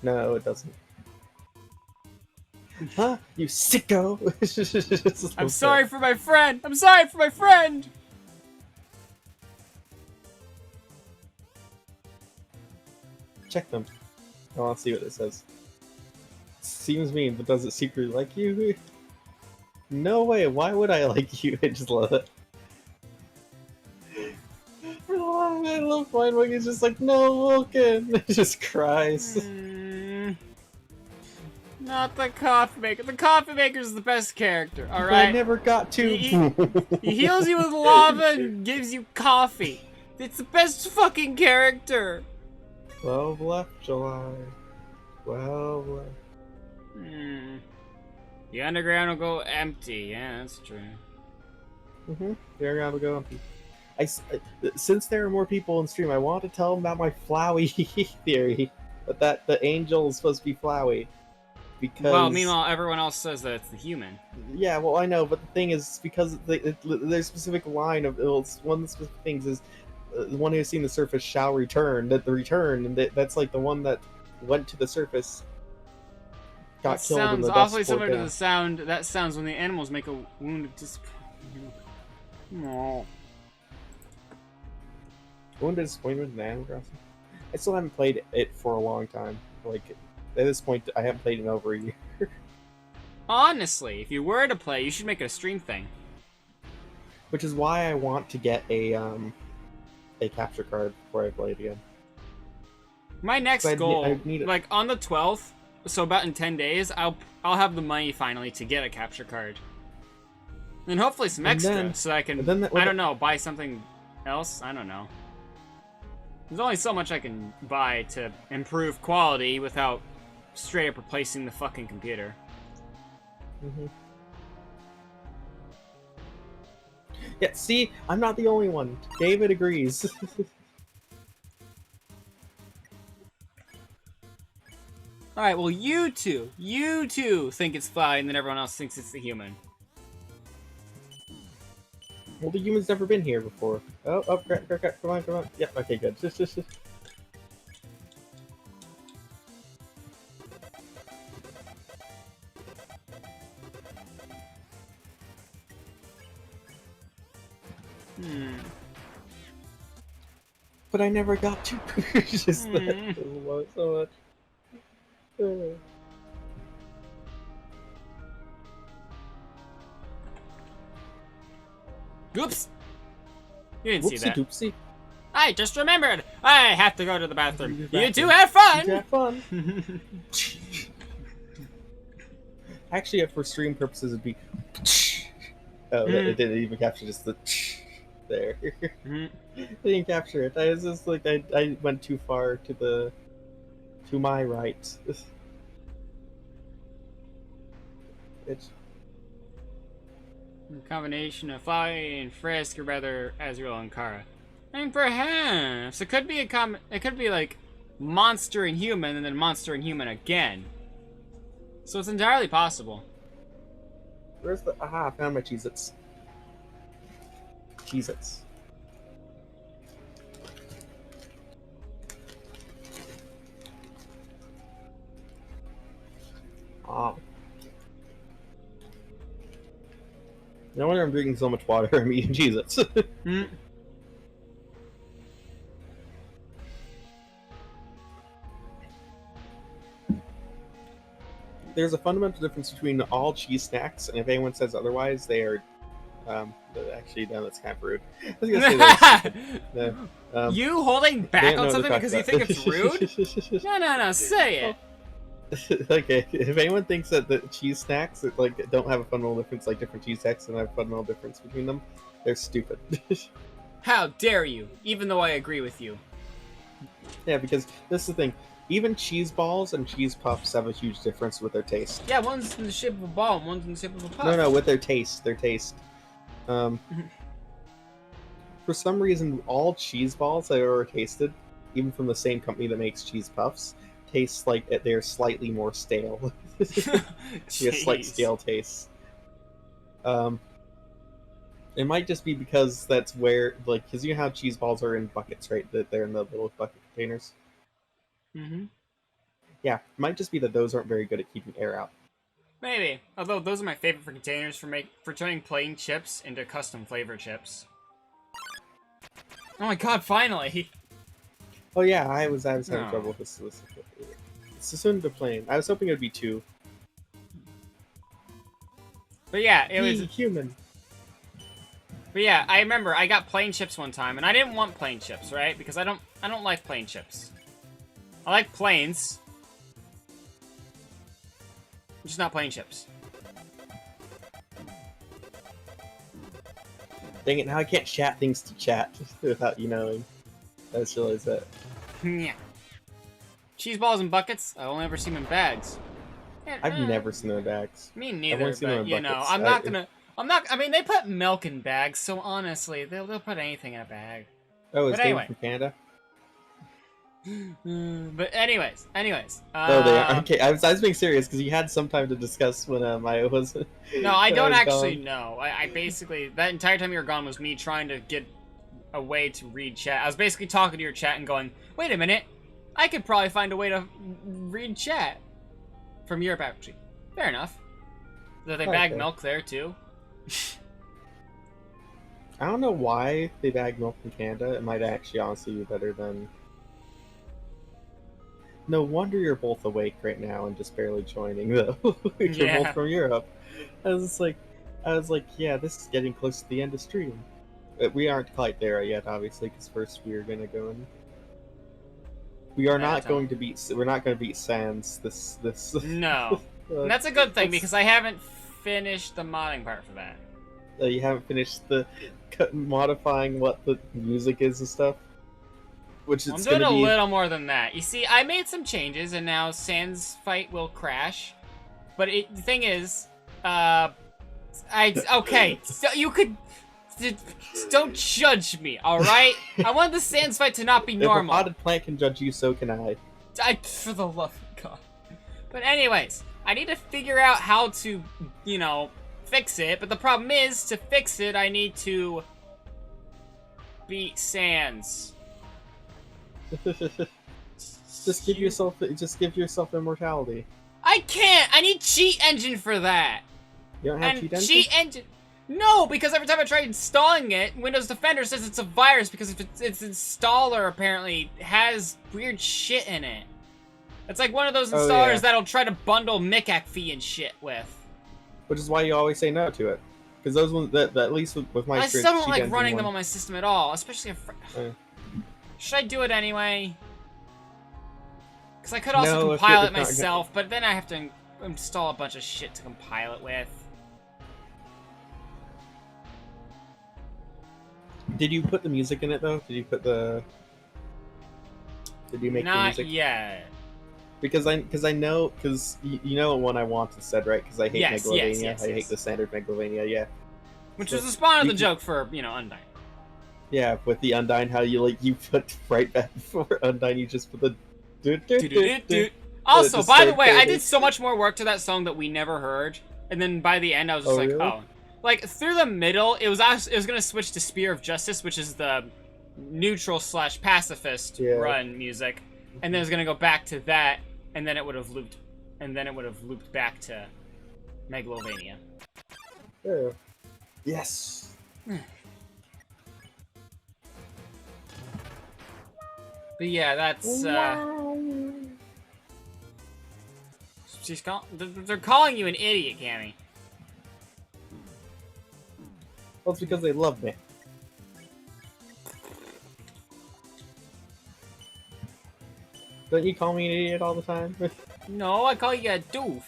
No, it doesn't. Huh? You sicko! I'm sorry for my friend! I'm sorry for my friend! Check them. I want to see what it says. Seems mean, but does it secretly like you? No way, why would I like you? I just love it. I love mine when he's just like, no, Vulcan! It just cries. Not the coffee maker. The coffee maker is the best character, I alright? never got to. He heals you with lava and gives you coffee. It's the best fucking character. 12 left, July. 12 left. The underground will go empty. Yeah, that's true. The underground will go empty. Since there are more people in stream, I want to tell them about my Flowey theory. That the angel is supposed to be Flowey. Because... Well, meanwhile, everyone else says that it's the human. Yeah, well, I know, but the thing is, because there's a specific line of... one of the specific things is, the one who's seen the surface shall return. That the return, and that's like the one that went to the surface... got That killed in sounds the awfully dust similar to down. the sound that sounds when the animals make a wound of disappointment. No. Wound of disappointment in Animal Crossing? I still haven't played it for a long time. Like, at this point, I haven't played in over a year. Honestly, if you were to play, you should make it a stream thing. Which is why I want to get a capture card before I play it again. My next I goal, need it. like on the 12th, so about in 10 days, I'll have the money finally to get a capture card. And hopefully some And extra, then- so I can, and then that- I don't know, buy something else? I don't know. There's only so much I can buy to improve quality without straight up replacing the fucking computer. Yeah, see? I'm not the only one. David agrees. Alright, well you two think it's fine, and then everyone else thinks it's the human. Well, the human's never been here before. Oh, crap, come on. Yep, okay, good. Just. But I never got to purchase that. So much. Oops! You didn't see that. Doopsie. I just remembered! I have to go to the bathroom. You You two have fun! Have fun. Actually, for stream purposes, it'd be. Oh, it didn't even capture just the there. It didn't capture it. I was just like, I went too far to my right. It's A combination of Fly and Frisk, or rather Azrael and Kara. And perhaps it could be it could be like monster and human, and then monster and human again. So it's entirely possible. where's the I found my Cheez-Its. Cheez-Its. No wonder I'm drinking so much water. I'm eating Cheez-Its. There's a fundamental difference between all cheese snacks, and if anyone says otherwise, they are. Actually, no, that's kind of rude. I was gonna say that. You holding back on something because you think it's rude? No, say it. Okay, if anyone thinks that the cheese snacks that, like, don't have a fundamental difference, like different cheese snacks and have a fundamental difference between them, they're stupid. How dare you? Even though I agree with you. Yeah, because this is the thing. Even cheese balls and cheese puffs have a huge difference with their taste. Yeah, one's in the shape of a ball and one's in the shape of a puff. No, with their taste. Their taste. For some reason, all cheese balls I've ever tasted, even from the same company that makes cheese puffs, taste like they're slightly more stale. A slight stale taste. It might just be because that's where, like, because you know how cheese balls are in buckets, right? That they're in the little bucket containers. Yeah, it might just be that those aren't very good at keeping air out. Maybe. Although those are my favorite for containers for turning plain chips into custom flavor chips. Oh my god, finally! Oh yeah, I was having trouble with this. It's soon to plain. I was hoping it would be 2. But yeah, it was human. But yeah, I remember I got plain chips one time, and I didn't want plain chips, right? Because I don't like plain chips. I like plains. Just not plain chips. Dang it, now I can't chat things to chat without you knowing. I just realized that. Yeah. Cheese balls in buckets? I only ever see them in bags. I've never seen them in bags. Me neither, but you know, I mean, they put milk in bags, so honestly, they'll put anything in a bag. Oh, it's anyway. from Canada? But anyways. Oh, they are. Okay, I was being serious because you had some time to discuss when I was. No, I don't actually know. I basically that entire time you were gone was me trying to get a way to read chat. I was basically talking to your chat and going, "Wait a minute, I could probably find a way to read chat from Europe." Actually, fair enough. That they bag milk there too. I don't know why they bag milk in Canada. It might actually honestly be better than. No wonder you're both awake right now and just barely joining, though. You're both from Europe. I was like, yeah, this is getting close to the end of stream. But we aren't quite there yet, obviously, because first we are gonna go in. We are not going to beat. We're not going to beat Sans. This. No, and that's a good thing because I haven't finished the modding part for that. You haven't finished the modifying what the music is and stuff. Which I'm doing a little more than that. You see, I made some changes, and now Sans fight will crash. But the thing is, okay, so you could, don't judge me, all right? I want the Sans fight to not be normal. If a potted plant can judge you, so can I. For the love of God. But anyways, I need to figure out how to, you know, fix it. But the problem is, to fix it, I need to beat Sans. Just give yourself immortality. I can't. I need cheat engine for that. You don't have cheat engine. No, because every time I try installing it, Windows Defender says it's a virus because its installer apparently has weird shit in it. It's like one of those installers that'll try to bundle McAfee and shit with. Which is why you always say no to it. Because those ones, that at least with my I experience, still don't like Cheat running Engine them on my system at all, especially if... Should I do it anyway? Because I could also No, if compile you're- it myself, but then I have to install a bunch of shit to compile it with. Did you put the music in it though? Did you put the? Did you make the music? Not yet. Because I know, because you know what I wanted said, right? Because I hate Yes, Megalovania. yes, I hate yes. the standard Megalovania. Yeah. Which So was the spawn of the you- joke for, you know, Undyne. Yeah, with the Undyne, how you put right back before Undyne, you just put the. Also, Just by the start way, I fading. did so much more work to that song that we never heard, and then by the end, I was just Oh, like, really? oh, like through the middle, it was gonna switch to Spear of Justice, which is the neutral / pacifist run music, and then it was gonna go back to that, and then it would have looped, back to Megalovania. Yeah. Yes. But yeah, that's they're calling you an idiot, Cammy. Well, it's because they love me. Don't you call me an idiot all the time? No, I call you a doof.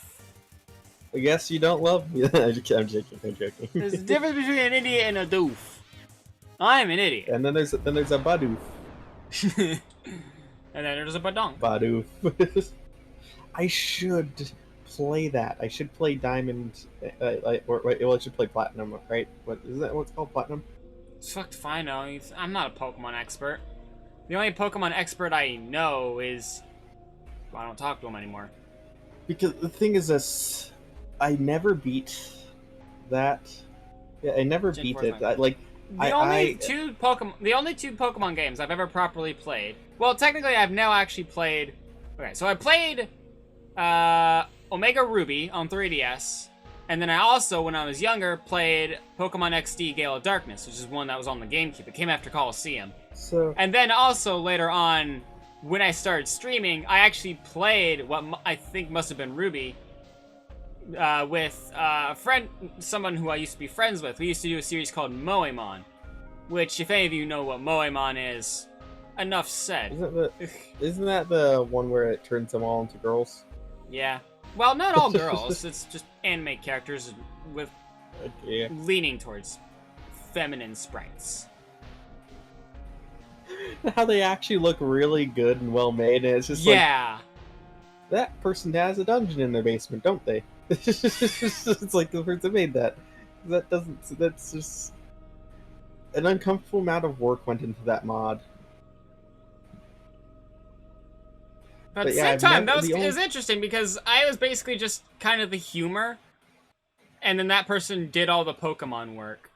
I guess you don't love me. I'm joking. There's a difference between an idiot and a doof. I'm an idiot. And then there's a badoof. And then there's a badonk. Badoof. I should play that. I should play Diamond, I should play Platinum, right? What is that? What's called Platinum? Fucked if I know. I'm not a Pokemon expert. The only Pokemon expert I know is... Well, I don't talk to him anymore. Because the thing is this, I never beat that. Yeah, I never Gen beat 4 it. is my The only two Pokemon games I've ever properly played. Well, technically, I've now actually played. Okay, so I played Omega Ruby on 3DS, and then I also, when I was younger, played Pokemon XD Gale of Darkness, which is one that was on the GameCube. It came after Coliseum. So And then also later on, when I started streaming, I actually played what I think must have been Ruby with a friend, someone who I used to be friends with. We used to do a series called Moemon, which, if any of you know what Moemon is, enough said. isn't that the one where it turns them all into girls? Yeah. Well, not all girls. It's just anime characters with Yeah. leaning towards feminine sprites. How they actually look really good and well made, and it's just Yeah. like that person has a dungeon in their basement, don't they? It's like the person made that. That's just an uncomfortable amount of work went into that mod. But at the yeah, same I've time, never- it was interesting because I was basically just kind of the humor, and then that person did all the Pokemon work.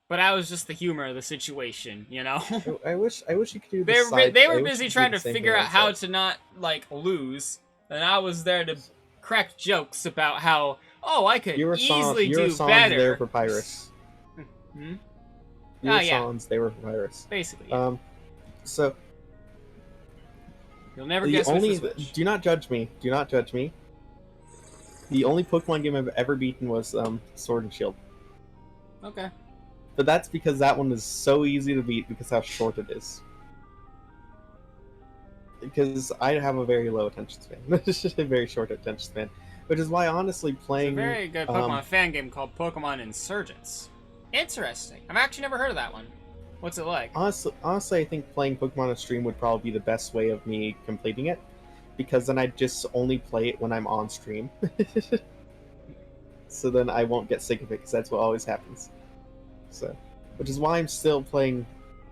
But I was just the humor of the situation, you know? I wish you could do the They I were wish busy you could trying do to the same figure thing out on how site. to not, like, lose, and I was there to crack jokes about how, oh, I could easily do Sans better. there for Pyrus. Hmm? You were Oh, yeah. Sans, they were for Pyrus. Basically, yeah. So You'll never the guess only which was which. do not judge me. Do not judge me. The only Pokemon game I've ever beaten was Sword and Shield. Okay. But that's because that one is so easy to beat because how short it is. Because I have a very low attention span. A very short attention span. Which is why, honestly, It's a playing... very good Pokemon fan game called Pokemon Insurgents. Interesting. I've actually never heard of that one. What's it like? Honestly, I think playing Pokemon on stream would probably be the best way of me completing it. Because then I'd just only play it when I'm on stream. So then I won't get sick of it, because that's what always happens. So, which is why I'm still playing...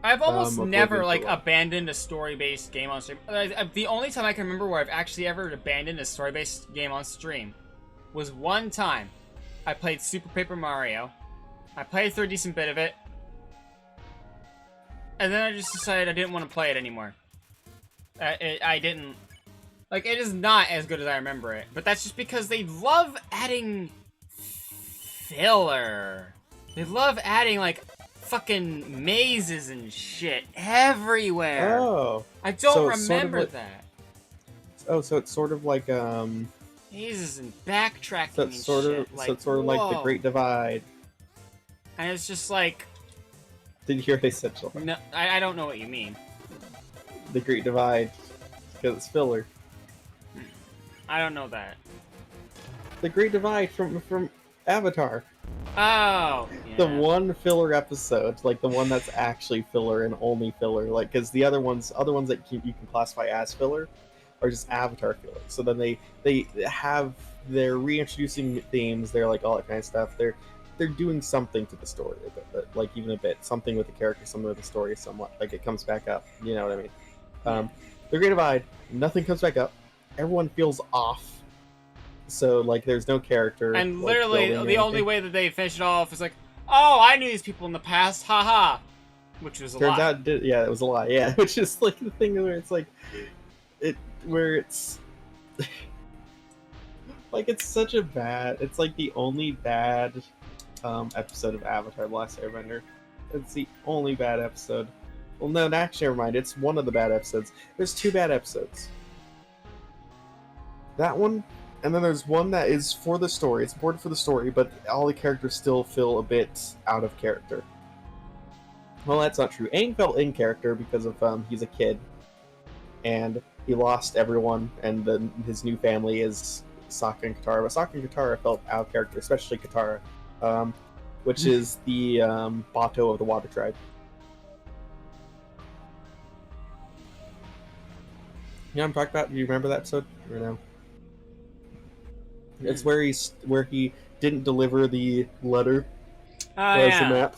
I've almost never, Oblivion like, for a while. abandoned a story-based game on stream. The only time I can remember where I've actually ever abandoned a story-based game on stream was one time. I played Super Paper Mario. I played through a decent bit of it. And then I just decided I didn't want to play it anymore. I didn't... Like, it is not as good as I remember it. But that's just because they love adding filler. They love adding, like, fucking mazes and shit everywhere. Oh. I don't So it's sort of remember like- that. Oh, so it's sort of like Mazes and backtracking so and it's sort shit. of Like, so it's sort of like the whoa. Great Divide. And it's just like, Did you hear they said so? no, I don't know what you mean. The Great Divide, because it's filler. I don't know that. The Great Divide from Avatar. Oh, yeah. The one filler episode, like the one that's actually filler and only filler, like because the other ones that you can classify as filler, are just Avatar filler. So then they're reintroducing themes, they're like all that kind of stuff. They're doing something to the story, like even a bit, something with the character, something with the story, somewhat. Like it comes back up. You know what I mean? The Great Divide, nothing comes back up. Everyone feels off. So like, there's no character. And like, literally, building or the only anything. way that they finish it off is like, oh, I knew these people in the past, haha. Which was a Turns lie. out, yeah, it was a lie. Yeah, which is like the thing where it's like, it's like it's such a bad. It's like the only bad episode of Avatar: The Last Airbender. It's the only bad episode. Well, no, actually, never mind. It's one of the bad episodes. There's two bad episodes. That one, and then there's one that is for the story. It's important for the story, but all the characters still feel a bit out of character. Well, that's not true. Aang felt in character because of he's a kid, and he lost everyone, and then his new family is Sokka and Katara. But Sokka and Katara felt out of character, especially Katara, which is the Bato of the Water Tribe. Yeah, I'm talking about. Do you remember that episode or no? It's where he didn't deliver the letter. Oh, As the yeah. map.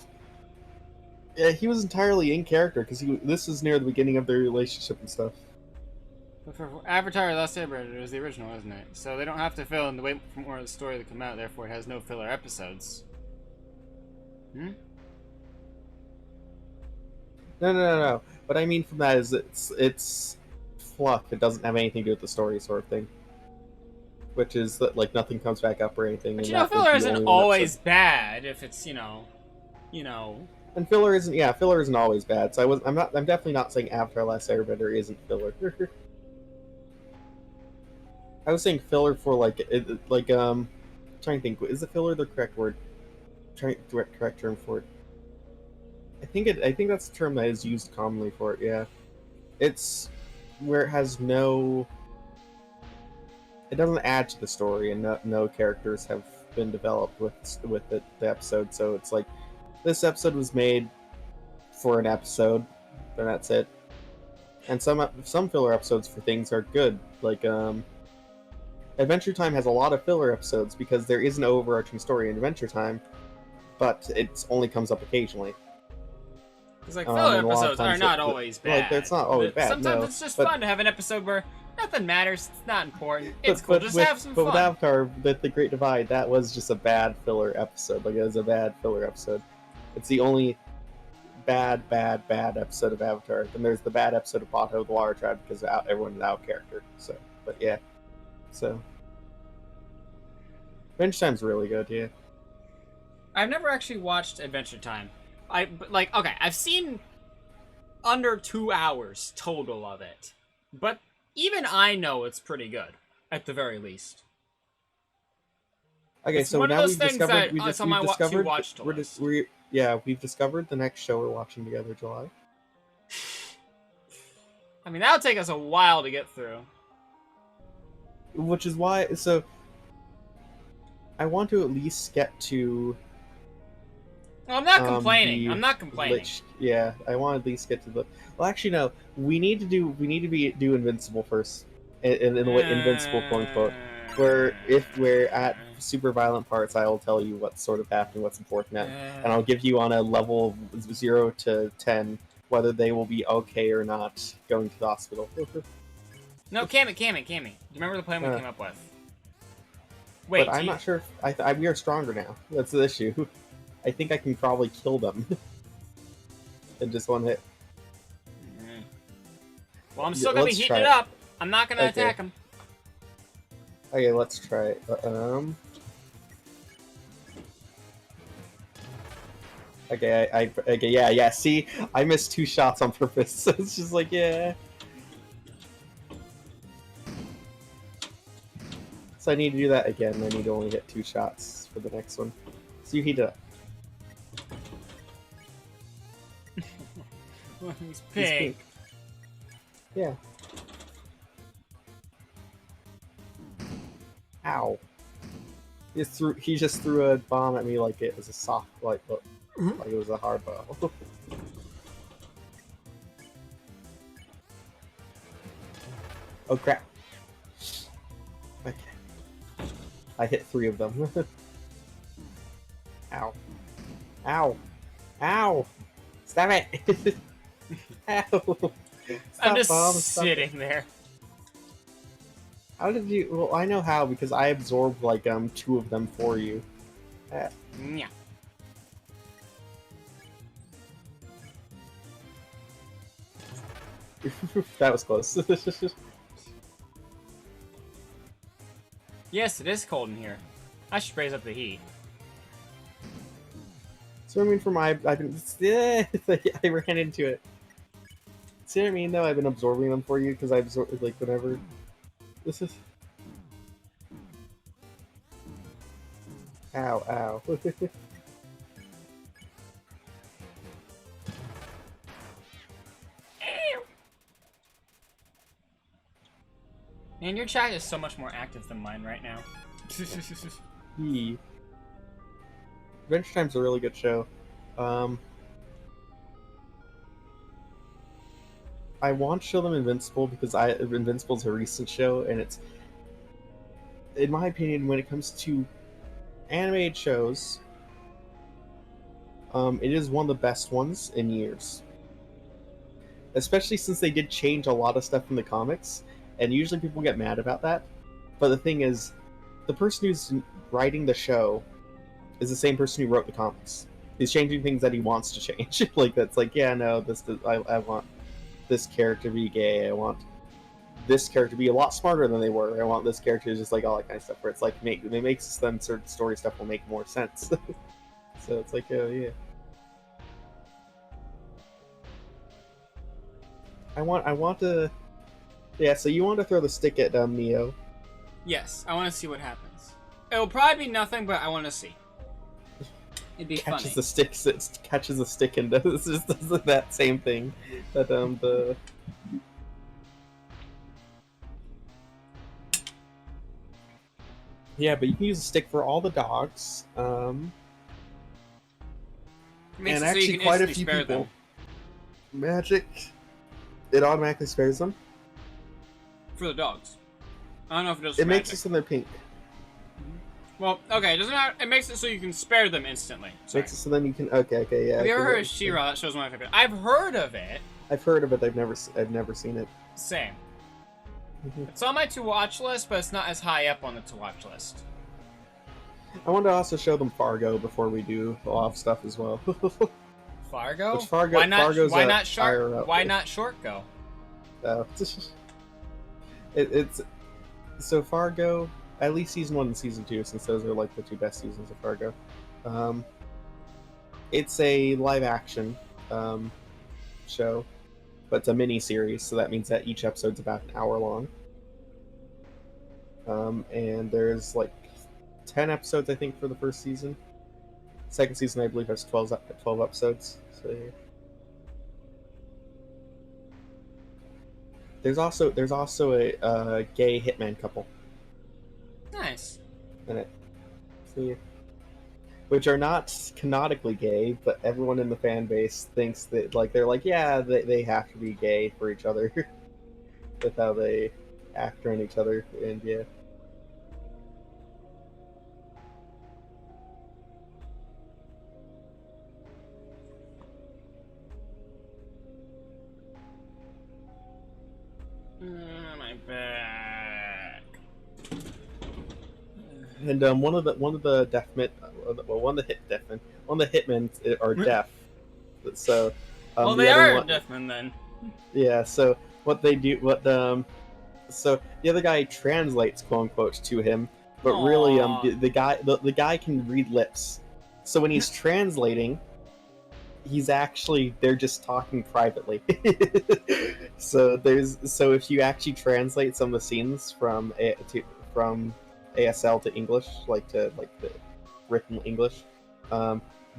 Yeah, he was entirely in character because this is near the beginning of their relationship and stuff. But for Avatar: The Last Airbender, it was the original, isn't it? So they don't have to fill in the wait for more of the story to come out, therefore it has no filler episodes. Hmm? No. What I mean from that is it's fluff. It doesn't have anything to do with the story, sort of thing. Which is that like nothing comes back up or anything. But and you know, that was filler the isn't only one always episode. bad if it's, you know. And filler isn't. Yeah, filler isn't always bad. So I'm definitely not saying Avatar: Last Airbender isn't filler. I was saying filler for trying to think. Is the filler the correct word? Correct term for it. I think that's the term that is used commonly for it. Yeah, it's where it has no. It doesn't add to the story, and no characters have been developed with the episode. So it's like this episode was made for an episode, and that's it. And some filler episodes for things are good, like Adventure Time has a lot of filler episodes because there is an overarching story in Adventure Time, but it only comes up occasionally. Because, like, and filler a lot of episodes are times not it- always like, bad. it's not always But bad, sometimes no, it's just but- fun to have an episode where nothing matters, it's not important, it's cool, But just with, have some but fun. with Avatar, with the Great Divide, that was just a bad filler episode. Like, it was a bad filler episode. It's the only bad episode of Avatar. Then there's the bad episode of Bato, the Water Tribe, because everyone's out of character. So, but yeah. So, Adventure Time's really good, yeah. I've never actually watched Adventure Time. I've seen under 2 hours total of it. But even I know it's pretty good, at the very least. Okay, It's so one of now those we've things discovered. that it's on my to-watch list. We've discovered the next show we're watching together, July. I mean, that'll take us a while to get through. Which is why, so I want to at least get to. Well, I'm not complaining. I'm not complaining. Yeah, I want to at least get to the. Well, actually, no. We need to do Invincible first, in the way Invincible, quote unquote. Where if we're at super violent parts, I will tell you what's sort of happening, what's important, and I'll give you on a level 0 to 10 whether they will be okay or not going to the hospital. No, Cami. Do you remember the plan we came up with? Wait, but I'm not sure if we are stronger now. That's the issue. I think I can probably kill them in just one hit. Mm-hmm. Well, I'm still gonna be heating it up. I'm not gonna attack him. Okay, let's try it. Okay, yeah. See, I missed 2 shots on purpose. So it's just like, yeah. So I need to do that again. I need to only hit 2 shots for the next one. So you heat it up. He's He's pink. Yeah. Ow. He just threw a bomb at me like it was a soft, like it was a hard ball. Oh crap. Okay. I hit 3 of them. Ow. Ow. Ow! Stop it! Ow! Stop, I'm just bomb, stop it. sitting there. How did you? Well, I know how because I absorbed like 2 of them for you. Yeah. That was close. Yes, it is cold in here. I should raise up the heat. So I mean, for my, I've been, I ran into it. See what I mean? Though I've been absorbing them for you because I absorb like whenever. This is. Ow! Ow! Man, your chat is so much more active than mine right now. Yee. Adventure Time's a really good show. I want to show them Invincible because Invincible's a recent show, and it's, in my opinion, when it comes to animated shows, it is one of the best ones in years. Especially since they did change a lot of stuff from the comics, and usually people get mad about that. But the thing is, the person who's writing the show is the same person who wrote the comics. He's changing things that he wants to change. Like that's like, yeah, no, I want this character to be gay. I want this character to be a lot smarter than they were. I want this character to just like all that kind of stuff. Where it's like it makes them certain story stuff will make more sense. So it's like, oh yeah. I want to. Yeah, so you want to throw the stick at Neo? Yes, I want to see what happens. It'll probably be nothing, but I want to see. It'd be Catches funny. the stick, catches the stick, and does that same thing. That the. Yeah, but you can use a stick for all the dogs. Makes And it so you actually, can quite a instantly few spare people. them. Magic. It automatically spares them. For the dogs. I don't know if it does. It For makes magic. it so they're pink. Well, okay, it doesn't matter. It makes it so you can spare them instantly. Sorry. Makes it so then you can. Okay, yeah. Have you ever heard of okay. She-Ra? That show's one of my favorite. I've heard of it. I've heard of it. I've never seen it. Same. It's on my to-watch list, but it's not as high up on the to-watch list. I want to also show them Fargo before we do a lot of stuff as well. Fargo? Which Fargo? Why not? Fargo's Why a not higher short? up. Why not short go? It's so Fargo. At least season 1 and season 2, since those are like the 2 best seasons of Fargo. It's a live action show, but it's a mini series, so that means that each episode's about an hour long. And there's like 10 episodes, I think, for the first season. Second season, I believe, has 12 episodes. So yeah. There's also a gay hitman couple Nice. in it. So yeah. Which are not canonically gay, but everyone in the fan base thinks that they're like, yeah, they have to be gay for each other. With how they act around each other, and yeah. My back. And one of the hitmen are deaf. So Well, the they other are one- Deafman then. Yeah. So what they do, so the other guy translates, quote unquote, to him, but really Aw. the guy can read lips. So when he's translating, he's actually they're just talking privately. So if you actually translate some of the scenes from ASL to English, like the written English,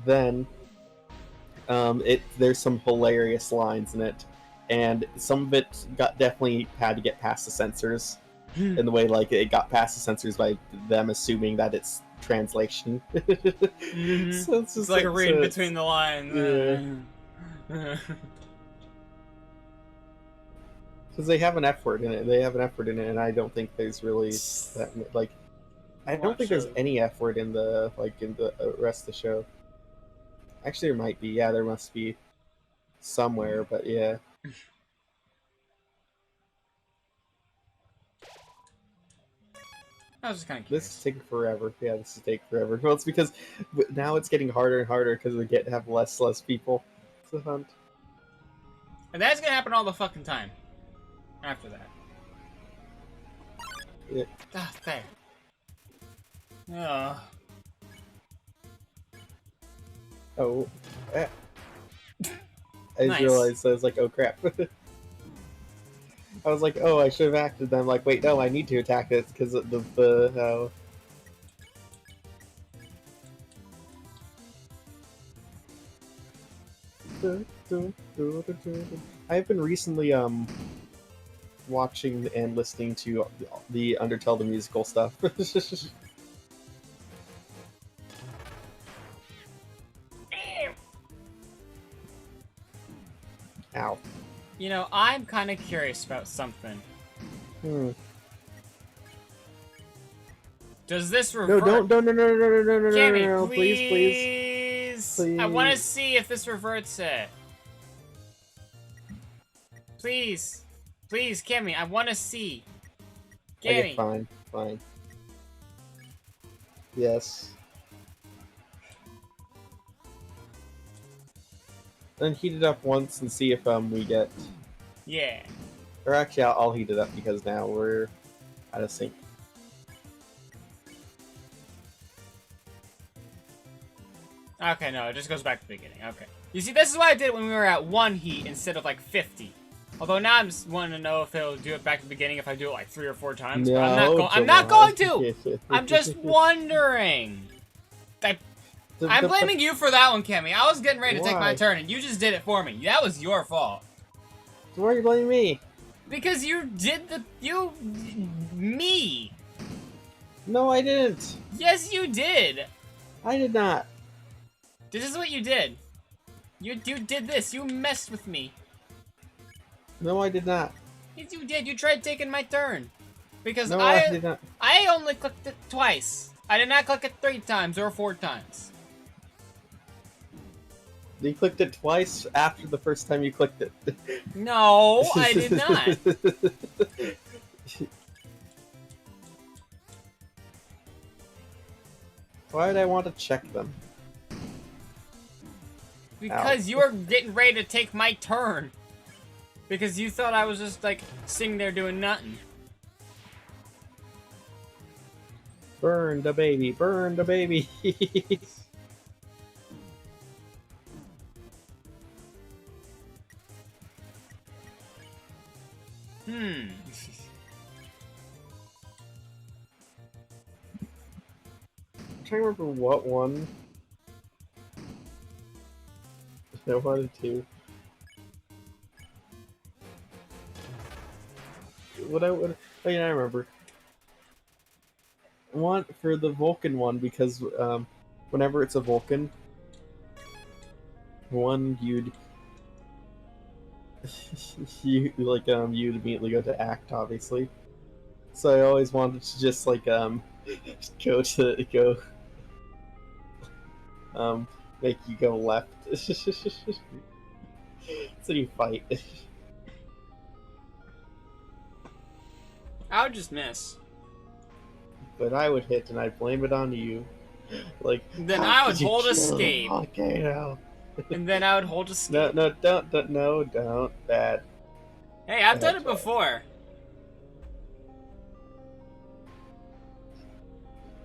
then there's some hilarious lines in it, and some of it definitely had to get past the censors. In the way, like, it got past the censors by them assuming that it's translation. Mm-hmm. So it's just like reading between the lines. Yeah. Because they have an effort in it. And I don't think there's really that like. I don't think there's any effort in the rest of the show. Actually, there might be. Yeah, there must be somewhere, but yeah. I was just kind of curious. This is taking forever. Yeah, this is taking forever. Well, it's because now it's getting harder and harder because we get to have less people to hunt. And that's gonna happen all the fucking time. After that. Yeah. Ah, there. Oh. Oh. I Nice. realized I was like, oh crap. I was like, oh, I should have acted. Then I'm like, wait, no, I need to attack it because of the I've been recently watching and listening to the Undertale the musical stuff. Ow. You know, I'm kind of curious about something. Does this revert? No, no, Cami, no, please. I want to see if this reverts it. Please. Please, Cami, I want to see. Cami. Okay, fine. Yes. Then heat it up once and see if we get. Yeah. Or actually, I'll heat it up because now we're out of sync. Okay, no, it just goes back to the beginning. Okay. You see, this is why I did it when we were at 1 heat instead of like 50. Although now I'm just wanting to know if it'll do it back to the beginning if I do it like 3 or 4 times. No, I'm not going to! I'm just wondering. I'm blaming you for that one, Cami. I was getting ready to take my turn and you just did it for me. That was your fault. So why are you blaming me? Because you did me. No, I didn't. Yes, you did. I did not. This is what you did. You did this. You messed with me. No, I did not. Yes, you did. You tried taking my turn. Because No, I did not. I only clicked it twice. I did not click it 3 times or 4 times. You clicked it twice after the first time you clicked it. No, I did not. Why would I want to check them? Because you were getting ready to take my turn. Because you thought I was just like sitting there doing nothing. Burn the baby, burn the baby. I'm trying to remember what one I wanted to. What I would. Oh yeah, I remember. I want for the Vulcan one because whenever it's a Vulcan, you'd you'd immediately go to act, obviously. So I always wanted to just like go make you go left. So you fight. I would just miss. But I would hit and I'd blame it on you. Like Then how I would could you hold kill escape. Volcano? And then I would hold escape. No, don't. Bad. Hey, I've done it before.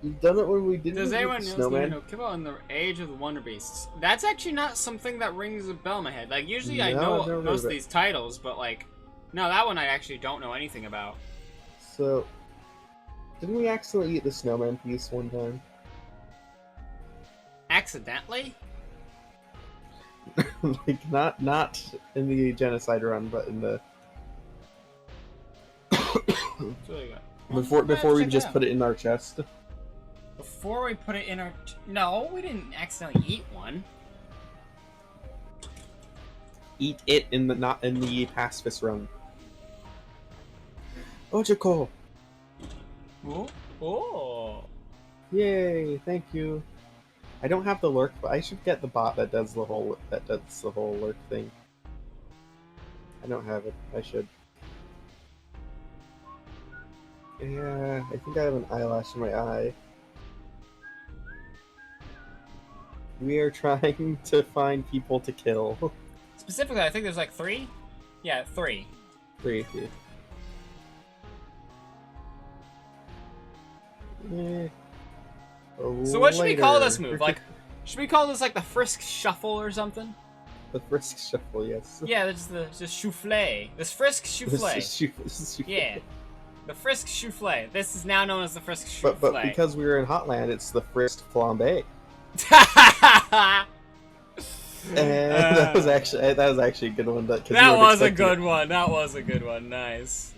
You've done it when we didn't Does do anyone the else snowman. know Kibble in the Age of the Wonder Beasts? That's actually not something that rings a bell in my head. Like, usually I No, know I've never heard most of of it. these titles, but, like, no, that one I actually don't know anything about. So, didn't we accidentally eat the snowman piece one time? Accidentally? Like, not in the genocide run, but in the... That's what I got. Before we just put it in our chest. Before we put it in our... No, we didn't accidentally eat one. Eat it in the not in the pacifist run. Ojiko! Oh. Oh. Yay! Thank you. I don't have the lurk, but I should get the bot that does the whole lurk thing. I don't have it. I should. Yeah, I think I have an eyelash in my eye. We are trying to find people to kill. Specifically, I think there's like 3? Yeah, 3. 3. Yeah. So what should we call this move? Like, should we call this like the Frisk Shuffle or something? The Frisk Shuffle, yes. Yeah, that's the souffle. This Frisk souffle. This is Yeah. The Frisk souffle. This is now known as the Frisk souffle. But because we were in Hotland, it's the Frisk Flambe. And that was actually a good one. That was a good one. That was a good one. Nice.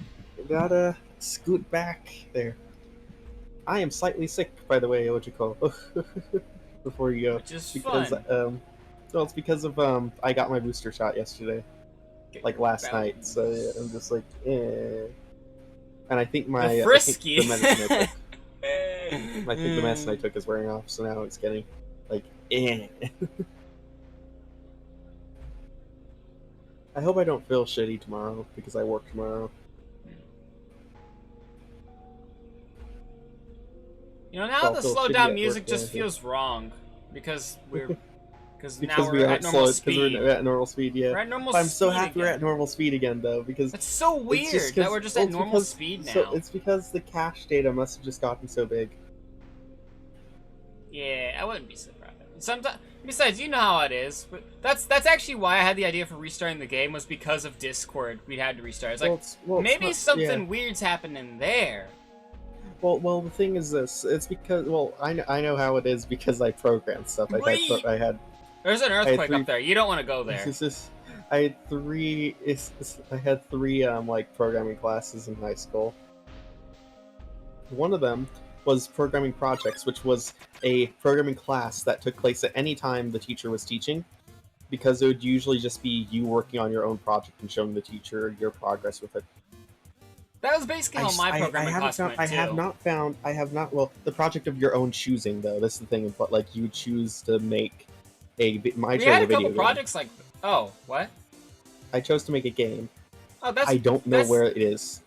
Gotta scoot back there. I am slightly sick, by the way, Ojiko. Before you go, Which is because fun. well, it's because of I got my booster shot yesterday, like last night. So yeah, I'm just like, eh. And I think my frisky. the medicine I took, I think the medicine I took is wearing off, so now it's getting like, eh. I hope I don't feel shitty tomorrow because I work tomorrow. You know, now I'll the feel slowed shitty down at music work, just yeah. feels wrong because we're Because now we we're aren't at normal slow, speed. because we're at normal speed, yeah. We're at normal I'm so speed happy we're again. at normal speed again, though, because That's so it's weird just that we're just at it's normal because- speed now. So it's because the cache data must have just gotten so big. Yeah, I wouldn't be surprised. Sometimes, besides, you know how it is. But that's actually why I had the idea for restarting the game was because of Discord. We had to restart. It's like maybe something weird's happening there. Well, the thing is this. It's because I know how it is because I programmed stuff. I had There's an earthquake 3 up there. You don't want to go there. I had 3. I had 3 like programming classes in high school. One of them was programming projects, which was a programming class that took place at any time the teacher was teaching, because it would usually just be you working on your own project and showing the teacher your progress with it. That was basically how my programming class went too. I have not. Well, the project of your own choosing, though. This is the thing. But like, you choose to make we had a couple projects like. Oh, what? I chose to make a game. Oh, that's. I don't know where it is.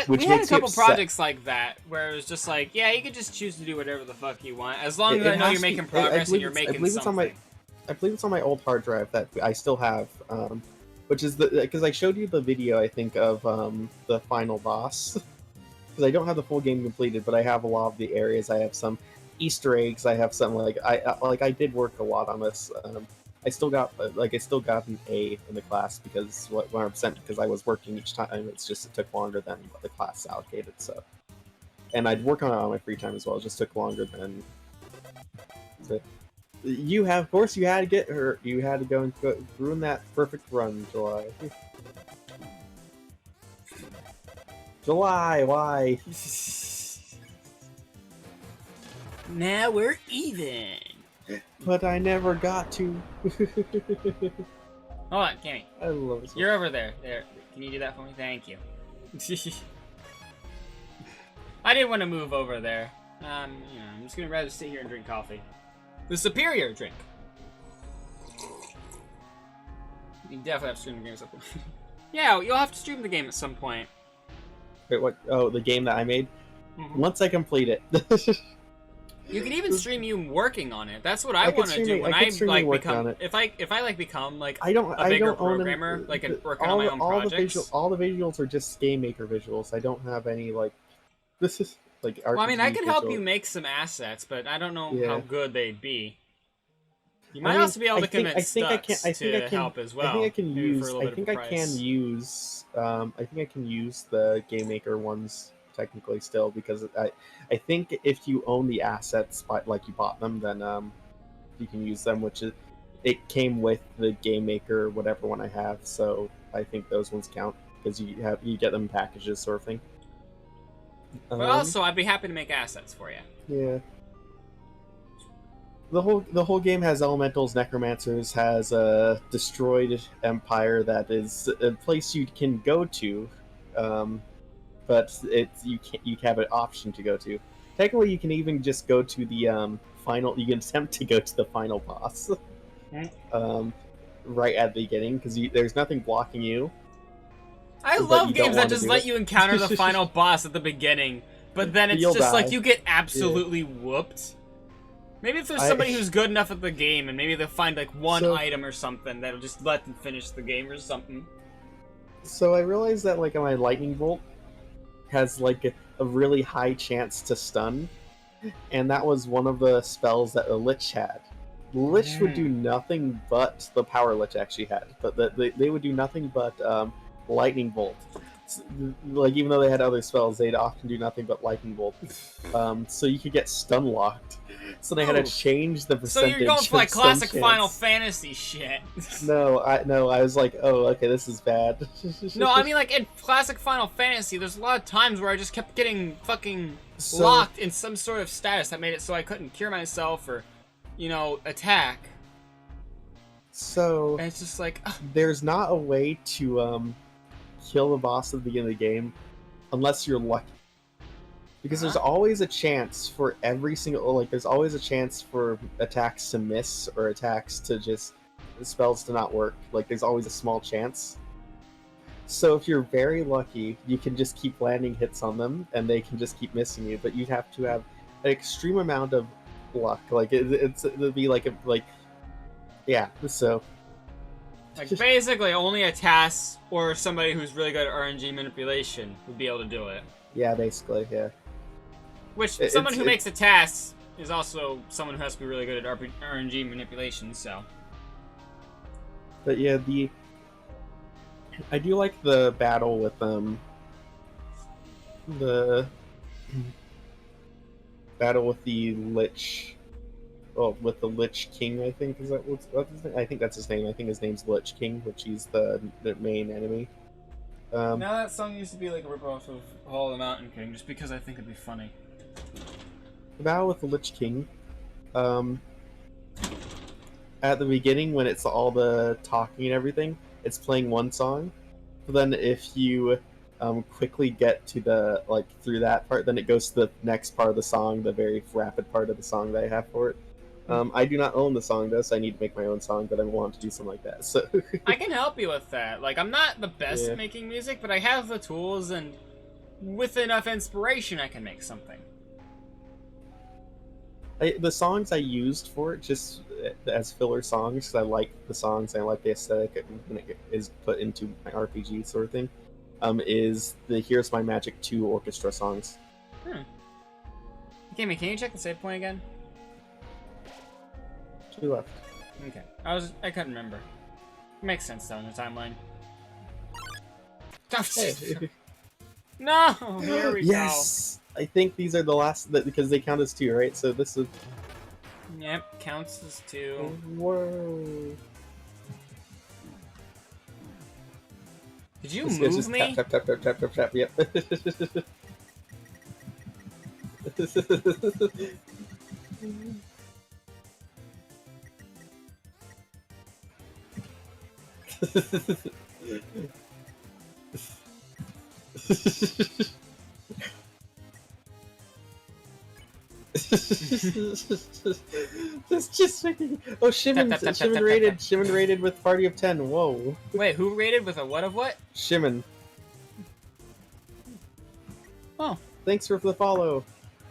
We had a couple projects like that where it was just like, yeah, you could just choose to do whatever the fuck you want as long as I know you're making progress and you're making something. I believe it's on my old hard drive that I still have, which is because I showed you the video, I think, of the final boss. Because I don't have the full game completed, but I have a lot of the areas. I have some Easter eggs. I have some I did work a lot on this. I still got an A in the class because 100% because I was working each time. It's just it took longer than what the class allocated. So, and I'd work on it on my free time as well. It just took longer than. So, you had to get hurt. You had to go and ruin that perfect run, July. July, why? Now we're even. But I never got to. Hold on, Cammy. I love it. You're over there. There. Can you do that for me? Thank you. I didn't want to move over there. I'm just gonna rather sit here and drink coffee. The superior drink. You definitely have to stream the game at some point. Yeah, you'll have to stream the game at some point. Wait, what? Oh, the game that I made? Mm-hmm. Once I complete it. You can even stream you working on it. That's what I want to do when I like become. If I like become like a bigger programmer, like working on my own projects. All the visuals are just game maker visuals. I don't have any like. This is like Well, I mean, I RPG could help you visual. make some assets, but I don't know Yeah. how good they'd be. You I might mean, also be able to I convince think I can. Stutz I think I to can. help as well. I think I can maybe for a use. little I bit think of a I can price. use. I think I can use the Game Maker ones technically still because I think if you own the assets, like you bought them, then you can use them. Which is, it came with the Game Maker, whatever one I have. So I think those ones count because you get them packages, sort of thing. But also, I'd be happy to make assets for you. Yeah. The whole game has elementals, necromancers, has a destroyed empire that is a place you can go to, but you have an option to go to. Technically, you can even just go to the final. You can attempt to go to the final boss, right at the beginning because there's nothing blocking you. I But love you don't games that want to just do let it. you encounter the final boss at the beginning, but then it's You'll just like die. you get absolutely whooped. Maybe if there's somebody who's good enough at the game, and maybe they'll find like one item or something that'll just let them finish the game or something. So I realized that like my lightning bolt has like a really high chance to stun, and that was one of the spells that the Lich had. The Lich would do nothing but the Power Lich actually had, but they would do nothing but lightning bolt. Like even though they had other spells, they'd often do nothing but lightning bolt. So you could get stun locked. So they had to change the So percentage. you're going for like of stun classic chance. Final Fantasy shit. No, I was like, oh, okay, this is bad. No, I mean like in classic Final Fantasy, there's a lot of times where I just kept getting fucking So- locked in some sort of status that made it so I couldn't cure myself or, attack. So And it's just like, ugh. there's not a way to kill the boss at the beginning of the game unless you're lucky. Because there's always a chance for every single there's always a chance for attacks to miss or attacks to just spells to not work. Like there's always a small chance. So if you're very lucky, you can just keep landing hits on them and they can just keep missing you, but you'd have to have an extreme amount of luck. Like it'd be yeah, so Like basically only a TAS or somebody who's really good at RNG manipulation would be able to do it. yeah, basically, yeah. Which someone who makes a TAS is also someone who has to be really good at RNG manipulation, so. But yeah, I do like the battle with the battle with the Lich. Well, with the Lich King, I think is that what's his name? I think that's his name. I think his name's Lich King, which he's the main enemy. Now that song used to be like a ripoff of Hall of the Mountain King, just because I think it'd be funny. The battle with the Lich King. At the beginning, when it's all the talking and everything, it's playing one song. But then if you quickly get to the through that part, then it goes to the next part of the song, the very rapid part of the song that I have for it. I do not own the song though, so I need to make my own song, but I want to do something like that. So I can help you with that. Like, I'm not the best at making music, but I have the tools, and with enough inspiration, I can make something. the songs I used for it just as filler songs, because I like the songs, I like the aesthetic when it is put into my RPG sort of thing, is the Here's My Magic 2 orchestra songs. Can you check the save point again? 2 left. Okay. I couldn't remember. Makes sense though in the timeline. Hey. No! Here we Yes! I think these are the last, because they count as 2, right? So this is... go. Yep, counts as 2. Whoa. Did you It's move just me? Tap, tap, tap, tap, tap, tap, yep. That's just making... Oh, Shimon, Tap, tap, tap, Shimon tap, rated, tap, tap. Shimon rated with party of 10. Whoa. Wait, who rated with a what of what? Shimon. Oh. Thanks for the follow.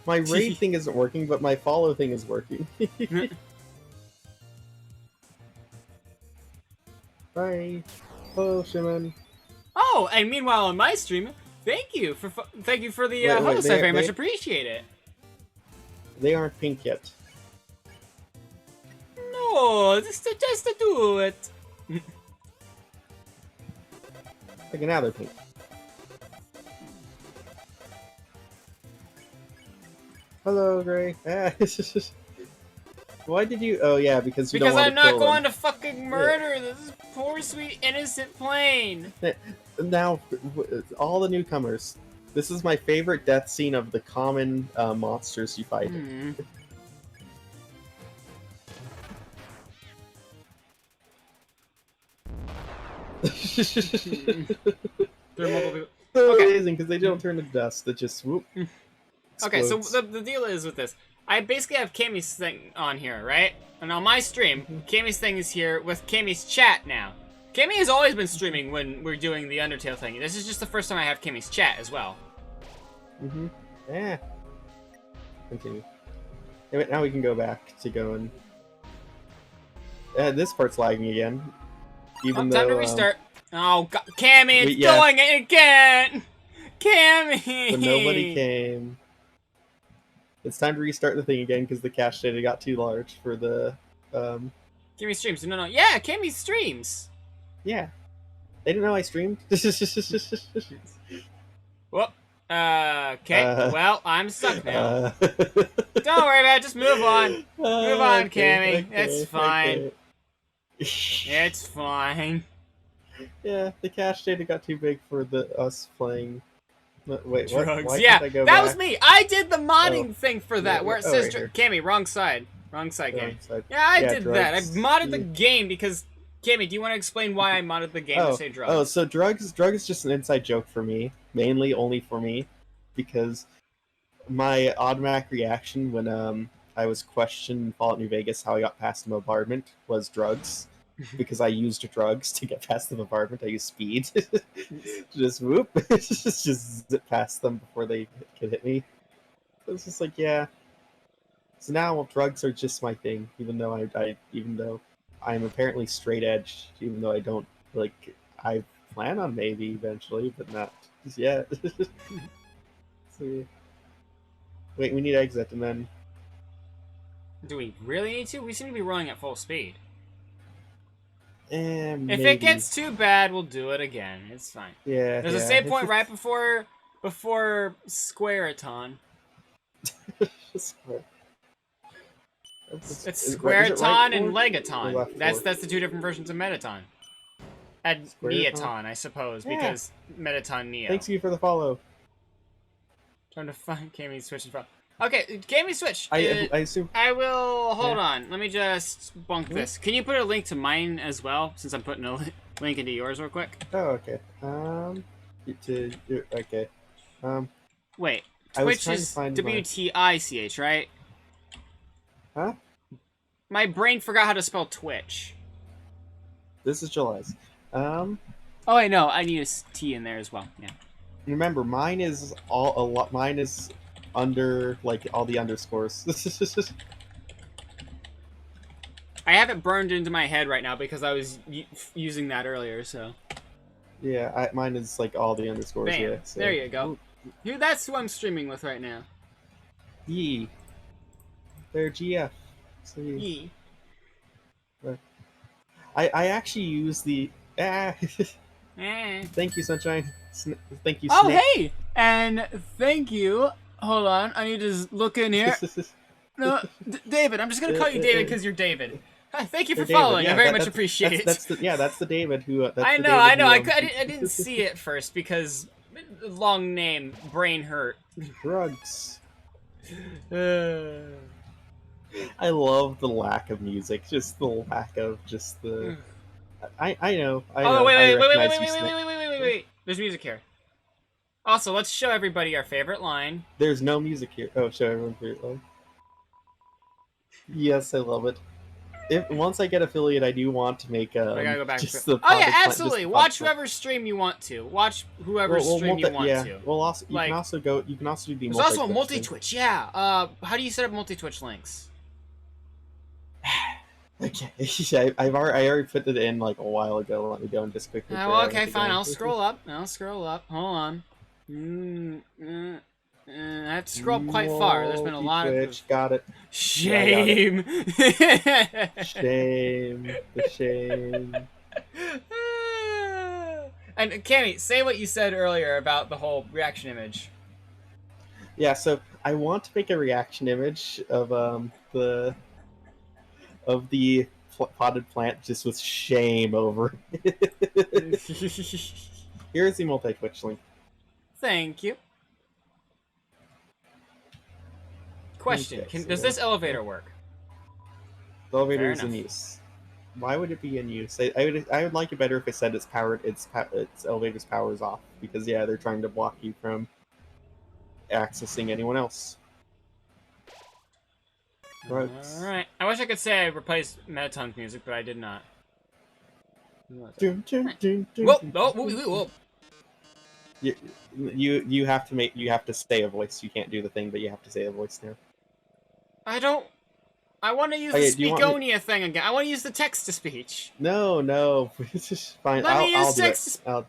My raid thing isn't working, but my follow thing is working. Bye. Hello, Shimon. Oh, and meanwhile on my stream, Thank you for the Wait, host. I very much they- appreciate it. They aren't pink yet. No, just to do it. Okay, now they're pink. Hello, Gray. Ah, why did you? Oh yeah, because you Because don't want I'm to not kill going them. to fucking murder this poor sweet innocent plane. Now, all the newcomers. This is my favorite death scene of the common monsters you fight. Hmm. There are multiple people. So Okay. amazing because they don't turn to dust. They just whoop. Okay, so explodes. the deal is with this. I basically have Kami's thing on here, right? And on my stream, Kami's thing is here with Kami's chat now. Kami has always been streaming when we're doing the Undertale thing. This is just the first time I have Kami's chat as well. Yeah. Continue. Anyway, now we can go back to going. This part's lagging again. Even though Time to restart. Oh, God. Kami, it's yeah. doing it again! Kami! But nobody came. It's time to restart the thing again because the cache data got too large for the. Kami streams. No. Yeah, Kami streams. Yeah. They didn't know I streamed. Whoop. Okay. Well, I'm stuck now. Uh, Don't worry about it. Just move on. Move on, okay, Kami. It's fine. okay. It's fine. Yeah, the cache data got too big for us playing. Wait, what? Drugs. Why Yeah, can't I go that back? was me. I did the modding thing for that, Yeah, where it oh, says right here. Kami, wrong side. Wrong side, Kami. Wrong side. Yeah, I Yeah, did that. I drugs. modded the Yeah. game because Kami, do you want to explain why I modded the game to say drugs? Oh, so drug is just an inside joke for me, mainly only for me, because my automatic reaction when I was questioned in Fallout New Vegas how I got past the bombardment was drugs, because I used drugs to get past the bombardment. I used speed, just whoop, just zip past them before they could hit me. So it's just like yeah. So now drugs are just my thing, even though even though I'm apparently straight edge, even though I don't like. I plan on maybe eventually, but not just yet. So, wait, we need exit, and then Do we really need to? We seem to be running at full speed. maybe. If it gets too bad, we'll do it again. It's fine. yeah, There's a yeah, save it's point just- right before Squareaton. Square. It's Is it Squareaton right and forward or Legaton. left That's forward? the two different versions of Metaton. And Squareaton? Neaton, I suppose, Yeah. because Metaton Neo. Thanks you for the follow. Trying to find Kami switch from. Okay, Kami switch. I assume. I will hold Yeah. on. Let me just bunk this. Can you put a link to mine as well, since I'm putting a link into yours real quick? Oh, okay. Okay. Wait, I was Twitch trying to is find my- WTICH, right? Huh? My brain forgot how to spell Twitch. This is July's. Oh wait, no, I need a T in there as well. Yeah. Remember, mine is Mine is under like all the underscores. I have it burned into my head right now because I was using that earlier. So. Yeah, mine is like all the underscores. Bam. Yeah, so. There you go. Dude, that's who I'm streaming with right now. Yee. They're GF. So Yee. I actually use the. Eh. Thank you, Sunshine. Thank you. Oh, Snake. hey! And thank you. Hold on, I need to look in here. No, David. I'm just gonna call you David because you're David. Hi, thank you for You're David, following. yeah, I very that- much that's- appreciate it. That's the David who. That's I the know, David I know. who, I didn't see it first because long name, brain hurt. Drugs. Uh, I love the lack of music. Just the lack of just the. I know. I know. oh wait, I wait, wait, wait, wait, recognize wait, you, wait, Snake. wait. There's music here. Also, let's show everybody our favorite line. There's no music here. Oh, show everyone favorite line. Yes, I love it. If once I get affiliate, I do want to make I gotta go back. just to the. oh yeah, just absolutely. the Watch public- whoever stream you want to. Watch whoever stream you multi- want yeah. to. Well, also you Like- can also go. You can also do the. There's also a multi-Twitch multi thing. Twitch. Yeah. How do you set up multi Twitch links? Okay, I already put it in like a while ago. Let me go and just quickly. Well, grab okay, it fine. again. I'll scroll up. Hold on. I have to scroll up quite far. There's been a lot Twitch. of Got it. shame. Shame. The shame. And Cammy, say what you said earlier about the whole reaction image. Yeah, so I want to make a reaction image of the potted plant just with shame over it. Here's the multi-Twitch link. Thank you. Question: Okay, so does this elevator work? The elevator Fair is in enough. use. Why would it be in use? I would like it better if it said its elevator's power is off, because yeah, they're trying to block you from accessing anyone else. Right. Alright. I wish I could say I replaced Metaton's music, but I did not. Dun, dun, dun, dun, Whoa! dun, Oh, dun, whoa! You have to say a voice. You can't do the thing, but you have to say a voice now. I don't. I want to use Okay, the do you want Speakonia thing again. I want to use the text to speech. No, it's just fine. Let me use I'll do it. text to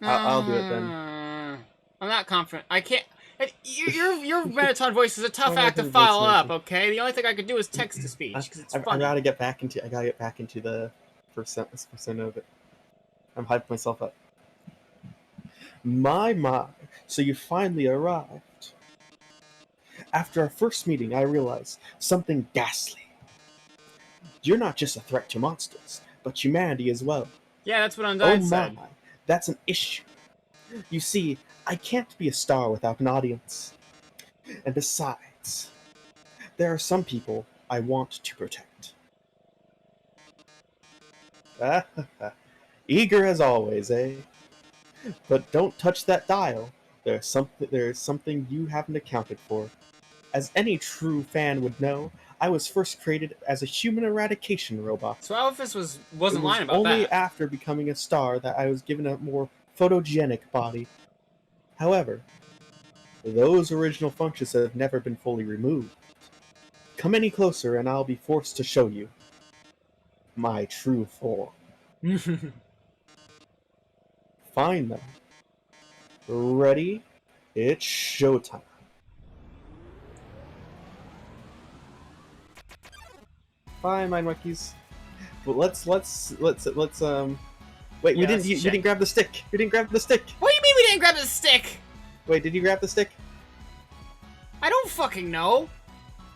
I'll do it then. I'm not confident. I can't. Your Metaton voice is a tough Oh, act to voice file version. up. Okay, the only thing I could do is text to speech because it's I funny. gotta get back into the percent of it. I'm hyping myself up. My. So you finally arrived. After our first meeting, I realized something ghastly. You're not just a threat to monsters, but humanity as well. Yeah, that's what Oh Undyne my, said. that's an issue. You see, I can't be a star without an audience. And besides, there are some people I want to protect. Eager as always, eh? But don't touch that dial. There's something you haven't accounted for. As any true fan would know, I was first created as a human eradication robot. So Alphys wasn't It was lying about only that. after becoming a star that I was given a more photogenic body. However, those original functions have never been fully removed. Come any closer and I'll be forced to show you my true form. Fine then. Ready? It's showtime. Fine, mind monkeys. But let's wait. Yeah, You didn't grab the stick. You didn't grab the stick. What do you mean we didn't grab the stick? Wait, did you grab the stick? I don't fucking know.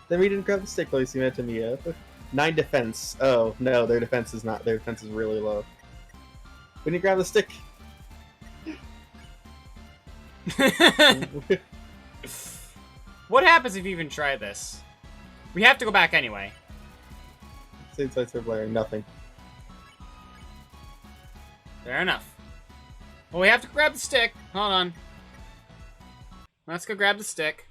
Then we didn't grab the stick. Let me see that to me. 9 defense. Oh no, their defense is not. Their defense is really low. We didn't grab the stick. What happens if you even try this? We have to go back anyway. Since lights are blaring, nothing. Fair enough. Well, we have to grab the stick. Hold on. Let's go grab the stick.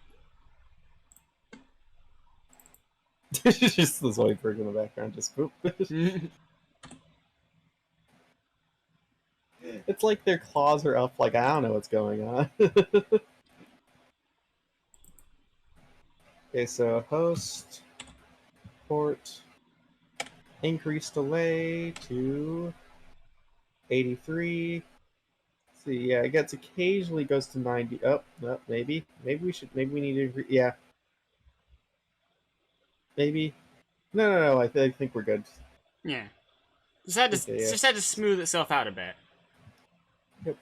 Just this white bird in the background, just poop. It's like their claws are up, like I don't know what's going on. Okay, so host, port, increase delay to 83. Let's see, yeah, it gets occasionally goes to 90. Oh, no, maybe we need to, yeah. Maybe. No, I think we're good. Yeah. Just had to, Okay, yeah. just had to smooth itself out a bit. Yep.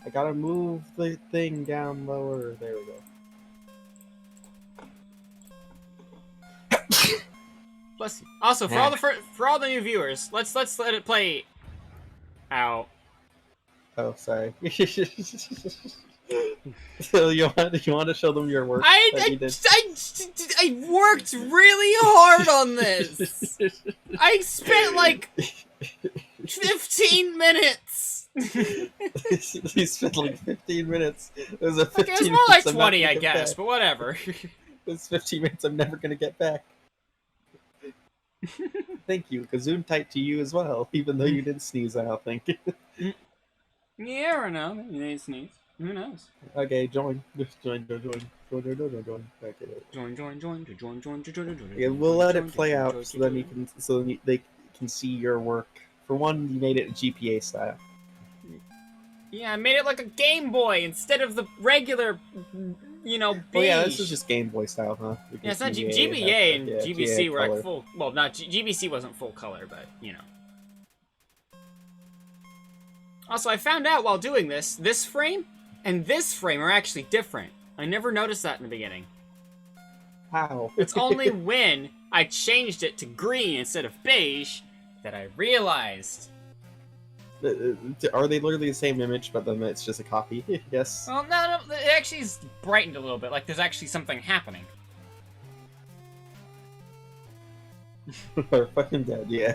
I gotta move the thing down lower. There we go. Bless you. Also, for all the new viewers, let's let it play out. Oh, sorry. So you want to show them your work that you did? I worked really hard on this. I spent like 15 minutes. He spent like 15 minutes. It was a 15 Okay, it was more like minutes I'm not 20, gonna I get guess, back. but whatever. It's 15 minutes I'm never gonna get back. Thank you. Kazoon tight to you as well, even though you did sneeze, I don't think. Yeah, or no, maybe they sneeze. Who knows? Okay, join. Just join. Okay. Join. Yeah, we'll let it play out so then you can. can see your work. For one, you made it GPA style. Yeah, I made it like a Game Boy instead of the regular, you know, beige. Oh yeah, this is just Game Boy style, huh? Yeah, it's not GBA GBA and yeah, GBC were color. like full. Well, not GBC wasn't full color, but you know. Also, I found out while doing this frame and this frame are actually different. I never noticed that in the beginning. How? It's only when I changed it to green instead of beige that I realized. Are they literally the same image, but then it's just a copy? Yes. Well, no, it actually is brightened a little bit. Like there's actually something happening. They're fucking dead, yeah.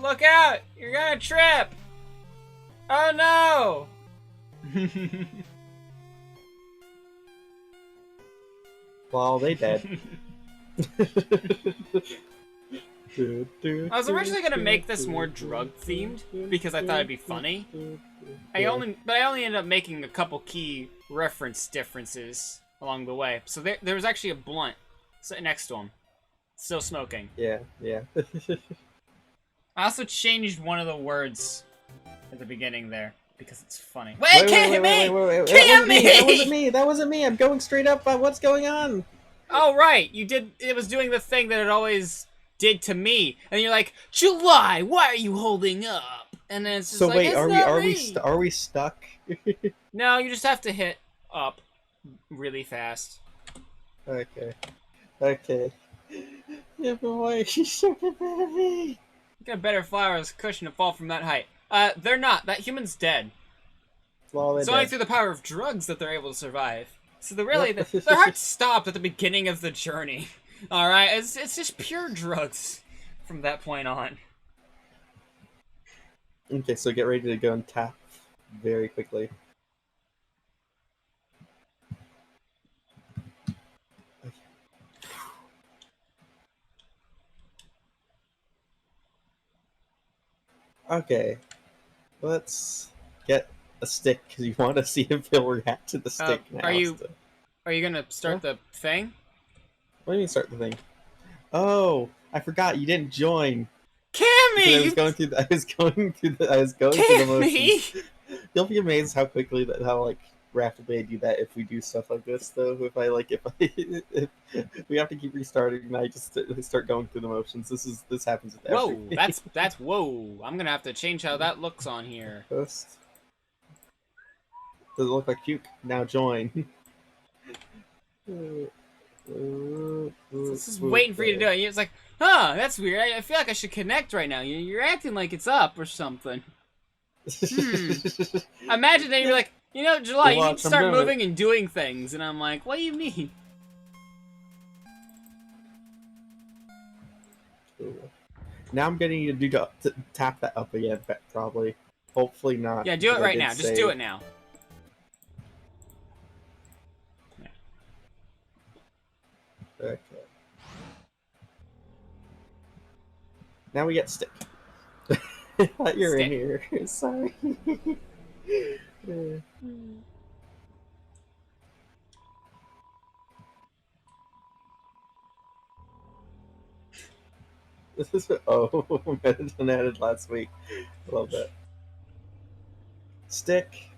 Look out! You're gonna trip! Oh no! Well, they dead. I was originally gonna make this more drug themed because I thought it'd be funny. I only ended up making a couple key reference differences along the way. So there was actually a blunt sitting next to him, still smoking. Yeah. I also changed one of the words at the beginning there because it's funny. Wait, can't hit me! Can't me! That wasn't me! I'm going straight up. What's going on? Oh right, you did. It was doing the thing that it always did to me, and you're like, July, why are you holding up? And then it's just So like, wait, it's are not we me. are we stuck? No, you just have to hit up really fast. Okay. Yeah, but why she's so better than me? Get a better flowers cushion to fall from that height. They're not. That human's dead. Well, It's only through the power of drugs that they're able to survive. So their heart stopped at the beginning of the journey. All right, it's just pure drugs from that point on. Okay, so get ready to go and tap very quickly. Okay, let's get a stick because you want to see if he'll react to the stick now. Are you gonna start the thing? What do you mean start the thing? Oh, I forgot you didn't join. Cammy! I was going through the motions. You'll be amazed how quickly how rapidly I do that if we do stuff like this though. If we have to keep restarting and I just start going through the motions. This happens with Whoa, every that's whoa. I'm gonna have to change how that looks on here. post. Does it look like puke? Now join. This is waiting for you to do it. It's like, huh, that's weird. I feel like I should connect right now. You're acting like it's up or something. Imagine that you're like, you know, July, you need to start moving and doing things. And I'm like, what do you mean? Now I'm getting you to tap that up again, probably. Hopefully not. Yeah, do it right now. Just do it now. Okay. Now we get stick. I thought you were in here. Sorry. This is medicine added last week. Love that. Stick.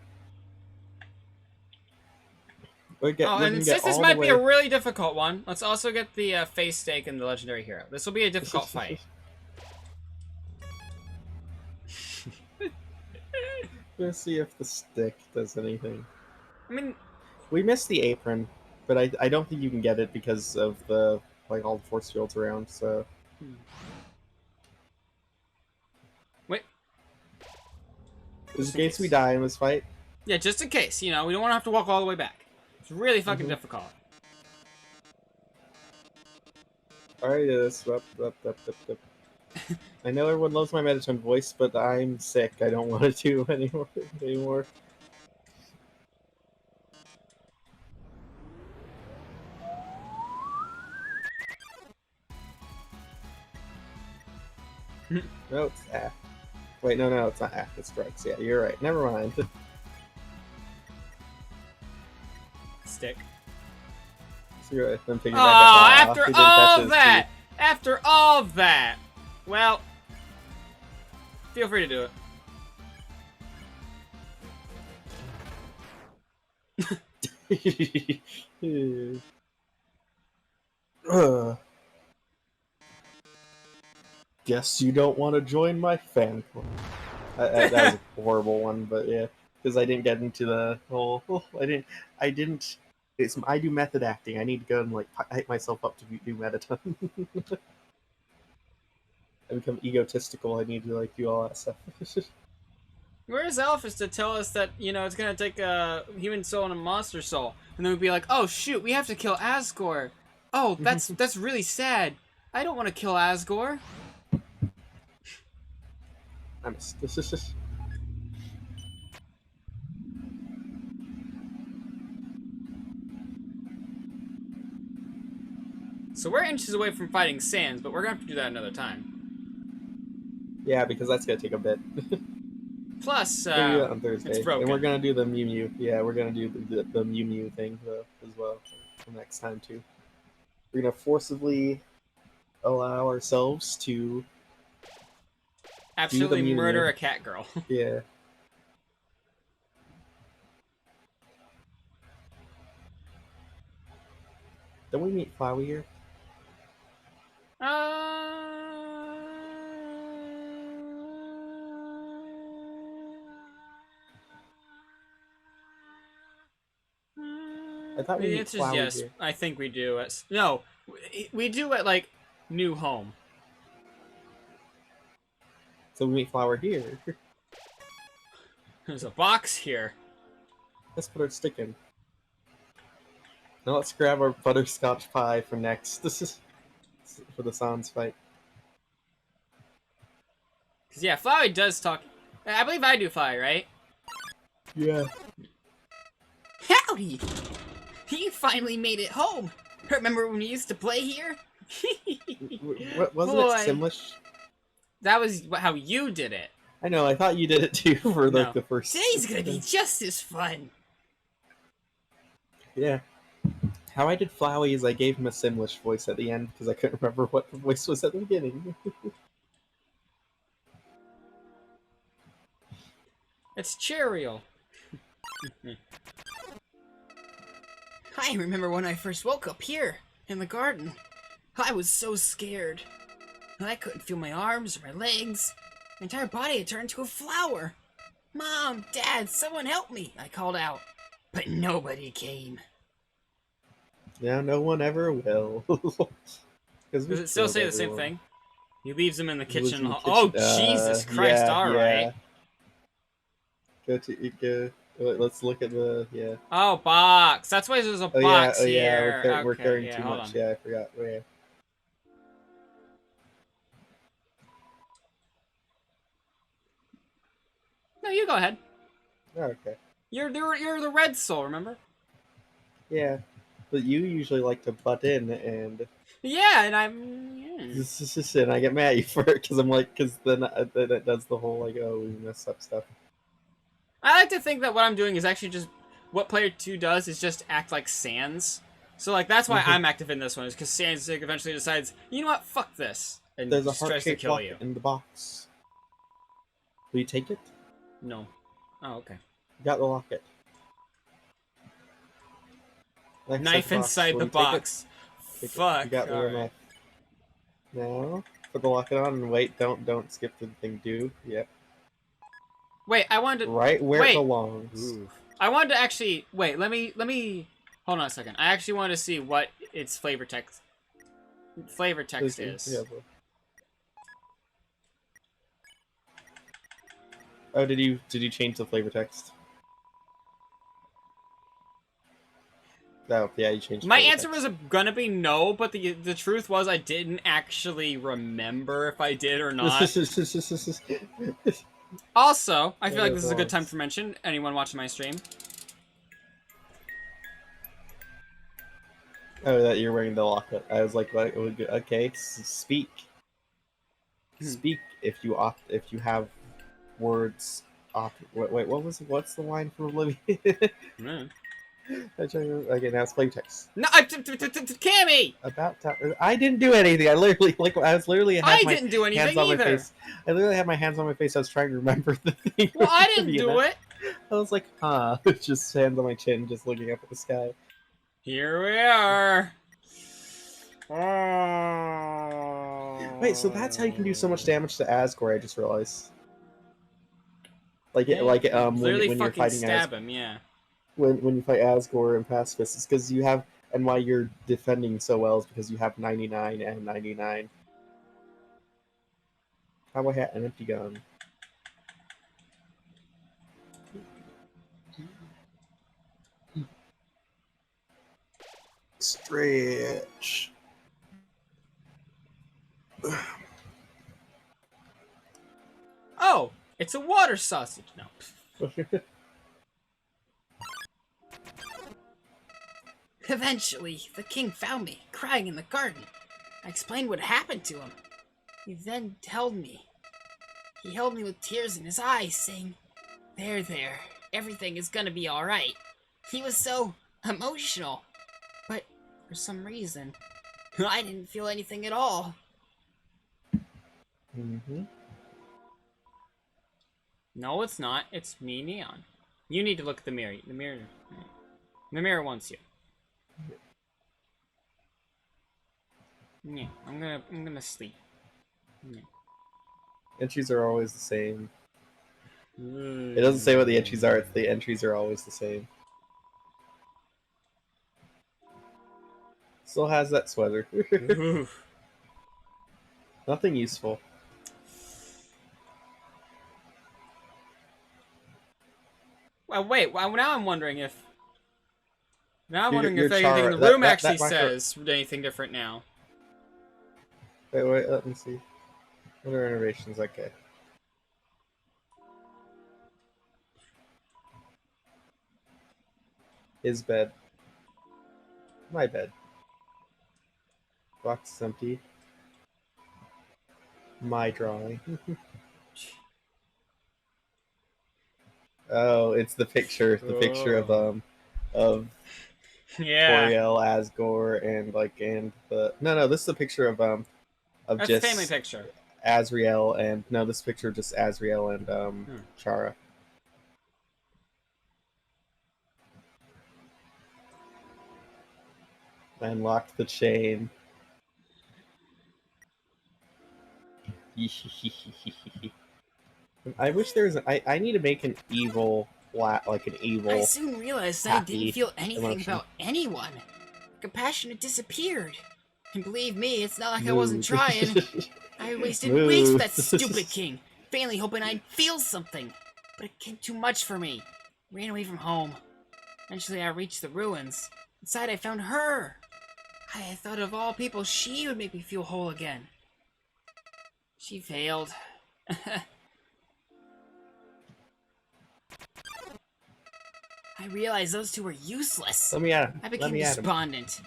And since this might be a really difficult one, let's also get the face stake and the legendary hero. This will be a difficult fight. Let's see if the stick does anything. I mean, we missed the apron, but I don't think you can get it because of the all the force fields around. So. Wait. Just in case we die in this fight. Yeah, just in case. You know, we don't want to have to walk all the way back. It's really fucking difficult. Alright, this. I know everyone loves my Metatron voice, but I'm sick. I don't want to do anymore. No, it's A. Wait, no, it's not A. It's drugs. Yeah, you're right. Never mind. stick. So you're then picking Oh, back up. after all that! After all that! Well, feel free to do it. Guess you don't want to join my fan club. That was a horrible one, but yeah, because I didn't get into the whole. I didn't. I do method acting. I need to go and like hype myself up to do meta. I become egotistical. I need to like do all that stuff. Where's Alphys to tell us that, you know, it's gonna take a human soul and a monster soul? And then we'd be like, oh shoot, we have to kill Asgore. Oh, that's really sad. I don't want to kill Asgore. This is just. So we're inches away from fighting Sans, but we're gonna have to do that another time. Yeah, because that's gonna take a bit. Plus, We're gonna do that on Thursday, it's broken. and we're gonna do the Mew Mew. Yeah, we're gonna do the Mew Mew thing as well for next time too. We're gonna forcibly allow ourselves to Absolutely Mew murder Mew. a cat girl. Yeah. Don't we meet Flowey here? I thought we The meet answer is Flowey yes. here. I think we do. No, we do at like New Home. So we meet Flower here. There's a box here. Let's put our stick in. Now let's grab our butterscotch pie for next. This is for the Sans fight. Cause yeah, Flowey does talk. I believe I do Flowey, right? Yeah. Howdy! You finally made it home. Remember when we used to play here? Wasn't Boy. it Simlish? That was how you did it. I know. I thought you did it too for like No. the first. Today's gonna be just as fun. Yeah. How I did Flowey is I gave him a Simlish voice at the end because I couldn't remember what the voice was at the beginning. It's Cheerial. I remember when I first woke up here, in the garden. I was so scared. I couldn't feel my arms or my legs. My entire body had turned into a flower. Mom, Dad, someone help me, I called out. But nobody came. Now no one ever will. Does it still say the same thing? He leaves them in the He lives kitchen. in the Oh, kitchen. Jesus Christ, alright. Go. Let's look at the Oh, box. That's why there's a box here. We're Okay, carrying yeah, too hold much. on. Yeah, I forgot. Oh, yeah. No, you go ahead. Oh, okay. You're the red soul, remember? Yeah, but you usually like to butt in and Yeah, and I'm... Yeah. and I get mad at you for it because I'm like, because then it does the whole like, oh, we mess up stuff. I like to think that what I'm doing is actually just... What Player 2 does is just act like Sans. So, like, that's why I'm active in this one, is because Sans eventually decides, you know what, fuck this. And There's a just tries to heart-shaped kill you. locket in the box. Will you take it? No. Oh, okay. You got the locket. Knife inside the box. Fuck. You got the Alright. knife. Now, put the locket on and wait. Don't skip to the thing. Yep. Wait, I wanted to... Right where Wait. it belongs. Ooh. I wanted to actually... Wait, let me... Hold on a second. I actually wanted to see what its flavor text is. Yeah, oh, did you change the flavor text? Oh, yeah, you changed. My answer was gonna be no, but the truth was I didn't actually remember if I did or not. Also, I feel like this is a good time to mention anyone watching my stream. Oh, that you're wearing the locket. I was like, what? Okay, speak. Speak if you have words. Wait, what's the line from Oblivion? Okay, now it's play text. No, Cammy! About time. I didn't do anything. I literally, had I my didn't do hands anything on my either. face. I literally had my hands on my face. I was trying to remember the thing. Well, I to didn't be do honest. it. I was like, huh. Just hands on my chin, just looking up at the sky. Here we are. Wait, so that's how you can do so much damage to Asgore, I just realized. Like, Literally when you're fucking fighting stab him, yeah. when you fight Asgore and Pacifist, it's because you have, and why you're defending so well is because you have 99 and 99. How about an empty gun? Stretch. Oh, it's a water sausage. No. Eventually, the king found me, crying in the garden. I explained what happened to him. He then held me. He held me with tears in his eyes, saying, there, everything is gonna be alright. He was so emotional. But for some reason, I didn't feel anything at all. Mm-hmm. No, it's not. It's me, Neon. You need to look at the mirror. The mirror wants you. Yeah, I'm gonna sleep. Yeah. Entries are always the same. It doesn't say what the entries are, it's the entries are always the same. Still has that sweater. Nothing useful. Well, wait. Well, now I'm wondering if. Now I'm Your- wondering your if anything Chara- in the room that actually micro- says anything different now. Wait, let me see. What are innovations? Okay. His bed. My bed. Box is empty. My drawing. Oh, it's the picture. The picture of Yeah. Toriel, Asgore, and the no. This is a picture of That's just a family picture. Azriel and no. This picture of just Azriel and Chara. I unlocked the chain. I wish there was. I need to make an evil, like an I evil. soon realized I happy didn't feel anything emotion. about anyone. Compassion had disappeared. And believe me, it's not like I Mood. wasn't trying. I wasted Mood. weeks with that stupid king, vainly hoping I'd feel something. But it came too much for me. Ran away from home. Eventually, I reached the ruins. Inside, I found her. I thought of all people, she would make me feel whole again. She failed. I realized those two were useless. Let me at him. I Let became me at him. despondent.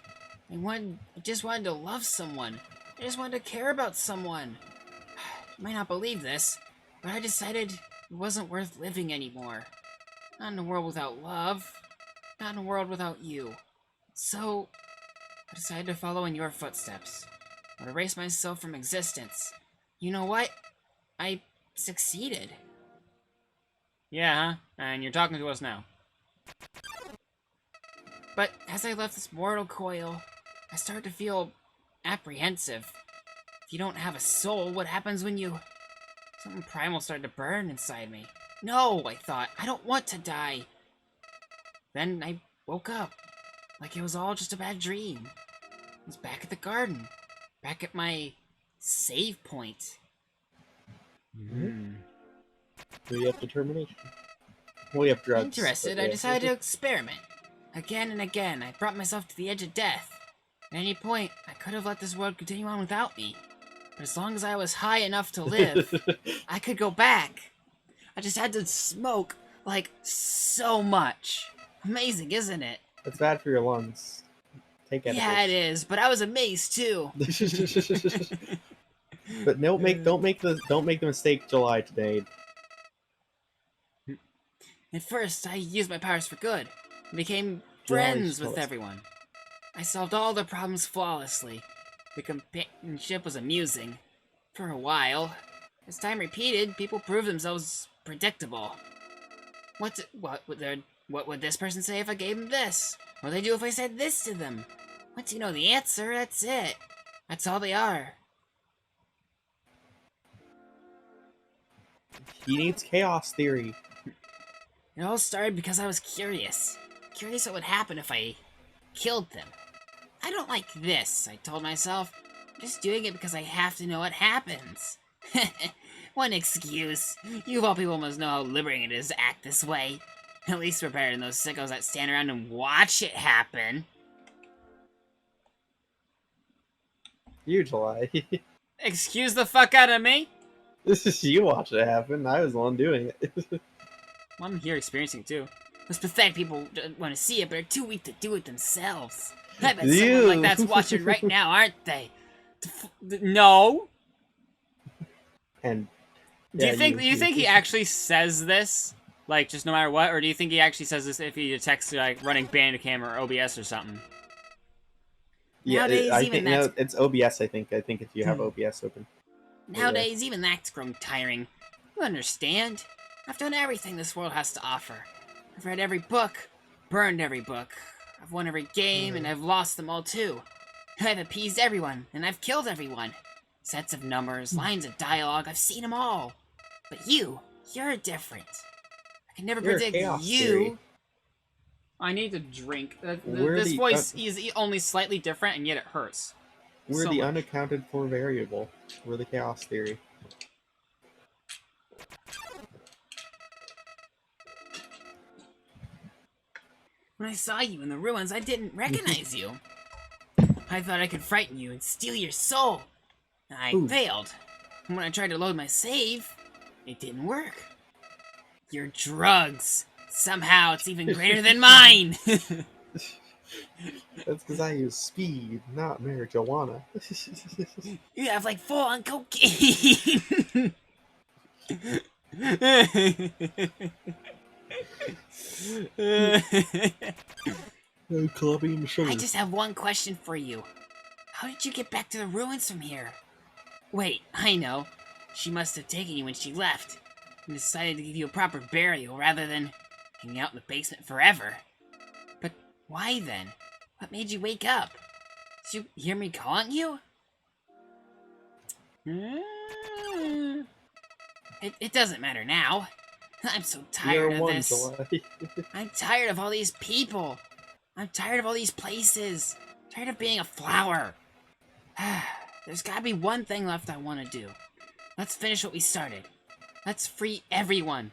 I just wanted to love someone. I just wanted to care about someone. You might not believe this, but I decided it wasn't worth living anymore. Not in a world without love. Not in a world without you. So, I decided to follow in your footsteps. I would erase myself from existence. You know what? I succeeded. Yeah, huh? And you're talking to us now. But as I left this mortal coil, I started to feel apprehensive. If you don't have a soul, what happens when you... Something primal started to burn inside me. No, I thought, I don't want to die. Then I woke up, like it was all just a bad dream. I was back at the garden, back at my save point. We have determination. We have drugs. Interested, but I yeah. decided to experiment. Again and again, I brought myself to the edge of death. At any point, I could have let this world continue on without me. But as long as I was high enough to live, I could go back. I just had to smoke, like, so much. Amazing, isn't it? It's bad for your lungs. Take edibles. Yeah, it is, but I was amazed too. But don't make the mistake July today. At first, I used my powers for good. I became friends with everyone. I solved all the problems flawlessly. The companionship was amusing. For a while. As time repeated, people proved themselves predictable. What would this person say if I gave them this? What would they do if I said this to them? Once you know the answer, that's it. That's all they are. He needs chaos theory. It all started because I was curious. Curious what would happen if I killed them. I don't like this, I told myself. I'm just doing it because I have to know what happens. One excuse. You of all people must know how liberating it is to act this way. At least we're better than those sickos that stand around and watch it happen. You, July. Excuse the fuck out of me? This is you watch it happen. I was the one doing it. Well, I'm here experiencing it too. Those pathetic people want to see it, but are too weak to do it themselves. I bet someone like that's watching right now, aren't they? No. And Do you think he actually says this, like just no matter what, or do you think he actually says this if he detects like running Bandicam or OBS or something? Yeah, Nowadays, I even think that's... no, it's OBS. I think if you have OBS open. Nowadays, even that's grown tiring. You understand? I've done everything this world has to offer. I've read every book, burned every book. I've won every game, and I've lost them all too. I've appeased everyone, and I've killed everyone. Sets of numbers, lines of dialogue, I've seen them all. But you're different. I can never predict you. Theory. I need to drink. This voice is only slightly different, and yet it hurts. We're so the much. unaccounted for variable. We're the chaos theory. When I saw you in the ruins, I didn't recognize you. I thought I could frighten you and steal your soul. I failed. And when I tried to load my save, it didn't work. Your drugs. Somehow it's even greater than mine. That's because I use speed, not marijuana. You have like full-on cocaine. I just have one question for you. How did you get back to the ruins from here? Wait, I know. She must have taken you when she left and decided to give you a proper burial rather than hanging out in the basement forever. But why then? What made you wake up? Did you hear me calling you? It doesn't matter now. I'm so tired of this. I'm tired of all these people. I'm tired of all these places. I'm tired of being a flower. There's gotta be one thing left I want to do. Let's finish what we started. Let's free everyone.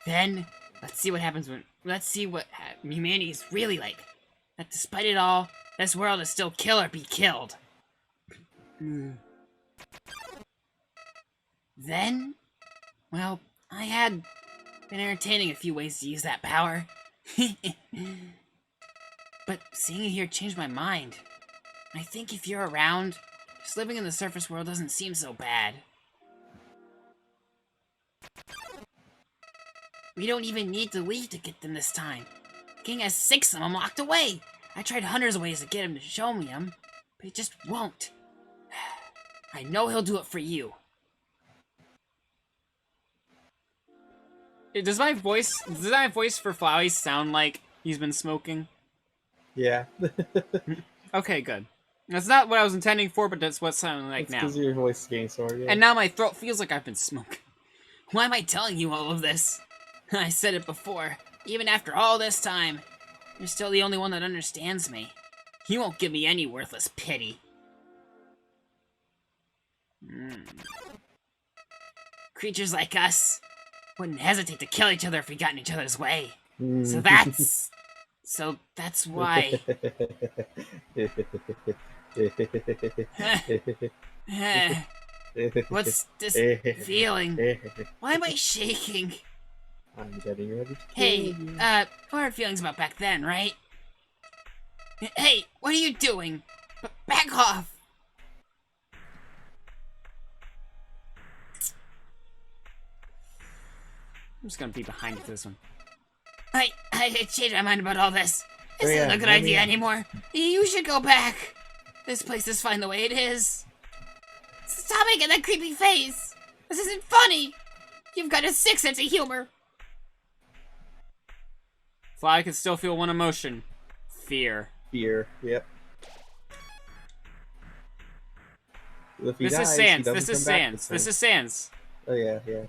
Then, let's see what happens let's see what humanity is really like. That despite it all, this world is still kill or be killed. Then, well, I had been entertaining a few ways to use that power. But seeing you here changed my mind. I think if you're around, just living in the surface world doesn't seem so bad. We don't even need to leave to get them this time. The king has 6 of them locked away. I tried hundreds of ways to get him to show me them, but he just won't. I know he'll do it for you. Does my voice for Flowey sound like he's been smoking? Yeah. Okay, good. That's not what I was intending for, but that's what's sounding like now. Because your voice is getting sore, yeah. And now my throat feels like I've been smoking. Why am I telling you all of this? I said it before. Even after all this time, you're still the only one that understands me. You won't give me any worthless pity. Creatures like us wouldn't hesitate to kill each other if we got in each other's way. So that's why. What's this feeling? Why am I shaking? I'm getting ready to Hey, hard feelings about back then, right? Hey, what are you doing? Back off! I'm just gonna be behind you for this one. I changed my mind about all this. This isn't a good let idea me- anymore. You should go back. This place is fine the way it is. Stop making that creepy face. This isn't funny. You've got a sick sense of humor. Fly can still feel one emotion. Fear. Fear. Yep. If he This dies, is he Sans. doesn't This is come back Sans. This time. is Sans. Oh yeah, yeah.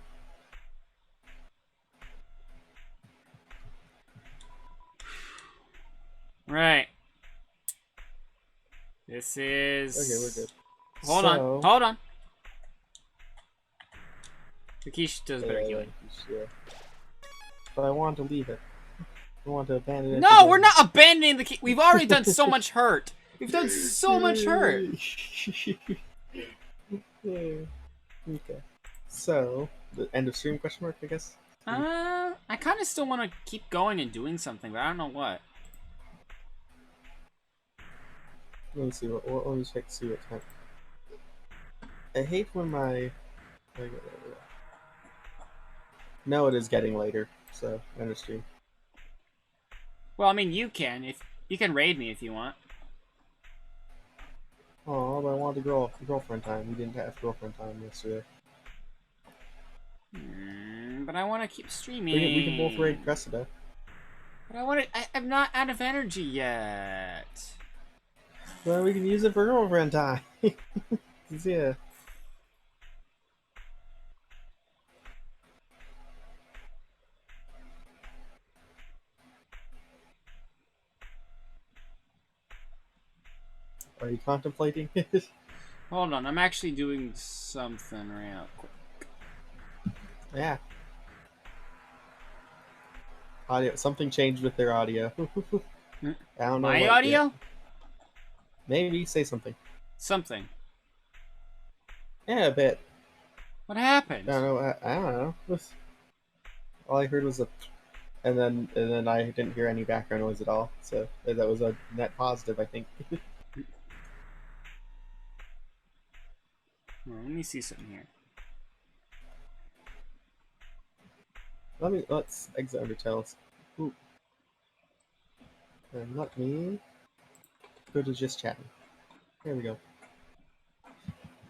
Right. This is... Okay, we're good. Hold on. Hold on. Rikishi does better healing. Yeah. But I want to leave it. I want to abandon it. No, we're not abandoning the key. We've already done so much hurt. We've done so much hurt. Yeah. Okay. So, the end of stream question mark, I guess? I kind of still want to keep going and doing something, but I don't know what. Let me see what let me check to see what time. I hate when my no, it is getting later, so end of stream. Well, I mean, you can raid me if you want. Oh, but I wanted girlfriend time. We didn't have girlfriend time yesterday. But I want to keep streaming. We can both raid Cressida. But I'm not out of energy yet. Well, we can use it for girlfriend time. Yeah. Are you contemplating? Hold on, I'm actually doing something real quick. Yeah. Audio. Something changed with their audio. I don't know. My what audio? yet. Maybe say something. Something. Yeah, a bit. What happened? I don't know. I don't know. All I heard was a, and then I didn't hear any background noise at all. So that was a net positive, I think. Well, let me see something here. Let's exit Undertale. Ooh. And let me go to just chatting. There we go.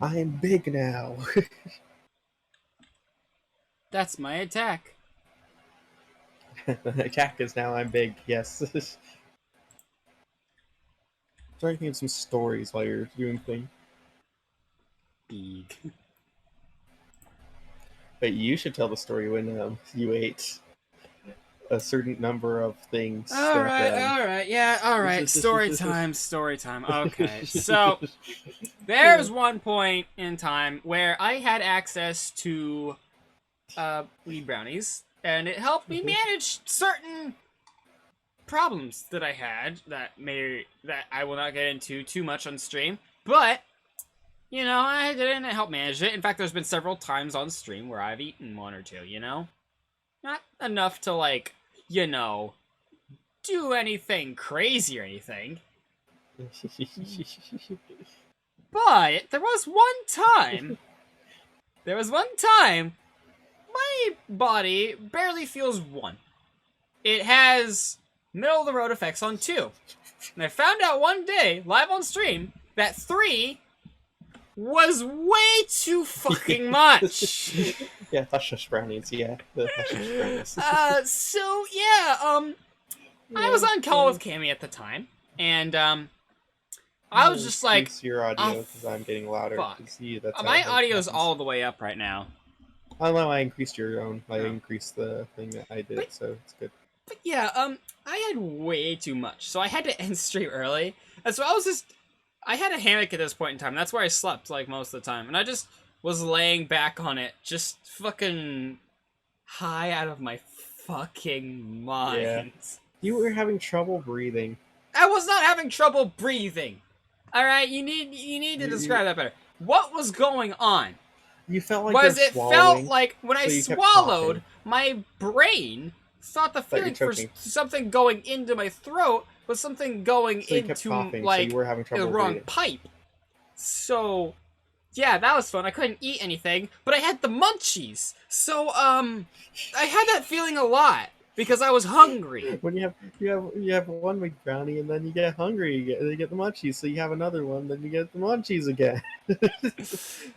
I am big now. That's my attack. The attack is now I'm big. Yes. Try to think of some stories while you're doing things. Big. But you should tell the story when you ate a certain number of things. Alright, yeah, alright. Story time, story time. Okay, so there's one point in time where I had access to weed brownies, and it helped me manage certain problems that I had that I will not get into too much on stream, but you know, I did it and it helped manage it. In fact, there's been several times on stream where I've eaten one or two, you know? Not enough to, like, you know, do anything crazy or anything. But there was one time my body barely feels 1. It has middle of the road effects on 2. And I found out one day, live on stream, that 3 was way too fucking much. Yeah, hush hush brownies. Yeah, the hush hush brownies. So yeah, I was on call with Cami at the time, and I was just like, increase your audio because I'm getting louder. fuck. See, that's my how it audio's happens. all the way up right now. I know I increased your own. I Oh. increased the thing that I did, But- so it's good. But yeah, I had way too much, so I had to end stream early, and so I had a hammock at this point in time. That's where I slept, like, most of the time. And I just was laying back on it, just fucking high out of my fucking mind. Yeah. You were having trouble breathing. I was not having trouble breathing. Alright, you need to describe that better. What was going on? You felt like Was you're it swallowing, felt like when so I you kept swallowed, coughing. my brain thought the Thought you were feeling for choking. something going into my throat was something going So you kept into, coughing, so like, you were having the trouble wrong breathing. pipe. So, yeah, that was fun. I couldn't eat anything, but I had the munchies. So, I had that feeling a lot because I was hungry. When you have one big brownie and then you get hungry, you get the munchies, so you have another one, then you get the munchies again.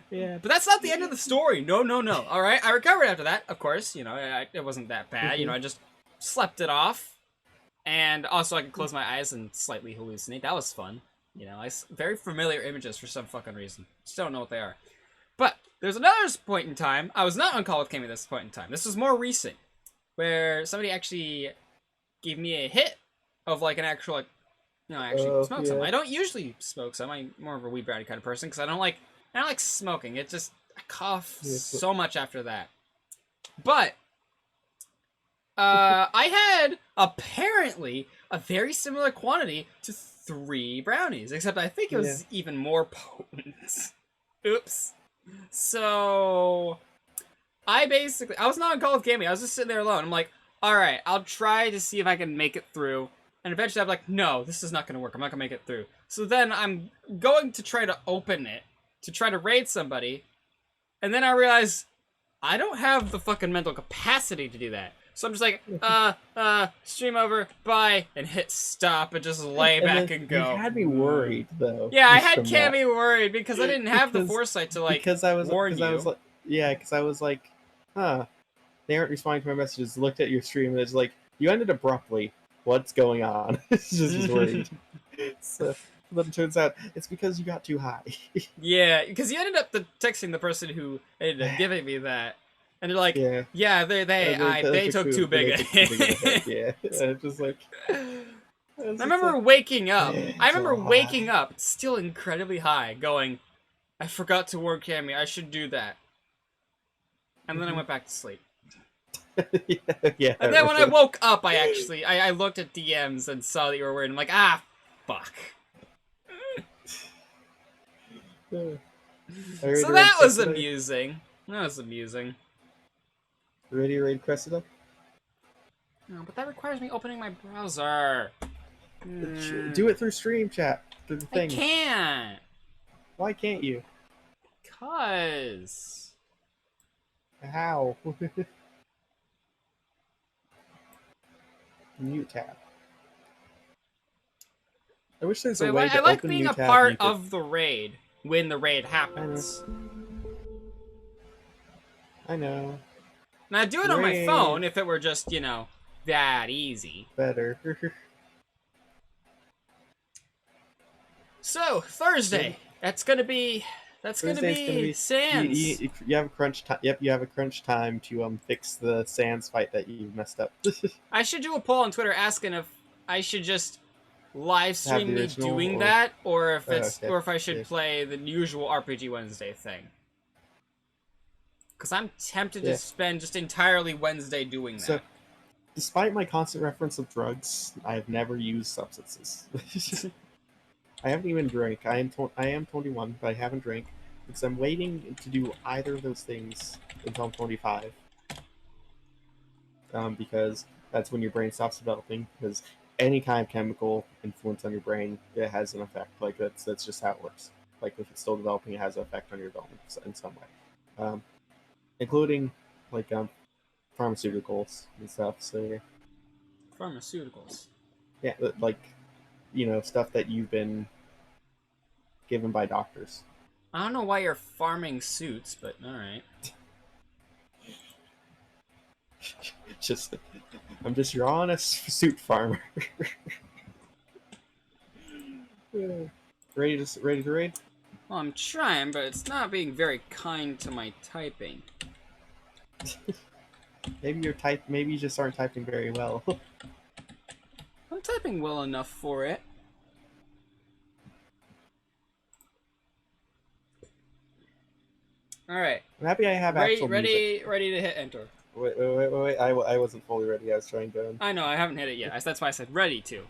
Yeah, but that's not the end of the story. No. All right, I recovered after that. Of course, it wasn't that bad. I just slept it off, and also I could close my eyes and slightly hallucinate. That was fun. Very familiar images for some fucking reason. Just don't know what they are. But there's another point in time. I was not on call with Cami at this point in time. This was more recent, where somebody actually gave me a hit of like an actual I actually smoke some. I don't usually smoke some. I'm more of a weed brownie kind of person because I don't like smoking. It just I cough so much after that. But I had apparently a very similar quantity to 3 brownies, except I think it was even more potent. Oops. So I was not on call with Gammy. I was just sitting there alone. I'm like, all right, I'll try to see if I can make it through. And eventually I'm like, no, this is not going to work. I'm not going to make it through. So then I'm going to try to open it to try to raid somebody. And then I realize I don't have the fucking mental capacity to do that. So I'm just like, stream over, bye, and hit stop and just lay back and go. You had me worried, though. Yeah, I had Cammy worried because I didn't have the foresight to, like, warn you. Because I was like, huh, they aren't responding to my messages. Looked at your stream, and it's like, you ended abruptly. What's going on? It's just worried. So, but it turns out it's because you got too high. Yeah, because you ended up texting the person who ended up giving me that. And they're like, yeah, they took too big a hit. Yeah, and just like... I remember waking up. I remember waking up, still incredibly high, going, I forgot to warn Cammy, I should do that. And then I went back to sleep. Yeah. And then when I woke up, I looked at DMs and saw that you were worried. I'm like, fuck. So that was amusing. Ready to raid Cressida? No, but that requires me opening my browser. Do it through stream chat. Through the thing. I can't. Why can't you? Because. How? Mute tab. I wish there's a way to I like open being new a tab part of the raid when the raid happens. I know. And I'd do it on my phone if it were just, that easy. Better. So, Thursday. That's gonna be Sans. You have a crunch time. Yep, you have a crunch time to fix the Sans fight that you messed up. I should do a poll on Twitter asking if I should just live stream me doing that, or if I should play the usual RPG Wednesday thing. Because I'm tempted to spend just entirely Wednesday doing that. So, despite my constant reference of drugs, I have never used substances. I haven't even drank. I am 21, but I haven't drank because I'm waiting to do either of those things until I'm 25. Because that's when your brain stops developing. Because any kind of chemical influence on your brain, it has an effect. Like that's just how it works. Like if it's still developing, it has an effect on your development in some way, including like pharmaceuticals and stuff. So yeah. Pharmaceuticals. Yeah, like stuff that you've been given by doctors. I don't know why you're farming suits, but all right. I'm just your honest suit farmer. Ready to raid? Well, I'm trying, but it's not being very kind to my typing. Maybe you just aren't typing very well. I'm typing well enough for it. All right. I'm happy I have actual music. Ready to hit enter. Wait. I wasn't fully ready. I was trying to... I know, I haven't hit it yet. That's why I said ready to.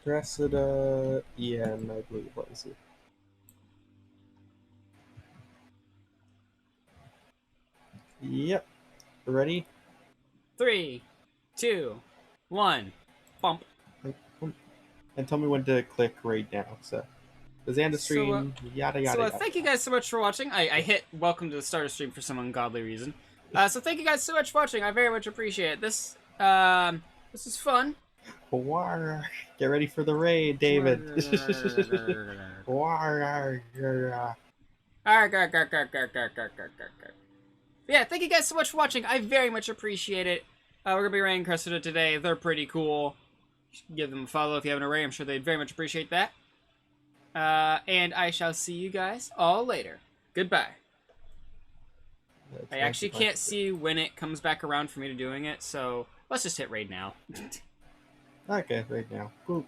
Cressida... Ian, I believe. Let me see. Yep. Ready? 3, 2, 1. Bump. And tell me when to click raid now. So, the Xanda stream, yada yada. So yada. thank you guys so much for watching. I hit welcome to the start of stream for some ungodly reason. So thank you guys so much for watching. I very much appreciate it. This is fun. Get ready for the raid, David. Yeah, thank you guys so much for watching. I very much appreciate it. We're gonna be raiding Cressida today. They're pretty cool. Give them a follow if you haven't already. I'm sure they'd very much appreciate that. And I shall see you guys all later. Goodbye. I actually can't see when it comes back around for me to doing it, so let's just hit raid now. Okay, right now. Cool.